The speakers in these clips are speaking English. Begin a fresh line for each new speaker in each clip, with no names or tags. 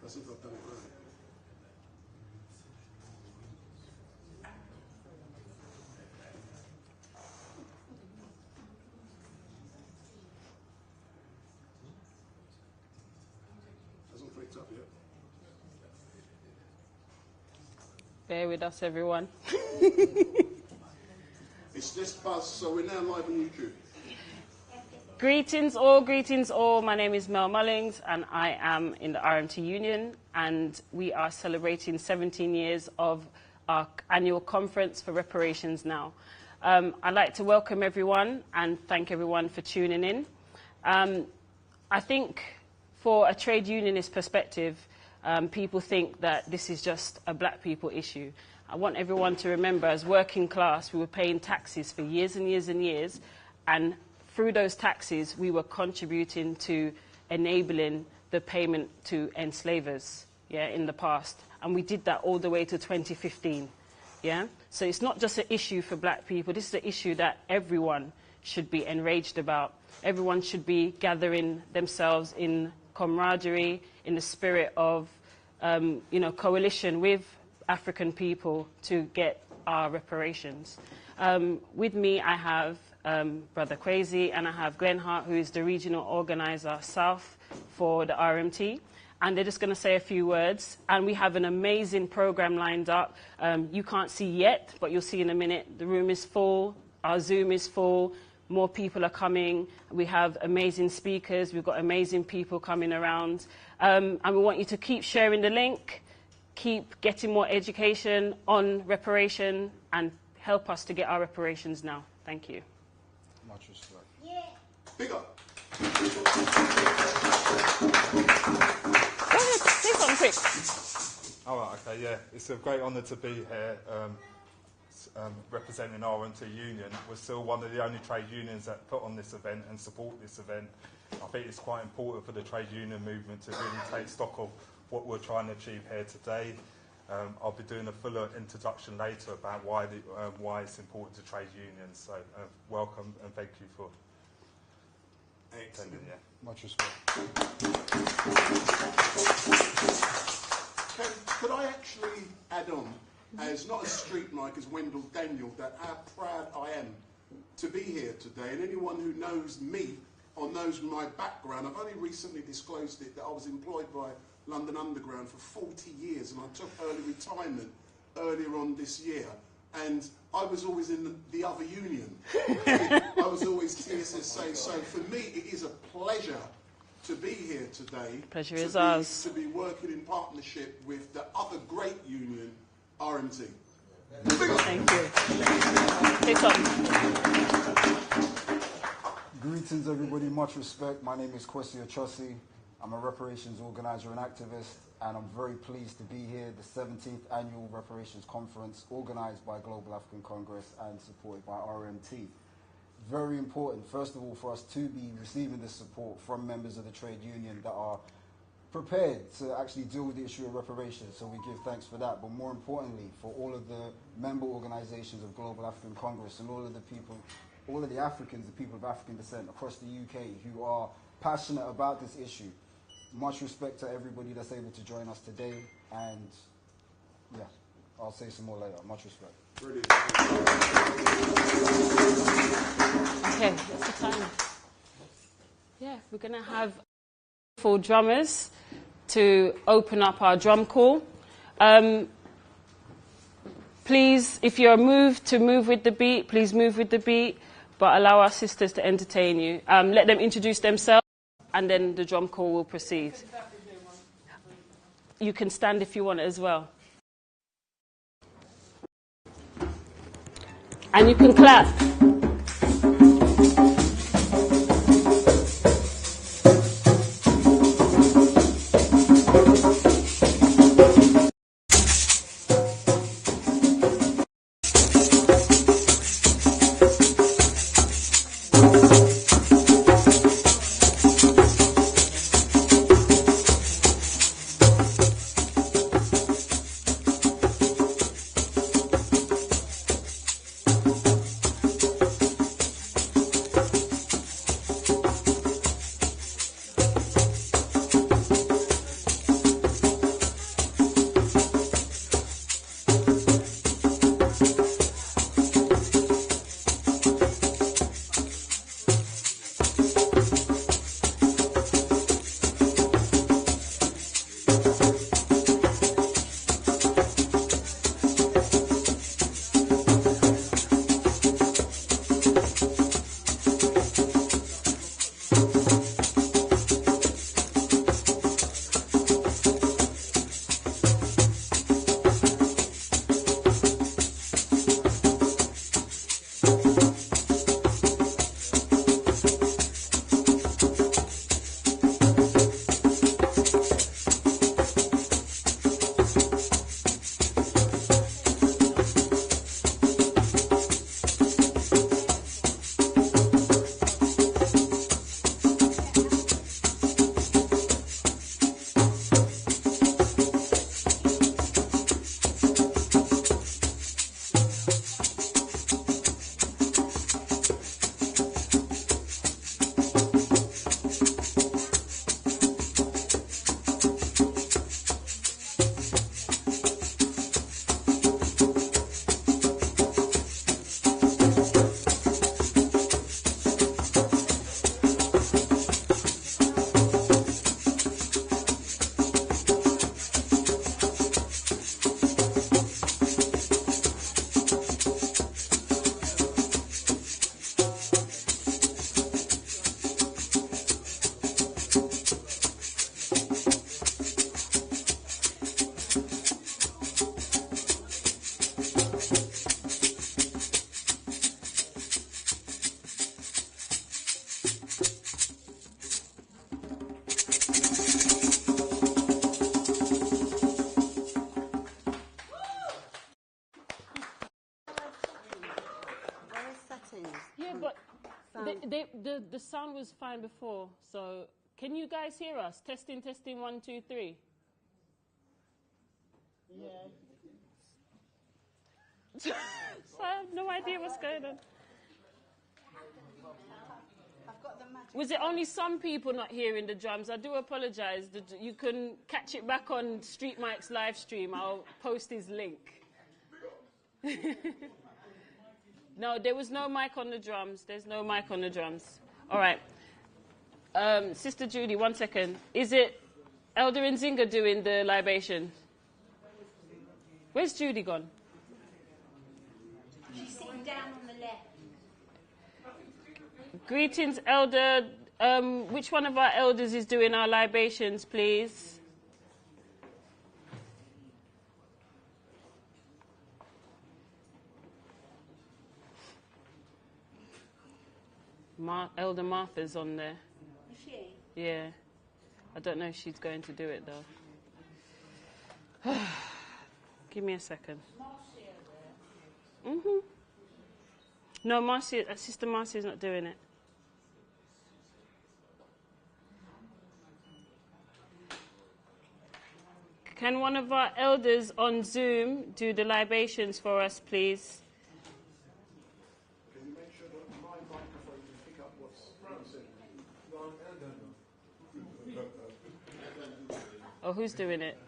That's if I've done it right. Hasn't flicked up yet.
Bear with us, everyone.
It's just buzz, so we're now live on YouTube.
Greetings all. My name is Mel Mullings and I am in the RMT Union, and we are celebrating 17 years of our annual conference for reparations now. I'd like to welcome everyone and thank everyone for tuning in. I think for a trade unionist perspective, people think that this is just a black people issue. I want everyone to remember, as working class, we were paying taxes for years and years and years, and through those taxes, we were contributing to enabling the payment to enslavers, in the past. And we did that all the way to 2015, So it's not just an issue for black people. This is an issue that everyone should be enraged about. Everyone should be gathering themselves in camaraderie, in the spirit of, coalition with African people to get our reparations. With me, I have Brother Kwesi, and I have Glenn Hart, who is the regional organizer South for the RMT. And they're just going to say a few words. And we have an amazing program lined up. You can't see yet, but you'll see in a minute. The room is full. Our Zoom is full. More people are coming. We have amazing speakers. We've got amazing people coming around. And we want you to keep sharing the link, keep getting more education on reparation, and help us to get our reparations now. Thank you.
Much respect.
Yeah. Big up.
Go ahead, say something quick.
All right, okay, yeah. It's a great honour to be here representing RMT Union. We're still one of the only trade unions that put on this event and support this event. I think it's quite important for the trade union movement to really take stock of what we're trying to achieve here today. I'll be doing a fuller introduction later about why it's important to trade unions. So welcome and thank you for attending. Yeah. Much respect.
Could I actually add on, as not as StreetMic as Wendell Daniel, that how proud I am to be here today. And anyone who knows me or knows my background, I've only recently disclosed it, that I was employed by London Underground for 40 years, and I took early retirement earlier on this year, and I was always in the other union. I was always TSSA, so for me it is a pleasure to be here today.
Pleasure is ours.
To be working in partnership with the other great union, RMT.
Thank you. Say something.
Greetings everybody, much respect. My name is Kwesi Ochosi. I'm a reparations organizer and activist, and I'm very pleased to be here, the 17th Annual Reparations Conference, organized by Global African Congress and supported by RMT. Very important, first of all, for us to be receiving this support from members of the trade union that are prepared to actually deal with the issue of reparations, so we give thanks for that. But more importantly, for all of the member organizations of Global African Congress and all of the people, all of the Africans, the people of African descent across the UK who are passionate about this issue. Much respect to everybody that's able to join us today, and yeah, I'll say some more later. Much respect.
Brilliant.
Okay, what's the time? Yeah, we're going to have 4 drummers to open up our drum call. Please, if you're moved to move with the beat, please move with the beat, but allow our sisters to entertain you. Let them introduce themselves, and then the drum call will proceed. You can stand if you want as well. And you can clap. the sound was fine before, so can you guys hear us? Testing, 1, 2, 3.
Yeah.
So I have no idea what's going on. Was it only some people not hearing the drums? I do apologize. You can catch it back on StreetMic's live stream. I'll post his link. No, there was no mic on the drums. There's no mic on the drums. All right. Sister Judy, 1 second. Is it Elder Nzinga doing the libation? Where's Judy gone?
She's sitting down on the left.
Greetings, Elder. Which one of our elders is doing our libations, please? Elder Martha's on there.
Is she?
Yeah. I don't know if she's going to do it, though. Give me a second. Mm-hmm. No, Sister Marcy's not doing it. Can one of our elders on Zoom do the libations for us, please?
Can you make sure that my microphone can pick up what's said?
Oh, who's doing it?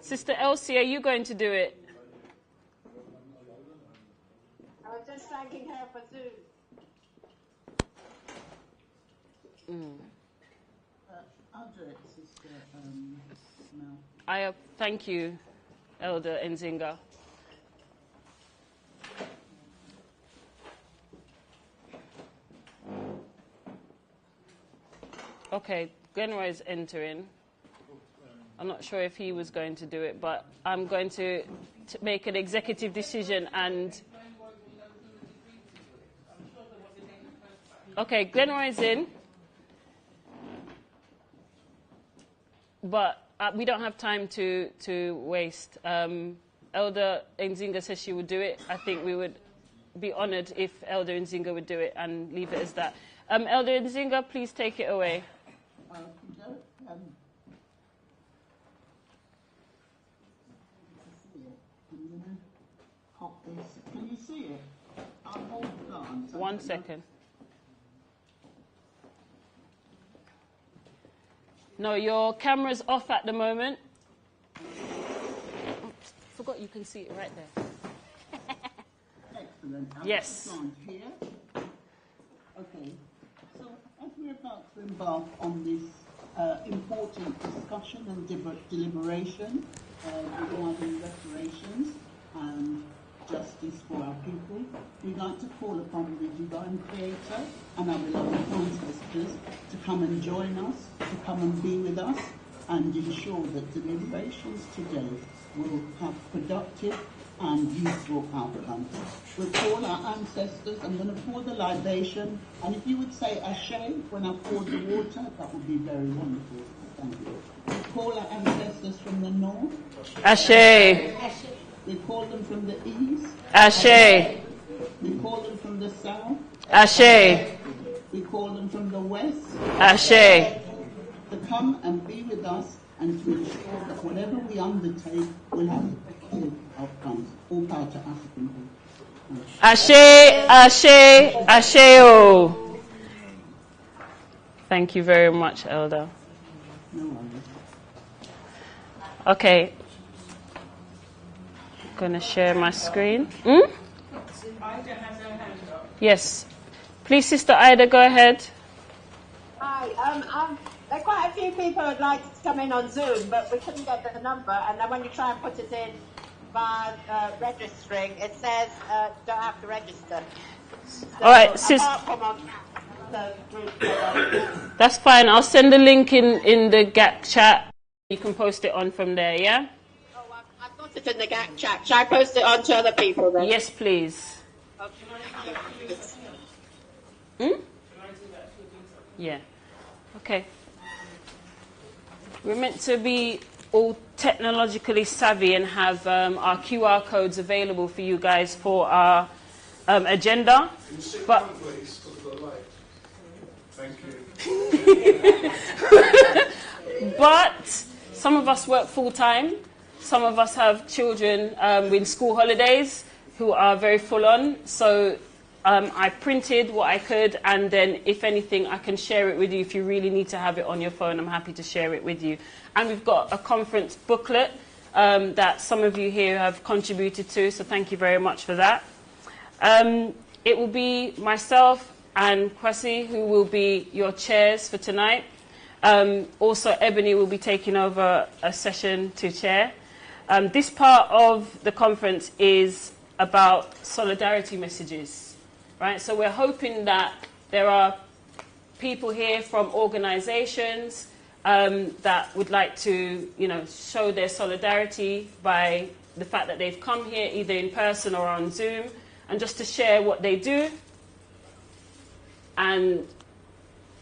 Sister Elsie, are you going to do it?
I was just thanking her for Zoom. I'll do it, Sister Mel.
Thank you, Elder Nzinga. Okay, Glenroy is entering. I'm not sure if he was going to do it, but I'm going to make an executive decision and... Okay, Glenroy is in. But we don't have time to waste. Elder Nzinga says she would do it. I think we would be honored if Elder Nzinga would do it and leave it as that. Elder Nzinga, please take it away.
Can you see it? I'll hold it on.
1 second. No, your camera's off at the moment. Forgot you can see it right there.
Excellent.
Yes.
Here. Okay. So as we're about to embark on this important discussion and deliberation regarding reparations and justice for our people, we'd like to call upon the Divine Creator and our beloved ancestors to come and join us, to come and be with us, and ensure that deliberations today will have productive and useful outcomes. We'll call our ancestors. I'm going to pour the libation, and if you would say Ashe when I pour the water, that would be very wonderful. Thank you. We call our ancestors from the north.
Ashe.
We call them from the east.
Ashe.
We call them from the south.
Ashe.
We call them from the west.
Ashe.
To come and be with us and to ensure that whatever we undertake will have effective outcomes. All power to African people.
Ashe, Ashe, Asheo. Thank you very much, Elder.
No worries.
Okay. Going to share my screen. Yes. Please, Sister Ida, go ahead.
Hi. There are quite a few people who'd like to come in on Zoom, but we couldn't get the number. And then when you try and put it in by registering, it says don't have to register. So,
all right, sis. That's fine. I'll send the link in the GAC chat. You can post it on from there, yeah?
Oh, I've got it in the GAC chat. Shall I post it on to other people then?
Yes, please.
Okay.
Yeah. Okay. We're meant to be all technologically savvy and have our QR codes available for you guys for our agenda.
Can you sit
But
down, please, because of the light? Thank you.
But some of us work full-time. Some of us have children with school holidays who are very full-on. So I printed what I could, and then if anything, I can share it with you. If you really need to have it on your phone, I'm happy to share it with you. And we've got a conference booklet that some of you here have contributed to, so thank you very much for that. It will be myself and Kwasi who will be your chairs for tonight. Also, Ebony will be taking over a session to chair. This part of the conference is about solidarity messages. Right, so we're hoping that there are people here from organizations that would like to, show their solidarity by the fact that they've come here either in person or on Zoom, and just to share what they do. And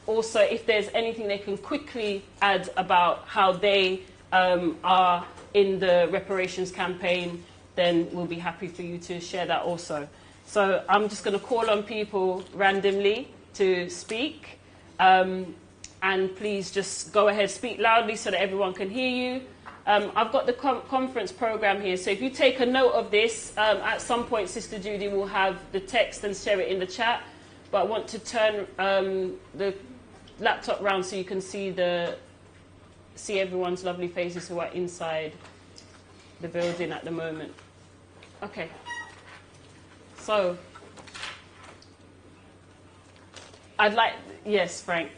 also, if there's anything they can quickly add about how they are in the reparations campaign, then we'll be happy for you to share that also. So I'm just going to call on people randomly to speak. And please just go ahead, speak loudly so that everyone can hear you. I've got the conference program here. So if you take a note of this, at some point Sister Judy will have the text and share it in the chat. But I want to turn the laptop round so you can see everyone's lovely faces who are inside the building at the moment. Okay. So, yes, Frank,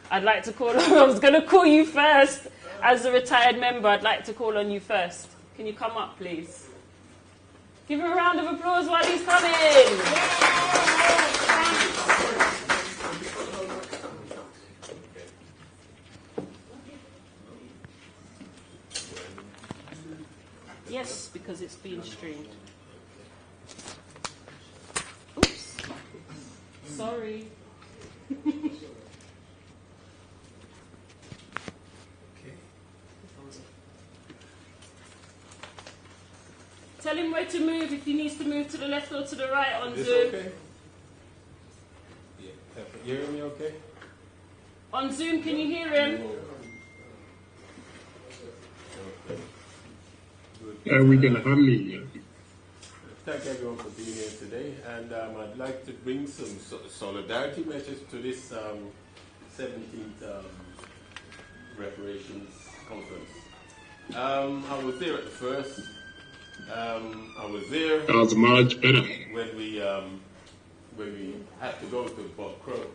I'd like to call on, I was going to call you first. As a retired member, I'd like to call on you first. Can you come up, please? Give him a round of applause while he's coming. Yes, because it's being streamed. Oops. Sorry. Tell him where to move if he needs to move to the left or to the right on Zoom.
Okay? Yeah. You hear me okay?
On Zoom, can you hear him?
We can hardly hear.
Thank everyone for being here today, and I'd like to bring some solidarity measures to this 17th reparations conference. I was there at the first. I was there.
That was much better.
When we had to go to Bob Crow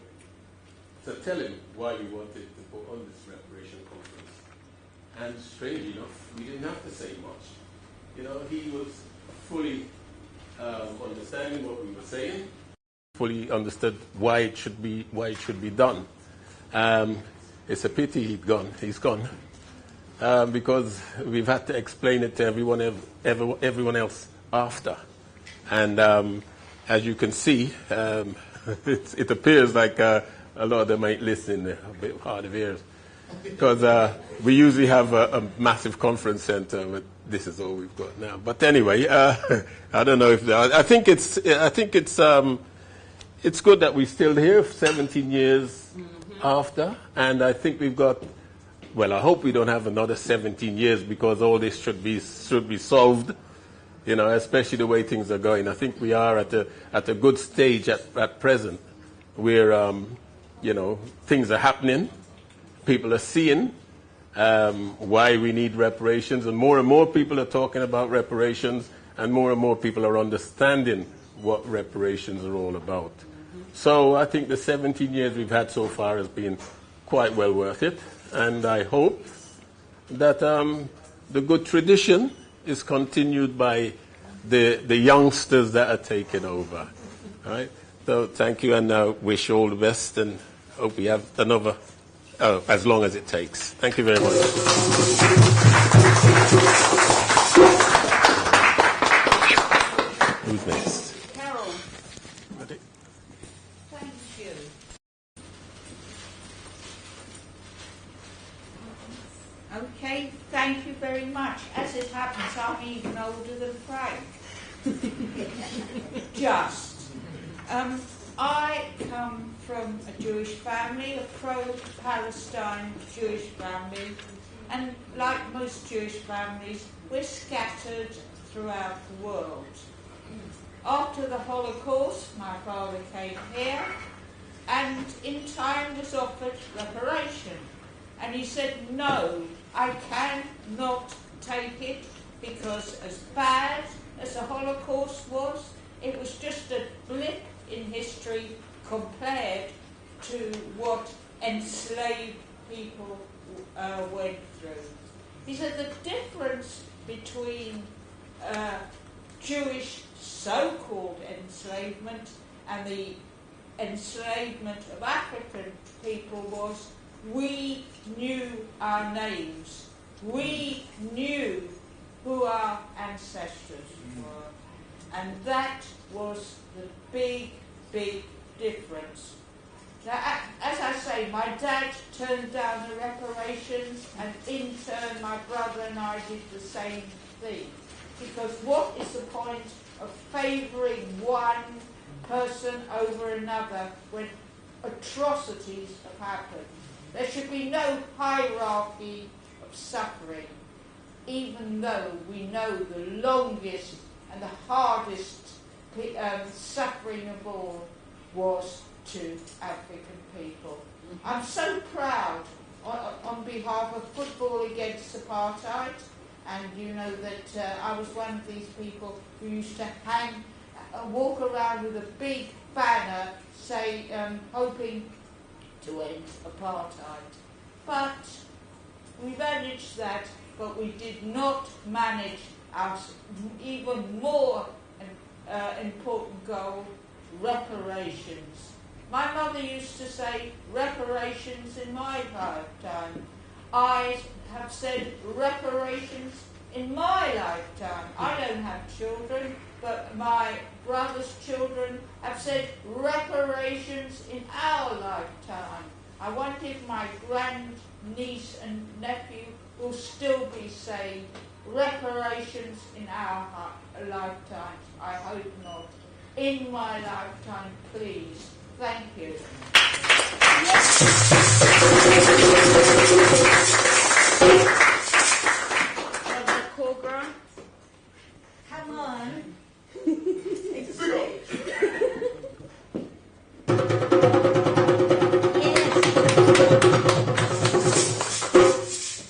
to tell him why we wanted to put on this reparation conference. And strangely enough, we didn't have to say much. He was fully understanding what we were saying, fully understood why it should be done. It's a pity he's gone, because we've had to explain it to everyone else after. And as you can see, it appears like a lot of them ain't listening. They're a bit hard of ears, because we usually have a massive conference center, but this is all we've got now. But anyway, I don't know if I think it's good that we're still here 17 years after, and I think we've got. Well, I hope we don't have another 17 years, because all this should be solved. Especially the way things are going. I think we are at a good stage at present, where things are happening, people are seeing why we need reparations, and more people are talking about reparations, and more people are understanding what reparations are all about. So I think the 17 years we've had so far has been quite well worth it, and I hope that the good tradition is continued by the youngsters that are taking over. All right. So thank you, and wish you all the best, and hope we have another as long as it takes. Thank you very much. Who's next?
Carol.
Ready?
Thank you. Okay, thank you very much. As it happens, I'm even older than Frank. Just. I come from a Jewish family, a pro-Palestine Jewish family, and like most Jewish families, we're scattered throughout the world. After the Holocaust, my father came here, and in time was offered reparation. And he said, no, I cannot take it, because as bad as the Holocaust was, it was just a blip in history compared to what enslaved people went through. He said the difference between Jewish so-called enslavement and the enslavement of African people was we knew our names. We knew who our ancestors were. And that was the big, big difference. Now, as I say, my dad turned down the reparations, and in turn my brother and I did the same thing. Because what is the point of favouring one person over another when atrocities have happened? There should be no hierarchy of suffering, even though we know the longest and the hardest suffering of all was to African people. I'm so proud on behalf of Football Against Apartheid, and you know that I was one of these people who used to walk around with a big banner say, hoping to end apartheid. But we managed that, but we did not manage our even more important goal, reparations. My mother used to say reparations in my lifetime. I have said reparations in my lifetime. I don't have children, but my brother's children have said reparations in our lifetime. I wonder if my grandniece and nephew will still be saying reparations in our lifetimes. I hope not. In my lifetime, please. Thank you.
Come on.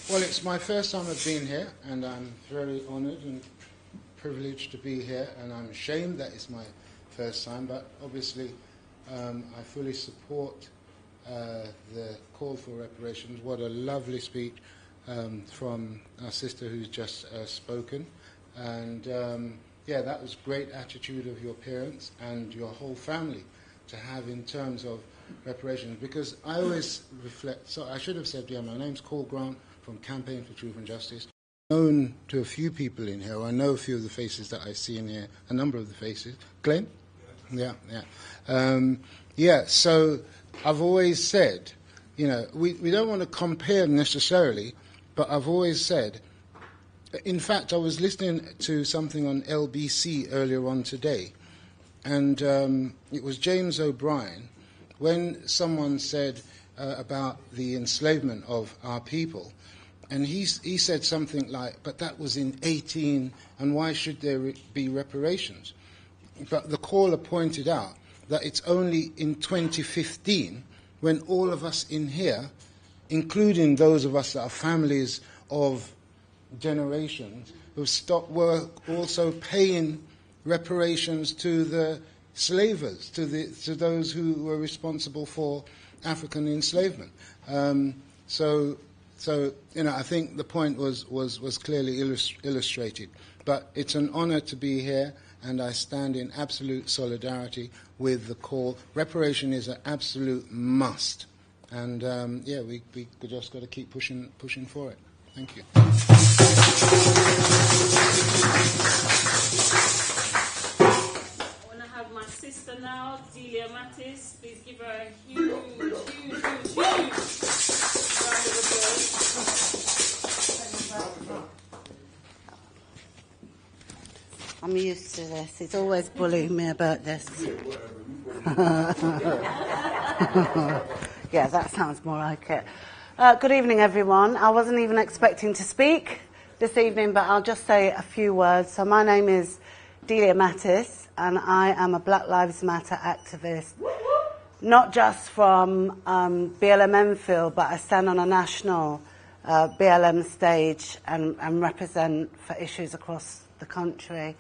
Well, it's my first time I've been here, and I'm very honoured and privileged to be here, and I'm ashamed that it's my first time, but obviously I fully support the call for reparations. What a lovely speech from our sister who's just spoken, and yeah, that was great attitude of your parents and your whole family to have in terms of reparations, because I always reflect, so I should have said, yeah, my name's Cole Grant from Campaign for Truth and Justice. Known to a few people in here, I know a few of the faces that I see in here, a number of the faces. Glenn? Yeah. Yeah, so I've always said, you know, we don't want to compare necessarily, but I've always said, in fact, I was listening to something on LBC earlier on today, and it was James O'Brien, when someone said about the enslavement of our people, and he said something like, but that was in 18, and why should there be reparations? But the caller pointed out that it's only in 2015 when all of us in here, including those of us that are families of generations, were also paying reparations to the slavers, to those who were responsible for African enslavement. So you know, I think the point was clearly illustrated. But it's an honour to be here, and I stand in absolute solidarity with the call. Reparation is an absolute must, and yeah, we just got to keep pushing for it. Thank you.
I want to have my sister now, Delia Mattis. Please give her a huge round of applause.
I'm used to this. He's always bullying me about this. Yeah, that sounds more like it. Good evening, everyone. I wasn't even expecting to speak this evening, but I'll just say a few words. So my name is Delia Mattis, and I am a Black Lives Matter activist, not just from BLM Enfield, but I stand on a national BLM stage and represent for issues across the country.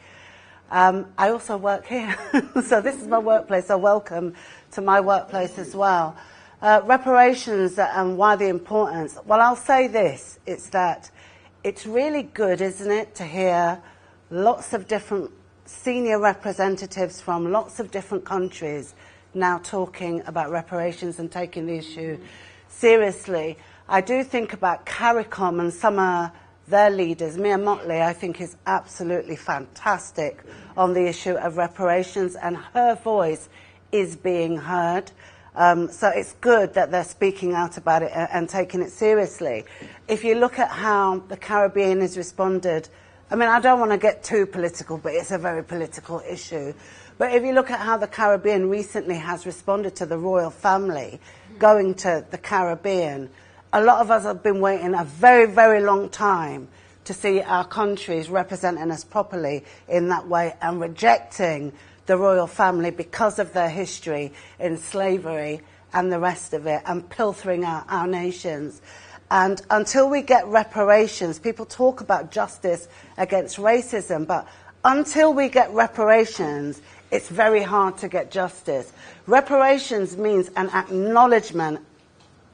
I also work here, so this is my workplace, so welcome to my workplace as well. Reparations and why the importance. Well, I'll say this, it's that it's really good, isn't it, to hear lots of different senior representatives from lots of different countries now talking about reparations and taking the issue seriously. I do think about CARICOM and some of their leaders. Mia Motley, I think, is absolutely fantastic on the issue of reparations, and her voice is being heard. So it's good that they're speaking out about it and taking it seriously. If you look at how the Caribbean has responded, I mean, I don't want to get too political, but it's a very political issue. But if you look at how the Caribbean recently has responded to the royal family going to the Caribbean, a lot of us have been waiting a very, very long time to see our countries representing us properly in that way and rejecting the royal family because of their history in slavery and the rest of it, and pilfering our nations. And until we get reparations, people talk about justice against racism, but until we get reparations, it's very hard to get justice. Reparations means an acknowledgement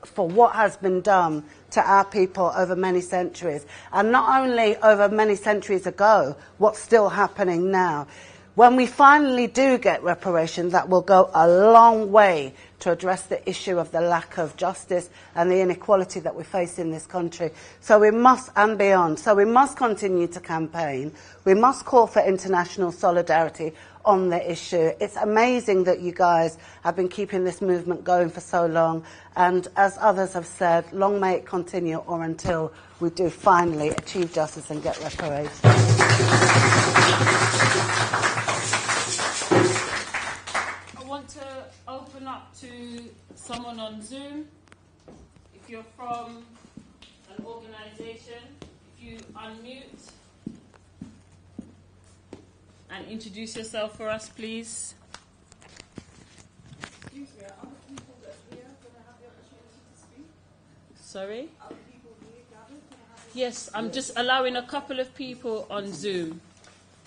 for what has been done to our people over many centuries. And not only over many centuries ago, what's still happening now. When we finally do get reparations, that will go a long way to address the issue of the lack of justice and the inequality that we face in this country. So we must, and beyond, so we must continue to campaign. We must call for international solidarity on the issue. It's amazing that you guys have been keeping this movement going for so long. And as others have said, long may it continue, or until we do finally achieve justice and get reparations.
I want to open up to someone on Zoom. If you're from an organization, if you unmute and introduce yourself for us, please.
Excuse me, are other people that here going to have the opportunity to speak?
Sorry?
Other people here gathered?
Yes, I'm just allowing a couple of people on Zoom.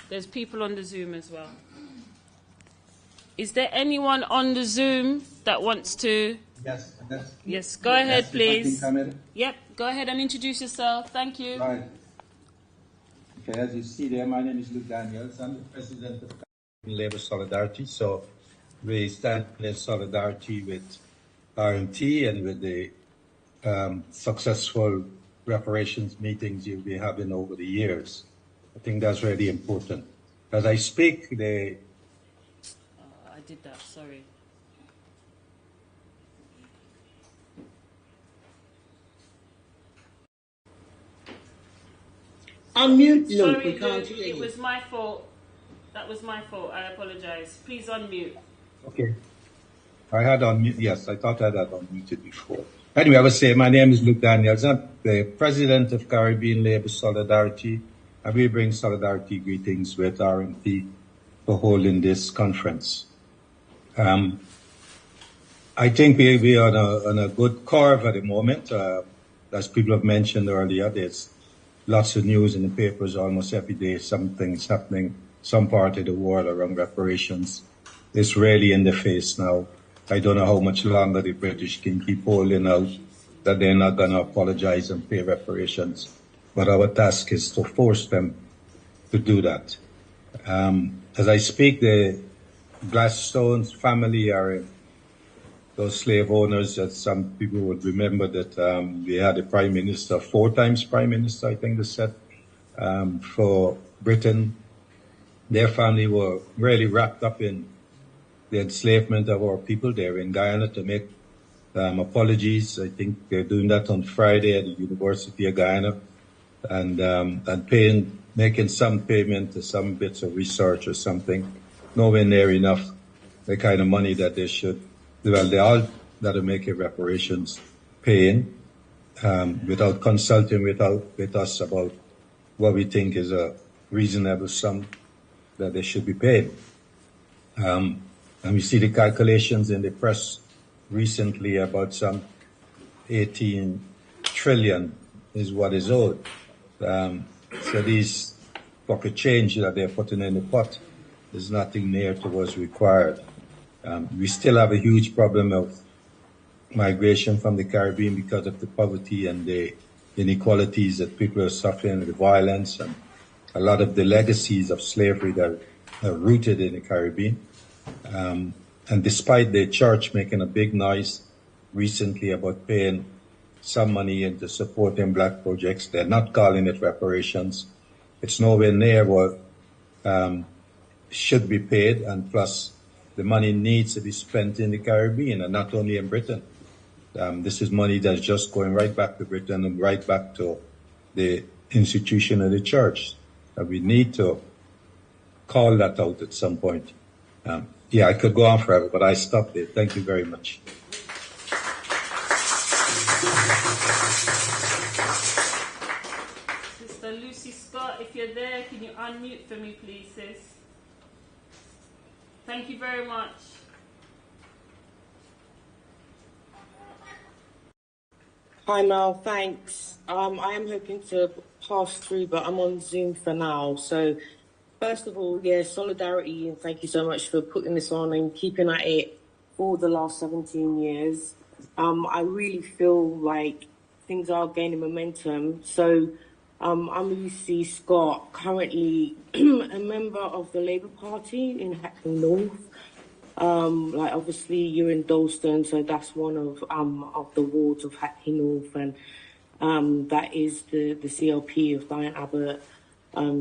There's people on the Zoom as well. Is there anyone on the Zoom that wants to?
Yes.
Yes, go ahead, please.
If I can come in.
Yep, go ahead and introduce yourself. Thank you.
Right. Okay, as you see there, my name is Luke Daniels. I'm the president of Labour Solidarity. So we stand in solidarity with RMT and with the successful reparations meetings you'll be having over the years. I think that's really important. As I speak,
I did that, sorry.
Unmute, Luke.
Sorry,
We can't
Luke,
hear you.
it was my fault. That was my fault. I apologize. Please unmute.
Okay. I had unmuted. Yes, I thought I had unmuted before. Anyway, I was saying my name is Luke Daniels. I'm the president of Caribbean Labour Solidarity, and we bring solidarity greetings with RMP for holding this conference. I think we are on a good curve at the moment. As people have mentioned earlier, there's lots of news in the papers almost every day. Something's happening, some part of the world around reparations. It's really in the face now. I don't know how much longer the British can keep holding out that they're not going to apologize and pay reparations. But our task is to force them to do that. As I speak, the Gladstone's family are those slave owners that some people would remember that we had a prime minister, 4 times prime minister, I think they said, for Britain. Their family were really wrapped up in the enslavement of our people. They're in Guyana to make apologies. I think they're doing that on Friday at the University of Guyana, and paying making some payment to some bits of research or something, nowhere near enough the kind of money that they should. Well, they all got to make reparations paying without consulting with us about what we think is a reasonable sum that they should be paid. And we see the calculations in the press recently about some 18 trillion is what is owed. So these pocket change that they're putting in the pot is nothing near to what's required. We still have a huge problem of migration from the Caribbean because of the poverty and the inequalities that people are suffering, the violence, and a lot of the legacies of slavery that are rooted in the Caribbean. And despite the church making a big noise recently about paying some money into supporting black projects, they're not calling it reparations. It's nowhere near what should be paid, and plus the money needs to be spent in the Caribbean and not only in Britain. This is money that's just going right back to Britain and right back to the institution of the church. We need to call that out at some point. Yeah, I could go on forever, but I stopped there. Thank you very much.
Sister Lucy Scott, if you're there, can you unmute for me, please, sis? Thank you very much.
Hi Mel, thanks. I am hoping to pass through, but I'm on Zoom for now. So first of all, yeah, solidarity, and thank you so much for putting this on and keeping at it for the last 17 years. I really feel like things are gaining momentum. So I'm Lucy Scott, currently a member of the Labour Party in Hackney North. Like obviously you're in Dalston, so that's one of the wards of Hackney North, and that is the CLP of Diane Abbott.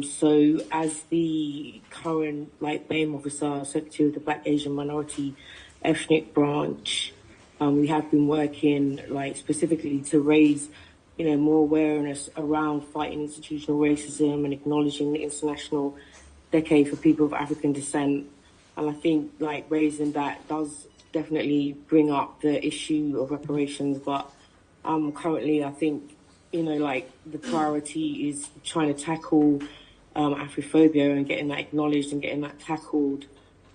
So as the current BAME officer, Secretary of the Black Asian Minority Ethnic Branch, we have been working specifically to raise more awareness around fighting institutional racism and acknowledging the International Decade for People of African Descent. And I think raising that does definitely bring up the issue of reparations. But currently, I think, the priority is trying to tackle Afrophobia and getting that acknowledged and getting that tackled.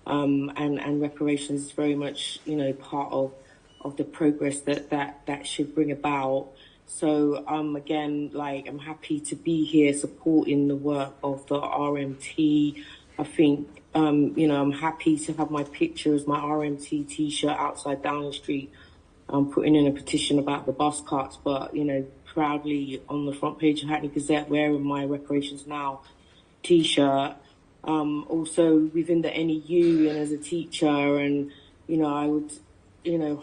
And reparations is very much, part of the progress that should bring about. So again, I'm happy to be here supporting the work of the RMT. I think, I'm happy to have my picture as my RMT t-shirt outside Downing Street. I'm putting in a petition about the bus cuts, but, proudly on the front page of Hackney Gazette wearing my Reparations Now t-shirt. Also within the NEU and as a teacher, and, I would,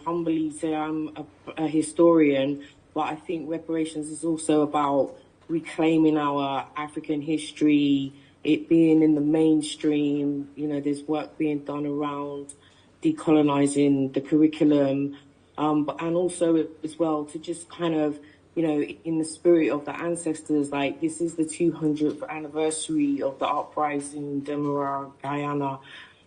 humbly say I'm a historian, but I think reparations is also about reclaiming our African history, it being in the mainstream. There's work being done around decolonizing the curriculum, and also as well to just kind of, in the spirit of the ancestors, this is the 200th anniversary of the uprising in Demerara, Guyana.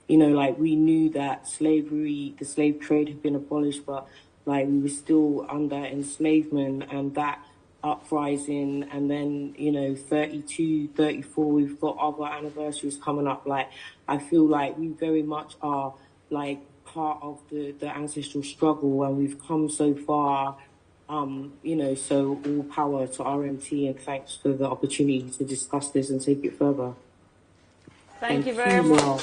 We knew that slavery, the slave trade had been abolished, but we were still under enslavement, and that uprising, and then 32, 34, we've got other anniversaries coming up. I feel like we very much are part of the ancestral struggle, and we've come so far. So all power to RMT, and thanks for the opportunity to discuss this and take it further.
Thank you very much.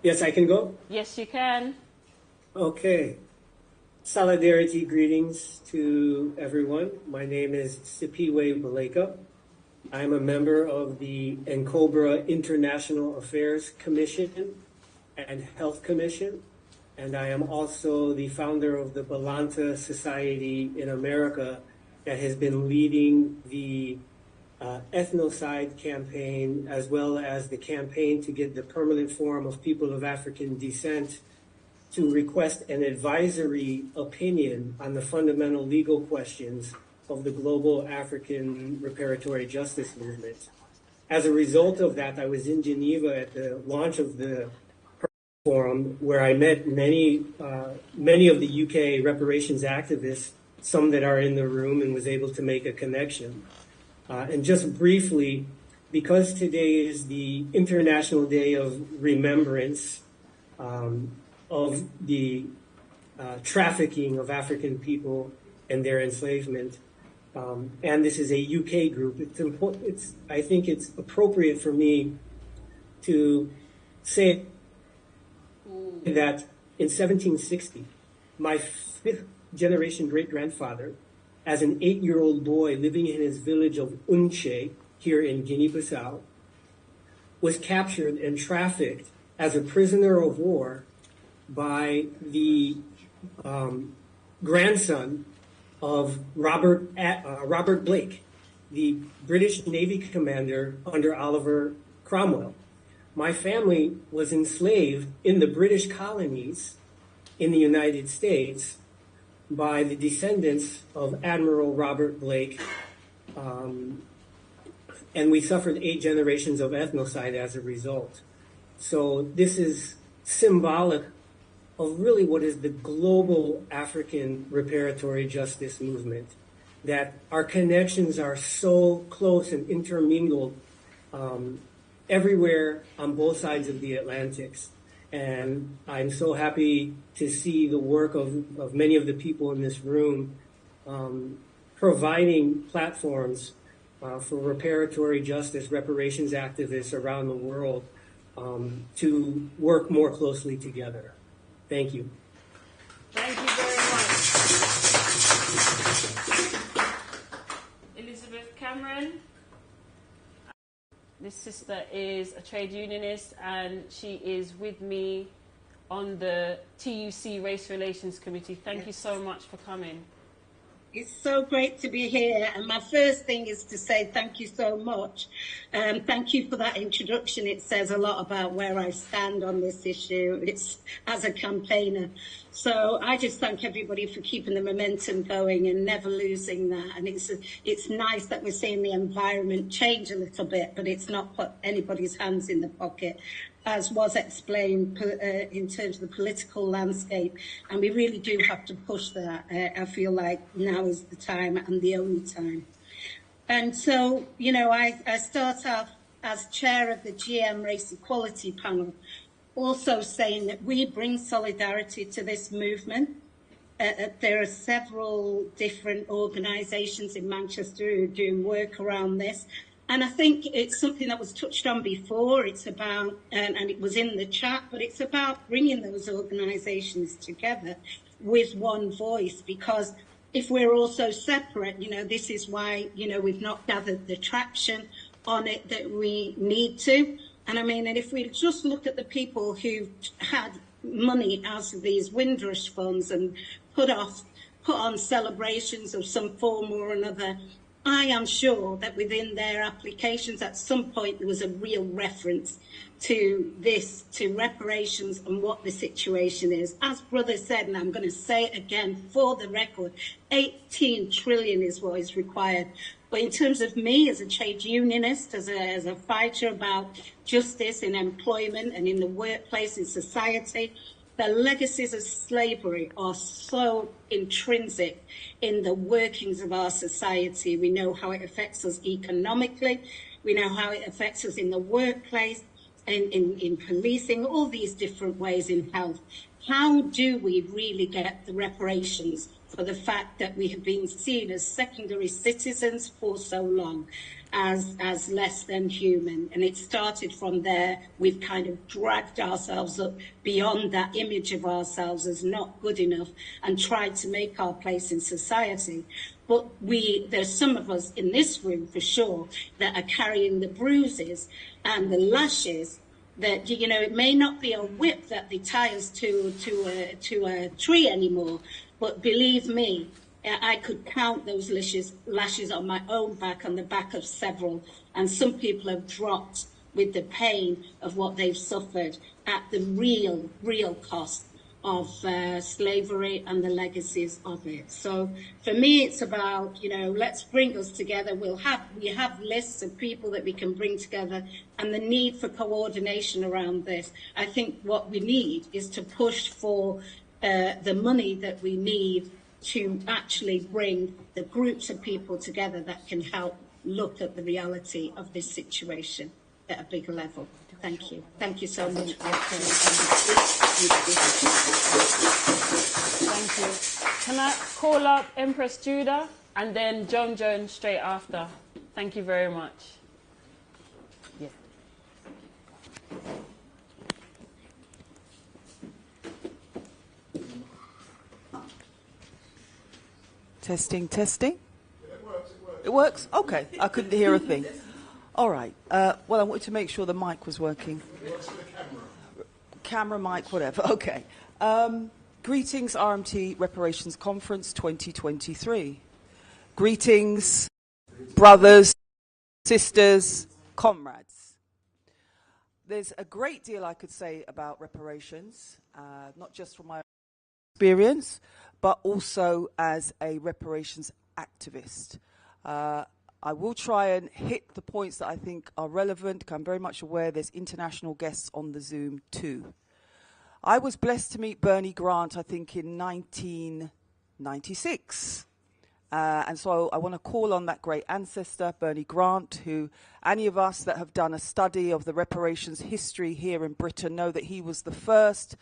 Yes, I can go?
Yes, you can.
Okay. Solidarity greetings to everyone. My name is Sipiwe Baleka. I'm a member of the NCOBRA International Affairs Commission and Health Commission, and I am also the founder of the Balanta Society in America that has been leading the ethnocide campaign, as well as the campaign to get the permanent form of people of African descent to request an advisory opinion on the fundamental legal questions of the global African reparatory justice movement. As a result of that, I was in Geneva at the launch of the forum, where I met many of the UK reparations activists, some that are in the room, and was able to make a connection. And just briefly, because today is the International Day of Remembrance of the trafficking of African people and their enslavement, and this is a UK group, I think it's appropriate for me to say that in 1760, my fifth generation great-grandfather, as an 8-year-old boy living in his village of Unche here in Guinea-Bissau, was captured and trafficked as a prisoner of war by the grandson of Robert Blake, the British Navy commander under Oliver Cromwell. My family was enslaved in the British colonies in the United States by the descendants of Admiral Robert Blake, and we suffered 8 generations of ethnocide as a result. So this is symbolic of really what is the global African reparatory justice movement, that our connections are so close and intermingled everywhere on both sides of the Atlantics. And I'm so happy to see the work of many of the people in this room providing platforms for reparatory justice, reparations activists around the world to work more closely together. Thank you.
Thank you very much. Elizabeth Cameron. This sister is a trade unionist, and she is with me on the TUC Race Relations Committee. Thank you so much for coming.
It's so great to be here, and my first thing is to say thank you so much. Thank you for that introduction. It says a lot about where I stand on this issue. It's as a campaigner. So I just thank everybody for keeping the momentum going and never losing that. And it's nice that we're seeing the environment change a little bit, but it's not put anybody's hands in the pocket, as was explained in terms of the political landscape. And we really do have to push that. I feel like now is the time and the only time. And so, you know, I start off as chair of the GM Race Equality Panel, also saying that we bring solidarity to this movement. There are several different organisations in Manchester who are doing work around this. And I think it's something that was touched on before. It's about, and it was in the chat, but it's about bringing those organisations together with one voice, because if we're all so separate, you know, this is why, you know, we've not gathered the traction on it that we need to. And I mean, and if we just look at the people who had money out of these Windrush funds and put on celebrations of some form or another, I am sure that within their applications at some point there was a real reference to this, to reparations and what the situation is. As Brother said, and I'm going to say it again for the record, 18 trillion is what is required. But in terms of me as a trade unionist, as a fighter about justice in employment and in the workplace, in society, the legacies of slavery are so intrinsic in the workings of our society. We know how it affects us economically. We know how it affects us in the workplace, in policing, all these different ways in health. How do we really get the reparations for the fact that we have been seen as secondary citizens for so long, as less than human? And it started from there. We've kind of dragged ourselves up beyond that image of ourselves as not good enough and tried to make our place in society. But there's some of us in this room for sure that are carrying the bruises and the lashes that, you know, it may not be a whip that they tie us to a tree anymore, but believe me, I could count those lashes on my own back, on the back of several, and some people have dropped with the pain of what they've suffered at the real cost of slavery and the legacies of it. So for me, it's about, let's bring us together. We have lists of people that we can bring together, and the need for coordination around this. I think what we need is to push for the money that we need to actually bring the groups of people together that can help look at the reality of this situation at a bigger level. Thank you. Thank you so much for
Thank you. Can I call up Empress Judah and then Joan Jones straight after? Thank you very much. Yeah.
Testing, testing. It works? Okay. I couldn't hear a thing. All right. Well, I wanted to make sure the mic was working. Camera, mic, whatever. Okay. Greetings, RMT Reparations Conference 2023. Greetings, brothers, sisters, comrades. There's a great deal I could say about reparations, not just from my experience, but also as a reparations activist. I will try and hit the points that I think are relevant. I'm very much aware there's international guests on the Zoom too. I was blessed to meet Bernie Grant, I think, in 1996. And so I want to call on that great ancestor, Bernie Grant, who any of us that have done a study of the reparations history here in Britain know that he was the first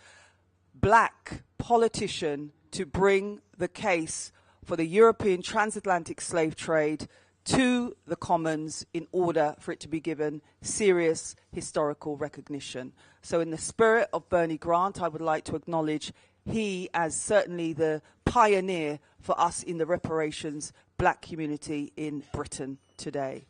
black politician to bring the case for the European transatlantic slave trade to the Commons in order for it to be given serious historical recognition. So in the spirit of Bernie Grant, I would like to acknowledge he as certainly the pioneer for us in the reparations black community in Britain today.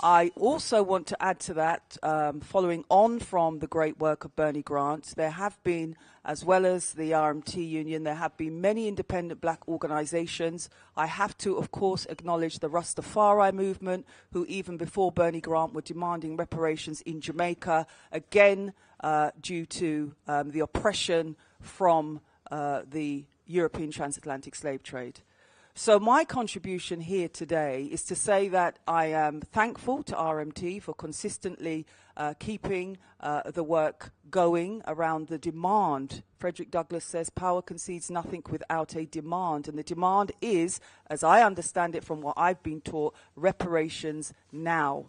I also want to add to that, following on from the great work of Bernie Grant, there have been, as well as the RMT Union, there have been many independent black organizations. I have to, of course, acknowledge the Rastafari movement, who even before Bernie Grant were demanding reparations in Jamaica, again, due to the oppression from the European transatlantic slave trade. So my contribution here today is to say that I am thankful to RMT for consistently keeping the work going around the demand. Frederick Douglass says power concedes nothing without a demand, and the demand is, as I understand it from what I've been taught, reparations now.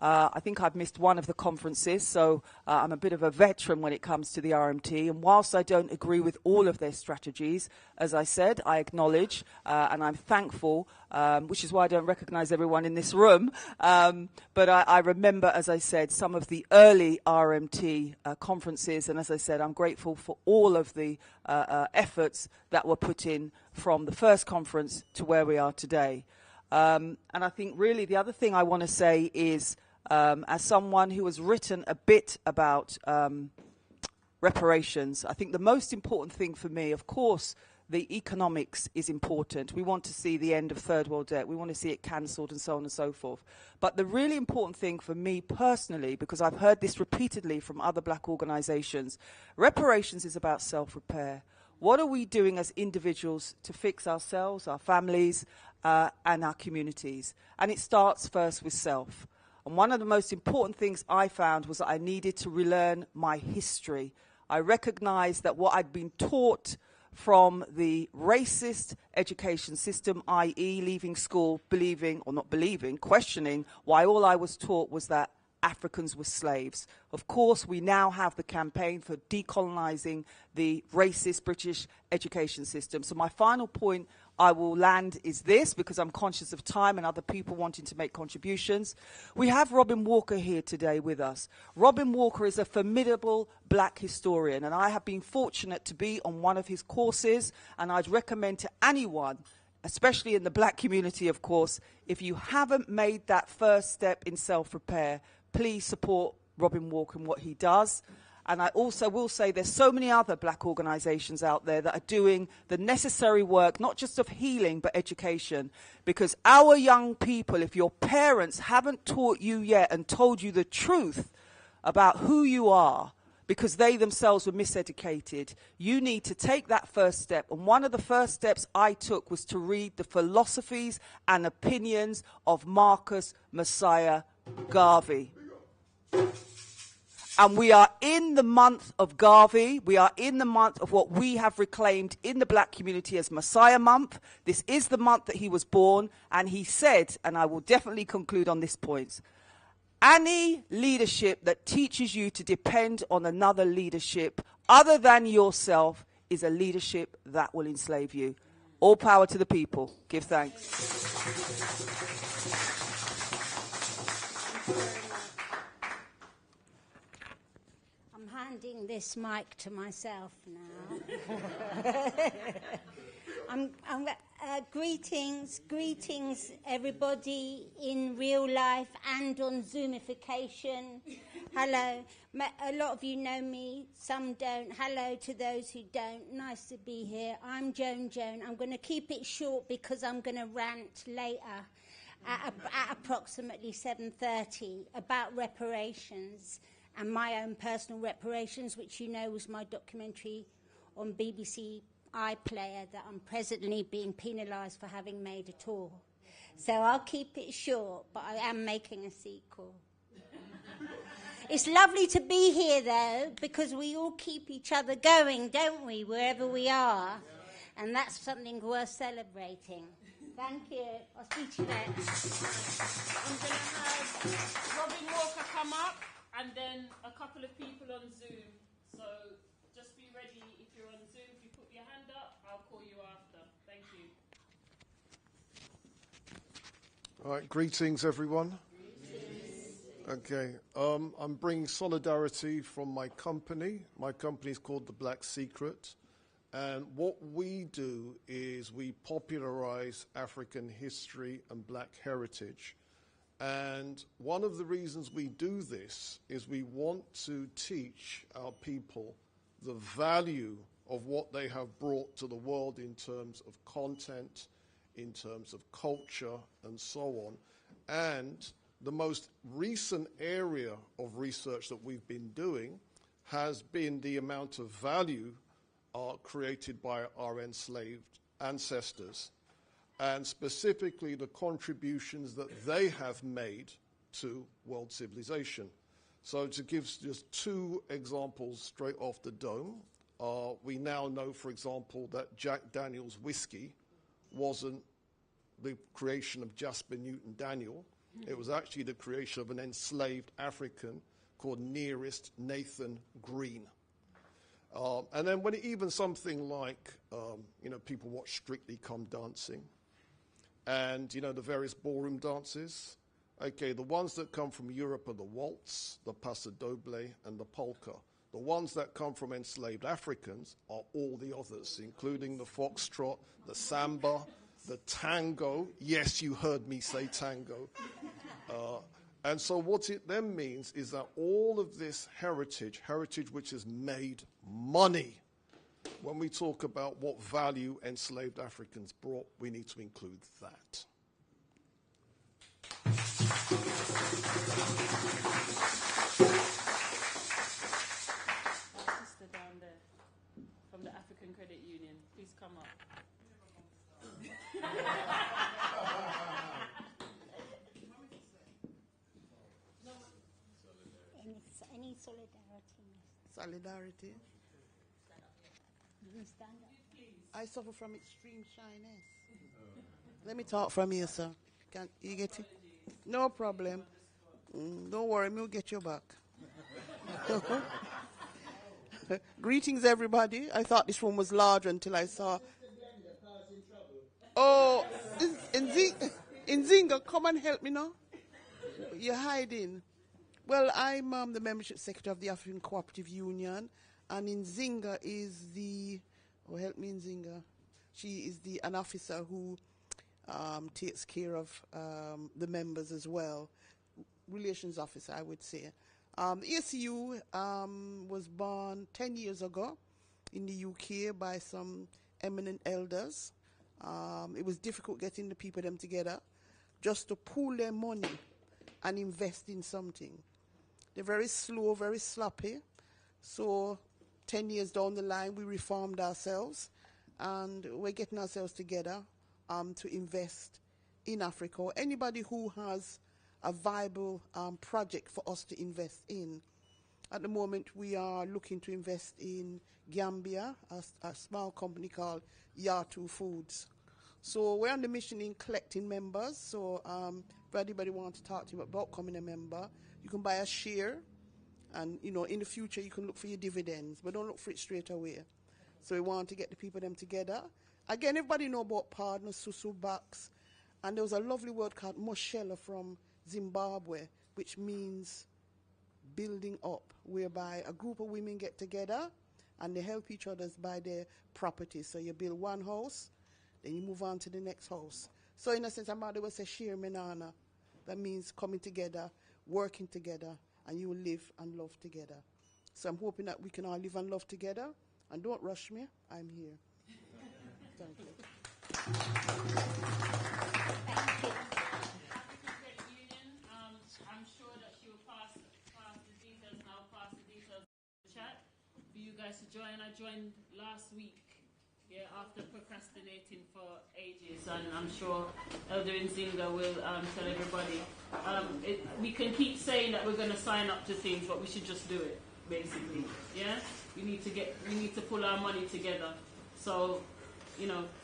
I think I've missed one of the conferences, so I'm a bit of a veteran when it comes to the RMT. And whilst I don't agree with all of their strategies, as I said, I acknowledge and I'm thankful, which is why I don't recognize everyone in this room. But I remember, as I said, some of the early RMT conferences. And as I said, I'm grateful for all of the efforts that were put in from the first conference to where we are today. And I think really the other thing I want to say is, as someone who has written a bit about reparations, I think the most important thing for me, of course, the economics is important. We want to see the end of third world debt. We want to see it cancelled and so on and so forth. But the really important thing for me personally, because I've heard this repeatedly from other black organizations, reparations is about self-repair. What are we doing as individuals to fix ourselves, our families, and our communities? And it starts first with self. And one of the most important things I found was that I needed to relearn my history. I recognized that what I'd been taught from the racist education system, i.e. leaving school, believing, or not believing, questioning why all I was taught was that Africans were slaves. Of course, we now have the campaign for decolonizing the racist British education system. So my final point I will land is this, because I'm conscious of time and other people wanting to make contributions. We have Robin Walker here today with us. Robin Walker is a formidable black historian, and I have been fortunate to be on one of his courses, and I'd recommend to anyone, especially in the black community, of course, if you haven't made that first step in self-repair, please support Robin Walker and what he does. And I also will say there's so many other black organizations out there that are doing the necessary work, not just of healing, but education. Because our young people, if your parents haven't taught you yet and told you the truth about who you are because they themselves were miseducated, you need to take that first step. And one of the first steps I took was to read the philosophies and opinions of Marcus Messiah Garvey. And we are in the month of Garvey. We are in the month of what we have reclaimed in the black community as Messiah Month. This is the month that he was born. And he said, and I will definitely conclude on this point, any leadership that teaches you to depend on another leadership other than yourself is a leadership that will enslave you. All power to the people. Give thanks.
Handing this mic to myself now. Greetings, everybody in real life and on Zoomification. Hello. A lot of you know me, some don't. Hello to those who don't. Nice to be here. I'm Joan. I'm going to keep it short because I'm going to rant later at approximately 7:30 about reparations. And my own personal reparations, which you know was my documentary on BBC iPlayer that I'm presently being penalised for having made at all. So I'll keep it short, but I am making a sequel. It's lovely to be here, though, because we all keep each other going, don't we, wherever we are? And that's something worth celebrating. Thank you. I'll speak to you then.
I'm going to have Robin Walker come up. And then a couple of people on Zoom. So just be ready if you're on Zoom. If you put your hand up, I'll call you after. Thank you.
All right, greetings, everyone. Okay, I'm bringing solidarity from my company. My company is called The Black Secret. And what we do is we popularize African history and black heritage. And one of the reasons we do this is we want to teach our people the value of what they have brought to the world in terms of content, in terms of culture, and so on. And the most recent area of research that we've been doing has been the amount of value created by our enslaved ancestors, and specifically the contributions that they have made to world civilization. So to give just two examples straight off the dome, we now know, for example, that Jack Daniel's whiskey wasn't the creation of Jasper Newton Daniel. It was actually the creation of an enslaved African called Nearest Nathan Green. And then when even something like, people watch Strictly Come Dancing, and, the various ballroom dances. Okay, the ones that come from Europe are the waltz, the paso doble, and the polka. The ones that come from enslaved Africans are all the others, including the foxtrot, the samba, the tango. Yes, you heard me say tango. And so what it then means is that all of this heritage which has made money, when we talk about what value enslaved Africans brought, we need to include that.
Our sister down there from the African Credit Union, please come up.
Any solidarity?
Solidarity?
Stand up.
I suffer from extreme shyness. Let me talk from here, sir. Can you get it? No problem. Don't worry, we'll get you back. Greetings, everybody. I thought this room was large until I saw. Oh, Nzinga, come and help me now. You're hiding. Well, I'm the membership secretary of the African Cooperative Union, and Nzinga is help me, Nzinga. She is an officer who takes care of the members as well. Relations officer, I would say. The ACU was born 10 years ago in the UK by some eminent elders. It was difficult getting the people them together just to pool their money and invest in something. They're very slow, very sloppy. So 10 years down the line, we reformed ourselves, and we're getting ourselves together to invest in Africa. Or anybody who has a viable project for us to invest in. At the moment, we are looking to invest in Gambia, a small company called Yatu Foods. So we're on the mission in collecting members. So if anybody wants to talk to you about becoming a member, you can buy a share, and in the future you can look for your dividends, but don't look for it straight away. So we want to get the people them together. Again, everybody know about partners, Susu Bucks, and there was a lovely word called Moshela from Zimbabwe, which means building up, whereby a group of women get together and they help each other buy their property. So you build one house, then you move on to the next house. So in a sense, I'm about to say share menana. That means coming together, working together, and you will live and love together. So I'm hoping that we can all live and love together. And don't rush me, I'm here. Thank you.
I'm sure that she will pass the details now, pass the details in the chat for you guys to join. I joined last week, after procrastinating for ages, and I'm sure Elder Nzinga will tell everybody. We can keep saying that we're going to sign up to things, but we should just do it, basically. Yeah, we need to pull our money together. So,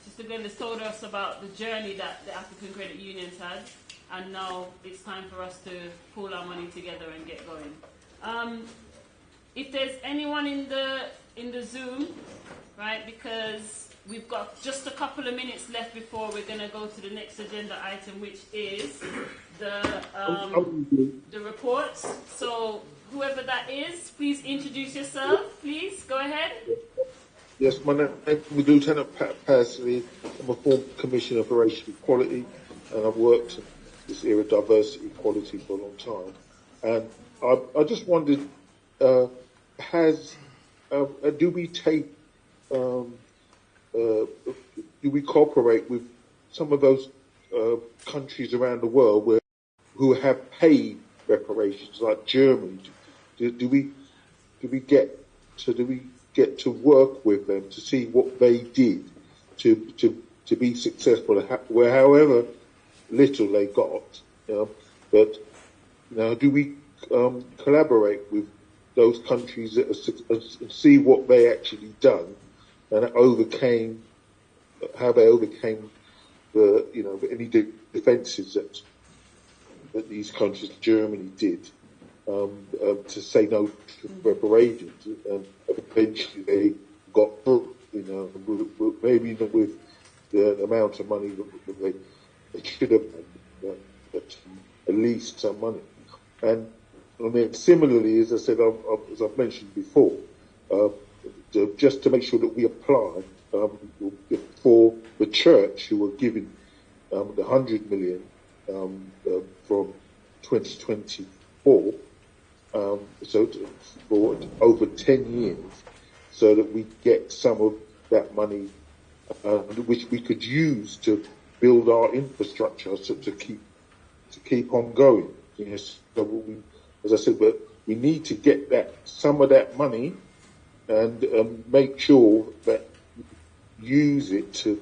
Sister Glenda's told us about the journey that the African Credit Union's had. And now it's time for us to pull our money together and get going. If there's anyone in the Zoom, right, because we've got just a couple of minutes left before we're going to go to the next agenda item, which is the reports. So whoever that is, please introduce yourself. Please go ahead.
Yes, my name is Lieutenant Pat Persley. I'm a former Commissioner for Racial Equality, and I've worked in this area of diversity equality for a long time. And I just wondered, do we take, do we cooperate with some of those countries around the world who have paid reparations, like Germany? Do we get to work with them to see what they did to be successful, however little they got, but do we collaborate with those countries and see what they actually done and how they overcame any defences that these countries, Germany, did to say no to reparations, and eventually they got through, maybe not with the amount of money that they should have had, but at least some money. And I mean, similarly, as I said, as I've mentioned before, just to make sure that we apply for the church, who were given the 100 million from 2024, so for over 10 years, so that we get some of that money, which we could use to build our infrastructure to keep on going. Yes, so as I said, but we need to get some of that money and make sure that use it to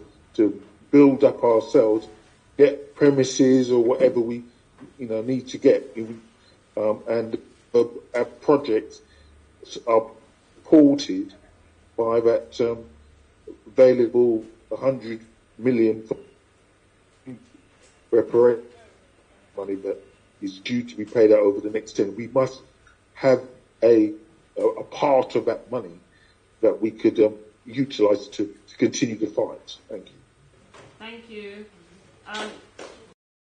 build up ourselves, get premises or whatever we need to get, and our projects are supported by that available 100 million reparation money that is due to be paid out over the next 10. We must have a part of that money that we could utilise to continue the fight. Thank you.
Thank you. I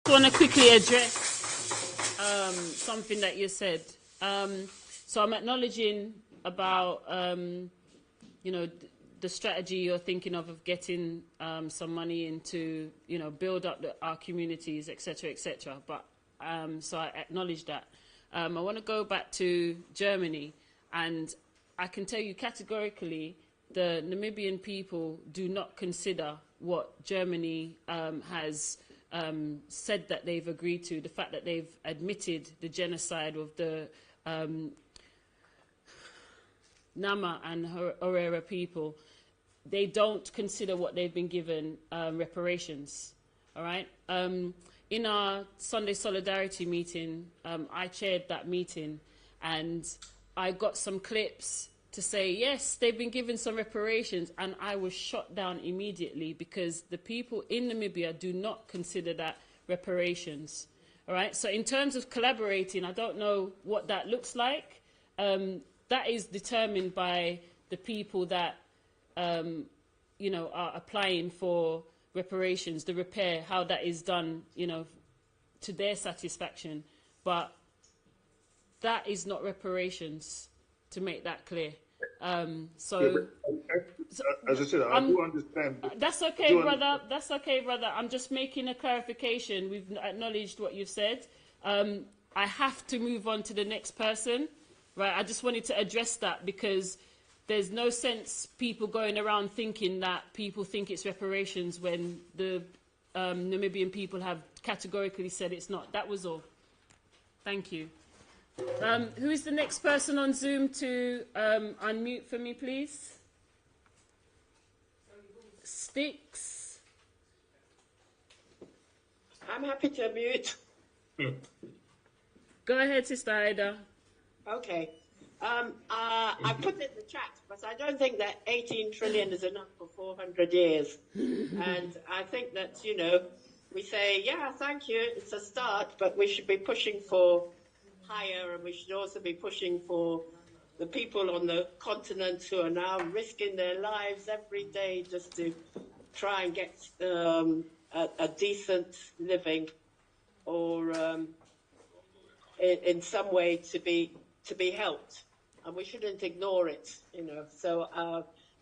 want to quickly address something that you said. So I'm acknowledging about the strategy you're thinking of getting some money into build up our communities, etc., etc. But so I acknowledge that. I want to go back to Germany, and I can tell you categorically, the Namibian people do not consider what Germany has said that they've agreed to, the fact that they've admitted the genocide of the Nama and Orera people, they don't consider what they've been given reparations. All right. In our Sunday Solidarity meeting, I chaired that meeting, and I got some clips to say, yes, they've been given some reparations, and I was shot down immediately because the people in Namibia do not consider that reparations. All right. So in terms of collaborating, I don't know what that looks like. That is determined by the people that, you know, are applying for reparations, the repair, how that is done, you know, to their satisfaction. But that is not reparations, to make that clear. So,
as I said, I do understand.
That's okay, brother. That's okay, brother. I'm just making a clarification. We've acknowledged what you've said. I have to move on to the next person. Right, I just wanted to address that because there's no sense people going around thinking that people think it's reparations when the Namibian people have categorically said it's not. That was all. Thank you. Who is the next person on Zoom to unmute for me, please? Sticks.
I'm happy to unmute.
Go ahead, Sister Ida.
Okay. I put it in the chat, but I don't think that 18 trillion is enough for 400 years. And I think that, you know, we say, yeah, thank you, it's a start, but we should be pushing for higher, and we should also be pushing for the people on the continent who are now risking their lives every day just to try and get a decent living, or in some way to be helped, and we shouldn't ignore it, you know. So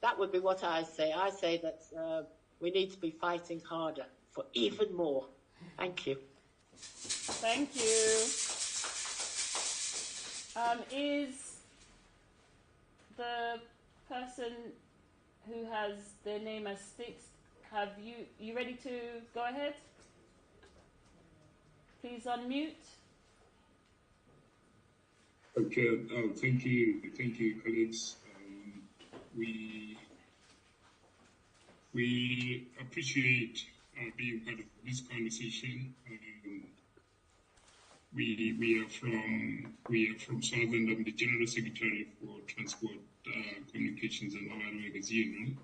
that would be what I say. I say that we need to be fighting harder for even more. Thank you.
Thank you. Is the person who has their name as Sticks, have you ready to go ahead? Please unmute.
Okay, thank you, colleagues. We appreciate being part of this conversation. We are from Southern. I'm the General Secretary for Transport, Communications and Mobile Workers Union.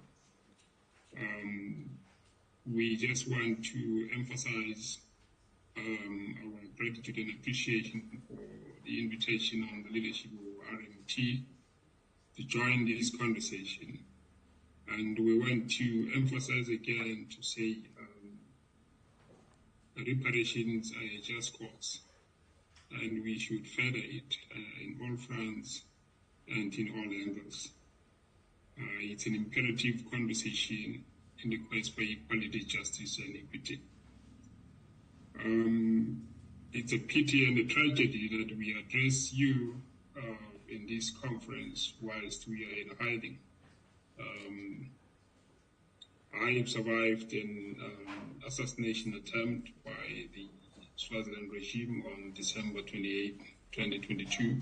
We just want to emphasize our gratitude and appreciation for the invitation on the leadership of RMT to join this conversation. And we want to emphasize again to say reparations are a just cause, and we should further it in all fronts and in all angles. It's an imperative conversation in the quest for equality, justice, and equity. It's a pity and a tragedy that we address you in this conference whilst we are in hiding. I have survived an assassination attempt by the Swaziland regime on December 28, 2022.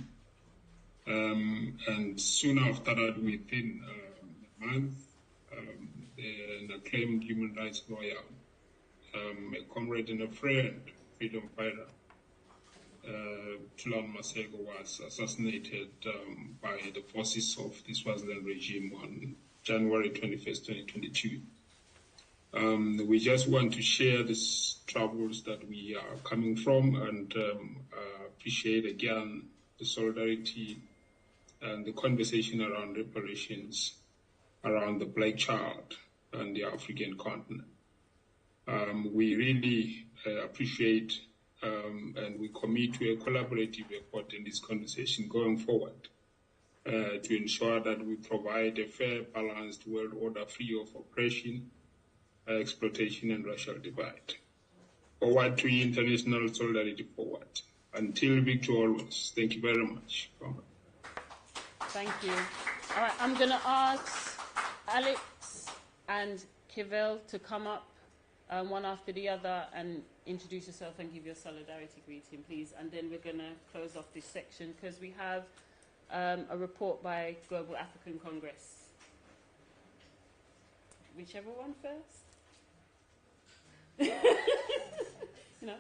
And soon after that, within a month, an acclaimed human rights lawyer, a comrade and a friend, freedom fighter, Tulan Masego, was assassinated by the forces of the Swaziland regime on January 21st, 2022. We just want to share these troubles that we are coming from, and appreciate again the solidarity and the conversation around reparations around the Black child and the African continent. We really appreciate and we commit to a collaborative effort in this conversation going forward to ensure that we provide a fair, balanced world order free of oppression, exploitation, and racial divide. Forward to international solidarity, forward. Until victory always. Thank you very much.
Thank you. All right, I'm going to ask Alex and Kivel to come up one after the other, and introduce yourself and give your solidarity greeting, please. And then we're going to close off this section because we have a report by Global African Congress. Whichever one first. You know.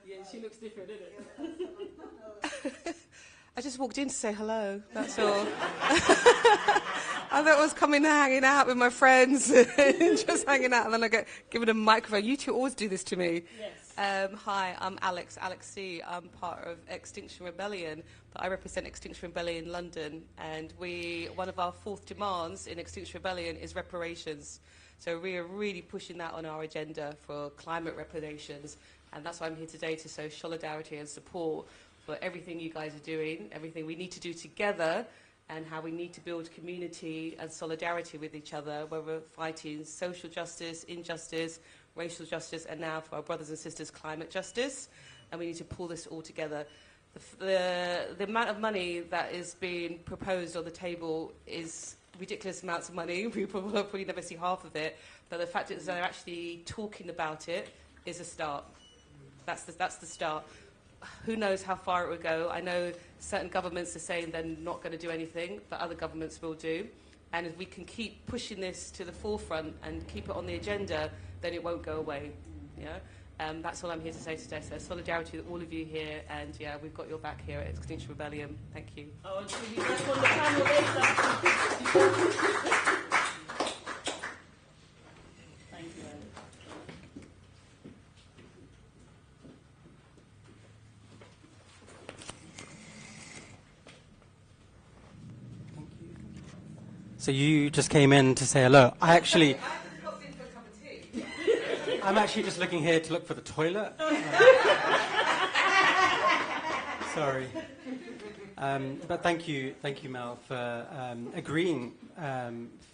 Yeah, she looks different, isn't it?
I just walked in to say hello, that's all. I thought I was coming hanging out with my friends, just hanging out, and then I get given a microphone. You two always do this to me.
Yes.
Hi, I'm Alex C. I'm part of Extinction Rebellion, but I represent Extinction Rebellion London, and one of our fourth demands in Extinction Rebellion is reparations. So we are really pushing that on our agenda for climate reparations, and that's why I'm here today, to show solidarity and support for everything you guys are doing, everything we need to do together, and how we need to build community and solidarity with each other, where we're fighting social justice, injustice, racial justice, and now for our brothers and sisters, climate justice. And we need to pull this all together. The amount of money that is being proposed on the table is ridiculous amounts of money. People will probably never see half of it, but the fact is they're actually talking about it is a start. That's the start. Who knows how far it will go? I know certain governments are saying they're not going to do anything, but other governments will do. And if we can keep pushing this to the forefront and keep it on the agenda, then it won't go away. Yeah? That's all I'm here to say today. So solidarity with all of you here, and yeah, we've got your back here at Extinction Rebellion. Thank you.
Oh, and she'll be back on the panel later. Thank you, Alex.
So you just came in to say hello. I'm actually just looking here to look for the toilet. Sorry. But thank you, Mel, for agreeing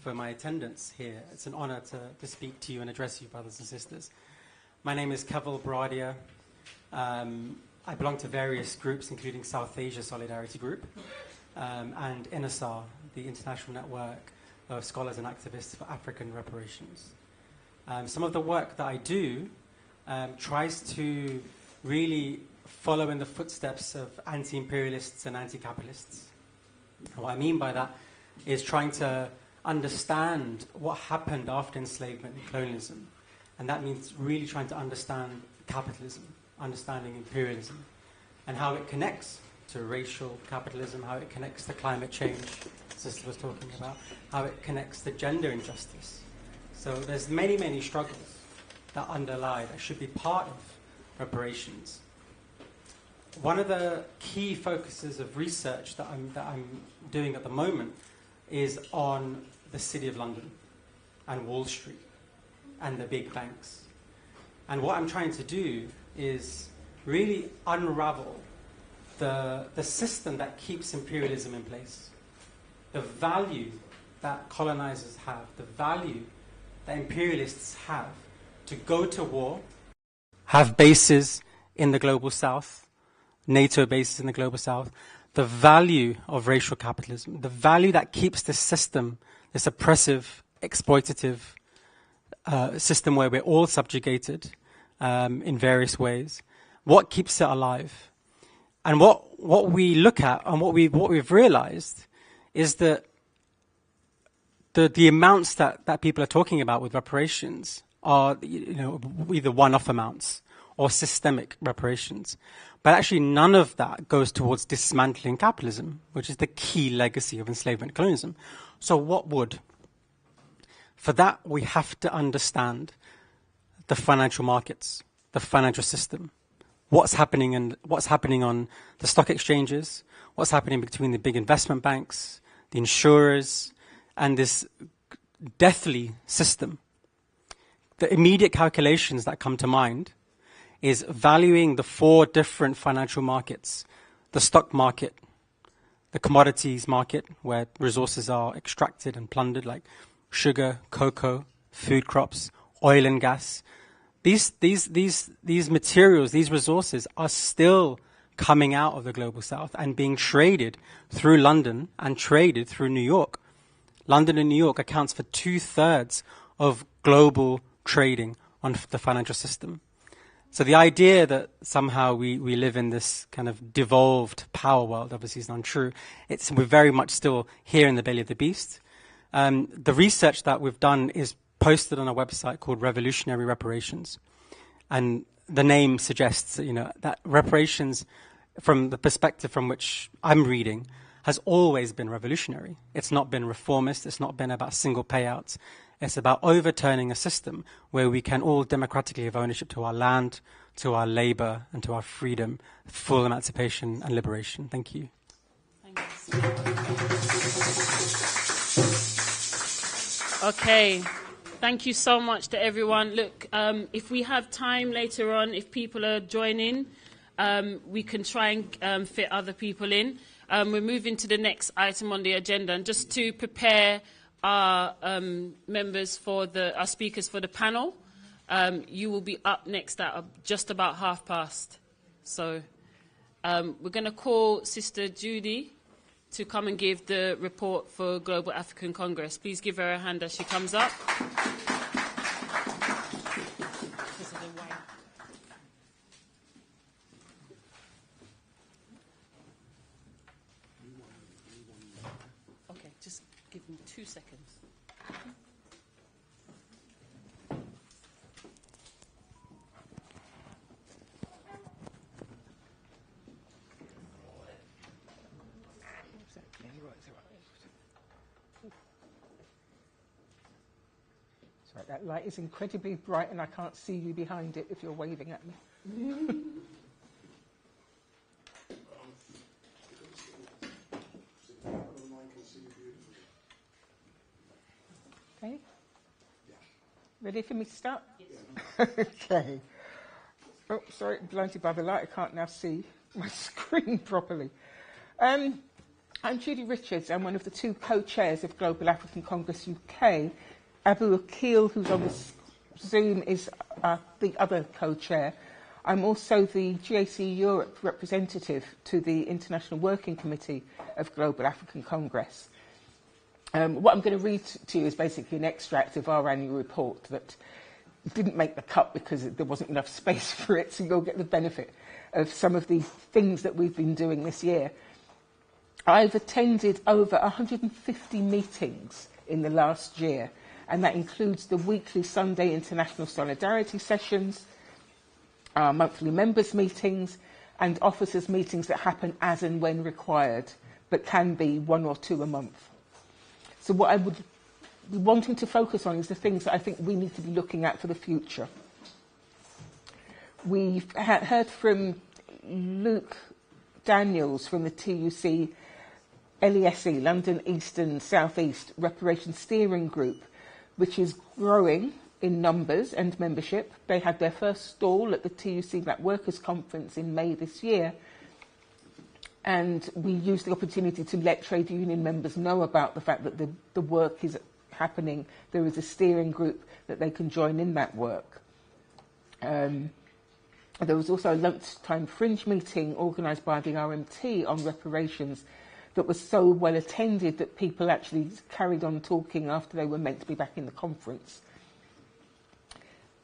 for my attendance here. It's an honor to speak to you and address you, brothers and sisters. My name is Kaval Bradia. I belong to various groups, including South Asia Solidarity Group and INASAR, the International Network of Scholars and Activists for African Reparations. Some of the work that I do tries to really follow in the footsteps of anti-imperialists and anti-capitalists. What I mean by that is trying to understand what happened after enslavement and colonialism. And that means really trying to understand capitalism, understanding imperialism, and how it connects to racial capitalism, how it connects to climate change, Sister was talking about, how it connects to gender injustice. So there's many, many struggles that underlie, that should be part of reparations. One of the key focuses of research that I'm doing at the moment is on the City of London and Wall Street and the big banks. And what I'm trying to do is really unravel the system that keeps imperialism in place, the value that colonizers have, the value that imperialists have to go to war, have bases in the global south, NATO bases in the global south, the value of racial capitalism, the value that keeps this system, this oppressive, exploitative system where we're all subjugated in various ways, what keeps it alive. And what we look at and what we've realized is that the amounts that people are talking about with reparations are either one-off amounts or systemic reparations. But actually none of that goes towards dismantling capitalism, which is the key legacy of enslavement and colonialism. So what would? For that, we have to understand the financial markets, the financial system, what's happening on the stock exchanges, what's happening between the big investment banks, the insurers, and this deathly system. The immediate calculations that come to mind is valuing the 4 different financial markets: the stock market, the commodities market where resources are extracted and plundered, like sugar, cocoa, food crops, oil and gas. These materials, these resources are still coming out of the global south and being traded through London and traded through New York. London and New York accounts for 2/3 of global trading on the financial system. So the idea that somehow we live in this kind of devolved power world obviously is untrue. We're very much still here in the belly of the beast. The research that we've done is posted on a website called Revolutionary Reparations. And the name suggests that reparations, from the perspective from which I'm reading, has always been revolutionary. It's not been reformist. It's not been about single payouts. It's about overturning a system where we can all democratically have ownership to our land, to our labor, and to our freedom, full emancipation and liberation. Thank you.
Okay. Thank you so much to everyone. Look, if we have time later on, if people are joining, we can try and fit other people in. We're moving to the next item on the agenda. And just to prepare our members our speakers for the panel, you will be up next at just about past. So we're going to call Sister Judy to come and give the report for Global African Congress. Please give her a hand as she comes up. Okay, just give me 2 seconds.
That light is incredibly bright and I can't see you behind it if you're waving at me. Okay. Ready for me to start? Yes. Okay. Oh, sorry, blinded by the light. I can't now see my screen properly. I'm Judy Richards. I'm one of the 2 co-chairs of Global African Congress UK. Abu Akil, who's on the Zoom, is the other co-chair. I'm also the GAC Europe representative to the International Working Committee of Global African Congress. What I'm going to read to you is basically an extract of our annual report that didn't make the cut because there wasn't enough space for it, so you'll get the benefit of some of the things that we've been doing this year. I've attended over 150 meetings in the last year, and that includes the weekly Sunday International Solidarity sessions, our monthly members' meetings, and officers' meetings that happen as and when required, but can be 1 or 2 a month. So what I would be wanting to focus on is the things that I think we need to be looking at for the future. We've heard from Luke Daniels from the TUC LESE, London Eastern South East Reparations Steering Group, which is growing in numbers and membership. They had their first stall at the TUC Black Workers Conference in May this year, and we used the opportunity to let trade union members know about the fact that the work is happening. There is a steering group that they can join in that work. There was also a lunchtime fringe meeting organised by the RMT on reparations that was so well attended that people actually carried on talking after they were meant to be back in the conference.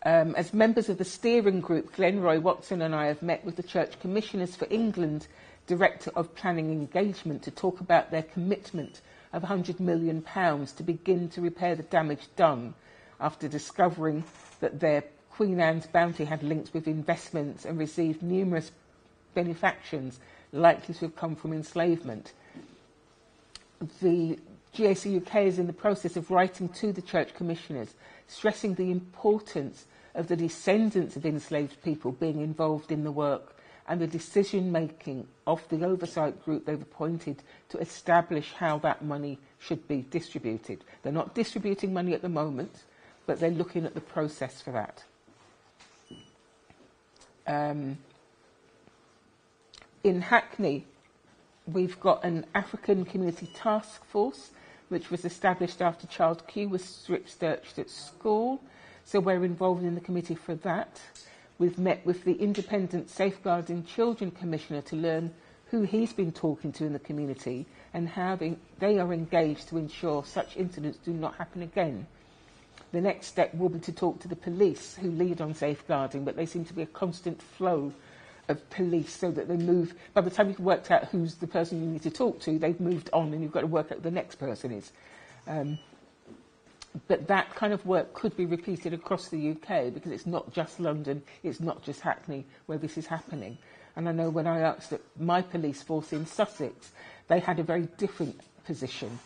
As members of the steering group, Glenroy Watson and I have met with the Church Commissioners for England, Director of Planning Engagement, to talk about their commitment of £100 million to begin to repair the damage done after discovering that their Queen Anne's bounty had links with investments and received numerous benefactions likely to have come from enslavement. The GAC UK is in the process of writing to the Church Commissioners, stressing the importance of the descendants of enslaved people being involved in the work and the decision-making of the oversight group they've appointed to establish how that money should be distributed. They're not distributing money at the moment, but they're looking at the process for that. In Hackney, We've got an African Community Task Force, which was established after Child Q was strip-searched at school. So we're involved in the committee for that. We've met with the Independent Safeguarding Children Commissioner to learn who he's been talking to in the community and how they are engaged to ensure such incidents do not happen again. The next step will be to talk to the police who lead on safeguarding, but they seem to be a constant flow of police so that they move. By the time you've worked out who's the person you need to talk to, they've moved on and you've got to work out who the next person is. But that kind of work could be repeated across the UK because it's not just London, it's not just Hackney where this is happening. And I know when I asked at my police force in Sussex, they had a very different position.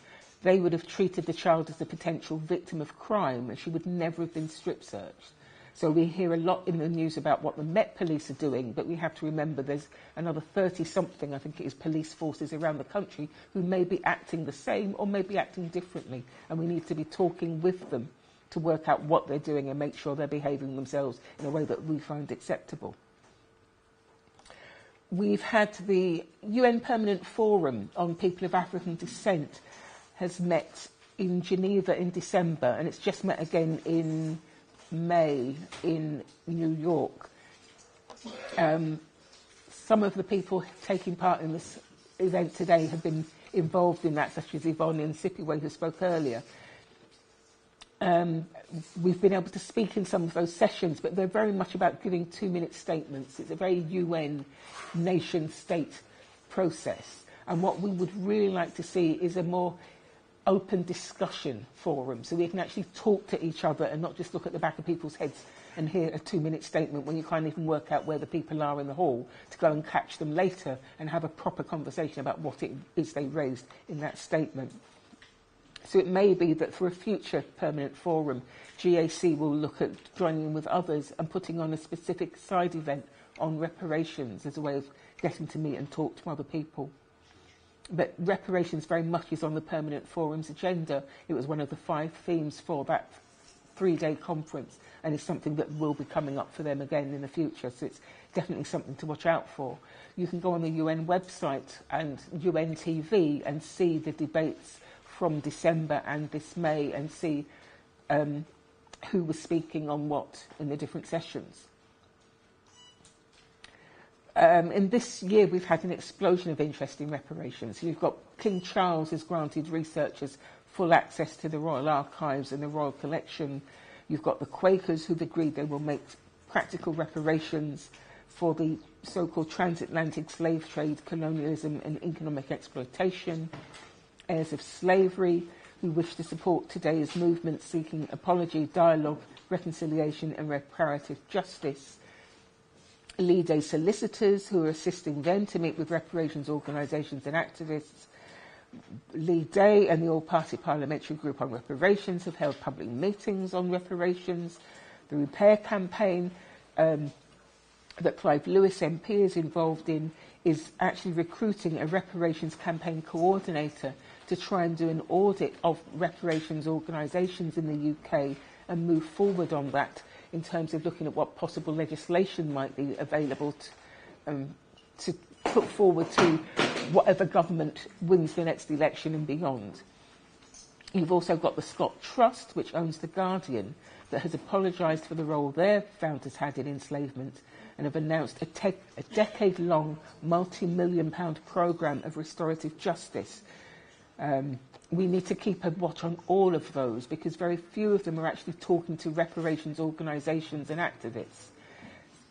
They would have treated the child as a potential victim of crime and she would never have been strip-searched. So we hear a lot in the news about what the Met Police are doing, but we have to remember there's another 30-something, I think it is, police forces around the country who may be acting the same or may be acting differently, and we need to be talking with them to work out what they're doing and make sure they're behaving themselves in a way that we find acceptable. We've had the UN Permanent Forum on People of African Descent has met in Geneva in December, and it's just met again in May in New York. Some of the people taking part in this event today have been involved in that, such as Yvonne and Sipiwe, who spoke earlier. We've been able to speak in some of those sessions, but they're very much about giving 2-minute statements. It's a very UN nation-state process. And what we would really like to see is a more open discussion forum, so we can actually talk to each other and not just look at the back of people's heads and hear a 2-minute statement when you can't even work out where the people are in the hall, to go and catch them later and have a proper conversation about what it is they raised in that statement. So it may be that for a future permanent forum, GAC will look at joining in with others and putting on a specific side event on reparations as a way of getting to meet and talk to other people. But reparations very much is on the Permanent Forum's agenda. It was one of the 5 themes for that 3-day conference, and it's something that will be coming up for them again in the future, so it's definitely something to watch out for. You can go on the UN website and UN TV and see the debates from December and this May and see who was speaking on what in the different sessions. In this year, we've had an explosion of interest in reparations. You've got King Charles has granted researchers full access to the Royal Archives and the Royal Collection. You've got the Quakers who've agreed they will make practical reparations for the so-called transatlantic slave trade, colonialism and economic exploitation. Heirs of slavery who wish to support today's movement seeking apology, dialogue, reconciliation and reparative justice. Lead solicitors who are assisting them to meet with reparations organisations and activists. Lead Day and the All-Party Parliamentary Group on Reparations have held public meetings on reparations. The Repair campaign that Clive Lewis MP is involved in is actually recruiting a reparations campaign coordinator to try and do an audit of reparations organisations in the UK and move forward on that in terms of looking at what possible legislation might be available to put forward to whatever government wins the next election and beyond. You've also got the Scott Trust, which owns The Guardian, that has apologised for the role their founders had in enslavement and have announced a decade-long multi-million-pound programme of restorative justice. We need to keep a watch on all of those because very few of them are actually talking to reparations organisations and activists.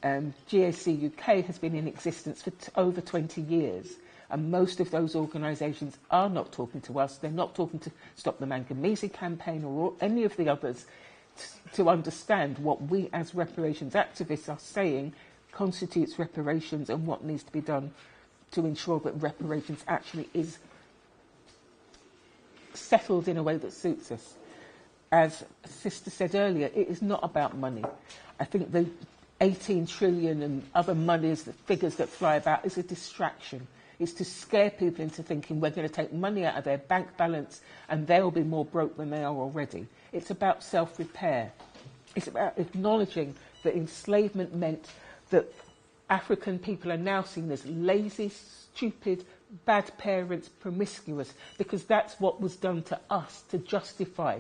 GAC UK has been in existence for over 20 years and most of those organisations are not talking to us. They're not talking to Stop the Manganese campaign or any of the others to understand what we as reparations activists are saying constitutes reparations and what needs to be done to ensure that reparations actually is settled in a way that suits us. As Sister said earlier, it is not about money. I think the 18 trillion and other monies, the figures that fly about, is a distraction. It's to scare people into thinking we're going to take money out of their bank balance and they'll be more broke than they are already. It's about self-repair. It's about acknowledging that enslavement meant that African people are now seen as lazy, stupid, bad parents, promiscuous, because that's what was done to us to justify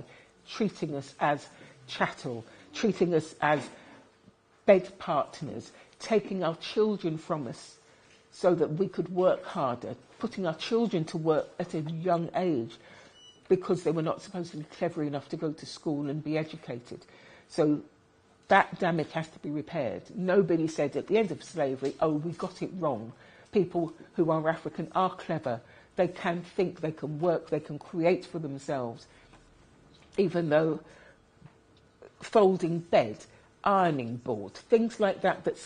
treating us as chattel, treating us as bed partners, taking our children from us so that we could work harder, putting our children to work at a young age because they were not supposed to be clever enough to go to school and be educated. So that damage has to be repaired. Nobody said at the end of slavery, oh, we got it wrong. People who are African are clever. They can think, they can work, they can create for themselves. Even though folding bed, ironing board, things like that that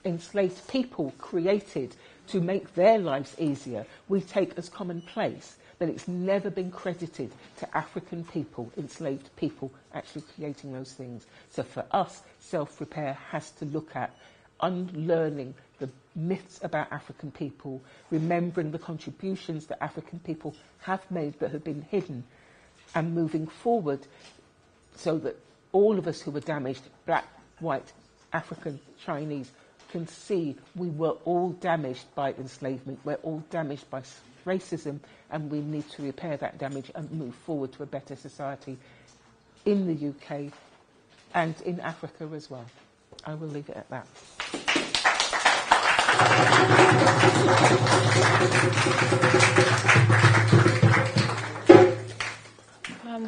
enslaved people created to make their lives easier, we take as commonplace, that it's never been credited to African people, enslaved people, actually creating those things. So for us, self-repair has to look at unlearning the myths about African people, remembering the contributions that African people have made that have been hidden, and moving forward so that all of us who were damaged, black, white, African, Chinese, can see we were all damaged by enslavement, we're all damaged by racism, and we need to repair that damage and move forward to a better society in the UK and in Africa as well. I will leave it at that.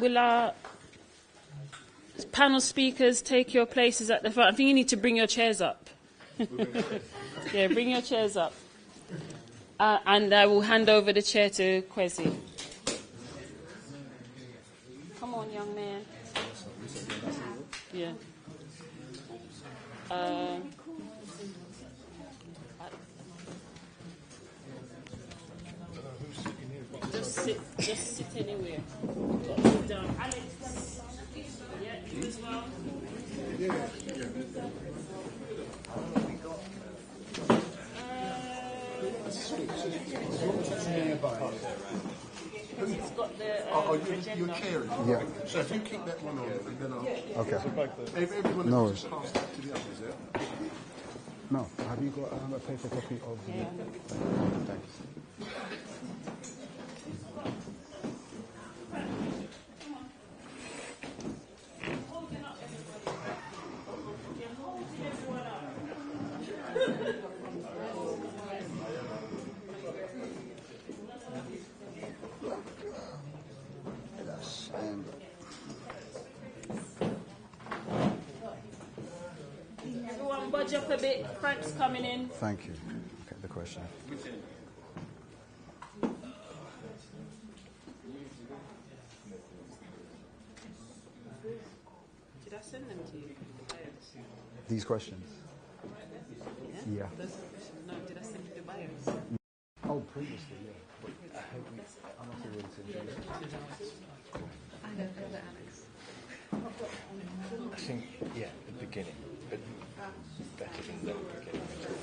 Will our panel speakers take your places at the front? I think you need to bring your chairs up. Yeah, bring your chairs up. And I will hand over the chair to Kwesi. Come on, young man. Yeah. Just sit anywhere. Sit down. Alex, yeah, you as well. It's got the
you're chairing.
Yeah.
So if you keep that one on, and then I'll...
Okay.
So everyone
No
else
worries.
just pass that to the others, yeah?
No. Have you got a paper copy of the...
Yeah.
Thanks.
Everyone budge up a bit. Frank's coming in.
Thank you. Okay, the question.
Did I send them to you?
These questions? Yeah.
No, did I send you the bios?
Oh, previously, yeah. But I'm not really to
I know, Alex.
I think, yeah, at the beginning, but better than no beginning at all.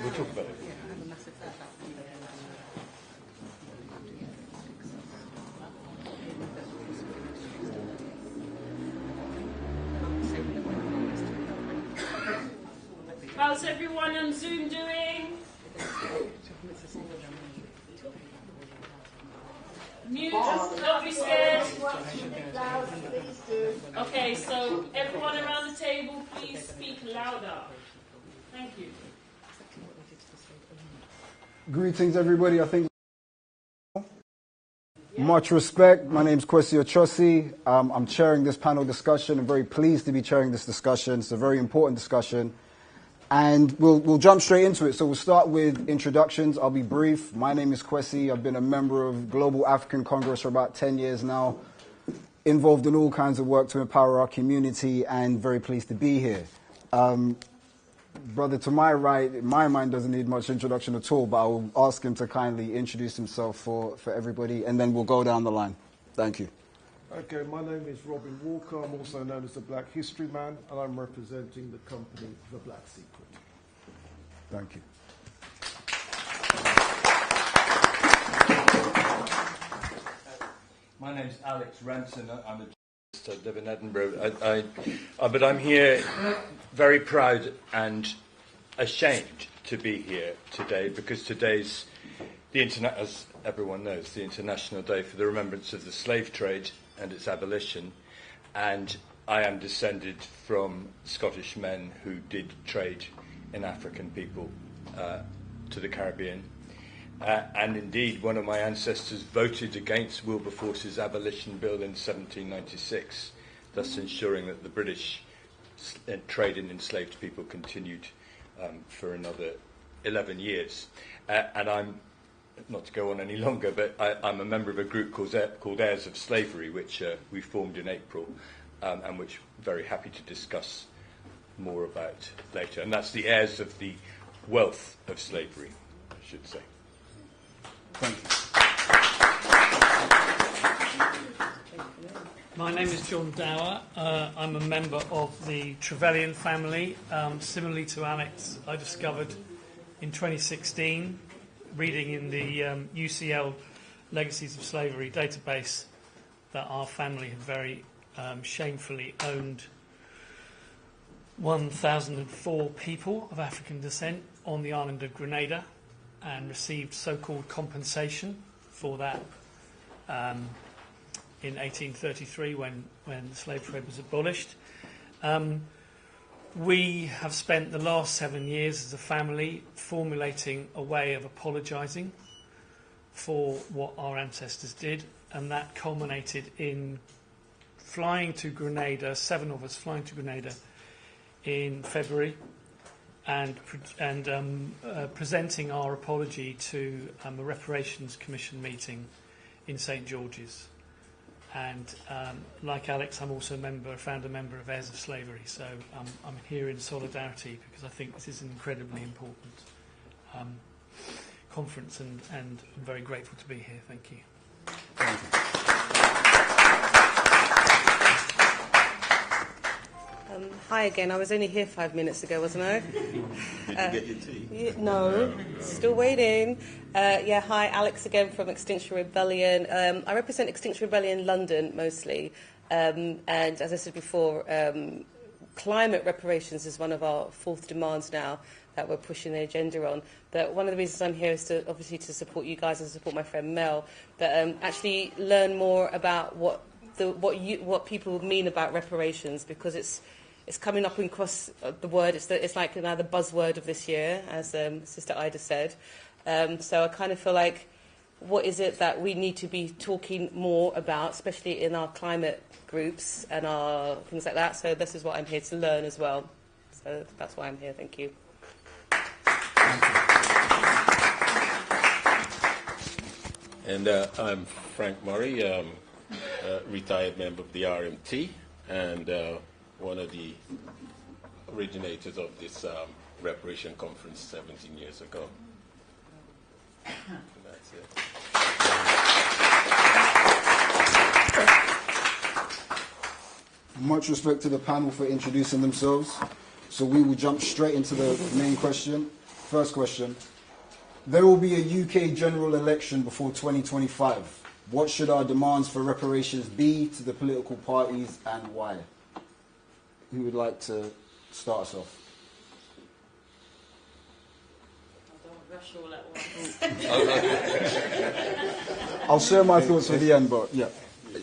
We'll talk about it.
Yeah, I have a massive thought about
How's everyone on Zoom doing? Mute, don't be scared. Okay, so everyone around the table, please speak louder. Thank you.
Greetings, everybody. I think much respect. My name is Kwesi Ochosi. I'm chairing this panel discussion. I'm very pleased to be chairing this discussion. It's a very important discussion. And we'll jump straight into it. So we'll start with introductions. I'll be brief. My name is Kwesi. I've been a member of Global African Congress for about 10 years now, involved in all kinds of work to empower our community, and very pleased to be here. Brother to my right, in my mind, doesn't need much introduction at all, but I will ask him to kindly introduce himself for everybody, and then we'll go down the line. Thank you.
Okay, my name is Robin Walker. I'm also known as the Black History Man, and I'm representing the company The Black Secret.
Thank you.
My name's Alex Ranson. I'm a journalist. I live in Edinburgh. But I'm here very proud and ashamed to be here today because today's as everyone knows, the International Day for the Remembrance of the Slave Trade and its abolition, and I am descended from Scottish men who did trade in African people to the Caribbean. And indeed, one of my ancestors voted against Wilberforce's abolition bill in 1796, thus ensuring that the British trade in enslaved people continued for another 11 years. And I'm, not to go on any longer, but I'm a member of a group called Heirs of Slavery, which we formed in April, and which I'm very happy to discuss more about later. And that's the heirs of the wealth of slavery, I should say.
Thank
you. My name is John Dower. I'm a member of the Trevelyan family. Similarly to Alex, I discovered in 2016, reading in the UCL Legacies of Slavery database, that our family had very shamefully owned 1,004 people of African descent on the island of Grenada, and received so-called compensation for that in 1833 when the slave trade was abolished. We have spent the last 7 years as a family formulating a way of apologising for what our ancestors did, and that culminated in flying to Grenada, 7 of us flying to Grenada in February, and presenting our apology to a Reparations Commission meeting in St George's. And like Alex, I'm also a founder member of Heirs of Slavery, so I'm here in solidarity because I think this is an incredibly important conference, and I'm very grateful to be here. Thank you.
Thank you.
Hi again. I was only here 5 minutes ago, wasn't I?
Did you get your tea?
Yeah, no, still waiting. Hi, Alex again from Extinction Rebellion. I represent Extinction Rebellion London mostly, and as I said before, climate reparations is one of our 4th demands now that we're pushing the agenda on. But one of the reasons I'm here is to obviously to support you guys and support my friend Mel, but actually learn more about what people mean about reparations, because it's coming up across the word. It's like now the buzzword of this year, as Sister Ida said. So I kind of feel like, what is it that we need to be talking more about, especially in our climate groups and our things like that. So this is what I'm here to learn as well. So that's why I'm here. Thank you.
And I'm Frank Murray, retired member of the RMT, and one of the originators of this reparation conference 17 years ago. And that's it.
Much respect to the panel for introducing themselves. So we will jump straight into the main question. First question. There will be a UK general election before 2025. What should our demands for reparations be to the political parties, and why? Who would like to start us off?
Rush all at once.
I'll share my thoughts for the end, but yeah.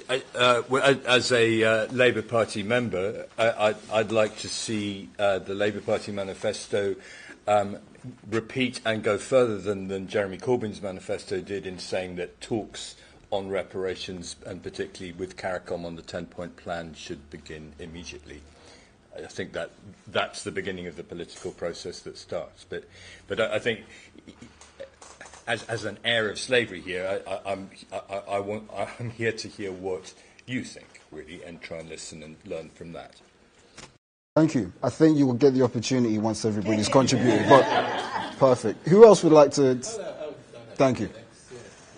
As a Labour Party member, I'd like to see the Labour Party manifesto repeat and go further than Jeremy Corbyn's manifesto did, in saying that talks on reparations, and particularly with CARICOM on the 10-point plan, should begin immediately. I think that's the beginning of the political process that starts. But I think, as an heir of slavery here, I'm here to hear what you think, really, and try and listen and learn from that.
Thank you. I think you will get the opportunity once everybody's contributed. But perfect. Who else would like to? Thank you.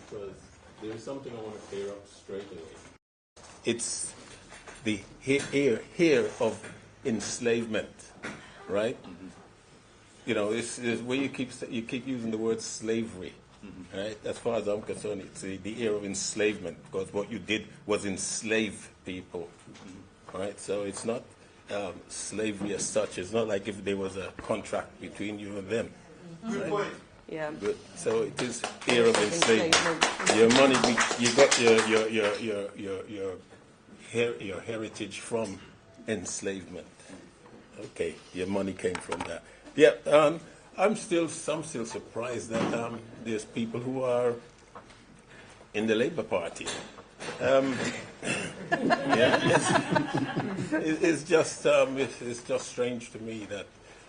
Because there is something I want to clear up straight away. It's the here of enslavement, right? Mm-hmm. You know, it's where you keep using the word slavery, right? As far as I'm concerned, it's the era of enslavement, because what you did was enslave people, right? So it's not slavery as such. It's not like if there was a contract between you and them.
Good
right?
point. Yeah.
But, so it is era of enslavement. Your money, you got your heritage from enslavement. Okay, your money came from that. Yeah, I'm still surprised that there's people who are in the Labour Party. Yeah, it's just strange to me that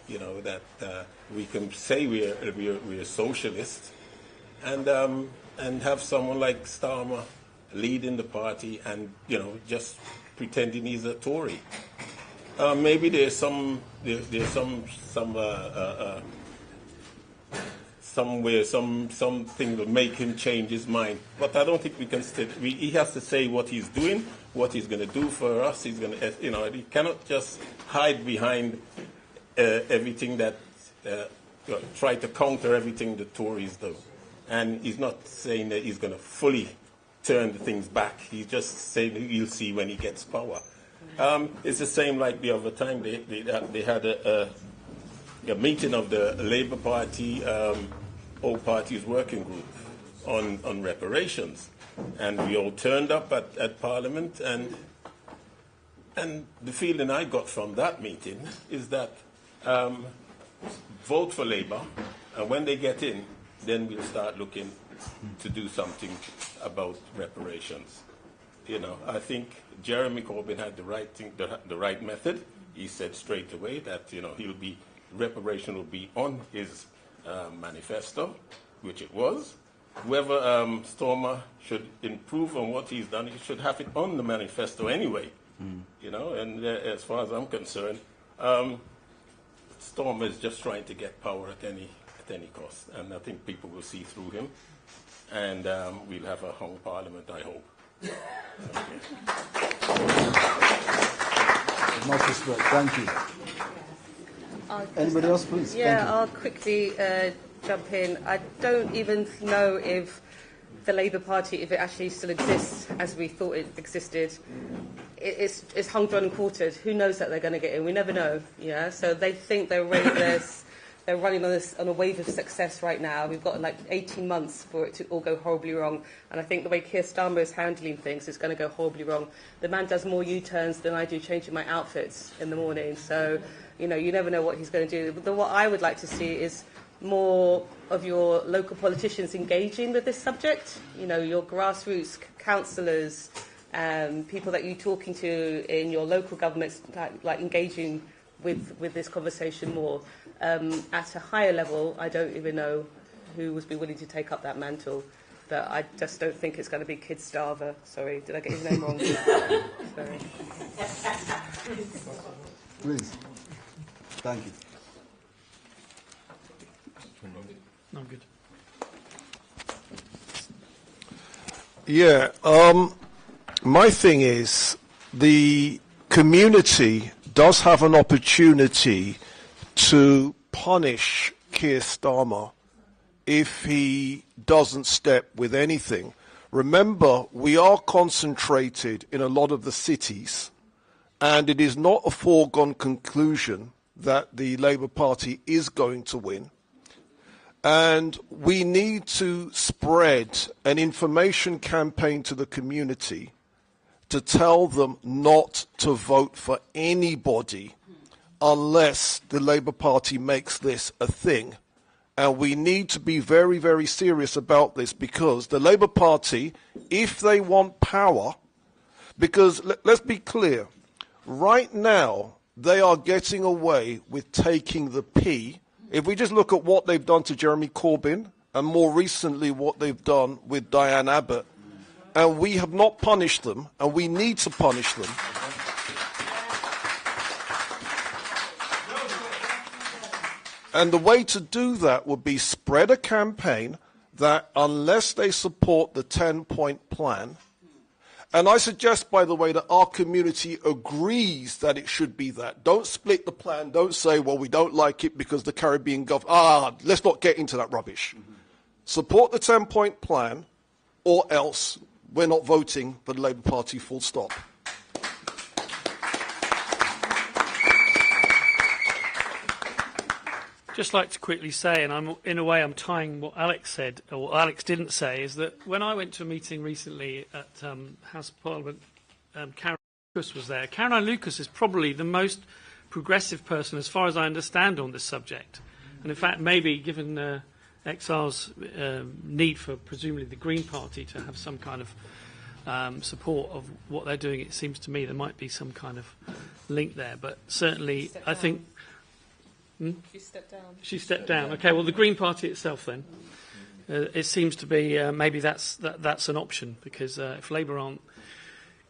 that we can say we're socialist and have someone like Starmer leading the party and just pretending he's a Tory. Maybe there's something will make him change his mind. But I don't think we can he has to say what he's doing, what he's going to do for us. He's going to, he cannot just hide behind everything that try to counter everything the Tories do. And he's not saying that he's going to fully turn the things back. He's just saying you'll see when he gets power. It's the same like the other time they had a meeting of the Labour Party, all parties working group on reparations, and we all turned up at Parliament, and the feeling I got from that meeting is that vote for Labour, and when they get in, then we'll start looking to do something about reparations. I think Jeremy Corbyn had the right thing, the right method. He said straight away that reparation will be on his manifesto, which it was. Whoever Stormer should improve on what he's done, he should have it on the manifesto anyway. And as far as I'm concerned, Stormer is just trying to get power at any cost, and I think people will see through him, and we'll have a hung parliament, I hope.
Much respect. Thank you. Anybody else, please?
Yeah, I'll quickly jump in. I don't even know if the Labour Party, if it actually still exists as we thought it existed, it's hung, drawn and quartered. Who knows that they're going to get in? We never know. Yeah, so they think they're running on a wave of success right now. We've got like 18 months for it to all go horribly wrong. And I think the way Keir Starmer is handling things is going to go horribly wrong. The man does more U-turns than I do changing my outfits in the morning. So, you never know what he's going to do. But what I would like to see is more of your local politicians engaging with this subject. Your grassroots councillors, people that you're talking to in your local governments, like engaging with this conversation more. At a higher level, I don't even know who would be willing to take up that mantle, but I just don't think it's going to be Kid Starver. Sorry, did I get his name wrong? Sorry.
Please. Thank you.
I'm good.
Yeah, my thing is the community does have an opportunity to punish Keir Starmer if he doesn't step with anything. Remember, we are concentrated in a lot of the cities, and it is not a foregone conclusion that the Labour Party is going to win. And we need to spread an information campaign to the community to tell them not to vote for anybody unless the Labour Party makes this a thing. And we need to be very, very serious about this, because the Labour Party, if they want power, because let's be clear, right now they are getting away with taking the P. If we just look at what they've done to Jeremy Corbyn, and more recently what they've done with Diane Abbott, and we have not punished them, and we need to punish them. And the way to do that would be spread a campaign that unless they support the 10-point plan, and I suggest, by the way, that our community agrees that it should be that. Don't split the plan. Don't say, well, we don't like it because the Caribbean government. Let's not get into that rubbish. Support the 10-point plan, or else we're not voting for the Labour Party, full stop.
just like to quickly say, and in a way I'm tying what Alex said, or what Alex didn't say, is that when I went to a meeting recently at House of Parliament, Caroline Lucas was there. Caroline Lucas is probably the most progressive person, as far as I understand, on this subject. And in fact, maybe given XR's need for presumably the Green Party to have some kind of support of what they're doing, it seems to me there might be some kind of link there. But certainly, I think...
She stepped down.
She stepped down. Okay, well, the Green Party itself then. It seems to be maybe that's an option, because if Labour aren't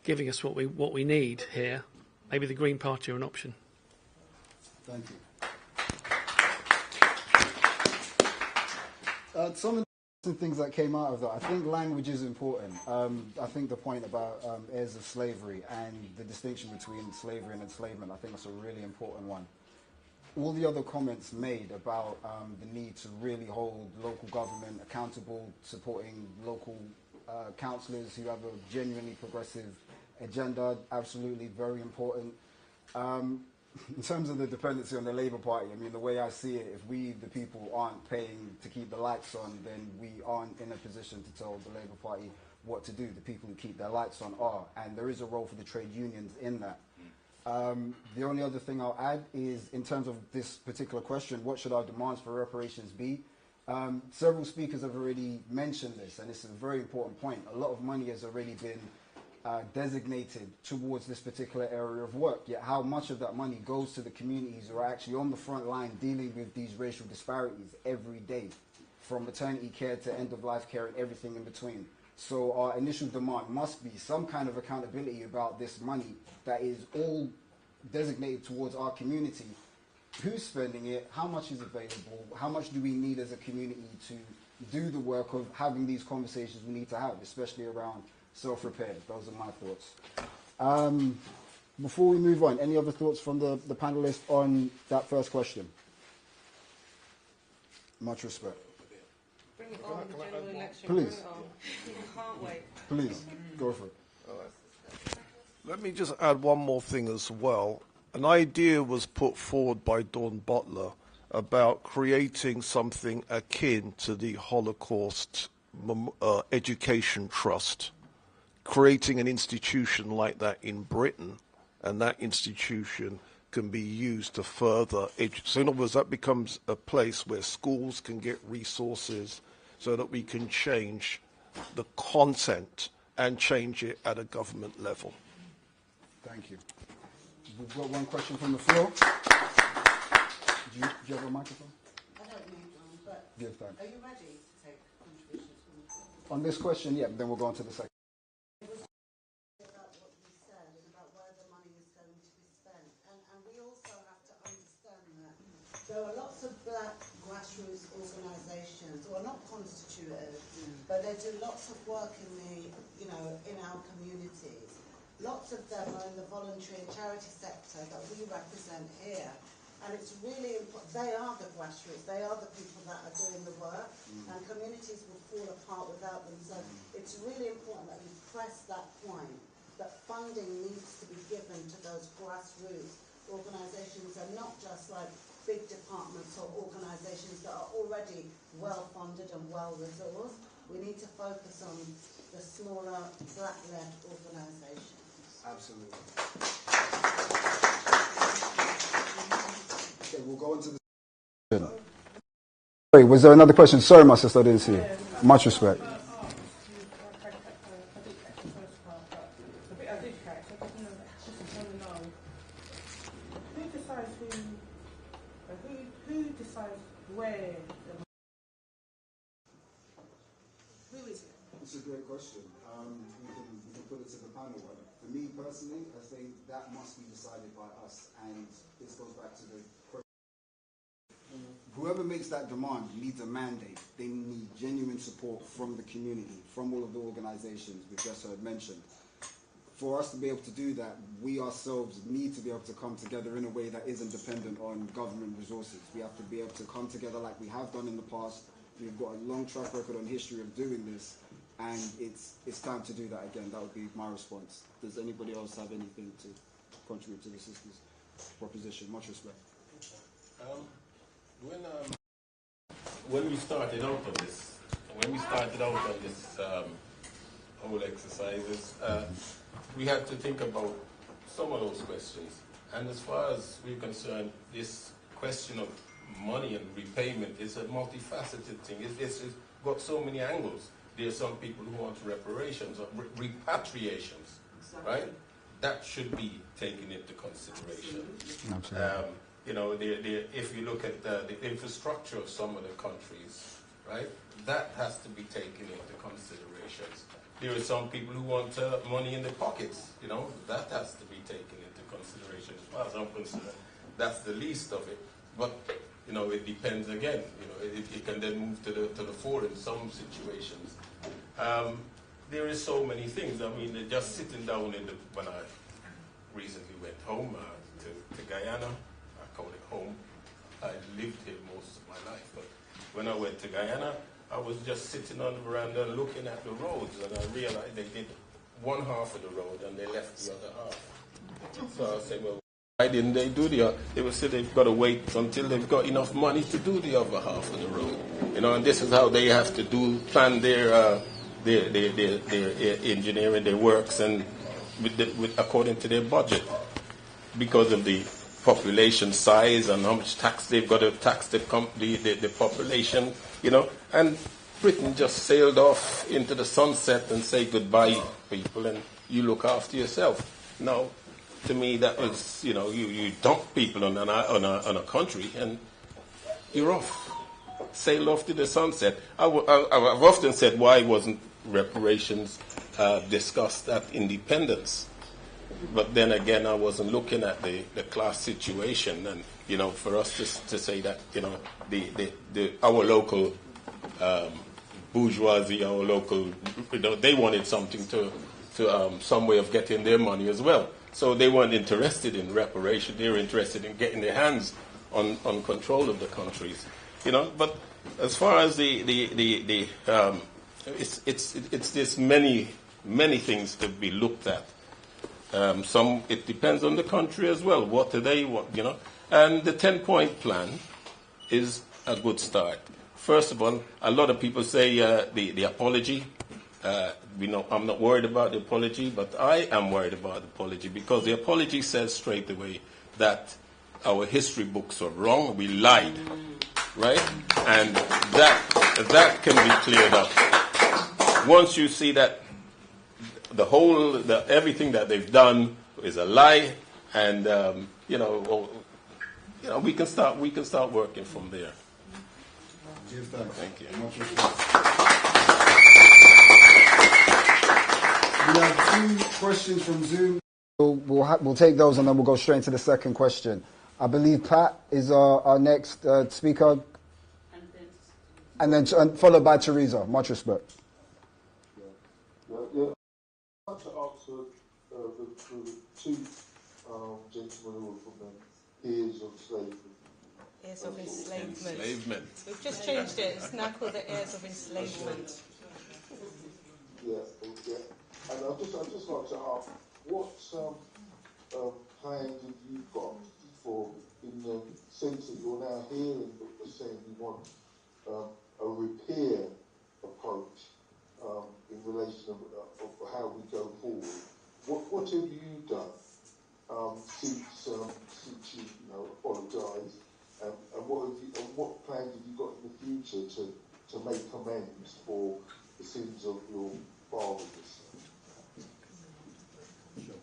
giving us what we need here, maybe the Green Party are an option.
Thank you. Some interesting things that came out of that. I think language is important. I think the point about heirs of slavery and the distinction between slavery and enslavement, I think that's a really important one. All the other comments made about the need to really hold local government accountable, supporting local councillors who have a genuinely progressive agenda, absolutely very important. In terms of the dependency on the Labour Party, I mean, the way I see it, if we, the people, aren't paying to keep the lights on, then we aren't in a position to tell the Labour Party what to do. The people who keep their lights on are, and there is a role for the trade unions in that. The only other thing I'll add is, in terms of this particular question, what should our demands for reparations be? Several speakers have already mentioned this, and it's a very important point. A lot of money has already been designated towards this particular area of work, yet how much of that money goes to the communities who are actually on the front line dealing with these racial disparities every day, from maternity care to end-of-life care and everything in between. So our initial demand must be some kind of accountability about this money that is all designated towards our community. Who's spending it? How much is available? How much do we need as a community to do the work of having these conversations we need to have, especially around self-repair? Those are my thoughts. Before we move on, any other thoughts from the panelists on that first question? Much respect.
Bring it on, the general election.
Please.
Bring it on. Can't wait.
Please, go for it.
Let me just add one more thing as well. An idea was put forward by Dawn Butler about creating something akin to the Holocaust Education Trust, creating an institution like that in Britain, and that institution can be used to further so in other words, that becomes a place where schools can get resources so that we can change the content and change it at a government level.
Thank you. We've got one question from the floor. Do you have a microphone?
I don't need one, but
Give time.
are you ready to take contributions from the floor?
On this question, yeah, then we'll go on to the second.
About what you said and about where the money is going to be spent. And we also have to understand that there are lots of black grassroots organisations, or not constituted, but they do lots of work in our communities. Lots of them are in the voluntary and charity sector that we represent here. And it's really important. They are the grassroots. They are the people that are doing the work. And communities will fall apart without them. So it's really important that we press that point, that funding needs to be given to those grassroots organisations, and not just like big departments or organisations that are already well-funded and well-resourced. We need to focus on the smaller, black-led organisations.
Absolutely. Okay, we'll go into the... Sorry, was there another question? Sorry, my sister, I didn't see you. Much respect.
Who decides where? Who is it?
It's a great question. We can put it to the panel. For me personally, I think that must be decided by us, and this goes back to the question. Whoever makes that demand needs a mandate. They need genuine support from the community, from all of the organizations we've just heard mentioned. For us to be able to do that, we ourselves need to be able to come together in a way that isn't dependent on government resources. We have to be able to come together like we have done in the past. We've got a long track record on history of doing this, and it's time to do that again. That would be my response. Does anybody else have anything to contribute to the sister's proposition? Much respect.
When we started out on this, whole exercises, we had to think about some of those questions. And as far as we're concerned, this question of money and repayment is a multifaceted thing. It's got so many angles. There are some people who want reparations or repatriations, right? That should be taken into consideration.
Absolutely.
You know, if you look at the infrastructure of some of the countries, right, that has to be taken into considerations. There are some people who want money in their pockets, you know, that has to be taken into consideration. As far as I'm concerned, that's the least of it. But, you know, it depends again. You know, it can then move to the fore in some situations. There is so many things. I mean, just sitting down when I recently went home to Guyana, I call it home. I lived here most of my life, but when I went to Guyana, I was just sitting on the veranda looking at the roads, and I realized they did one half of the road and they left the other half. So I said, well, why didn't they do the other? They would say they've got to wait until they've got enough money to do the other half of the road. You know, and this is how they have to plan their engineering, their works, and according to their budget, because of the population size and how much tax they've got to tax the population, you know. And Britain just sailed off into the sunset and say goodbye, people, and you look after yourself. Now, to me, that was, you know, you dump people on a country and you're off, sailed off to the sunset. I've often said, why wasn't reparations discussed at independence? But then again, I wasn't looking at the class situation, and you know, for us to say that, you know, our local bourgeoisie, our local, you know, they wanted something to some way of getting their money as well. So they weren't interested in reparation; they were interested in getting their hands on control of the countries, you know. But as far as it's this many things to be looked at. It depends on the country as well. What do they want, you know? And the 10-point plan is a good start. First of all, a lot of people say the apology. I'm not worried about the apology, but I am worried about the apology, because the apology says straight away that our history books are wrong. We lied, right? And that can be cleared up. Once you see that everything that they've done is a lie, and you know, we can start working from there. Thank you.
We have 2 questions from Zoom. We'll take those and then we'll go straight into the second question. I believe Pat is our next speaker, and then followed by Teresa. Much respect.
Yeah. I'd like to answer the 2 gentlemen who are from the ears of slavery.
Heirs of enslavement. We've just changed it. It's now called the heirs of enslavement.
Yeah. And I'd just like to ask, what plans have you got for, in the sense that you're now hearing that you're saying you want a repair approach in relation of how we go forward? What have you done since you apologised, and what plans have you got in the future to make amends for the sins of your fathers?
Sure.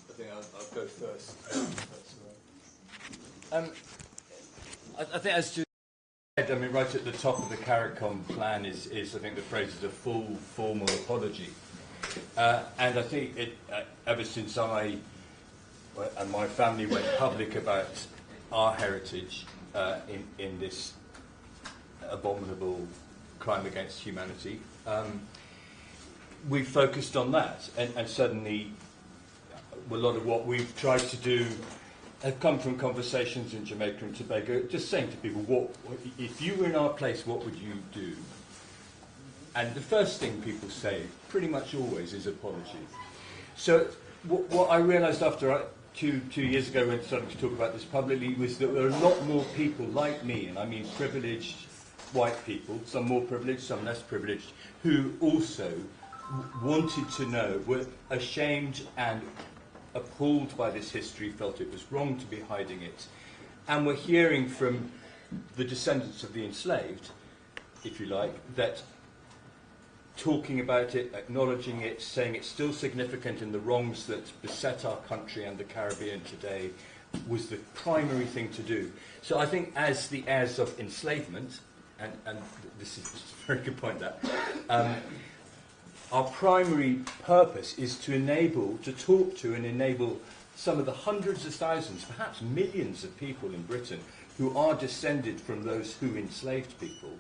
I think I'll go first. I think, as you said, I mean, right at the top of the CARICOM plan is I think the phrase is a full formal apology. And I think ever since I and my family went public about our heritage in this abominable crime against humanity, we focused on that, and suddenly a lot of what we've tried to do have come from conversations in Jamaica and Tobago, just saying to people, what if you were in our place, what would you do? And the first thing people say, pretty much always, is apology. So what I realised after two years ago when starting to talk about this publicly was that there are a lot more people like me, and I mean privileged white people, some more privileged, some less privileged, who also wanted to know, were ashamed and appalled by this history, felt it was wrong to be hiding it, and we're hearing from the descendants of the enslaved, if you like, that talking about it, acknowledging it, saying it's still significant in the wrongs that beset our country and the Caribbean today was the primary thing to do. So I think as the heirs of enslavement, and this is a very good point, that our primary purpose is to enable, to talk to and enable some of the hundreds of thousands, perhaps millions of people in Britain who are descended from those who enslaved people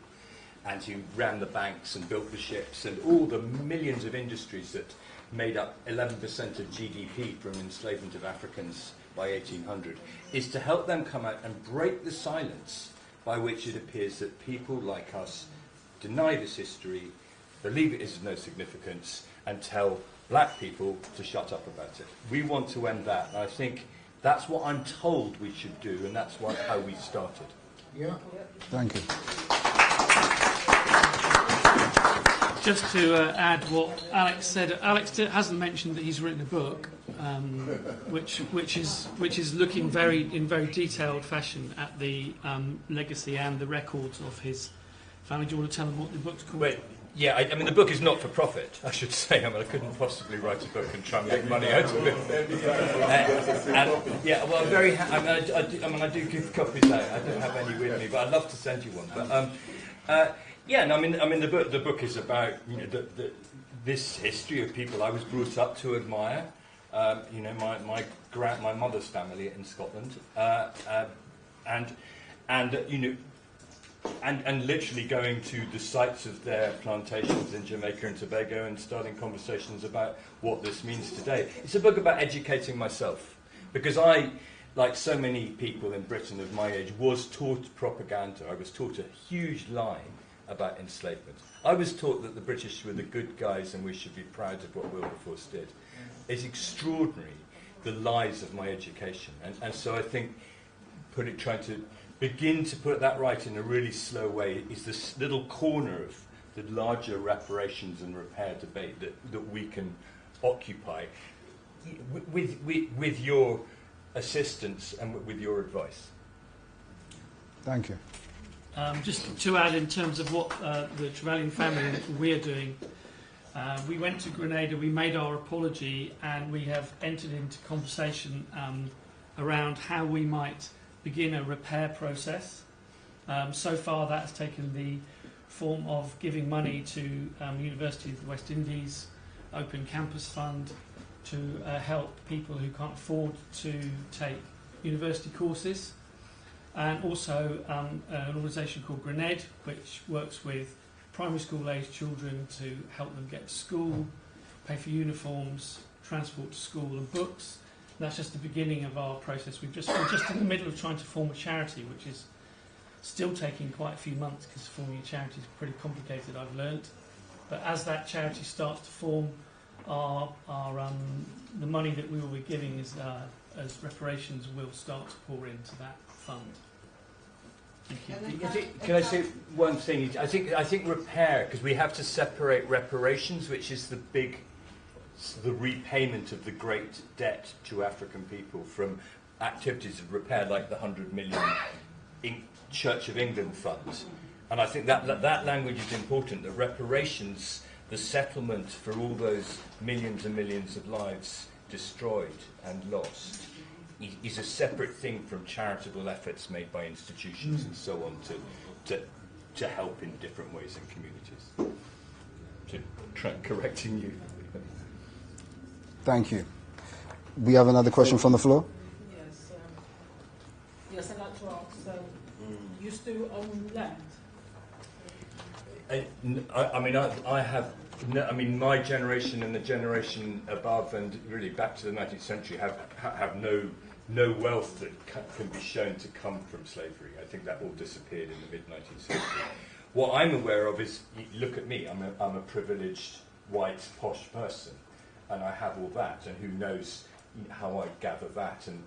and who ran the banks and built the ships and all the millions of industries that made up 11% of GDP from enslavement of Africans by 1800, is to help them come out and break the silence by which it appears that people like us deny this history, believe it is of no significance, and tell black people to shut up about it. We want to end that, and I think that's what I'm told we should do, and that's how we started.
Yeah. Thank you.
Just to add what Alex said, Alex hasn't mentioned that he's written a book, which is looking in very detailed fashion at the legacy and the records of his family. Do you want to tell them what the book's called?
Wait, yeah, I mean the book is not for profit, I should say. I mean I couldn't possibly write a book and try and make money out of it. Yeah, well, I'm very. I do give copies out. I don't have any with me, but I'd love to send you one. But yeah, no, I mean the book is about this history of people I was brought up to admire. My mother's family in Scotland, and literally going to the sites of their plantations in Jamaica and Tobago and starting conversations about what this means today. It's a book about educating myself, because I, like so many people in Britain of my age, was taught propaganda. I was taught a huge lie about enslavement. I was taught that the British were the good guys and we should be proud of what Wilberforce did. It's extraordinary, the lies of my education. And so I think trying to begin to put that right in a really slow way is this little corner of the larger reparations and repair debate that we can occupy with your assistance and with your advice.
Thank you.
Just to add in terms of what the Trevelyan family we're doing, we went to Grenada, we made our apology, and we have entered into conversation around how we might begin a repair process. So far that has taken the form of giving money to University of the West Indies, Open Campus Fund, to help people who can't afford to take university courses. And also an organisation called Grenade, which works with primary school aged children to help them get to school, pay for uniforms, transport to school and books. And that's just the beginning of our process. We're just in the middle of trying to form a charity, which is still taking quite a few months because forming a charity is pretty complicated, I've learnt. But as that charity starts to form, the money that we will be giving as reparations will start to pour into that fund. Thank you.
Can I say one thing? I think repair, because we have to separate reparations, which is the repayment of the great debt to African people, from activities of repair like the 100 million Church of England funds. And I think that language is important, that reparations, the settlement for all those millions and millions of lives destroyed and lost, is a separate thing from charitable efforts made by institutions and so on to help in different ways in communities. To try correcting you.
Thank you. We have another question from the floor.
Yes, I'd like to ask. So, you still own land?
I mean, my generation and the generation above, and really back to the 19th century, have no wealth that can be shown to come from slavery. I think that all disappeared in the mid-19th century. What I'm aware of is, look at me, I'm a privileged, white, posh person, and I have all that, and who knows how I gather that and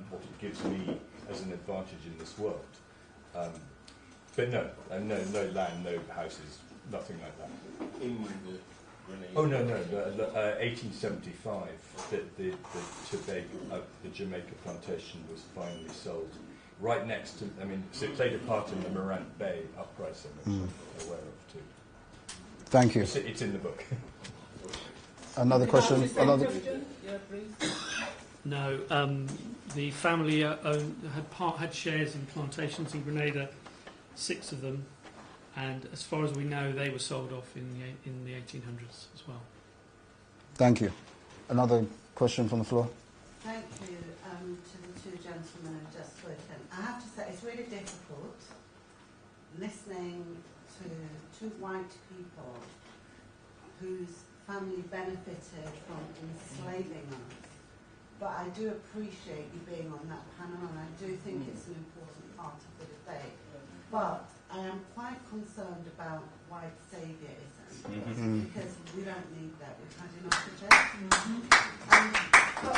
what it gives me as an advantage in this world. But no land, no houses, nothing like that.
In the Grenada.
Oh no, 1875, the Jamaica plantation was finally sold, right next to. I mean, so it played a part in the Morant Bay uprising, which I'm aware of too.
Thank you.
It's in the book.
Another question?
Yeah, please. No, the family had shares in plantations in Grenada, 6 of them, and as far as we know, they were sold off in the 1800s as well.
Thank you. Another question from the floor?
Thank you to the two gentlemen who've just spoken. I have to say, it's really difficult listening to two white people whose family benefited from enslaving us. But I do appreciate you being on that panel, and I do think it's an important part of the debate. But I am quite concerned about white saviorism, because we don't need that. We've had enough of it. But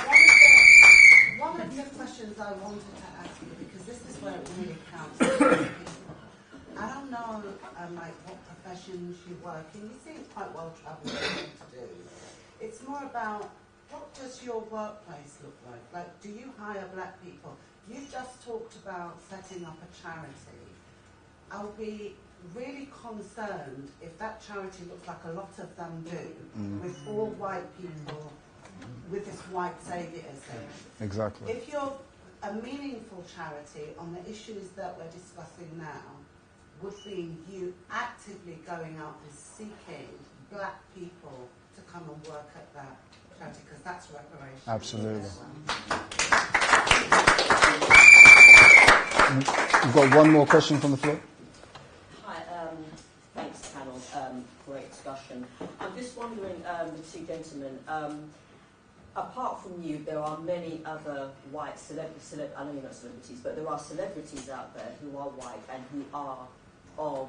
one of the questions I wanted to ask you, because this is where it really counts, I don't know like what professions you work in. You seem quite well travelled to do. It's more about, what does your workplace look like? Like, do you hire black people? You've just talked about setting up a charity. I'll be really concerned if that charity looks like a lot of them do, with all white people, with this white saviorism.
Exactly.
If you're a meaningful charity on the issues that we're discussing now, would be you actively going out and seeking black people to come and work at that charity, because that's reparations.
Absolutely. We've got one more question from the floor.
Hi, thanks panel, great discussion. I'm just wondering, the two gentlemen, apart from you, there are many other white celebrities, I know you're not celebrities, but there are celebrities out there who are white and who are of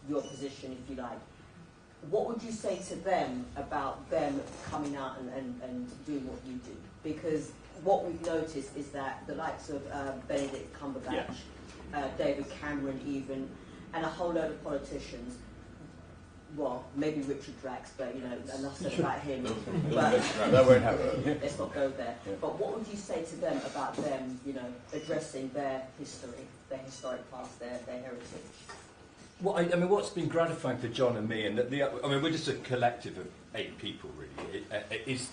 your position, if you like. What would you say to them about them coming out and doing what you do? Because what we've noticed is that the likes of Benedict Cumberbatch, David Cameron even, and a whole load of politicians, well, maybe Richard Drax, but enough said about him.
That won't happen.
Let's not go there. Yeah. But what would you say to them about them, addressing their history, their historic past, their heritage?
Well, I mean, what's been gratifying for John and me, and we're just a collective of 8 people, really, is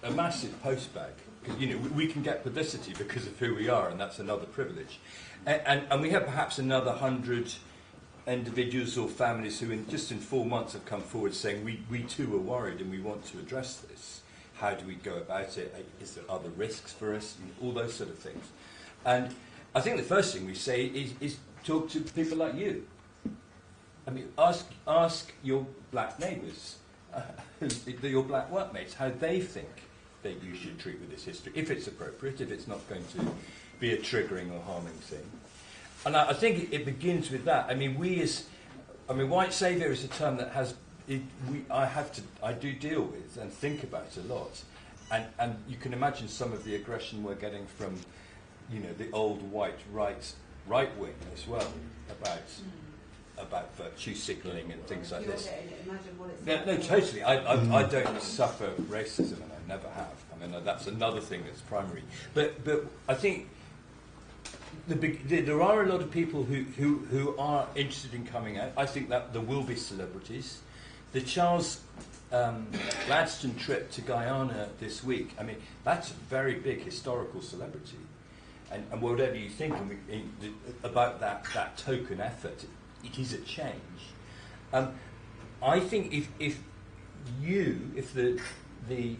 a massive post bag. Because, we can get publicity because of who we are, and that's another privilege. And we have perhaps another 100 individuals or families who, just in 4 months, have come forward saying, we too are worried and we want to address this. How do we go about it? Is there other risks for us? All those sort of things. And I think the first thing we say is talk to people like you. I mean, ask your black neighbours, your black workmates, how they think that you should treat with this history, if it's appropriate, if it's not going to be a triggering or harming thing. And I think it begins with that. I mean, white saviour is a term that I do deal with and think about a lot. And you can imagine some of the aggression we're getting from, the old white right wing as well about virtue signalling and things like this. No, totally. I don't suffer racism, and I never have. I mean, that's another thing that's primary. But I think there are a lot of people who are interested in coming out. I think that there will be celebrities. The Charles Gladstone trip to Guyana this week, I mean, that's a very big historical celebrity. And whatever you think about that token effort, it is a change. I think if the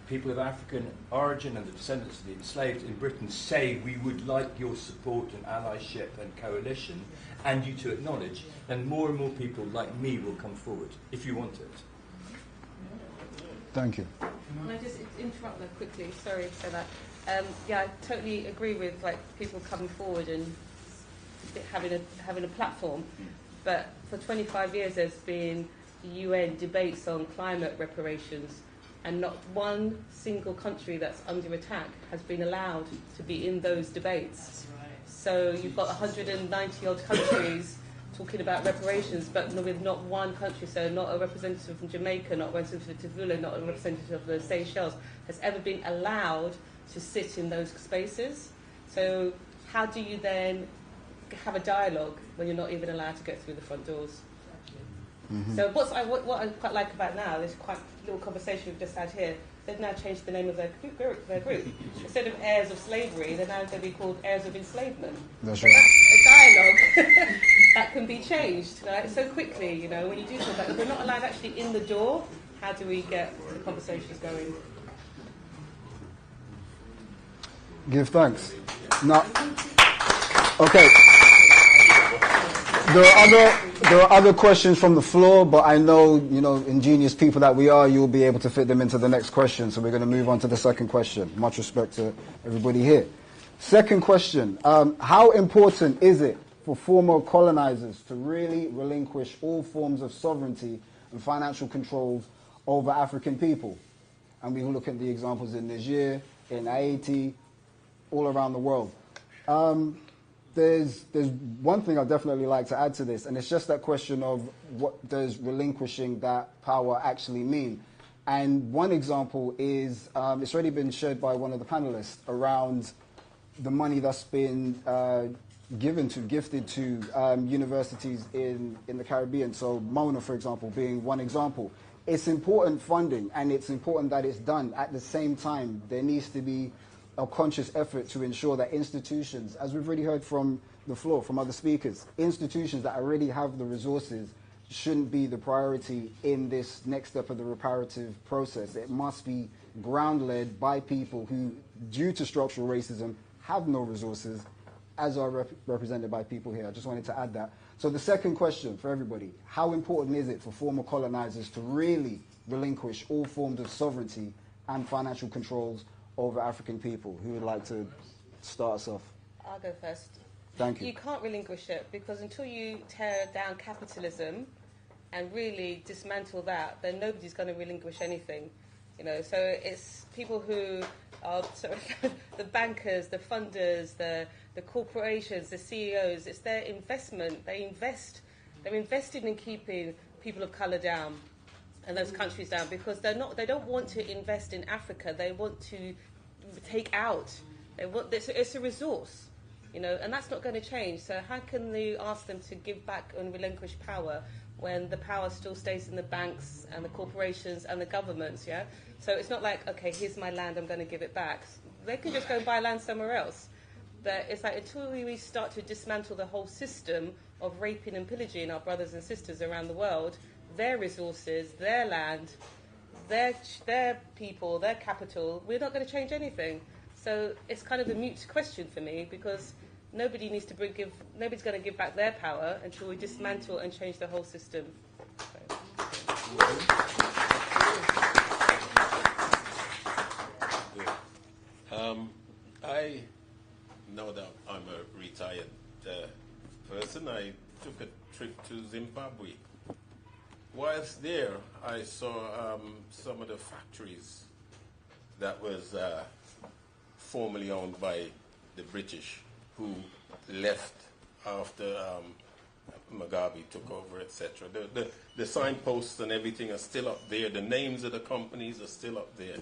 people of African origin and the descendants of the enslaved in Britain say we would like your support and allyship and coalition, and you to acknowledge, then more and more people like me will come forward, if you want it.
Thank you.
Can I just interrupt there quickly? Sorry for that. I totally agree with people coming forward and having a platform. But for 25 years, there's been the UN debates on climate reparations, and not one single country that's under attack has been allowed to be in those debates. So you've got 190 odd countries talking about reparations, but with not one country, so not a representative from Jamaica, not a representative of Tuvalu, not a representative of the Seychelles, has ever been allowed to sit in those spaces. So how do you then have a dialogue when you're not even allowed to get through the front doors? So what I quite like about now, this quite little conversation we've just had here, they've now changed the name of their group. Instead of heirs of slavery, they're now going to be called heirs of enslavement.
That's
so
right.
that's a dialogue that can be changed so quickly, when you do something like that. If we're not allowed actually in the door, how do we get the conversations going?
Give thanks. Now, okay. There are other questions from the floor, but I know, ingenious people that we are, you'll be able to fit them into the next question. So we're going to move on to the second question. Much respect to everybody here. Second question, how important is it for former colonizers to really relinquish all forms of sovereignty and financial controls over African people? And we will look at the examples in Niger, in Haiti, all around the world. There's one thing I'd definitely like to add to this, and it's just that question of what does relinquishing that power actually mean? And one example is, it's already been shared by one of the panelists around the money that's been gifted to universities in the Caribbean. So Mona, for example, being one example. It's important funding, and it's important that it's done. At the same time, there needs to be a conscious effort to ensure that institutions, as we've already heard from the floor, from other speakers, institutions that already have the resources shouldn't be the priority in this next step of the reparative process. It must be ground-led by people who, due to structural racism, have no resources, as are represented by people here. I just wanted to add that. So the second question for everybody, how important is it for former colonizers to really relinquish all forms of sovereignty and financial controls over African people? Who would like to start us off?
I'll go first.
Thank you.
You can't relinquish it, because until you tear down capitalism and really dismantle that, then nobody's going to relinquish anything. So it's people who are the bankers, the funders, the corporations, the CEOs. It's their investment. They're invested in keeping people of colour down and those countries down, because they don't want to invest in Africa. They want to take out. It's a resource, and that's not going to change. So how can you ask them to give back and relinquish power when the power still stays in the banks and the corporations and the governments? Yeah. So it's not like, okay, here's my land, I'm going to give it back. They can just go and buy land somewhere else. But it's like, until we start to dismantle the whole system of raping and pillaging our brothers and sisters around the world, their resources, their land, their people, their capital, we're not going to change anything. So it's kind of a mute question for me, because nobody's going to give back their power until we dismantle and change the whole system.
I know that I'm a retired person. I took a trip to Zimbabwe. Whilst there, I saw some of the factories that was formerly owned by the British, who left after Mugabe took over, etc. The signposts and everything are still up there. The names of the companies are still up there.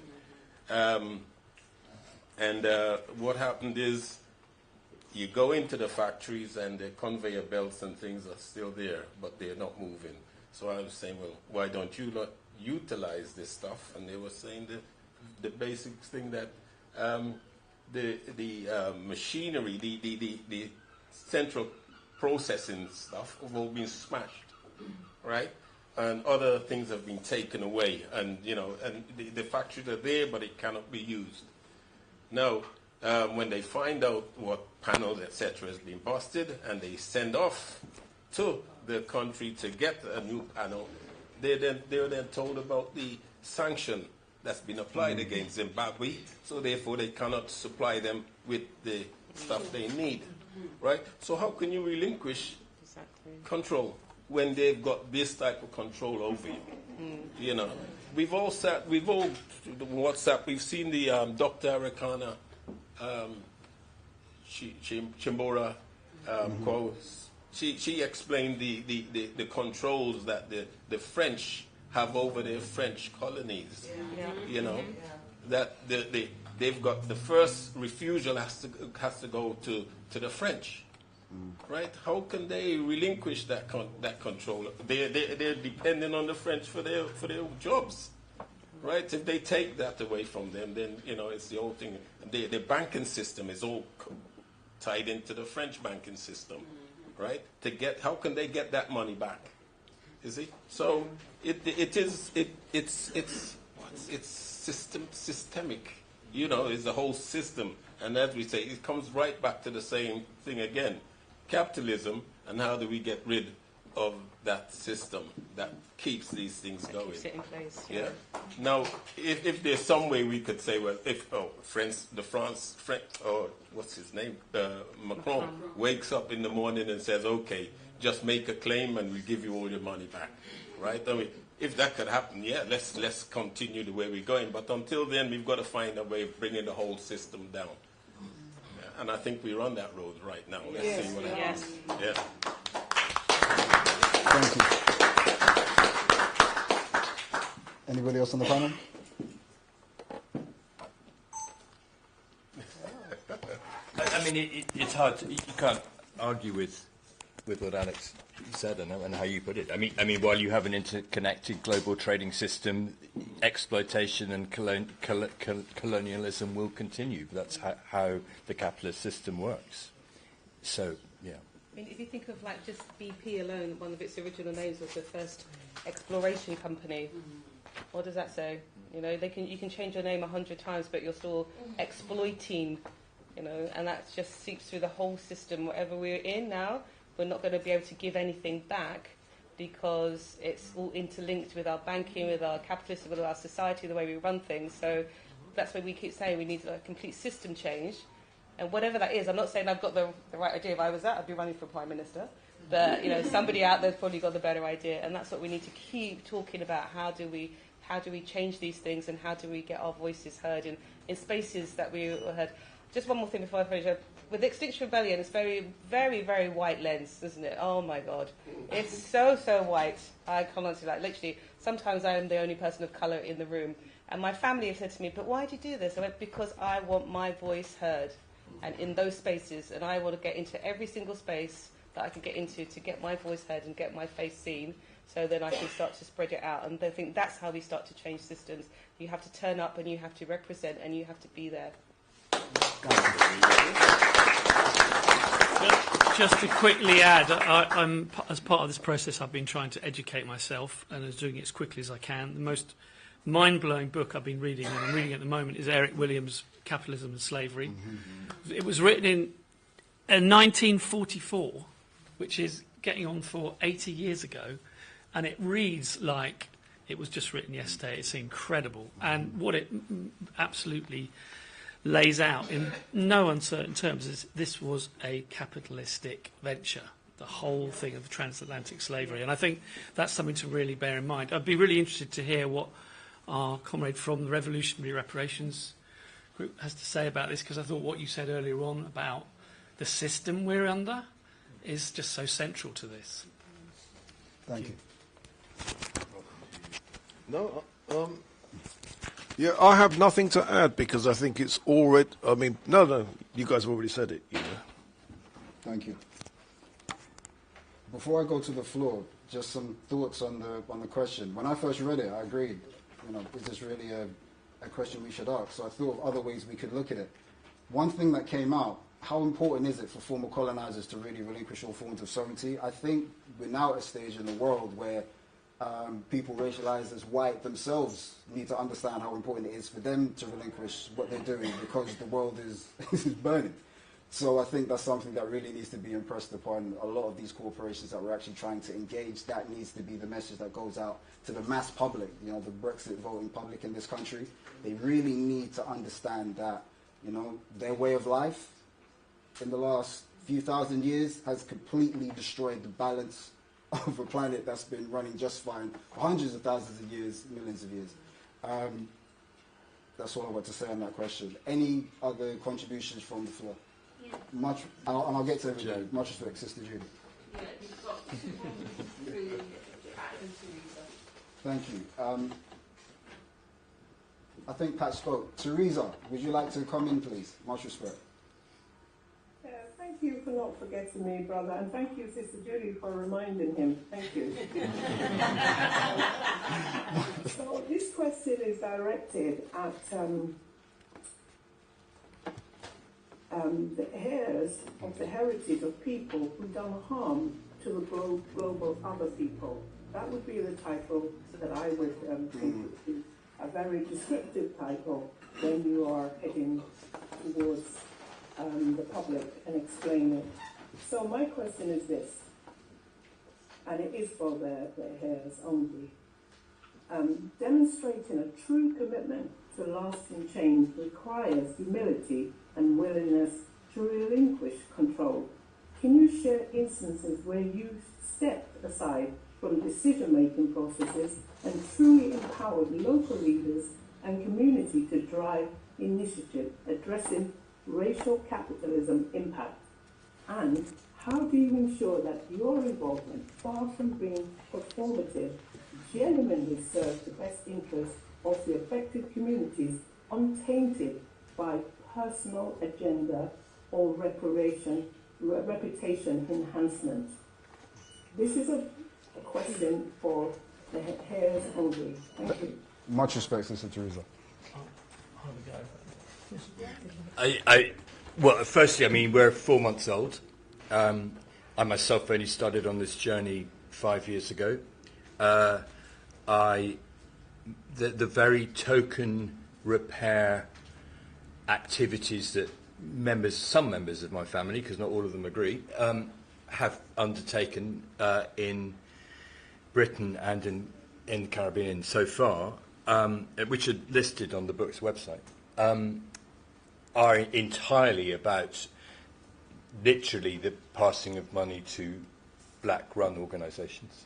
And what happened is, you go into the factories and the conveyor belts and things are still there, but they're not moving. So I was saying, well, why don't you utilize this stuff? And they were saying the basic thing that the machinery, the central processing stuff have all been smashed, right? And other things have been taken away, and and the factories are there, but it cannot be used. Now, when they find out what panels, etc., has been busted, and they send off to the country to get a new panel, they're then told about the sanction that's been applied against Zimbabwe, so therefore they cannot supply them with the stuff they need, right? So how can you relinquish control? when they've got this type of control over you. You know, we've all WhatsApp, we've seen the Dr. Arikana Chimbora quotes. She explained the controls that the French have over their French colonies. You know, that they've got the first refusal has to go to the French. Right? How can they relinquish that control? They're dependent on the French for their jobs, right? If they take that away from them, then you know it's the whole thing. The banking system is all tied into the French banking system, right? How can they get that money back? You see? So it's systemic. You know, it's the whole system, and as we say, it comes right back to the same thing again. Capitalism, and how do we get rid of that system that keeps these things going?
Keeps it in place.
Yeah. Now, if there's some way we could say, well, if what's his name, Macron wakes up in the morning and says, okay, just make a claim and we'll give you all your money back, right? I mean, if that could happen, yeah, let's continue the way we're going. But until then, we've got to find a way of bringing the whole system down. And I think we're on that road right now. Let's see what happens. Yeah.
Thank you. Anybody else on the panel?
I mean, it's hard. You can't argue with what Alex said and how you put it. I mean, while you have an interconnected global trading system, exploitation and colonialism will continue. That's how the capitalist system works. So, yeah.
I mean, if you think of like just BP alone, one of its original names was the first exploration company. What does that say? You know, you can change your name 100 times, but you're still exploiting. You know, and that just seeps through the whole system. Whatever we're in now, we're not going to be able to give anything back because it's all interlinked with our banking, with our capitalism, with our society, the way we run things. So that's why we keep saying we need a complete system change. And whatever that is, I'm not saying I've got the right idea. If I was that, I'd be running for Prime Minister. But, you know, somebody out there's probably got the better idea. And that's what we need to keep talking about. How do we change these things and how do we get our voices heard in spaces that we heard? Just one more thing before I finish. With Extinction Rebellion, it's very, very, very white lens, isn't it? Oh, my God. It's so, so white. I can't honestly, like, literally, sometimes I am the only person of colour in the room. And my family have said to me, but why do you do this? I went, because I want my voice heard. And in those spaces, and I want to get into every single space that I can get into to get my voice heard and get my face seen, so then I can start to spread it out. And I think that's how we start to change systems. You have to turn up and you have to represent and you have to be there.
Just to quickly add, I'm as part of this process, I've been trying to educate myself and I'm doing it as quickly as I can. The most mind-blowing book I've been reading, and I'm reading at the moment, is Eric Williams' Capitalism and Slavery. It was written in 1944, which is getting on for 80 years ago, and it reads like it was just written yesterday. It's incredible. And what it absolutely lays out in no uncertain terms is this was a capitalistic venture, the whole thing of transatlantic slavery. And I think that's something to really bear in mind. I'd be really interested to hear what our comrade from the Revolutionary Reparations group has to say about this, because I thought what you said earlier on about the system we're under is just so central to this.
Thank you.
No, yeah, I have nothing to add because I think it's already. I mean, no, you guys have already said it. You know.
Thank you. Before I go to the floor, just some thoughts on the question. When I first read it, I agreed. You know, is this really a question we should ask? So I thought of other ways we could look at it. One thing that came out: how important is it for former colonizers to really relinquish all forms of sovereignty? I think we're now at a stage in the world where people racialized as white themselves need to understand how important it is for them to relinquish what they're doing because the world is burning. So I think that's something that really needs to be impressed upon a lot of these corporations that we're actually trying to engage. That needs to be the message that goes out to the mass public, you know, the Brexit voting public in this country. They really need to understand that, you know, their way of life in the last few thousand years has completely destroyed the balance of a planet that's been running just fine for hundreds of thousands of years, millions of years. That's all I want to say on that question. Any other contributions from the floor? Yeah. Much, and I'll get to everybody. Much respect, Sister Judy.
Yeah, you've got 2, 3, and Teresa.
Thank you. I think Pat spoke. Teresa, would you like to come in, please? Much respect.
Thank you for not forgetting me, brother, and thank you, Sister Judy, for reminding him. Thank you. So this question is directed at the heirs of the heritage of people who've done harm to the global other people. That would be the title that I would think would be a very descriptive title when you are heading towards the public and explain it. So my question is this, and it is for the heirs only. Demonstrating a true commitment to lasting change requires humility and willingness to relinquish control. Can you share instances where you stepped aside from decision-making processes and truly empowered local leaders and community to drive initiative addressing racial capitalism impact? And how do you ensure that your involvement, far from being performative, genuinely serves the best interests of the affected communities, untainted by personal agenda or reputation enhancement? This is a question for the heirs only. Thank you.
Much respect, Sister Teresa.
Well, firstly, I mean, we're 4 months old. I myself only started on this journey 5 years ago. The very token repair activities that some members of my family, because not all of them agree, have undertaken in Britain and in the Caribbean so far, which are listed on the book's website, are entirely about literally the passing of money to black-run organisations.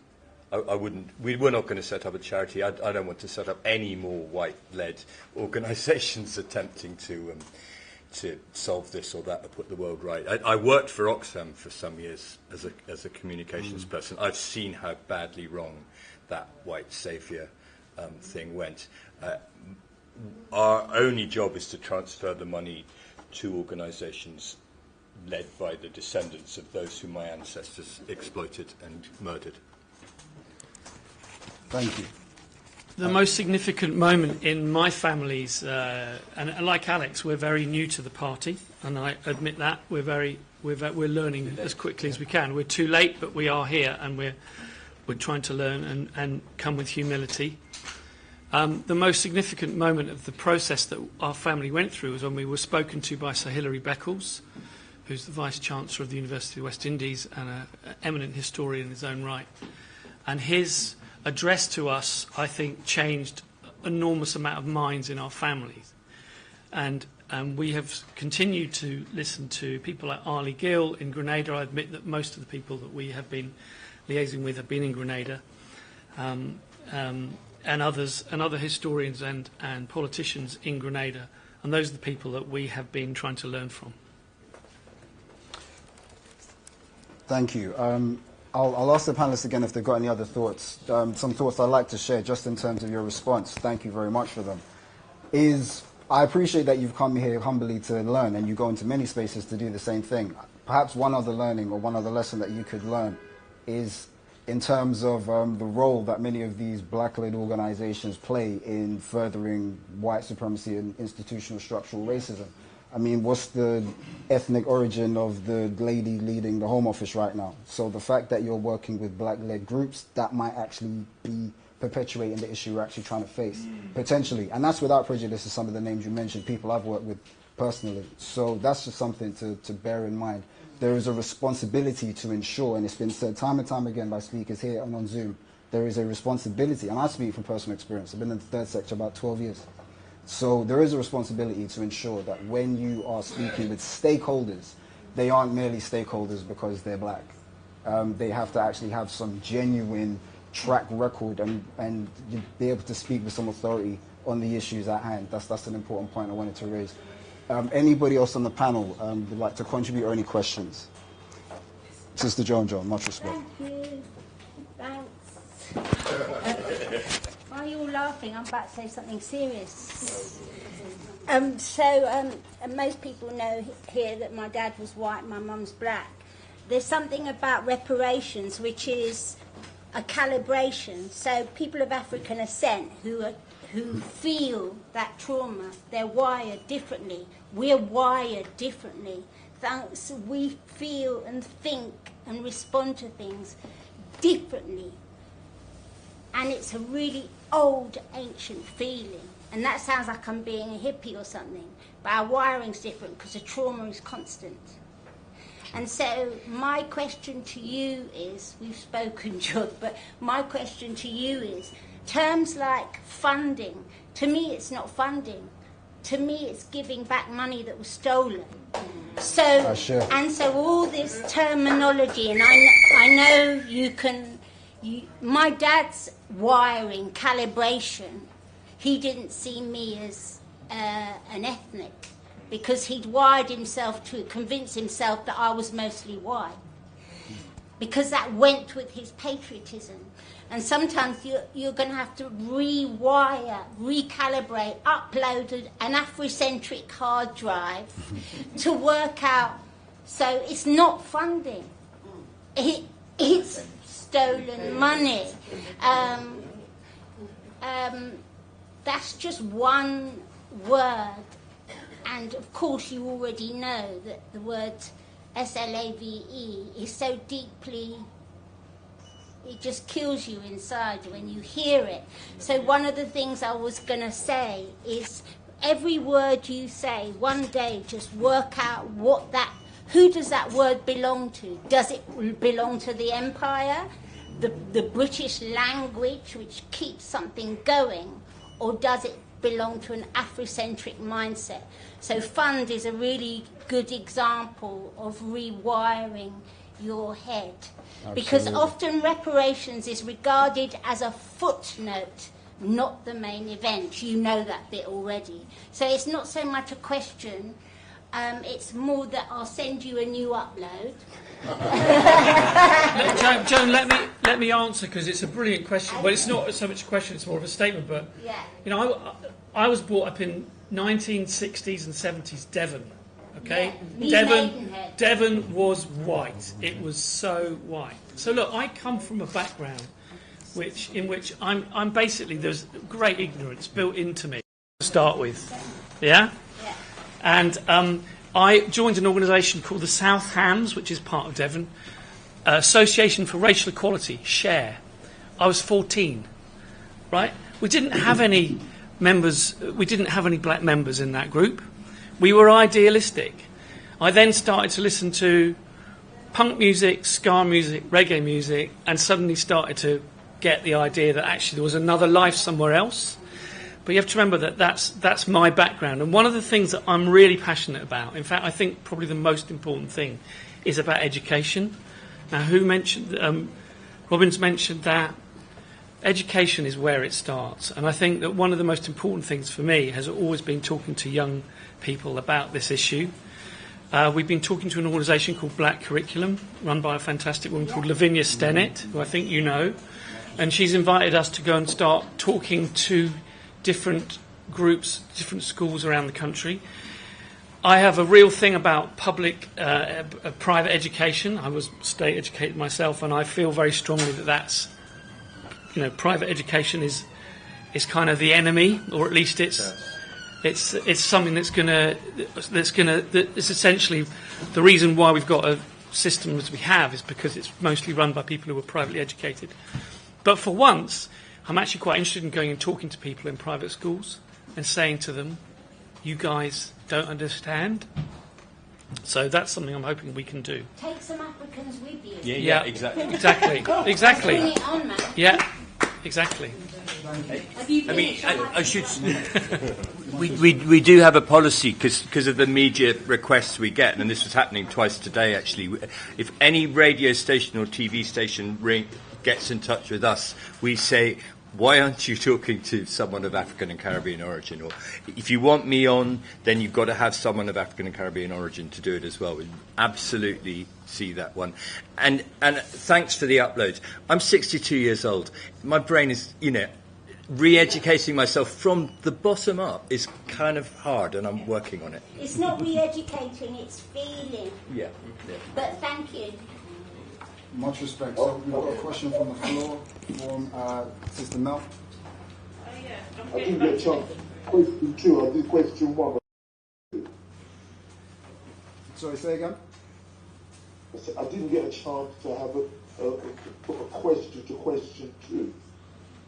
We were not going to set up a charity. I don't want to set up any more white-led organisations attempting to solve this or that or put the world right. I worked for Oxfam for some years as a communications person. I've seen how badly wrong that white saviour thing went. Our only job is to transfer the money to organisations led by the descendants of those whom my ancestors exploited and murdered.
Thank you.
The most significant moment in my family's, and like Alex, we're very new to the party, and I admit that we're learning as quickly as we can. We're too late, but we are here, and we're trying to learn and come with humility. The most significant moment of the process that our family went through was when we were spoken to by Sir Hilary Beckles, who's the Vice Chancellor of the University of West Indies and an eminent historian in his own right. And his address to us, I think, changed an enormous amount of minds in our families. And we have continued to listen to people like Arlie Gill in Grenada. I admit that most of the people that we have been liaising with have been in Grenada. And others, and other historians and politicians in Grenada. And those are the people that we have been trying to learn from.
Thank you. I'll ask the panelists again if they've got any other thoughts. Some thoughts I'd like to share just in terms of your response. Thank you very much for them. I appreciate that you've come here humbly to learn, and you go into many spaces to do the same thing. Perhaps one other learning or one other lesson that you could learn is in terms of the role that many of these black-led organizations play in furthering white supremacy and institutional structural racism. I mean, what's the ethnic origin of the lady leading the Home Office right now? So the fact that you're working with black-led groups, that might actually be perpetuating the issue we're actually trying to face, potentially. And that's without prejudice to some of the names you mentioned, people I've worked with personally. So that's just something to bear in mind. There is a responsibility to ensure, and it's been said time and time again by speakers here and on Zoom, there is a responsibility, and I speak from personal experience. I've been in the third sector about 12 years. So there is a responsibility to ensure that when you are speaking with stakeholders, they aren't merely stakeholders because they're black. They have to actually have some genuine track record and be able to speak with some authority on the issues at hand. That's an important point I wanted to raise. Anybody else on the panel would like to contribute or any questions? Sister John, much respect.
Thank you. Thanks. Why are you all laughing? I'm about to say something serious. Most people know here that my dad was white, my mum's black. There's something about reparations which is a calibration. So people of African ascent who feel that trauma, they're wired differently. We're wired differently. So we feel and think and respond to things differently. And it's a really old, ancient feeling. And that sounds like I'm being a hippie or something. But our wiring's different because the trauma is constant. And so my question to you is, we've spoken, John, but my question to you is, terms like funding, to me it's not funding. To me it's giving back money that was stolen. So, and so all this terminology, and I know my dad's wiring, calibration, he didn't see me as an ethnic, because he'd wired himself to convince himself that I was mostly white, because that went with his patriotism. And sometimes you're going to have to rewire, recalibrate, upload an Afrocentric hard drive to work out. So it's not funding. It's stolen money. That's just one word. And of course you already know that the word SLAVE is so deeply, it just kills you inside when you hear it. So one of the things I was going to say is, every word you say, one day just work out who does that word belong to? Does it belong to the empire, the British language which keeps something going, or does it belong to an Afrocentric mindset? So fund is a really good example of rewiring your head. Absolutely. Because often reparations is regarded as a footnote, not the main event. You know that bit already. So it's not so much a question, it's more that I'll send you a new upload.
Joan, let me answer, because it's a brilliant question. Well, it's not so much a question, it's more of a statement. But you know, I was brought up in 1960s and 70s Devon. Okay, yeah. Devon was white. It was so white. So look, I come from a background in which I'm basically, there's great ignorance built into me to start with. Yeah. And I joined an organisation called the South Hams, which is part of Devon, Association for Racial Equality, SHARE. I was 14, right? We didn't have any members. We didn't have any black members in that group. We were idealistic. I then started to listen to punk music, ska music, reggae music, and suddenly started to get the idea that actually there was another life somewhere else. But you have to remember that that's my background. And one of the things that I'm really passionate about, in fact, I think probably the most important thing, is about education. Now, who mentioned, Robin's mentioned that education is where it starts. And I think that one of the most important things for me has always been talking to young people about this issue. We've been talking to an organisation called Black Curriculum, run by a fantastic woman called Lavinia Stennett, who I think you know. And she's invited us to go and start talking to different groups, different schools around the country. I have a real thing about public, private education. I was state educated myself, and I feel very strongly that that's, you know, private education is kind of the enemy, or at least it's something that's essentially the reason why we've got a system as we have is because it's mostly run by people who are privately educated. But for once, I'm actually quite interested in going and talking to people in private schools and saying to them, you guys don't understand. So that's something I'm hoping we can do.
Take some Africans with you.
Yeah, exactly. Exactly.
Bring it on, man.
Yeah, exactly.
I should.
We do have a policy because of the media requests we get, and this was happening twice today actually. If any radio station or TV station gets in touch with us, we say, why aren't you talking to someone of African and Caribbean origin? Or if you want me on, then you've got to have someone of African and Caribbean origin to do it as well. We absolutely see that one. And thanks for the upload. I'm 62 years old. My brain is, re-educating myself from the bottom up is kind of hard, and I'm working on it.
It's not re-educating, it's feeling.
Yeah.
But thank you.
Much respect. So we've got a question from the floor from Sister Mel.
I didn't get a chance. Question 2, I did question 1.
Sorry, say again?
I didn't get a chance to have a question to question 2.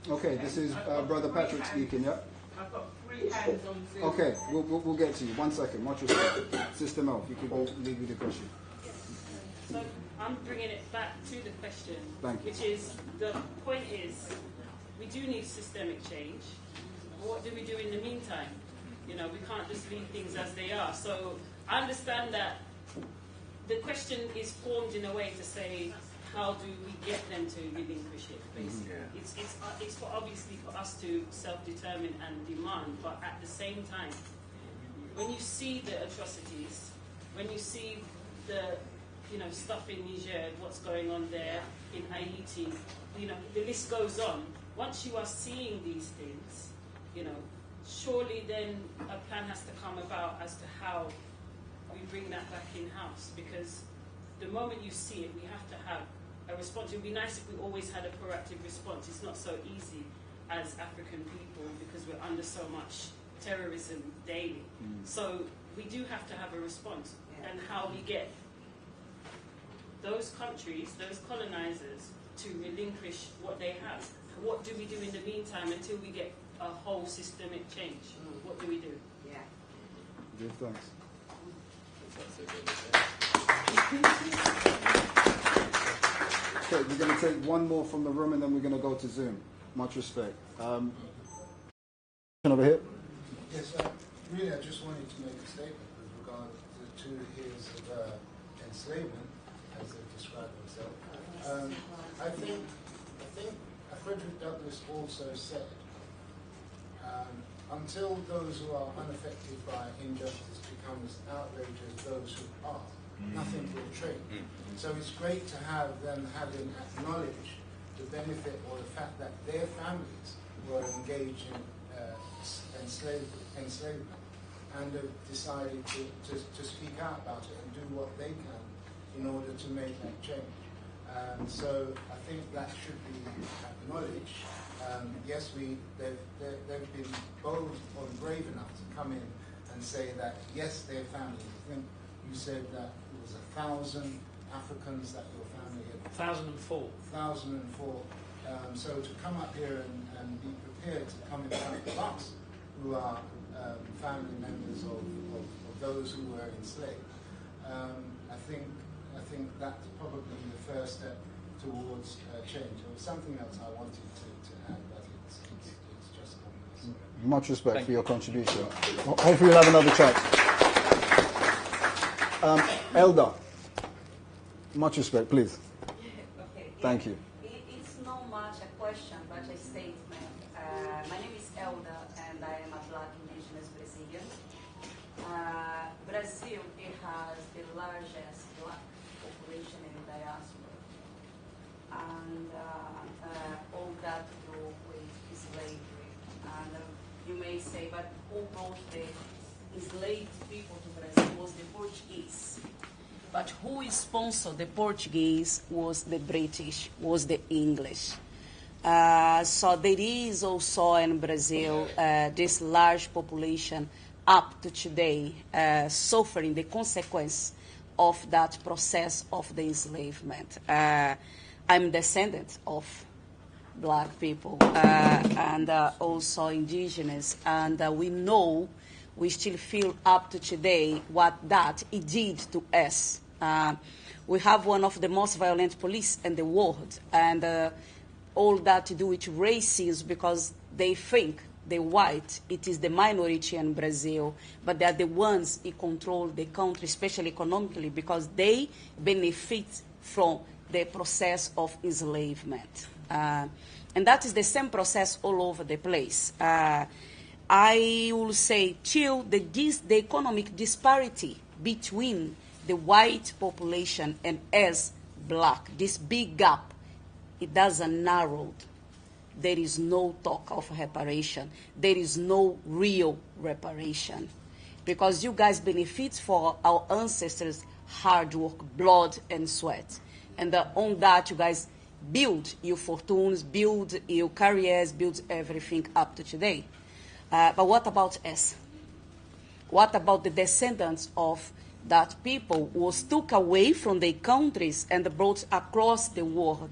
Okay, this is Brother Patrick speaking, yeah?
I've got 3 hands on Zoom.
Okay, we'll get to you. 1 second, much respect. Sister Mel, if you could leave with the question.
So I'm bringing it back to the question, which is, the point is, we do need systemic change. What do we do in the meantime? We can't just leave things as they are. So I understand that the question is formed in a way to say, how do we get them to relinquish it, basically? Yeah. It's obviously for us to self-determine and demand, but at the same time, when you see the atrocities, when you see the stuff in Niger, what's going on there, in Haiti, the list goes on. Once you are seeing these things, surely then a plan has to come about as to how we bring that back in-house, because the moment you see it, we have to have a response. It would be nice if we always had a proactive response. It's not so easy as African people because we're under so much terrorism daily. So we do have to have a response. And how we get those countries, those colonizers, to relinquish what they have. What do we do in the meantime until we get a whole systemic change? What do we do?
Yeah. Good, thanks. Okay, we're going to take one more from the room and then we're going to go to Zoom. Much respect. Over here.
Yes, really, I just wanted to make a statement with regard to his enslavement, as they described himself. I think Frederick Douglass also said, until those who are unaffected by injustice become as outraged as those who are, nothing will change. So it's great to have them having acknowledged the benefit or the fact that their families were engaged in enslavement and have decided to speak out about it and do what they can in order to make that change. So I think that should be acknowledged. Yes, they've been bold or brave enough to come in and say that, yes, their families. I think you said that it was 1,000 Africans that your family had.
1,004.
1,004. So to come up here and be prepared to come in front of us, who are family members of those who were enslaved, I think that's probably the first step towards change. There was something else I wanted to add, but it's just gone.
Much respect for your contribution. Hopefully we'll have another chat. Elder, much respect, please.
Okay.
Thank you.
It's not much a question, but a statement. My name is Elda, and I am a Black indigenous Brazilian. Brazil, it has the largest Black population in the diaspora, and all that to do with slavery. And you may say, but who brought the enslaved people to Brazil was the Portuguese. But who sponsored the Portuguese was the British, was the English. So there is also in Brazil this large population up to today suffering the consequence of that process of the enslavement. I'm a descendant of Black people and also indigenous, and we know, we still feel up to today what that it did to us. We have one of the most violent police in the world, and all that to do with racism, because they think
the white, it is the minority in Brazil, but they are the ones who control the country, especially economically, because they benefit from the process of enslavement. And that is the same process all over the place. I will say, till the economic disparity between the white population and as black, this big gap, it doesn't narrow. There is no talk of reparation. There is no real reparation. Because you guys benefit for our ancestors' hard work, blood and sweat. And on that, you guys build your fortunes, build your careers, build everything up to today. But what about us? What about the descendants of that people who was took away from their countries and brought across the world?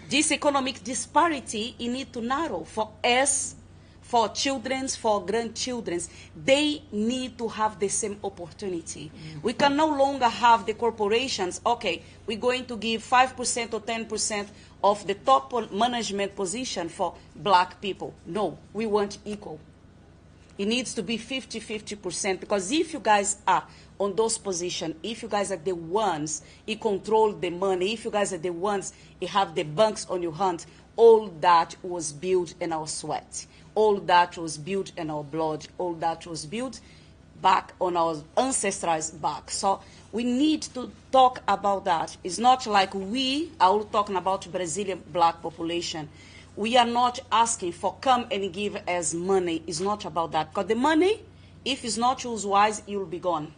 This economic disparity, you need to narrow for us, for children, for grandchildren. They need to have the same opportunity. We can no longer have the corporations, okay, we're going to give 5% or 10% of the top management position for black people. No, we want equal. It needs to be 50-50%, because if you guys are on those positions, if you guys are the ones who control the money, if you guys are the ones who have the banks on your hands, all that was built in our sweat. All that was built in our blood. All that was built back on our ancestors' back. So we need to talk about that. It's not like we are all talking about Brazilian black population. We are not asking for come and give us money. It's not about that. Because the money, if it's not used wise, it will be gone.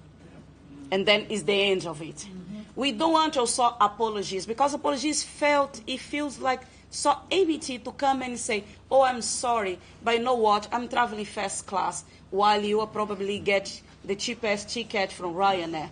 And then it's the end of it. We don't want also apologies, because apologies it feels like so empty to come and say, oh, I'm sorry, but you know what, I'm traveling first class, while you will probably get the cheapest ticket from Ryanair.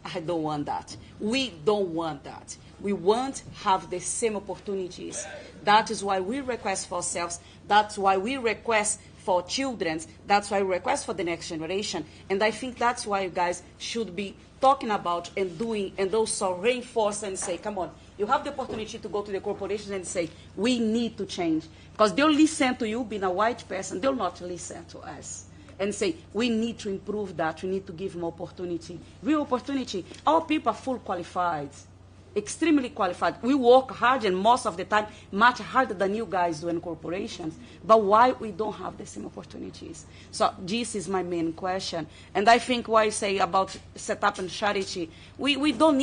I don't want that. We don't want that. We want to have the same opportunities. That is why we request for ourselves. That's why we request for children. That's why we request for the next generation. And I think that's why you guys should be talking about and doing, and also reinforce and say, come on, you have the opportunity to go to the corporations and say, we need to change. Because they'll listen to you being a white person. They'll not listen to us. And say, we need to improve that. We need to give more opportunity. Real opportunity. Our people are full qualified. Extremely qualified. We work hard, and most of the time much harder than you guys do in corporations. But why we don't have the same opportunities? So this is my main question. And I think what I say about setup and charity, we don't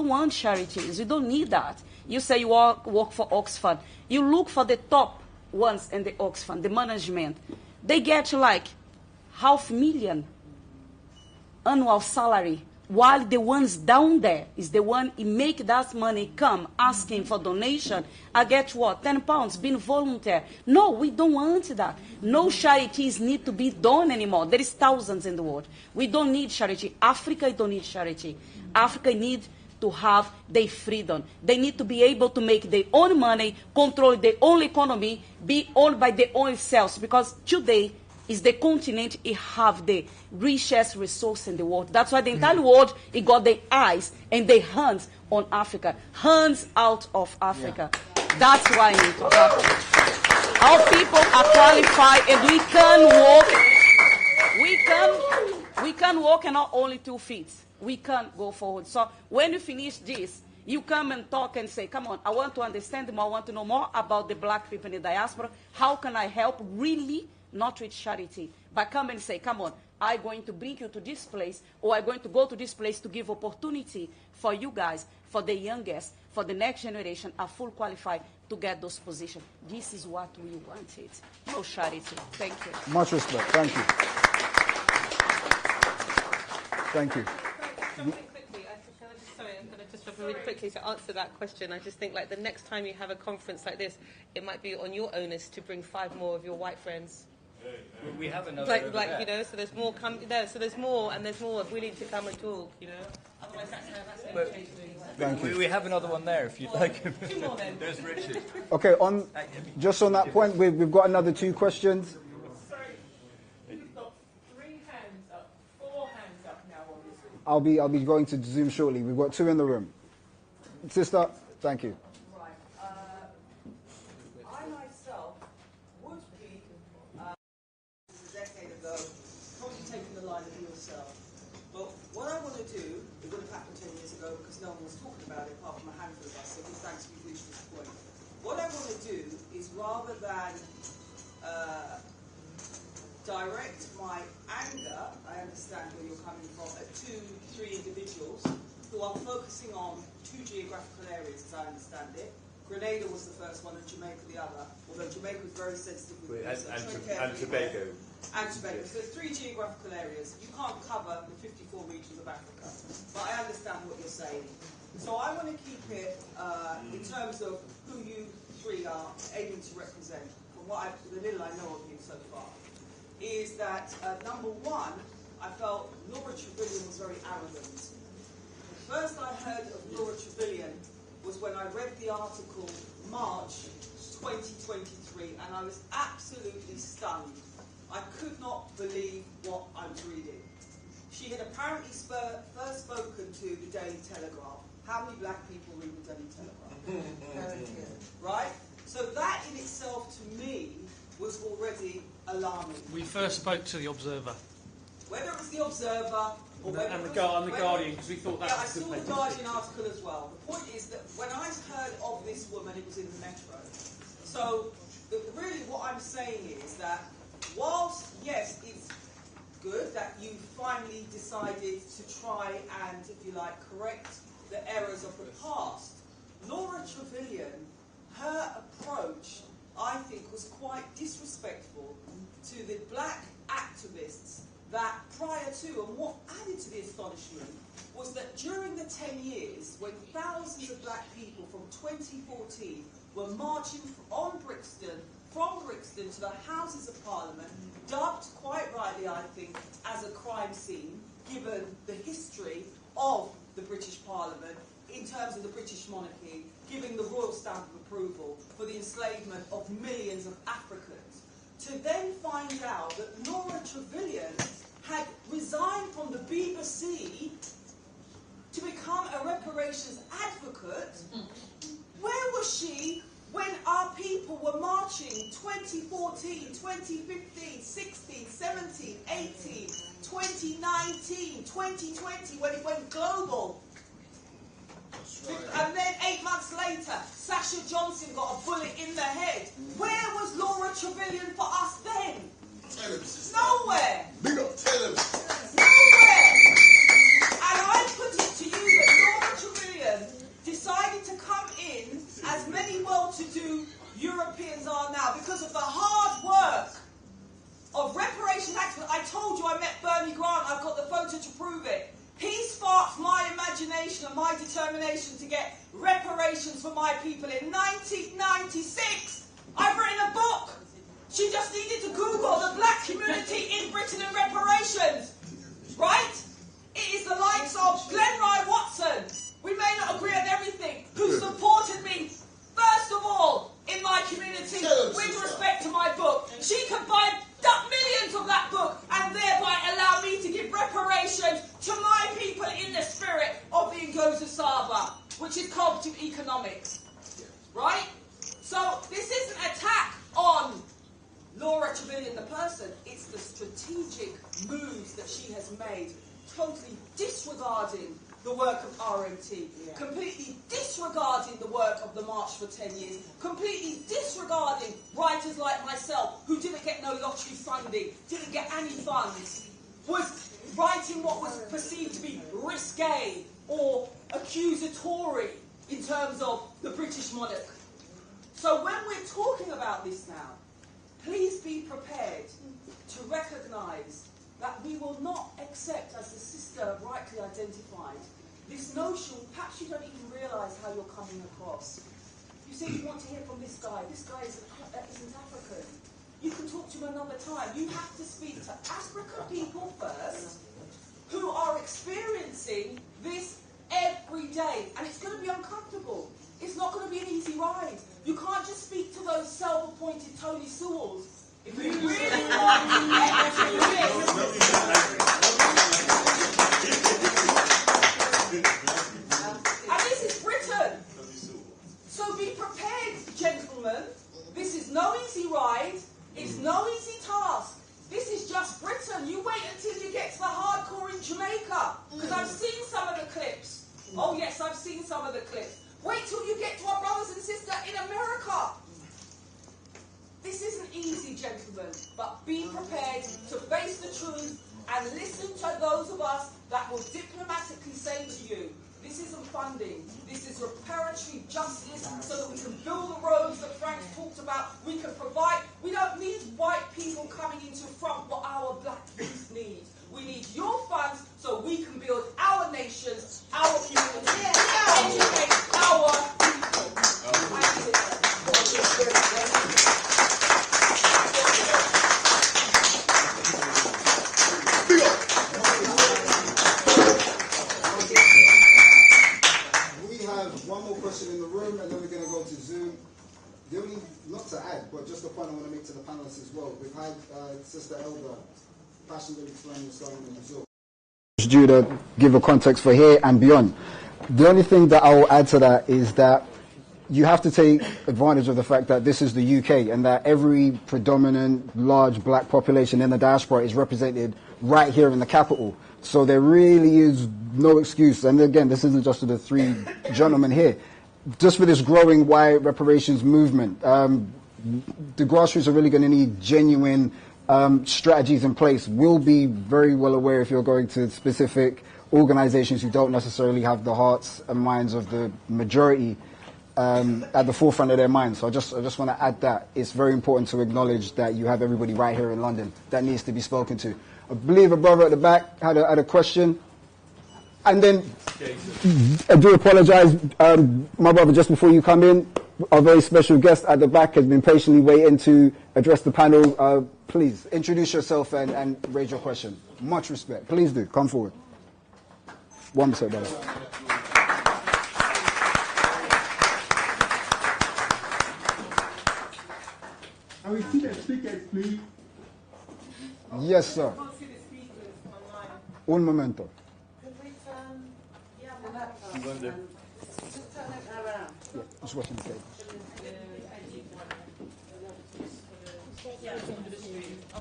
want charities. We don't need that. You say you work for Oxfam. You look for the top ones in the Oxfam, the management. They get like $500,000 annual salary, while the ones down there is the one who make that money come asking for donation. I get what? £10 being volunteer. No, we don't want that. No charities need to be done anymore. There is thousands in the world. We don't need charity. Africa don't need charity. Africa needs to have their freedom. They need to be able to make their own money, control their own economy, be owned by their own selves. Because today is the continent it have the richest resource in the world. That's why the entire world it got their eyes and their hands on Africa. Hands out of Africa. Yeah. That's why it needs to happen. Our people are qualified, and we can walk and not only 2 feet. We can go forward. So when you finish this, you come and talk and say, come on, I want to understand more, I want to know more about the black people in the diaspora. How can I help really? Not with charity, but come and say, come on, I'm going to bring you to this place, or I'm going to go to this place to give opportunity for you guys, for the youngest, for the next generation are full qualified to get those positions. This is what we wanted. No charity. Thank you.
Much respect. Thank you. Thank you.
Really quickly to answer that question, I just think like the next time you have a conference like this, it might be on your onus to bring 5 more of your white friends.
We have another
like you know, so there's more so there's more and there's more willing to come and talk, you know. Otherwise that's
we have another one there if you'd like. There's Richard.
Okay, just on that point, we've got another 2 questions.
Sorry, we've got 3 hands up, 4 hands up now on this.
I'll be going to Zoom shortly. We've got 2 in the room. Sister, thank you.
rather than direct my anger, I understand where you're coming from, at 2-3 individuals who are focusing on 2 geographical areas, as I understand it. Grenada was the first one and Jamaica the other, although Jamaica was very sensitive with
and Tobago.
And Tobago. So 3 geographical areas. You can't cover the 54 regions of Africa. But I understand what you're saying. So I want to keep it in terms of who you 3 are aiming to represent, from what the little I know of you so far, is that number 1, I felt Laura Trevelyan was very arrogant. The first I heard of Laura Trevelyan was when I read the article March 2023, and I was absolutely stunned. I could not believe what I was reading. She had apparently first spoken to the Daily Telegraph. How many black people read the Daily Telegraph? Right? So that in itself, to me, was already alarming.
We first spoke to the Observer.
Whether it was the Observer or whether
and
it
the
was,
Guardian, because we thought that was
I
a
saw
good
the Guardian article as well. The point is that when I heard of this woman, it was in the Metro. So really what I'm saying is that whilst, yes, it's good that you finally decided to try and, if you like, correct the errors of the past, Laura Trevelyan, her approach, I think, was quite disrespectful to the black activists that prior to, and what added to the astonishment, was that during the 10 years when thousands of black people from 2014 were marching on Brixton, from Brixton to the Houses of Parliament, dubbed, quite rightly I think, as a crime scene, given the history of the British Parliament in terms of the British monarchy, giving the royal stamp of approval for the enslavement of millions of Africans, to then find out that Laura Trevelyan had resigned from the BBC to become a reparations advocate. Where was she when our people were marching 2014, 2015, 16, 17, 18, 2019, 2020, when it went global? And then 8 months later, Sasha Johnson got a bullet in the head. Where was Laura Trevelyan for us then? Nowhere. Nowhere. And I put it to you that Laura Trevelyan decided to come in, as many well-to-do Europeans are now, because of the hard work of reparations activists. I told you I met Bernie Grant. I've got the photo to prove it. He sparked my imagination and my determination to get reparations for my people in 1996. I've written a book. She just needed to Google the black community in Britain and reparations. Right? It is the likes of Glenroy Watson. We may not agree on everything. Who supported me, first of all, in my community with respect to my book. She could buy millions of that book and thereby allow me to give reparations to my people in the spirit of the Ngozi Saba, which is cognitive economics. Right? So this isn't an attack on Laura Trevelyan, the person. It's the strategic moves that she has made, totally disregarding the work of RMT, completely disregarding the work of the March for 10 years, completely disregarding writers like myself who didn't get no lottery funding, didn't get any funds, was writing what was perceived to be risque or accusatory in terms of the British monarch. So when we're talking about this now, please be prepared to recognise that we will not accept, as the sister rightly identified, this notion, perhaps you don't even realise how you're coming across. You say you want to hear from this guy isn't African. You can talk to him another time. You have to speak to African people first, who are experiencing this every day. And it's going to be uncomfortable. It's not going to be an easy ride. You can't just speak to those self-appointed Tony Sewells. If you really want to get through and this is Britain. So be prepared, gentlemen. This is no easy ride. It's no easy task. This is just Britain. You wait until you get to the hardcore in Jamaica. Because I've seen some of the clips. Oh yes, I've seen some of the clips. Wait till you get to our brothers and sisters in America. be prepared to face the truth and listen to those of us that will diplomatically say to you, this isn't funding, this is reparatory justice so that we can build the roads that Frank's talked about, we can provide. We don't need white people coming into front what our black youth need. We need your funds so we can build our nations, our communities, educate our people.
We have one more question in the room, and then we're going to go to Zoom. The only, not to add, but just a point I want to make to the panelists as well. We've had Sister Elder passionately explain what's going on in Brazil. It's due to give a context for here and beyond. The only thing that I will add to that is that you have to take advantage of the fact that this is the UK and that every predominant large black population in the diaspora is represented right here in the capital. So there really is no excuse. And again, this isn't just to the three gentlemen here. Just for this growing white reparations movement, the grassroots are really going to need genuine strategies in place. We'll be very well aware if you're going to specific organizations who don't necessarily have the hearts and minds of the majority at the forefront of their minds. So I just want to add that. It's very important to acknowledge that you have everybody right here in London that needs to be spoken to. I believe a brother at the back had a question. And then, I do apologize, my brother, just before you come in, our very special guest at the back has been patiently waiting to address the panel. Please, introduce yourself and raise your question. Much respect. Please do. Come forward. 1%, brother.
Can we see the speakers, please?
Yes, sir. Un momento.
Yeah,
Just watching the tape.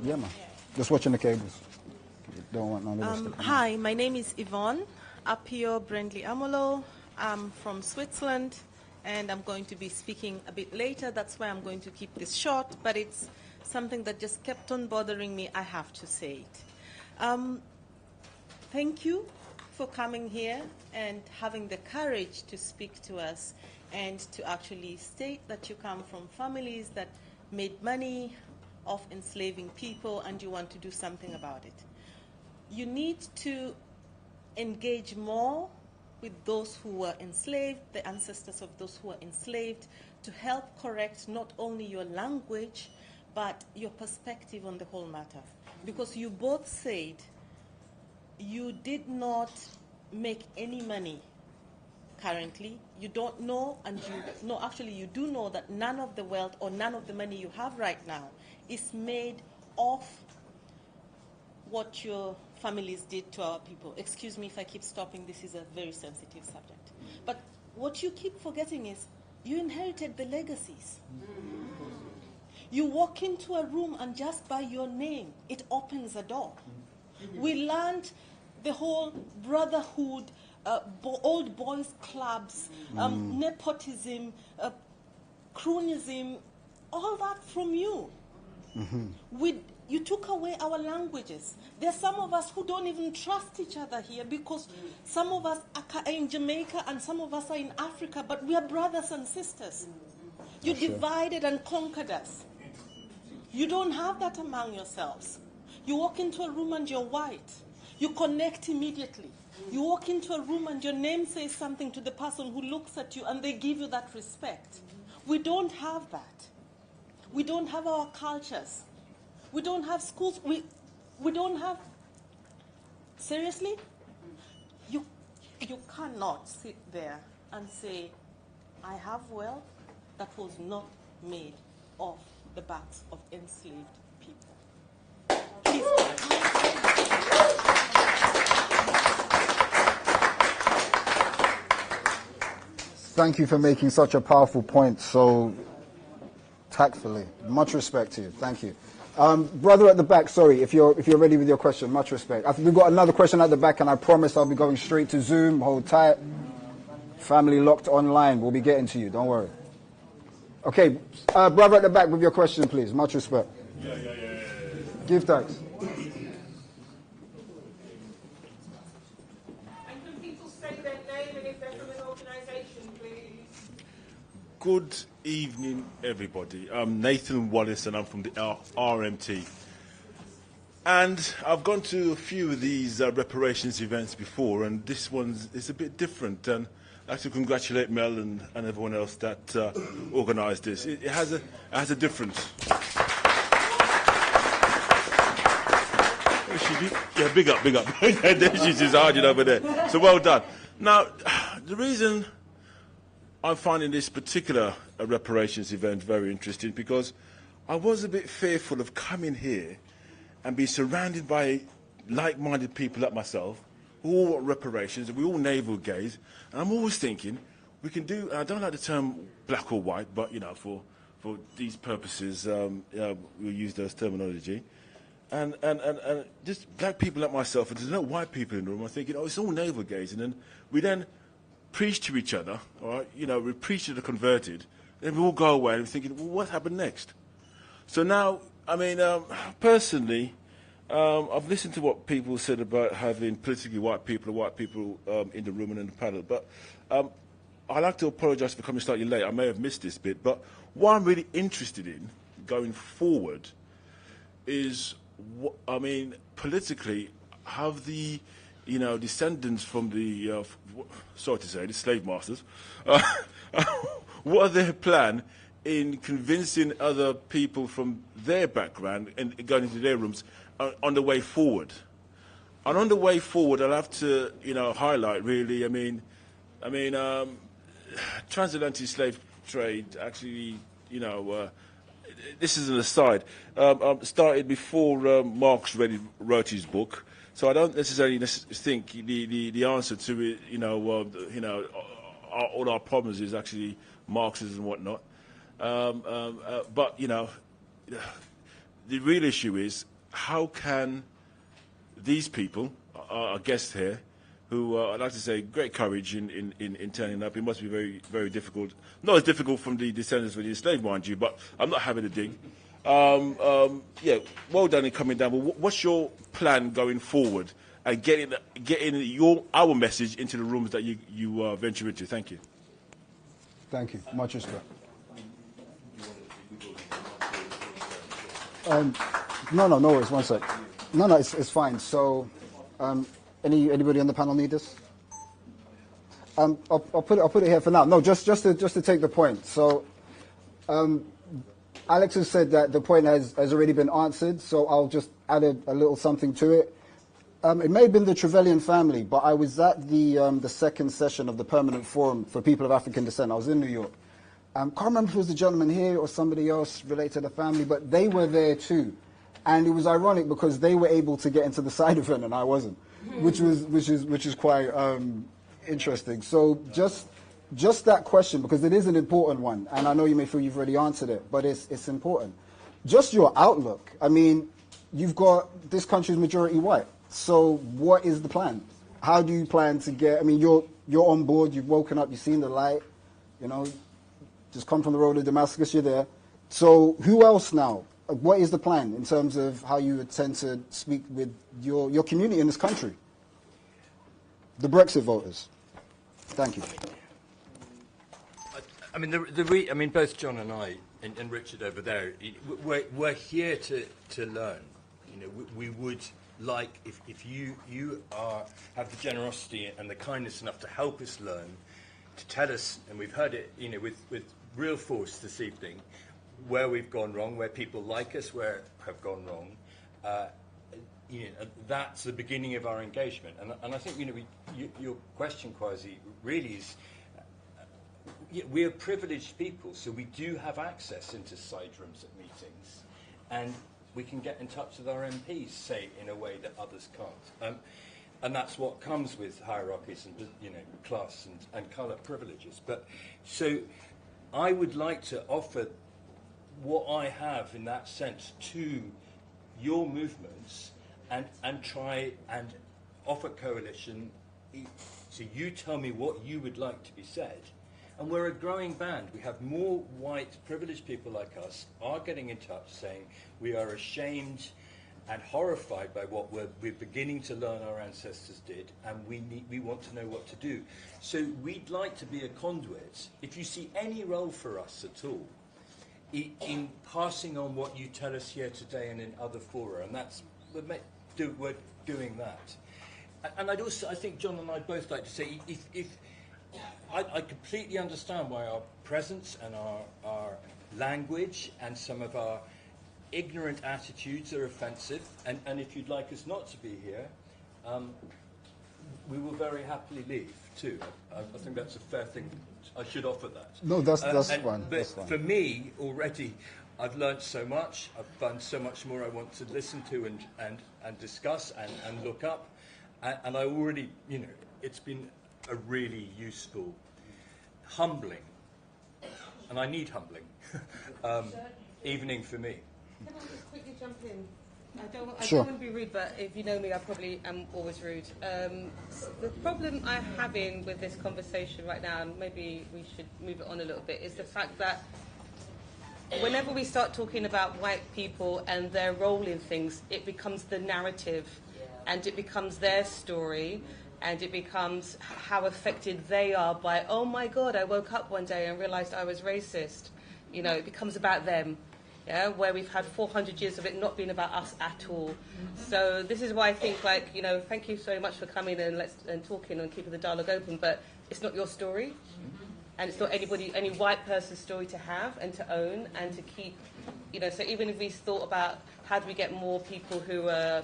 Yeah, man. Just watching the cables. Don't want none of this.
Hi, my name is Yvonne Apio Brindley Amolo. I'm from Switzerland, and I'm going to be speaking a bit later. That's why I'm going to keep this short, but it's something that just kept on bothering me. I have to say it. Thank you for coming here and having the courage to speak to us and to actually state that you come from families that made money off enslaving people and you want to do something about it. You need to engage more with those who were enslaved, the ancestors of those who were enslaved, to help correct not only your language, but your perspective on the whole matter. Because you both said you did not make any money currently. You don't know, and actually you do know that none of the wealth or none of the money you have right now is made off what your families did to our people. Excuse me if I keep stopping, this is a very sensitive subject. But what you keep forgetting is you inherited the legacies. You walk into a room and just by your name, it opens a door. We learned the whole brotherhood, old boys clubs, nepotism, cronyism, all that from you. You took away our languages. There are some of us who don't even trust each other here because some of us are in Jamaica and some of us are in Africa, but we are brothers and sisters. You divided and conquered us. You don't have that among yourselves. You walk into a room and you're white. You connect immediately. You walk into a room and your name says something to the person who looks at you and they give you that respect. We don't have that. We don't have our cultures. We don't have schools. We don't have... Seriously? You cannot sit there and say, I have wealth that was not made off the backs of enslaved people.
Thank you for making such a powerful point so tactfully. Much respect to you. Thank you. Brother at the back, sorry, if you're ready with your question, much respect. We've got another question at the back, and I promise I'll be going straight to Zoom. Hold tight. Family locked online. We'll be getting to you. Don't worry. Okay, brother at the back with your question, please. Much respect.
Yeah.
Give thanks.
And can people say their name and if they're from an organisation, please?
Good evening, everybody. I'm Nathan Wallace, and I'm from the RMT. And I've gone to a few of these reparations events before, and this one is a bit different. And I like to congratulate Mel and everyone else that organised this. It has a difference. Yeah, big up. There she's arguing over there. So well done. Now, the reason I'm finding this particular reparations event very interesting because I was a bit fearful of coming here and being surrounded by like-minded people like myself who all want reparations, and we all navel gaze. And I'm always thinking we can do. I don't like the term black or white, but you know, for these purposes, we'll use those terminology. And just black people like myself, and there's no white people in the room. I'm thinking, it's all navel gazing, and we then preach to each other, all right? You know, we preach to the converted, then we all go away and we're thinking, well, what happened next? So now, I mean, personally, I've listened to what people said about having politically white people in the room and in the panel, but I'd like to apologise for coming slightly late. I may have missed this bit, but what I'm really interested in going forward is, I mean, politically, have the descendants from the, sorry to say, the slave masters, what are their plan in convincing other people from their background and going into their rooms on the way forward? And on the way forward, I'll have to, highlight really, I mean, transatlantic slave trade actually, this is an aside, started before Marx wrote his book. So I don't necessarily think the answer to it, all our problems is actually Marxism and whatnot. But, the real issue is how can these people, our guests here, who I'd like to say great courage in turning up. It must be very, very difficult. Not as difficult from the descendants of the enslaved, mind you, but I'm not having a dig. Yeah, well done in coming down. But what's your plan going forward and getting our message into the rooms that you venture into? Thank you.
Thank you. Much respect. No worries. One sec. No, it's fine. So, anybody on the panel need this? I'll put it here for now. No, just to take the point. So, Alex has said that the point has already been answered, so I'll just add a little something to it. It may have been the Trevelyan family, but I was at the second session of the Permanent Forum for People of African Descent. I was in New York. Can't remember if it was the gentleman here or somebody else related to the family, but they were there too. And it was ironic because they were able to get into the side event and I wasn't, which is quite interesting. So just that question, because it is an important one, and I know you may feel you've already answered it, but it's important. Just your outlook. I mean, you've got this country's majority white. So what is the plan? How do you plan to get? I mean, you're on board. You've woken up. You've seen the light. Just come from the road to Damascus. You're there. So who else now? What is the plan in terms of how you intend to speak with your community in this country? The Brexit voters. Thank you.
I mean, both John and I and Richard over there, we're here to learn. We would like if you have the generosity and the kindness enough to help us learn, to tell us, and we've heard it, with real force this evening, where we've gone wrong, where people like us have gone wrong. That's the beginning of our engagement. And I think your question, Kwasi, really is. We are privileged people, so we do have access into side rooms at meetings, and we can get in touch with our MPs, say, in a way that others can't. And that's what comes with hierarchies and class and colour privileges. But so I would like to offer what I have in that sense to your movements and try and offer coalition. So you tell me what you would like to be said. And we're a growing band. We have more white privileged people like us are getting in touch saying we are ashamed and horrified by what we're beginning to learn our ancestors did, and we want to know what to do. So we'd like to be a conduit. If you see any role for us at all, in passing on what you tell us here today and in other fora, and that's we're doing that. And I think John and I both like to say, if I completely understand why our presence and our language and some of our ignorant attitudes are offensive, and if you'd like us not to be here, we will very happily leave too. I think that's a fair thing. I should offer that.
No, that's fine.
But
that's fine.
for me, already, I've learned so much. I've found so much more I want to listen to and discuss and look up. And I already, it's been a really useful, humbling, and I need humbling, evening for me.
Can I just quickly jump in? I don't want to be rude, but if you know me, I probably am always rude. The problem I'm having with this conversation right now, and maybe we should move it on a little bit, is the fact that whenever we start talking about white people and their role in things, it becomes the narrative, and it becomes their story, and it becomes how affected they are by, oh my God, I woke up one day and realized I was racist. It becomes about them. Yeah, where we've had 400 years of it not being about us at all. So this is why I think, thank you so much for coming and talking and keeping the dialogue open, but it's not your story, and it's not any white person's story to have and to own and to keep, so even if we thought about how do we get more people who are,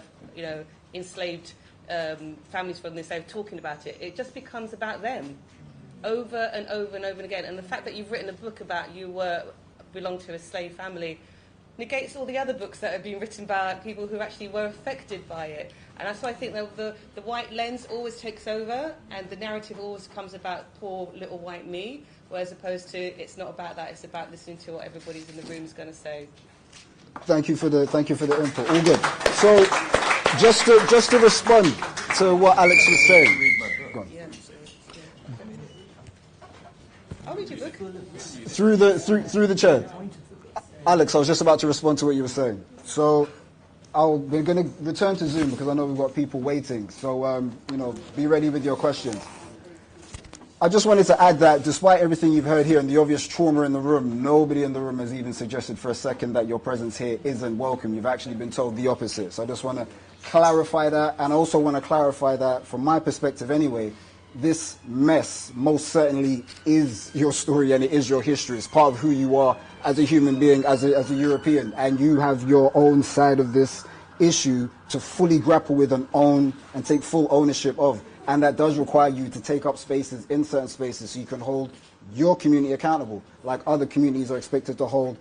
enslaved families from the enslaved talking about it, it just becomes about them over and over and over again. And the fact that you've written a book about you belong to a slave family negates all the other books that have been written by people who actually were affected by it. And that's why I think that the white lens always takes over, and the narrative always comes about poor little white me, whereas opposed to it's not about that, it's about listening to what everybody's in the room is going to say.
Thank you for the input. All good. So just to respond to what Alex was saying. Go on.
I'll read your book.
Through the chair. Alex, I was just about to respond to what you were saying. So we're going to return to Zoom because I know we've got people waiting. So, be ready with your questions. I just wanted to add that despite everything you've heard here and the obvious trauma in the room, nobody in the room has even suggested for a second that your presence here isn't welcome. You've actually been told the opposite. So I just want to clarify that, and I also want to clarify that from my perspective anyway, this mess most certainly is your story and it is your history. It's part of who you are as a human being, as a European, and you have your own side of this issue to fully grapple with and own and take full ownership of. And that does require you to take up spaces in certain spaces so you can hold your community accountable, like other communities are expected to hold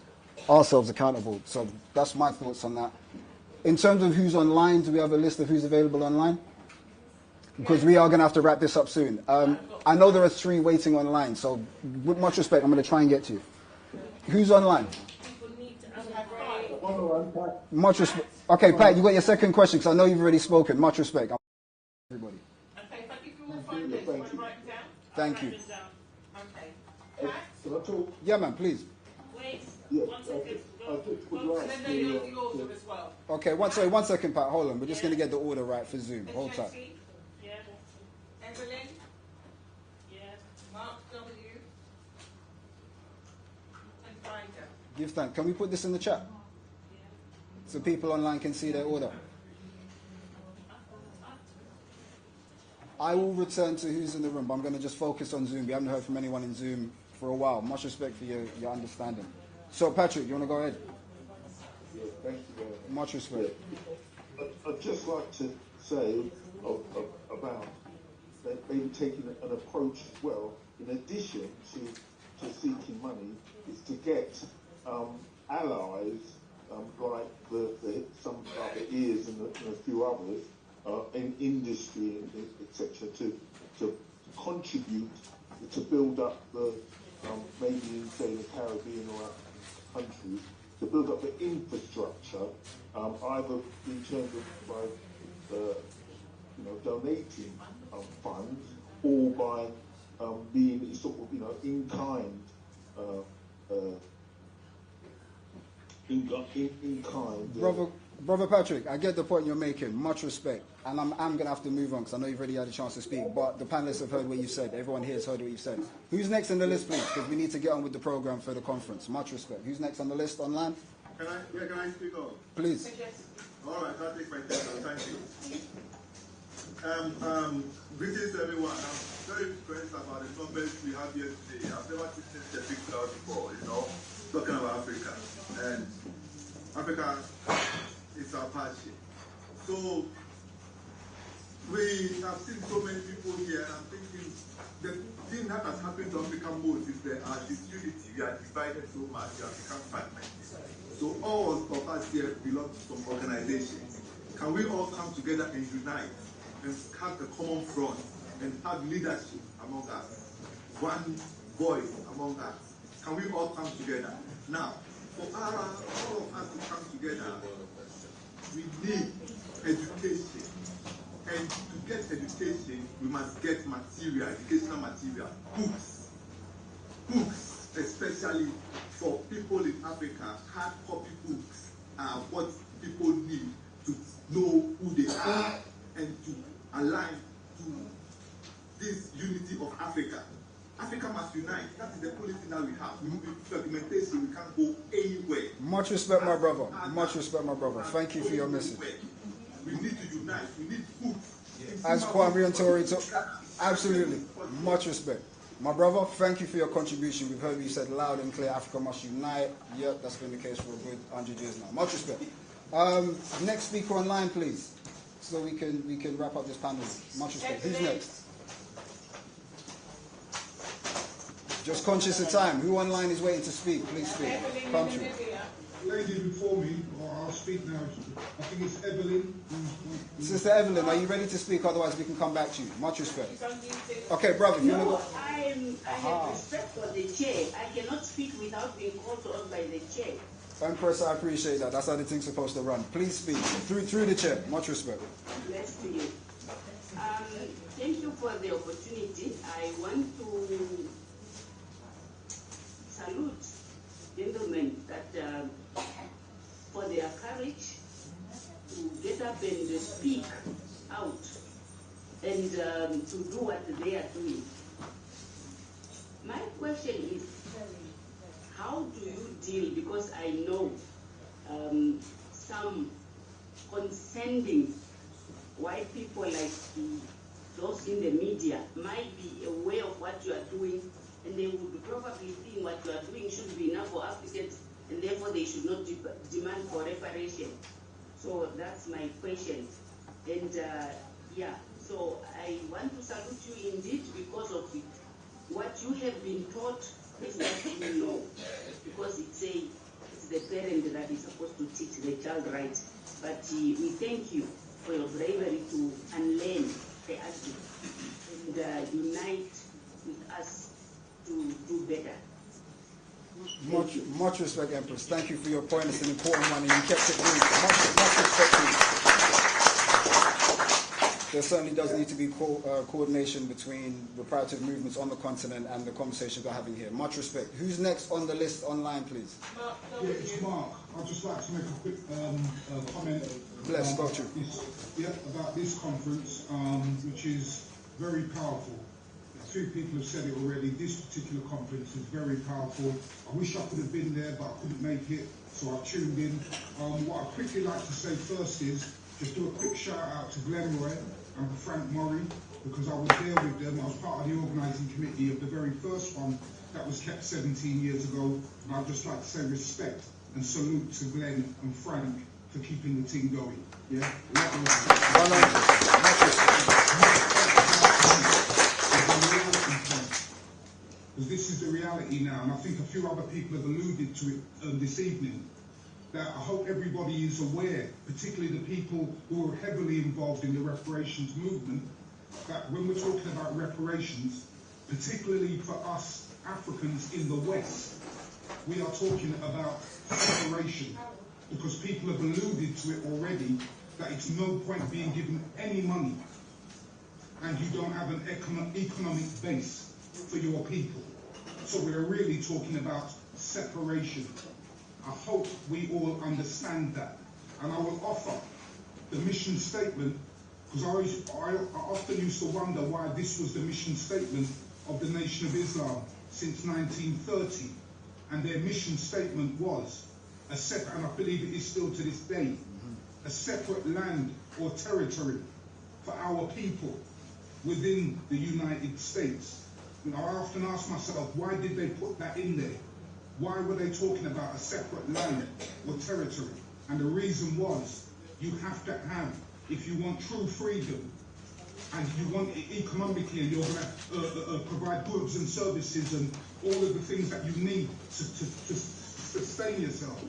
ourselves accountable. So that's my thoughts on that. In terms of who's online, do we have a list of who's available online? Because we are going to have to wrap this up soon. I know there are 3 waiting online, so with much respect, I'm going to try and get to you. Who's online? Much respect. Okay, Pat, you got your second question because I know you've already spoken. Much respect. Everybody.
Okay, thank you for all 5 minutes. Want to write it down?
Thank you.
Okay. Pat?
Can I talk?
Yeah, man, please.
Wait.
Yeah,
1 second.
and
then they know the order as well.
Okay, one second, Pat. Hold on. We're just going to get the order right for Zoom. Hold tight.
Yeah. Evelyn? Yeah. Mark W. And Finder.
Give thanks. Can we put this in the chat? So people online can see their order. I will return to who's in the room, but I'm going to just focus on Zoom. We haven't heard from anyone in Zoom for a while. Much respect for your understanding. So, Patrick, you want to go ahead?
Yeah, thank you very much.
Much respect.
Yeah. I'd just like to say about maybe taking an approach as well, in addition to seeking money, is to get allies like some like the ears and a few others in industry, etc., to contribute to build up the maybe in say the Caribbean or countries, to build up the infrastructure, either in terms of by donating funds or by being sort of in kind
in kind.
Brother Patrick, I get the point you're making. Much respect. And I'm going to have to move on because I know you've already had a chance to speak. But the panelists have heard what you've said. Everyone here has heard what you've said. Who's next on the list, please? Because we need to get on with the program for the conference. Much respect. Who's next on the list online?
Can I speak up?
Please.
All right, I'll take my time. Thank you. Greetings to everyone. I'm very impressed about the numbers we have here today. I've never witnessed a big crowd before, talking about Africa. And Africa is our passion. So we have seen so many people here, and I'm thinking the thing that has happened to Africa most is that our disunity. We are divided so much, we have become fragmented. So all of us here belong to some organizations. Can we all come together and unite and have a common front and have leadership among us, one voice among us? Can we all come together? Now, for all of us to come together, we need education. And to get education, we must get material, educational material, books, especially for people in Africa. Hard copy books are what people need to know who they are and to align to this unity of Africa. Africa must unite. That is the policy that we have. With fragmentation, we can't go anywhere.
Much respect, my brother. Much respect, my brother. Thank you for your message.
We need to unite. We need food.
As Kwame and Tori talk, absolutely. Much respect. My brother, thank you for your contribution. We've heard you said loud and clear, Africa must unite. Yep, that's been the case for a good 100 years now. Much respect. Next speaker online, please, so we can wrap up this panel. Much respect. Who's next? Just conscious of time. Who online is waiting to speak? Please speak. Come through.
Lady before me, or I'll speak now. I think it's Evelyn.
Sister Evelyn, are you ready to speak? Otherwise, we can come back to you. Much respect. Okay, brother, if you want to go.
I have respect for the chair. I cannot speak without being called on by the chair.
Empress, I appreciate that. That's how the thing's supposed to run. Please speak. Through the chair. Much respect.
Bless to you. Thank you for the opportunity. I want to salute gentlemen that for their courage to get up and speak out and to do what they are doing. My question is, how do you deal, because I know some condescending white people like those in the media might be aware of what you are doing, and they would probably think what you are doing should be enough for Africans, and therefore they should not demand for reparation. So that's my question. And so I want to salute you indeed because of it. What you have been taught is what you know, because it's the parent that is supposed to teach the child right. But we thank you for your bravery to unlearn the attitude and unite with us to do better.
Much respect, Empress. Thank you for your point. It's an important one, and you kept it brief. Much respect to you. There certainly does need to be coordination between reparative movements on the continent and the conversation we're having here. Much respect. Who's next on the list online, please?
Yeah, it's Mark. I'd just like to make a quick comment.
Bless, go through.
About this conference, which is very powerful. Two people have said it already. This particular conference is very powerful. I wish I could have been there, but I couldn't make it, so I tuned in. What I'd quickly like to say first is just do a quick shout out to Glenroy and Frank Murray, because I was there with them. I was part of the organising committee of the very first one that was kept 17 years ago. And I'd just like to say respect and salute to Glenn and Frank for keeping the team going. Yeah? Because this is the reality now, and I think a few other people have alluded to it this evening, that I hope everybody is aware, particularly the people who are heavily involved in the reparations movement, that when we're talking about reparations, particularly for us Africans in the West, we are talking about separation, because people have alluded to it already, that it's no point being given any money and you don't have an economic base for your people. So we're really talking about separation.
I hope we all understand that. And I will offer the mission statement, because I often used to wonder why this was the mission statement of the Nation of Islam since 1930. And their mission statement was a separate, and I believe it is still to this day, a separate land or territory for our people within the United States. You know, I often ask myself, why did they put that in there? Why were they talking about a separate land or territory? And the reason was, you have to have, if you want true freedom, and you want it economically, and you're going to provide goods and services and all of the things that you need to sustain yourself,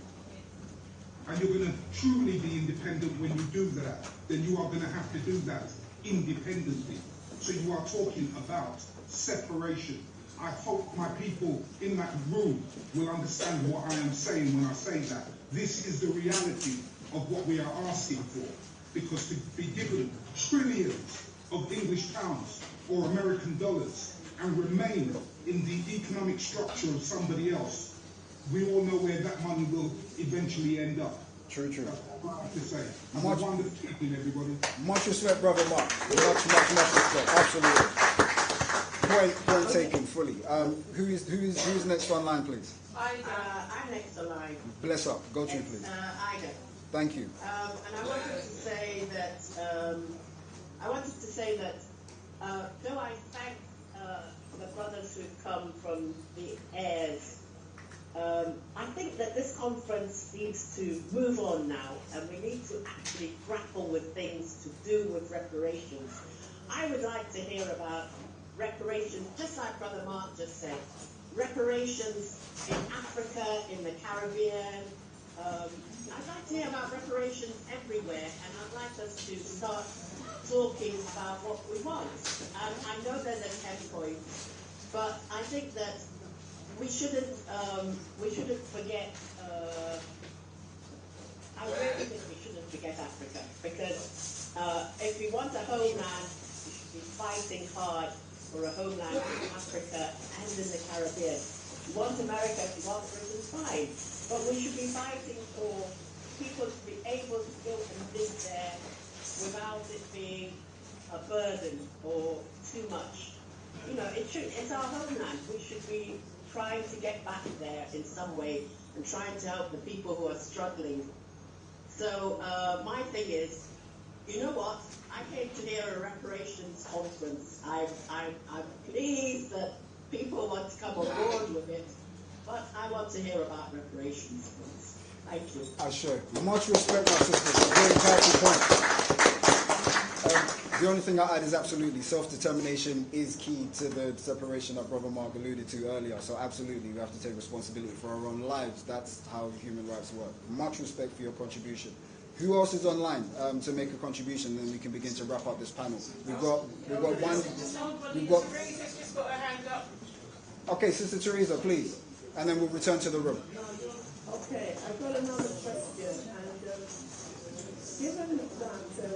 and you're going to truly be independent when you do that, then you are going to have to do that independently. So you are talking about separation. I hope my people in that room will understand what I am saying when I say that. This is the reality of what we are asking for. Because to be given trillions of English pounds or American dollars and remain in the economic structure of somebody else, we all know where that money will eventually end up.
True.
That's what I have to say. I'm a wonderful evening, everybody.
Much respect, Brother Mark. Much respect. Absolutely. Point taken fully. Who's next on line, please?
I'm next on line.
Bless up. Go to you, please.
Ida.
Thank you.
And I wanted to say that though I thank the brothers who've come from the heirs, I think that this conference needs to move on now, and we need to actually grapple with things to do with reparations. I would like to hear about reparations, just like Brother Mark just said, reparations in Africa, in the Caribbean. I'd like to hear about reparations everywhere, and I'd like us to start talking about what we want. And I know there's a 10 points, but I think that we shouldn't forget. I really think we shouldn't forget Africa, because if we want a homeland, we should be fighting hard for a homeland in Africa and in the Caribbean. If you want America, if you want Britain, fine. But we should be fighting for people to be able to go and live there without it being a burden or too much. You know, it's our homeland. We should be trying to get back there in some way and trying to help the people who are struggling. So my thing is, you know what? I came to hear a reparations conference. I'm pleased that people want to come on board with it, but I want to hear about reparations. Thank you.
I share. Much respect, my sister. Very powerful point. The only thing I add is absolutely self-determination is key to the separation that Brother Mark alluded to earlier. So absolutely, we have to take responsibility for our own lives. That's how human rights work. Much respect for your contribution. Who else is online to make a contribution? Then we can begin to wrap up this panel. We've got one. We've got. Okay, Sister Teresa, please, and then we'll return to the room.
Okay, I've got another question, and given that the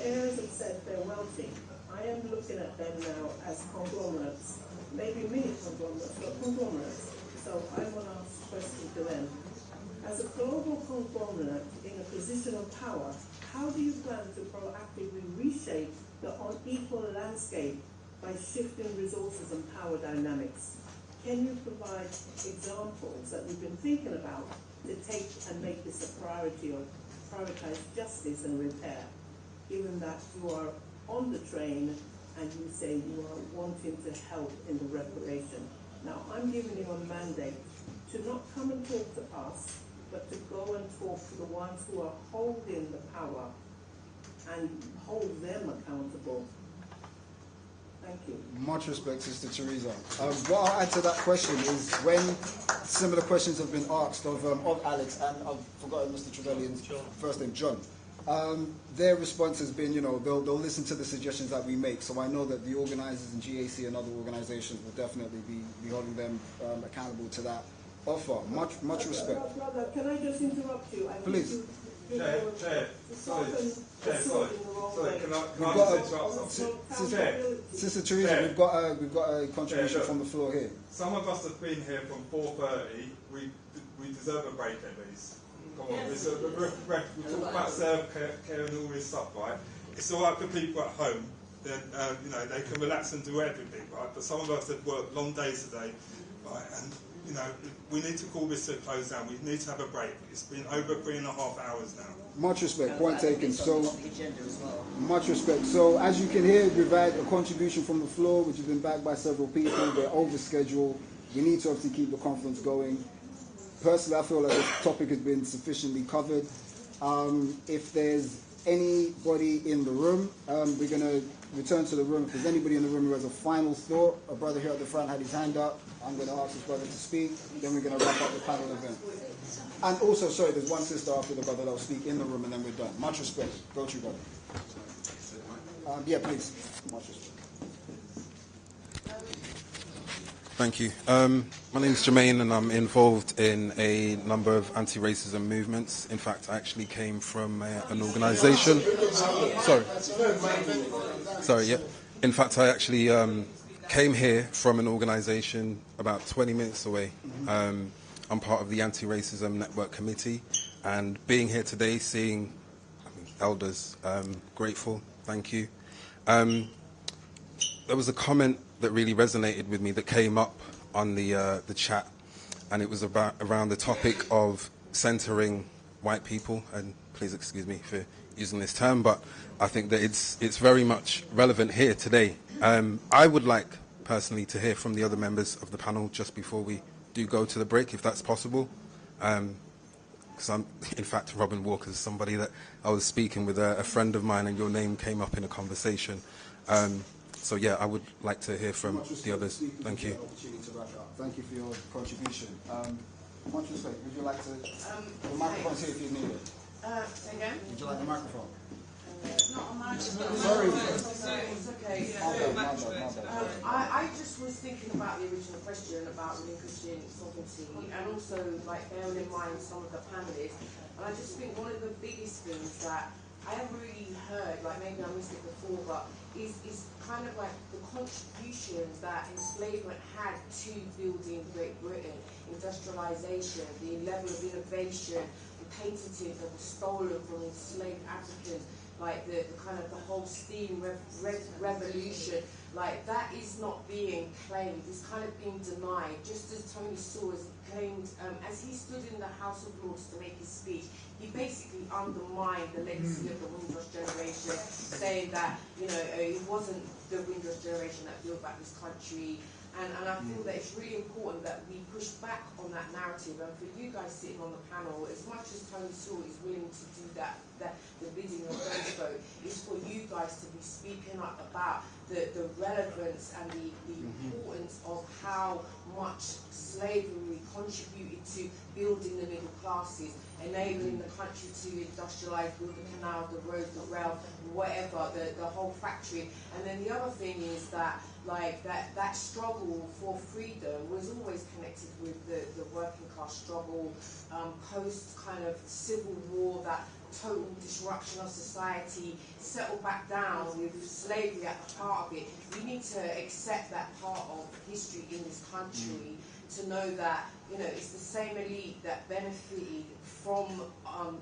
heirs have said they're wealthy, I am looking at them now as conglomerates, maybe mini conglomerates, but conglomerates. So I want to ask a question to them. As a global conglomerate in a position of power, how do you plan to proactively reshape the unequal landscape by shifting resources and power dynamics? Can you provide examples that we've been thinking about to take and make this a priority, or prioritize justice and repair, given that you are on the train and you say you are wanting to help in the reparation? Now, I'm giving you a mandate to not come and talk to us, but to go and talk to the ones who are holding the power and hold them accountable. Thank you.
Much respect, Sister Teresa. What I'll add to that question is, when similar questions have been asked of Alex, and I've forgotten Mr. Trevelyan's first name, John, their response has been, you know, they'll listen to the suggestions that we make. So I know that the organisers and GAC and other organisations will definitely be holding them accountable to that offer. Much respect.
Brother, can I just interrupt you?
Please.
Chair, sorry, can I just interrupt something?
Sister Teresa, we've got a contribution from the floor here.
Some of us have been here from 4:30.
we deserve a break at least. Come on, we talk about self-care and all this stuff, right? It's all right for people at home. Then you know, they can relax and do everything, right? But some of us have worked long days a day, right? And you know, we need to call this to a close down. We need to have a break. It's been over 3.5 hours now.
Much respect. Point taken. So, much respect. So, as you can hear, we've had a contribution from the floor, which has been backed by several people. We're over schedule. We need to obviously keep the conference going. Personally, I feel like this topic has been sufficiently covered. If there's anybody in the room, we're going to return to the room. If there's anybody in the room who has a final thought, a brother here at the front had his hand up. I'm going to ask this brother to speak. Then we're going to wrap up the panel event. And also, sorry, there's one sister after the brother that will speak in the room, and then we're done. Much respect. Go to you, brother. Yeah, please. Much respect.
Thank you. My name is Jermaine, and I'm involved in a number of anti-racism movements. In fact, I actually came from an organisation. Sorry, yeah. In fact, I actually came here from an organisation about 20 minutes away. I'm part of the Anti-Racism Network Committee, and being here today, seeing elders, grateful. Thank you. There was a comment that really resonated with me that came up on the chat, and it was around the topic of centering white people. And please excuse me for using this term, but I think that it's very much relevant here today. I would like personally to hear from the other members of the panel just before we do go to the break, if that's possible. Because in fact, Robin Walker is somebody that I was speaking with a friend of mine, and your name came up in a conversation. So yeah, I would like to hear from the others. Thank you.
Thank you for your contribution. Much respect. Would you like to? The microphone's here if you need it.
Again?
Would you like the microphone?
It's not a microphone.
Sorry.
It's okay. I just was thinking about the original question about relinquishing sovereignty, and also like bearing in mind some of the panelists. And I just think one of the biggest things that I haven't really heard, like maybe I missed it before, but is kind of like the contributions that enslavement had to building Great Britain, industrialization, the level of innovation and patenting that was stolen from enslaved Africans, like the kind of the whole steam revolution, like that is not being claimed, it's kind of being denied, just as Tony Sewell claimed, as he stood in the House of Lords to make his speech, he basically undermined the legacy of the Windrush generation, saying that, you know, it wasn't the Windrush generation that built back this country. And I feel that it's really important that we push back on that narrative. And for you guys sitting on the panel, as much as Tony Sewell is willing to do that the bidding of those folk, is for you guys to be speaking up about the relevance and the importance of how much slavery contributed to building the middle classes, enabling the country to industrialise, build the canal, the road, the rail, whatever, the whole factory. And then the other thing is that like that struggle for freedom was always connected with the working class struggle, post kind of civil war, that total disruption of society, settled back down with slavery at the heart of it. We need to accept that part of history in this country to know that, you know, it's the same elite that benefited from,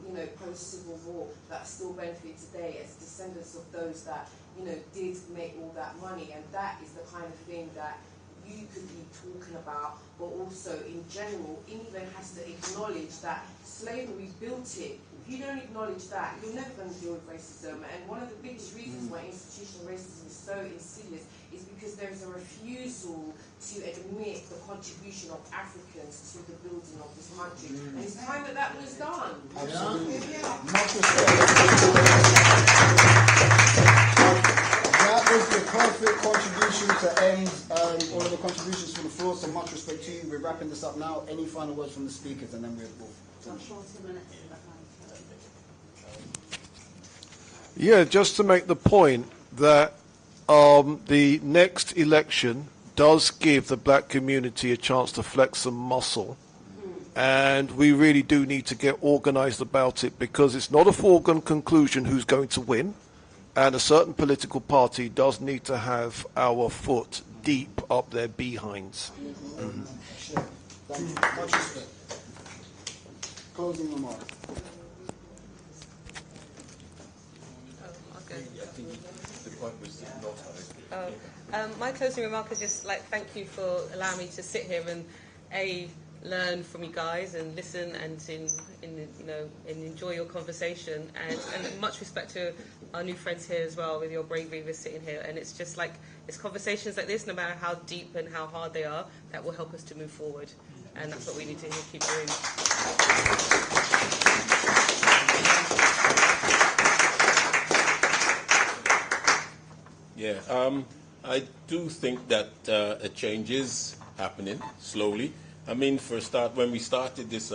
you know, post-Civil War that still benefit today as descendants of those that, you know, did make all that money. And that is the kind of thing that you could be talking about, but also in general, England has to acknowledge that slavery built it. If you don't acknowledge that, you're never going to deal with racism. And one of the biggest reasons why institutional racism is so insidious is because there is a refusal to admit the contribution of Africans to the building of this country. And it's time that that was done.
Absolutely.
Yeah.
Much respect. That was the perfect contribution to end all of the contributions from the floor, so much respect to you. We're wrapping this up now. Any final words from the speakers, and then we'll move.
Yeah, just to make the point that the next election does give the black community a chance to flex some muscle, and we really do need to get organised about it, because it's not a foregone conclusion who's going to win, and a certain political party does need to have our foot deep up their behinds.
Thank you. Much respect. Closing remarks.
The point was not
my closing remark is just like thank you for allowing me to sit here and learn from you guys and listen and and enjoy your conversation and much respect to our new friends here as well with your bravery for sitting here. And it's just like it's conversations like this, no matter how deep and how hard they are, that will help us to move forward. And that's what we need to keep doing.
Yeah, I do think that a change is happening slowly. I mean, for a start, when we started this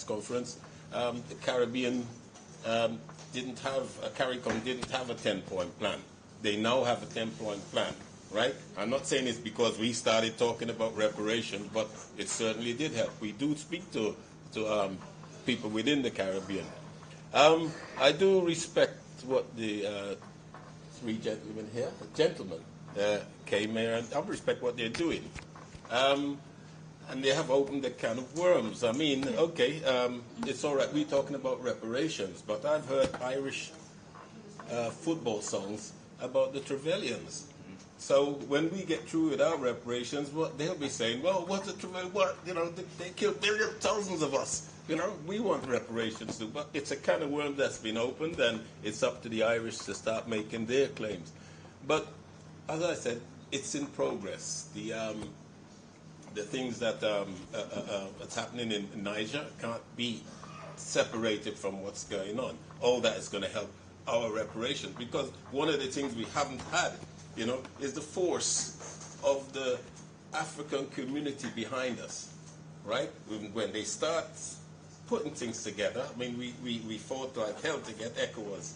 conference, the Caribbean CARICOM didn't have a 10-point plan. They now have a 10-point plan, right? I'm not saying it's because we started talking about reparations, but it certainly did help. We do speak to people within the Caribbean. I do respect what the three gentlemen here, came here, and I respect what they're doing. And they have opened a can of worms. I mean, okay, it's all right, we're talking about reparations, but I've heard Irish football songs about the Trevelyan's. So when we get through with our reparations, they'll be saying, well, what's the Trevelyan? What? You know, they killed millions, thousands of us. You know, we want reparations too. But it's a can of worm that's been opened, and it's up to the Irish to start making their claims. But as I said, it's in progress. The things that that's happening in Niger can't be separated from what's going on. All that is going to help our reparations, because one of the things we haven't had, you know, is the force of the African community behind us, right? When they start putting things together, I mean, we fought like hell to get ECOWAS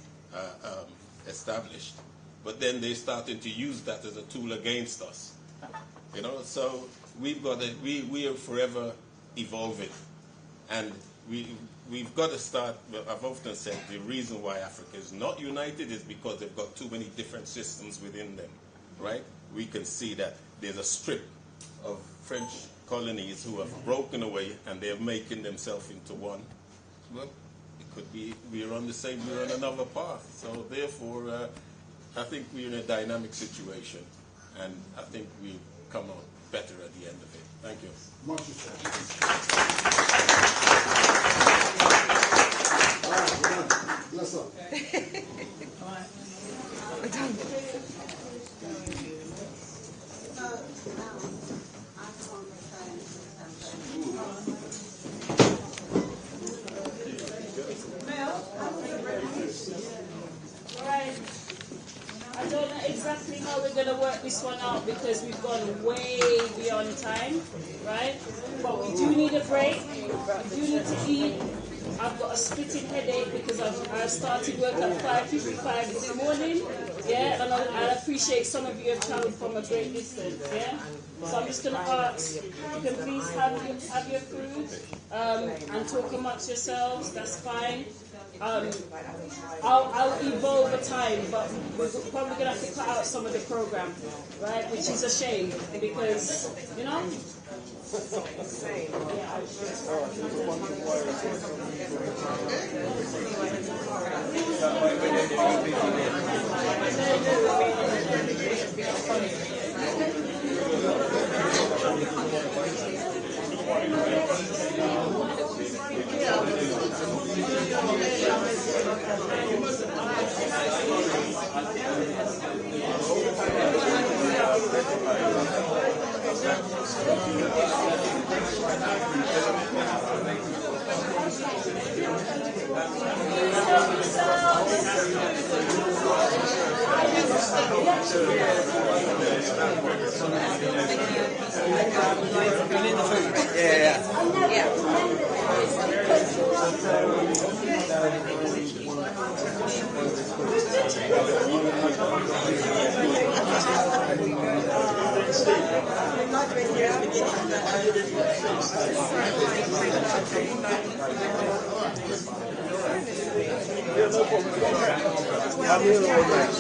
established, but then they started to use that as a tool against us, you know. So we are forever evolving, and we've got to start. I've often said the reason why Africa is not united is because they've got too many different systems within them, right? We can see that there's a strip of French colonies who have broken away and they're making themselves into one. Well, it could be we're on another path. So therefore, I think we're in a dynamic situation, and I think we'll come out better at the end of it. Thank you.
Much Bless up.
We're done.
Right. I don't know exactly how we're going to work this one out because we've gone way beyond time, right? But we do need a break. We do need to eat. I've got a splitting headache because I started work at 5:55 this morning, yeah, and I appreciate some of you have traveled from a great distance, yeah. So I'm just going to ask, you can please have your food and talk amongst yourselves. That's fine. I'll evolve the time, but we're probably going to have to cut out some of the program, right? Which is a shame because, you know.
I'm here all night.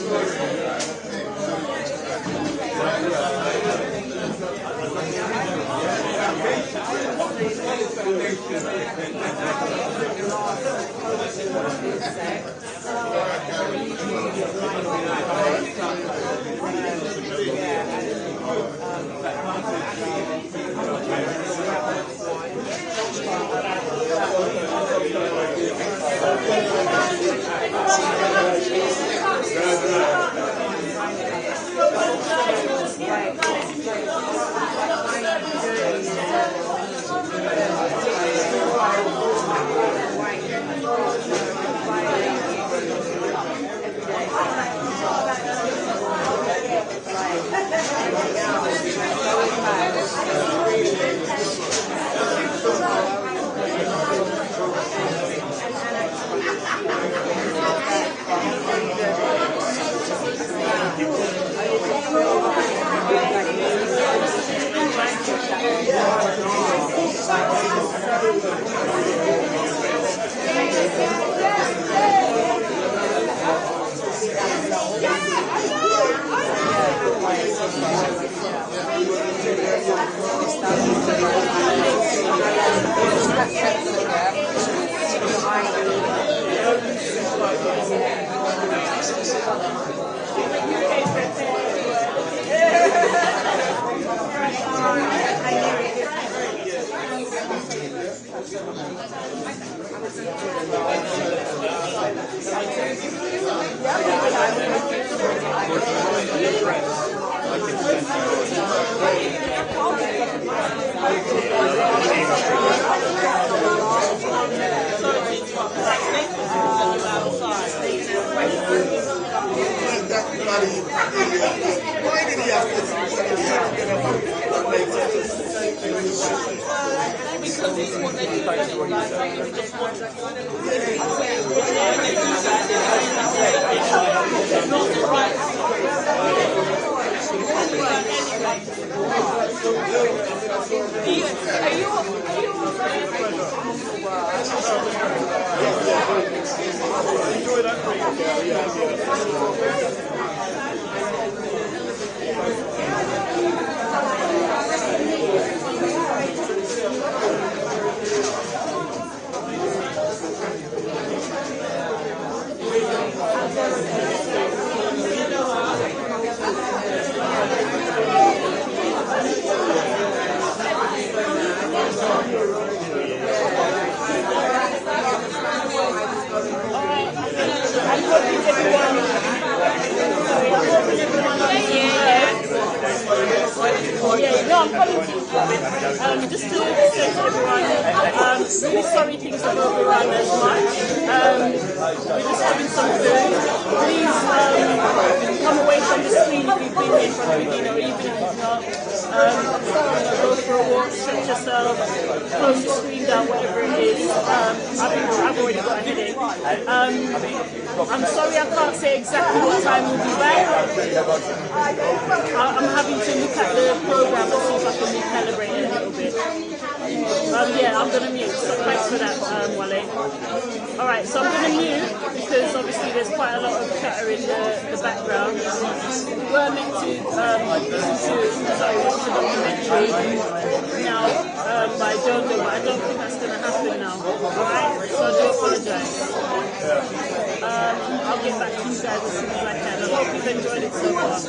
Just to say to everyone, really sorry things don't overrun as much. We're just having some food. Please come away from the screen if you've been here from the beginning, or even if you've not. Go for a walk, stretch yourself, close the screen down, whatever it is. I've already got a headache. I'm sorry I can't say exactly what time we'll be back. I'm having to look at the program and see if I can recalibrate it a little bit. Yeah, I'm going to mute. So thanks for that, Wale. Alright, so I'm going to mute because obviously there's quite a lot of chatter in the background. We were meant to watch the documentary now by Jojo, but I don't think that's going to happen now. Alright, so I do apologise. I'll get back to you guys as soon as I can. I hope you've enjoyed it so far.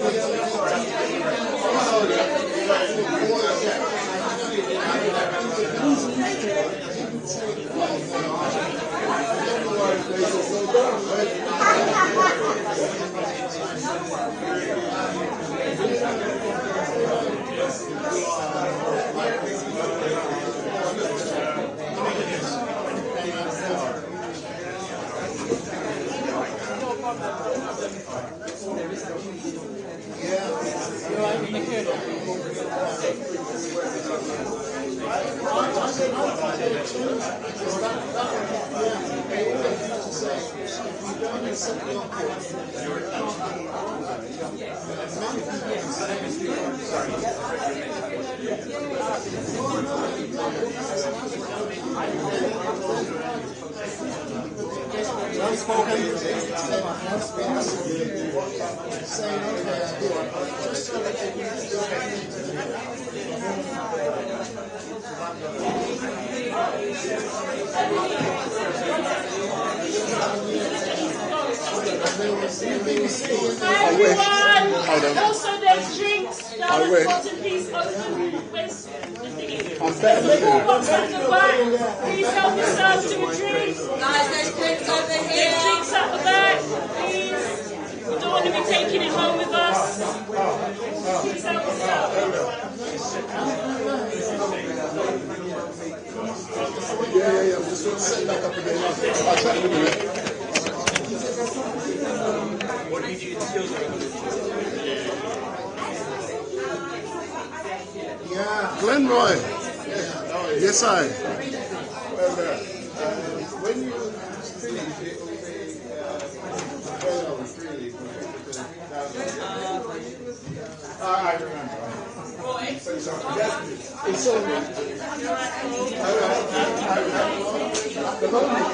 Hi everyone! Also there's drinks down at the bottom, please open. Where's the thingy?
I'm better than
Little box at the back. Please help yourselves to a drink.
Guys, there's drinks over here.
There's drinks at the back, please. We don't want to be taking it home with us. Please help yourself.
Yeah. I'm just going to set back up again. I'll try to do it.
What did you do?
Yeah. Glenroy. Yes, I.
When you finish, it will be 12 hours, really. I remember.
It's all right. The moment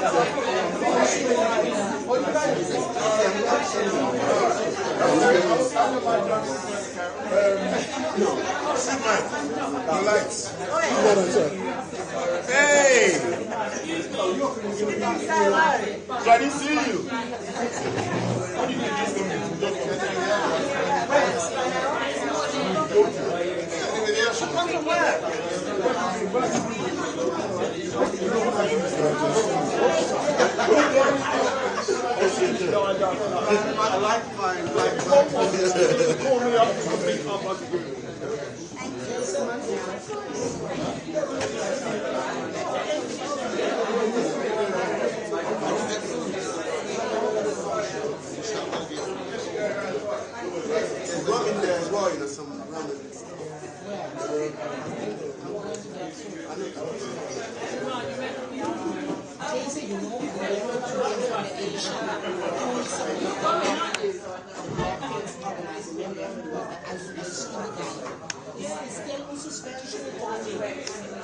Hey! I didn't see you.
I like flying. Call me up and meet up.
In there as well, you know, some random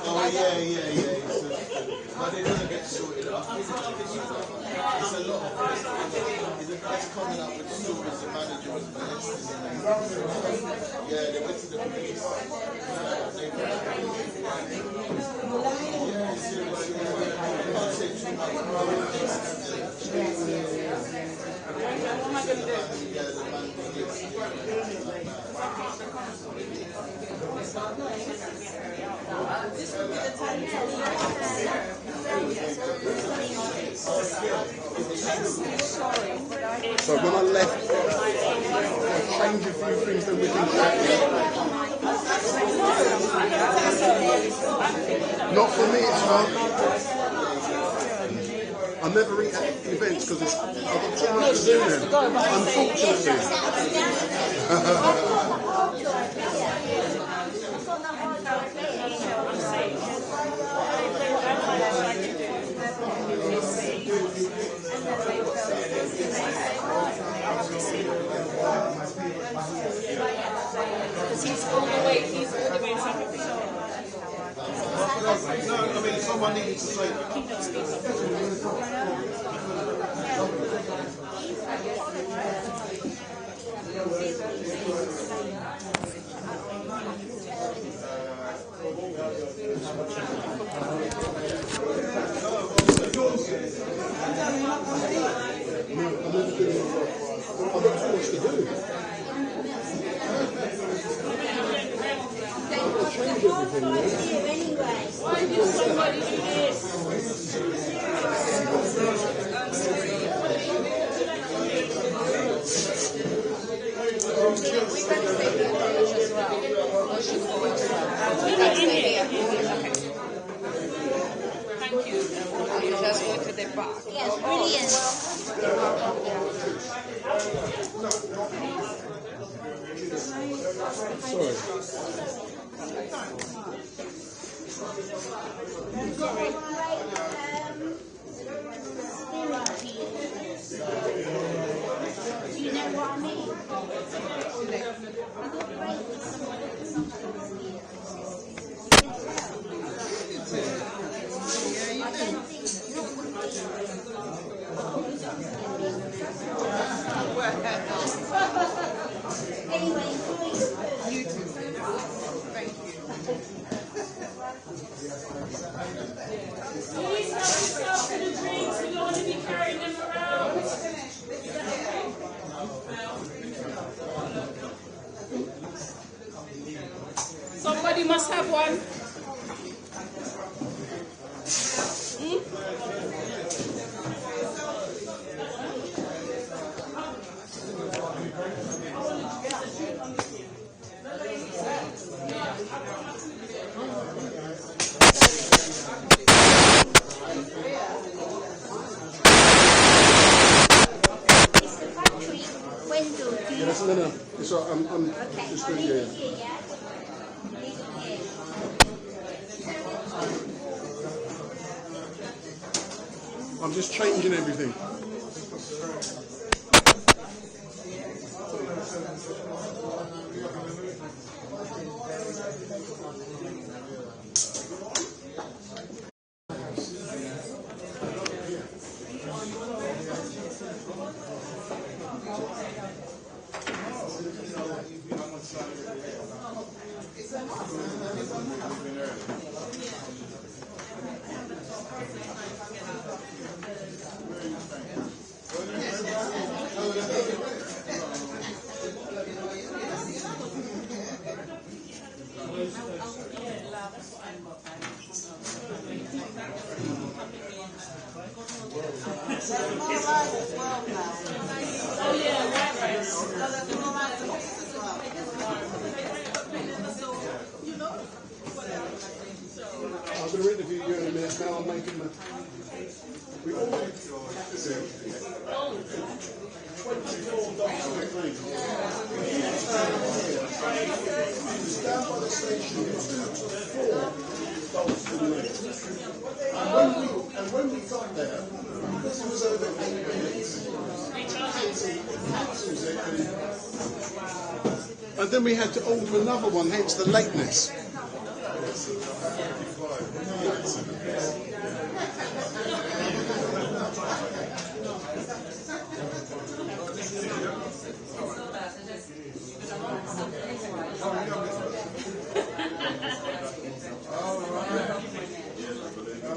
Oh, yeah. But they're going to get sorted out. It's a lot of it's coming up with stories the manager was blessed. Yeah, they went to the police. Can't say too much.
What am I going to do?
Yeah, the manager
This will be the time
So when I left, I changed a few things that we can Not for me, it's not. I never eat at events because I've got too much to do then.
Because he's all the way in South Africa.
No, I mean, someone needed to say
everything.
Why did somebody do this? Thank you.
You just go to the back.
Yes, brilliant. Do you know what I mean? I got great with somebody sometimes here. I don't think not anyway,
You too. Thank you.
Please help yourself to the drinks. We don't want to be carrying them around. Somebody must have one.
Yes, no. It's all right. I'm just doing it. I'm just changing everything. I'm going to interview you in a minute. Now I'm making the. We all need to go. 24 dots on the thing. It's down by the station. It's 4 dots to the left. And when we got there, because it was over 8 minutes, cancels it. And then we had to order another one, hence the lateness.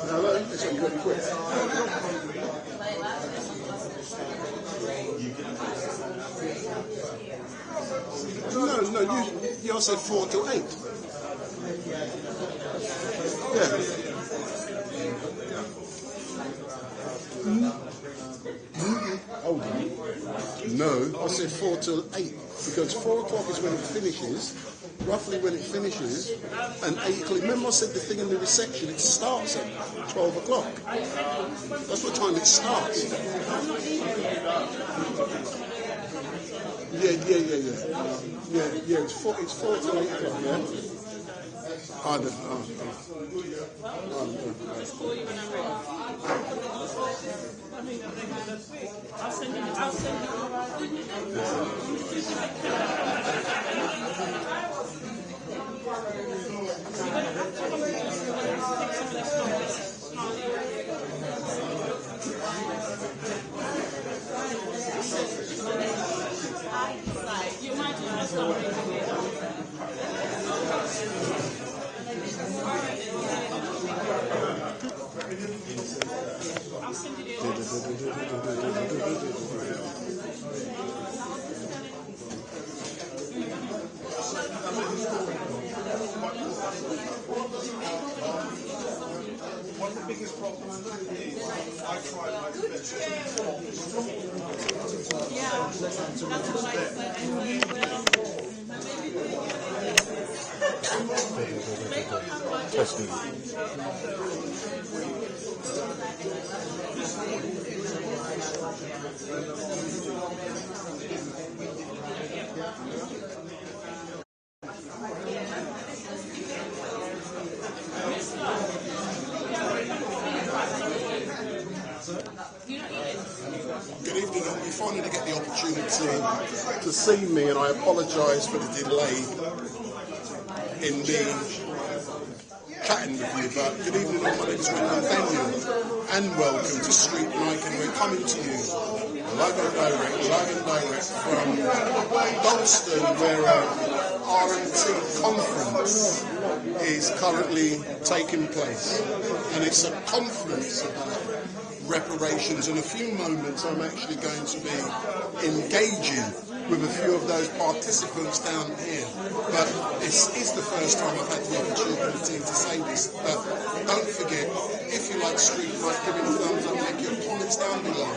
Hello, it's got to be quick. No, you said 4 till 8. Yeah. Hold on. No, I said 4 till 8 because 4 o'clock is when it finishes. Roughly when it finishes, and 8 o'clock. Remember I said the thing in the reception, it starts at 12 o'clock. That's what time it starts. Yeah, it's 4 till 8 o'clock, yeah? I don't know.
I'll send you. You might as well stop it. I'll send you the
biggest problem is I tried my best. Good evening, and we finally get the opportunity to see me, and I apologise for the delay in me chatting with you, but good evening, my name is Daniel, and welcome to StreetMic, and we're coming to you live and direct from Dalston, where RMT conference is currently taking place, and it's a conference about reparations. In a few moments I'm actually going to be engaging with a few of those participants down here, but this is the first time I've had the opportunity to say this. But don't forget, if you like StreetMic, give it a thumbs up, make your comments down below,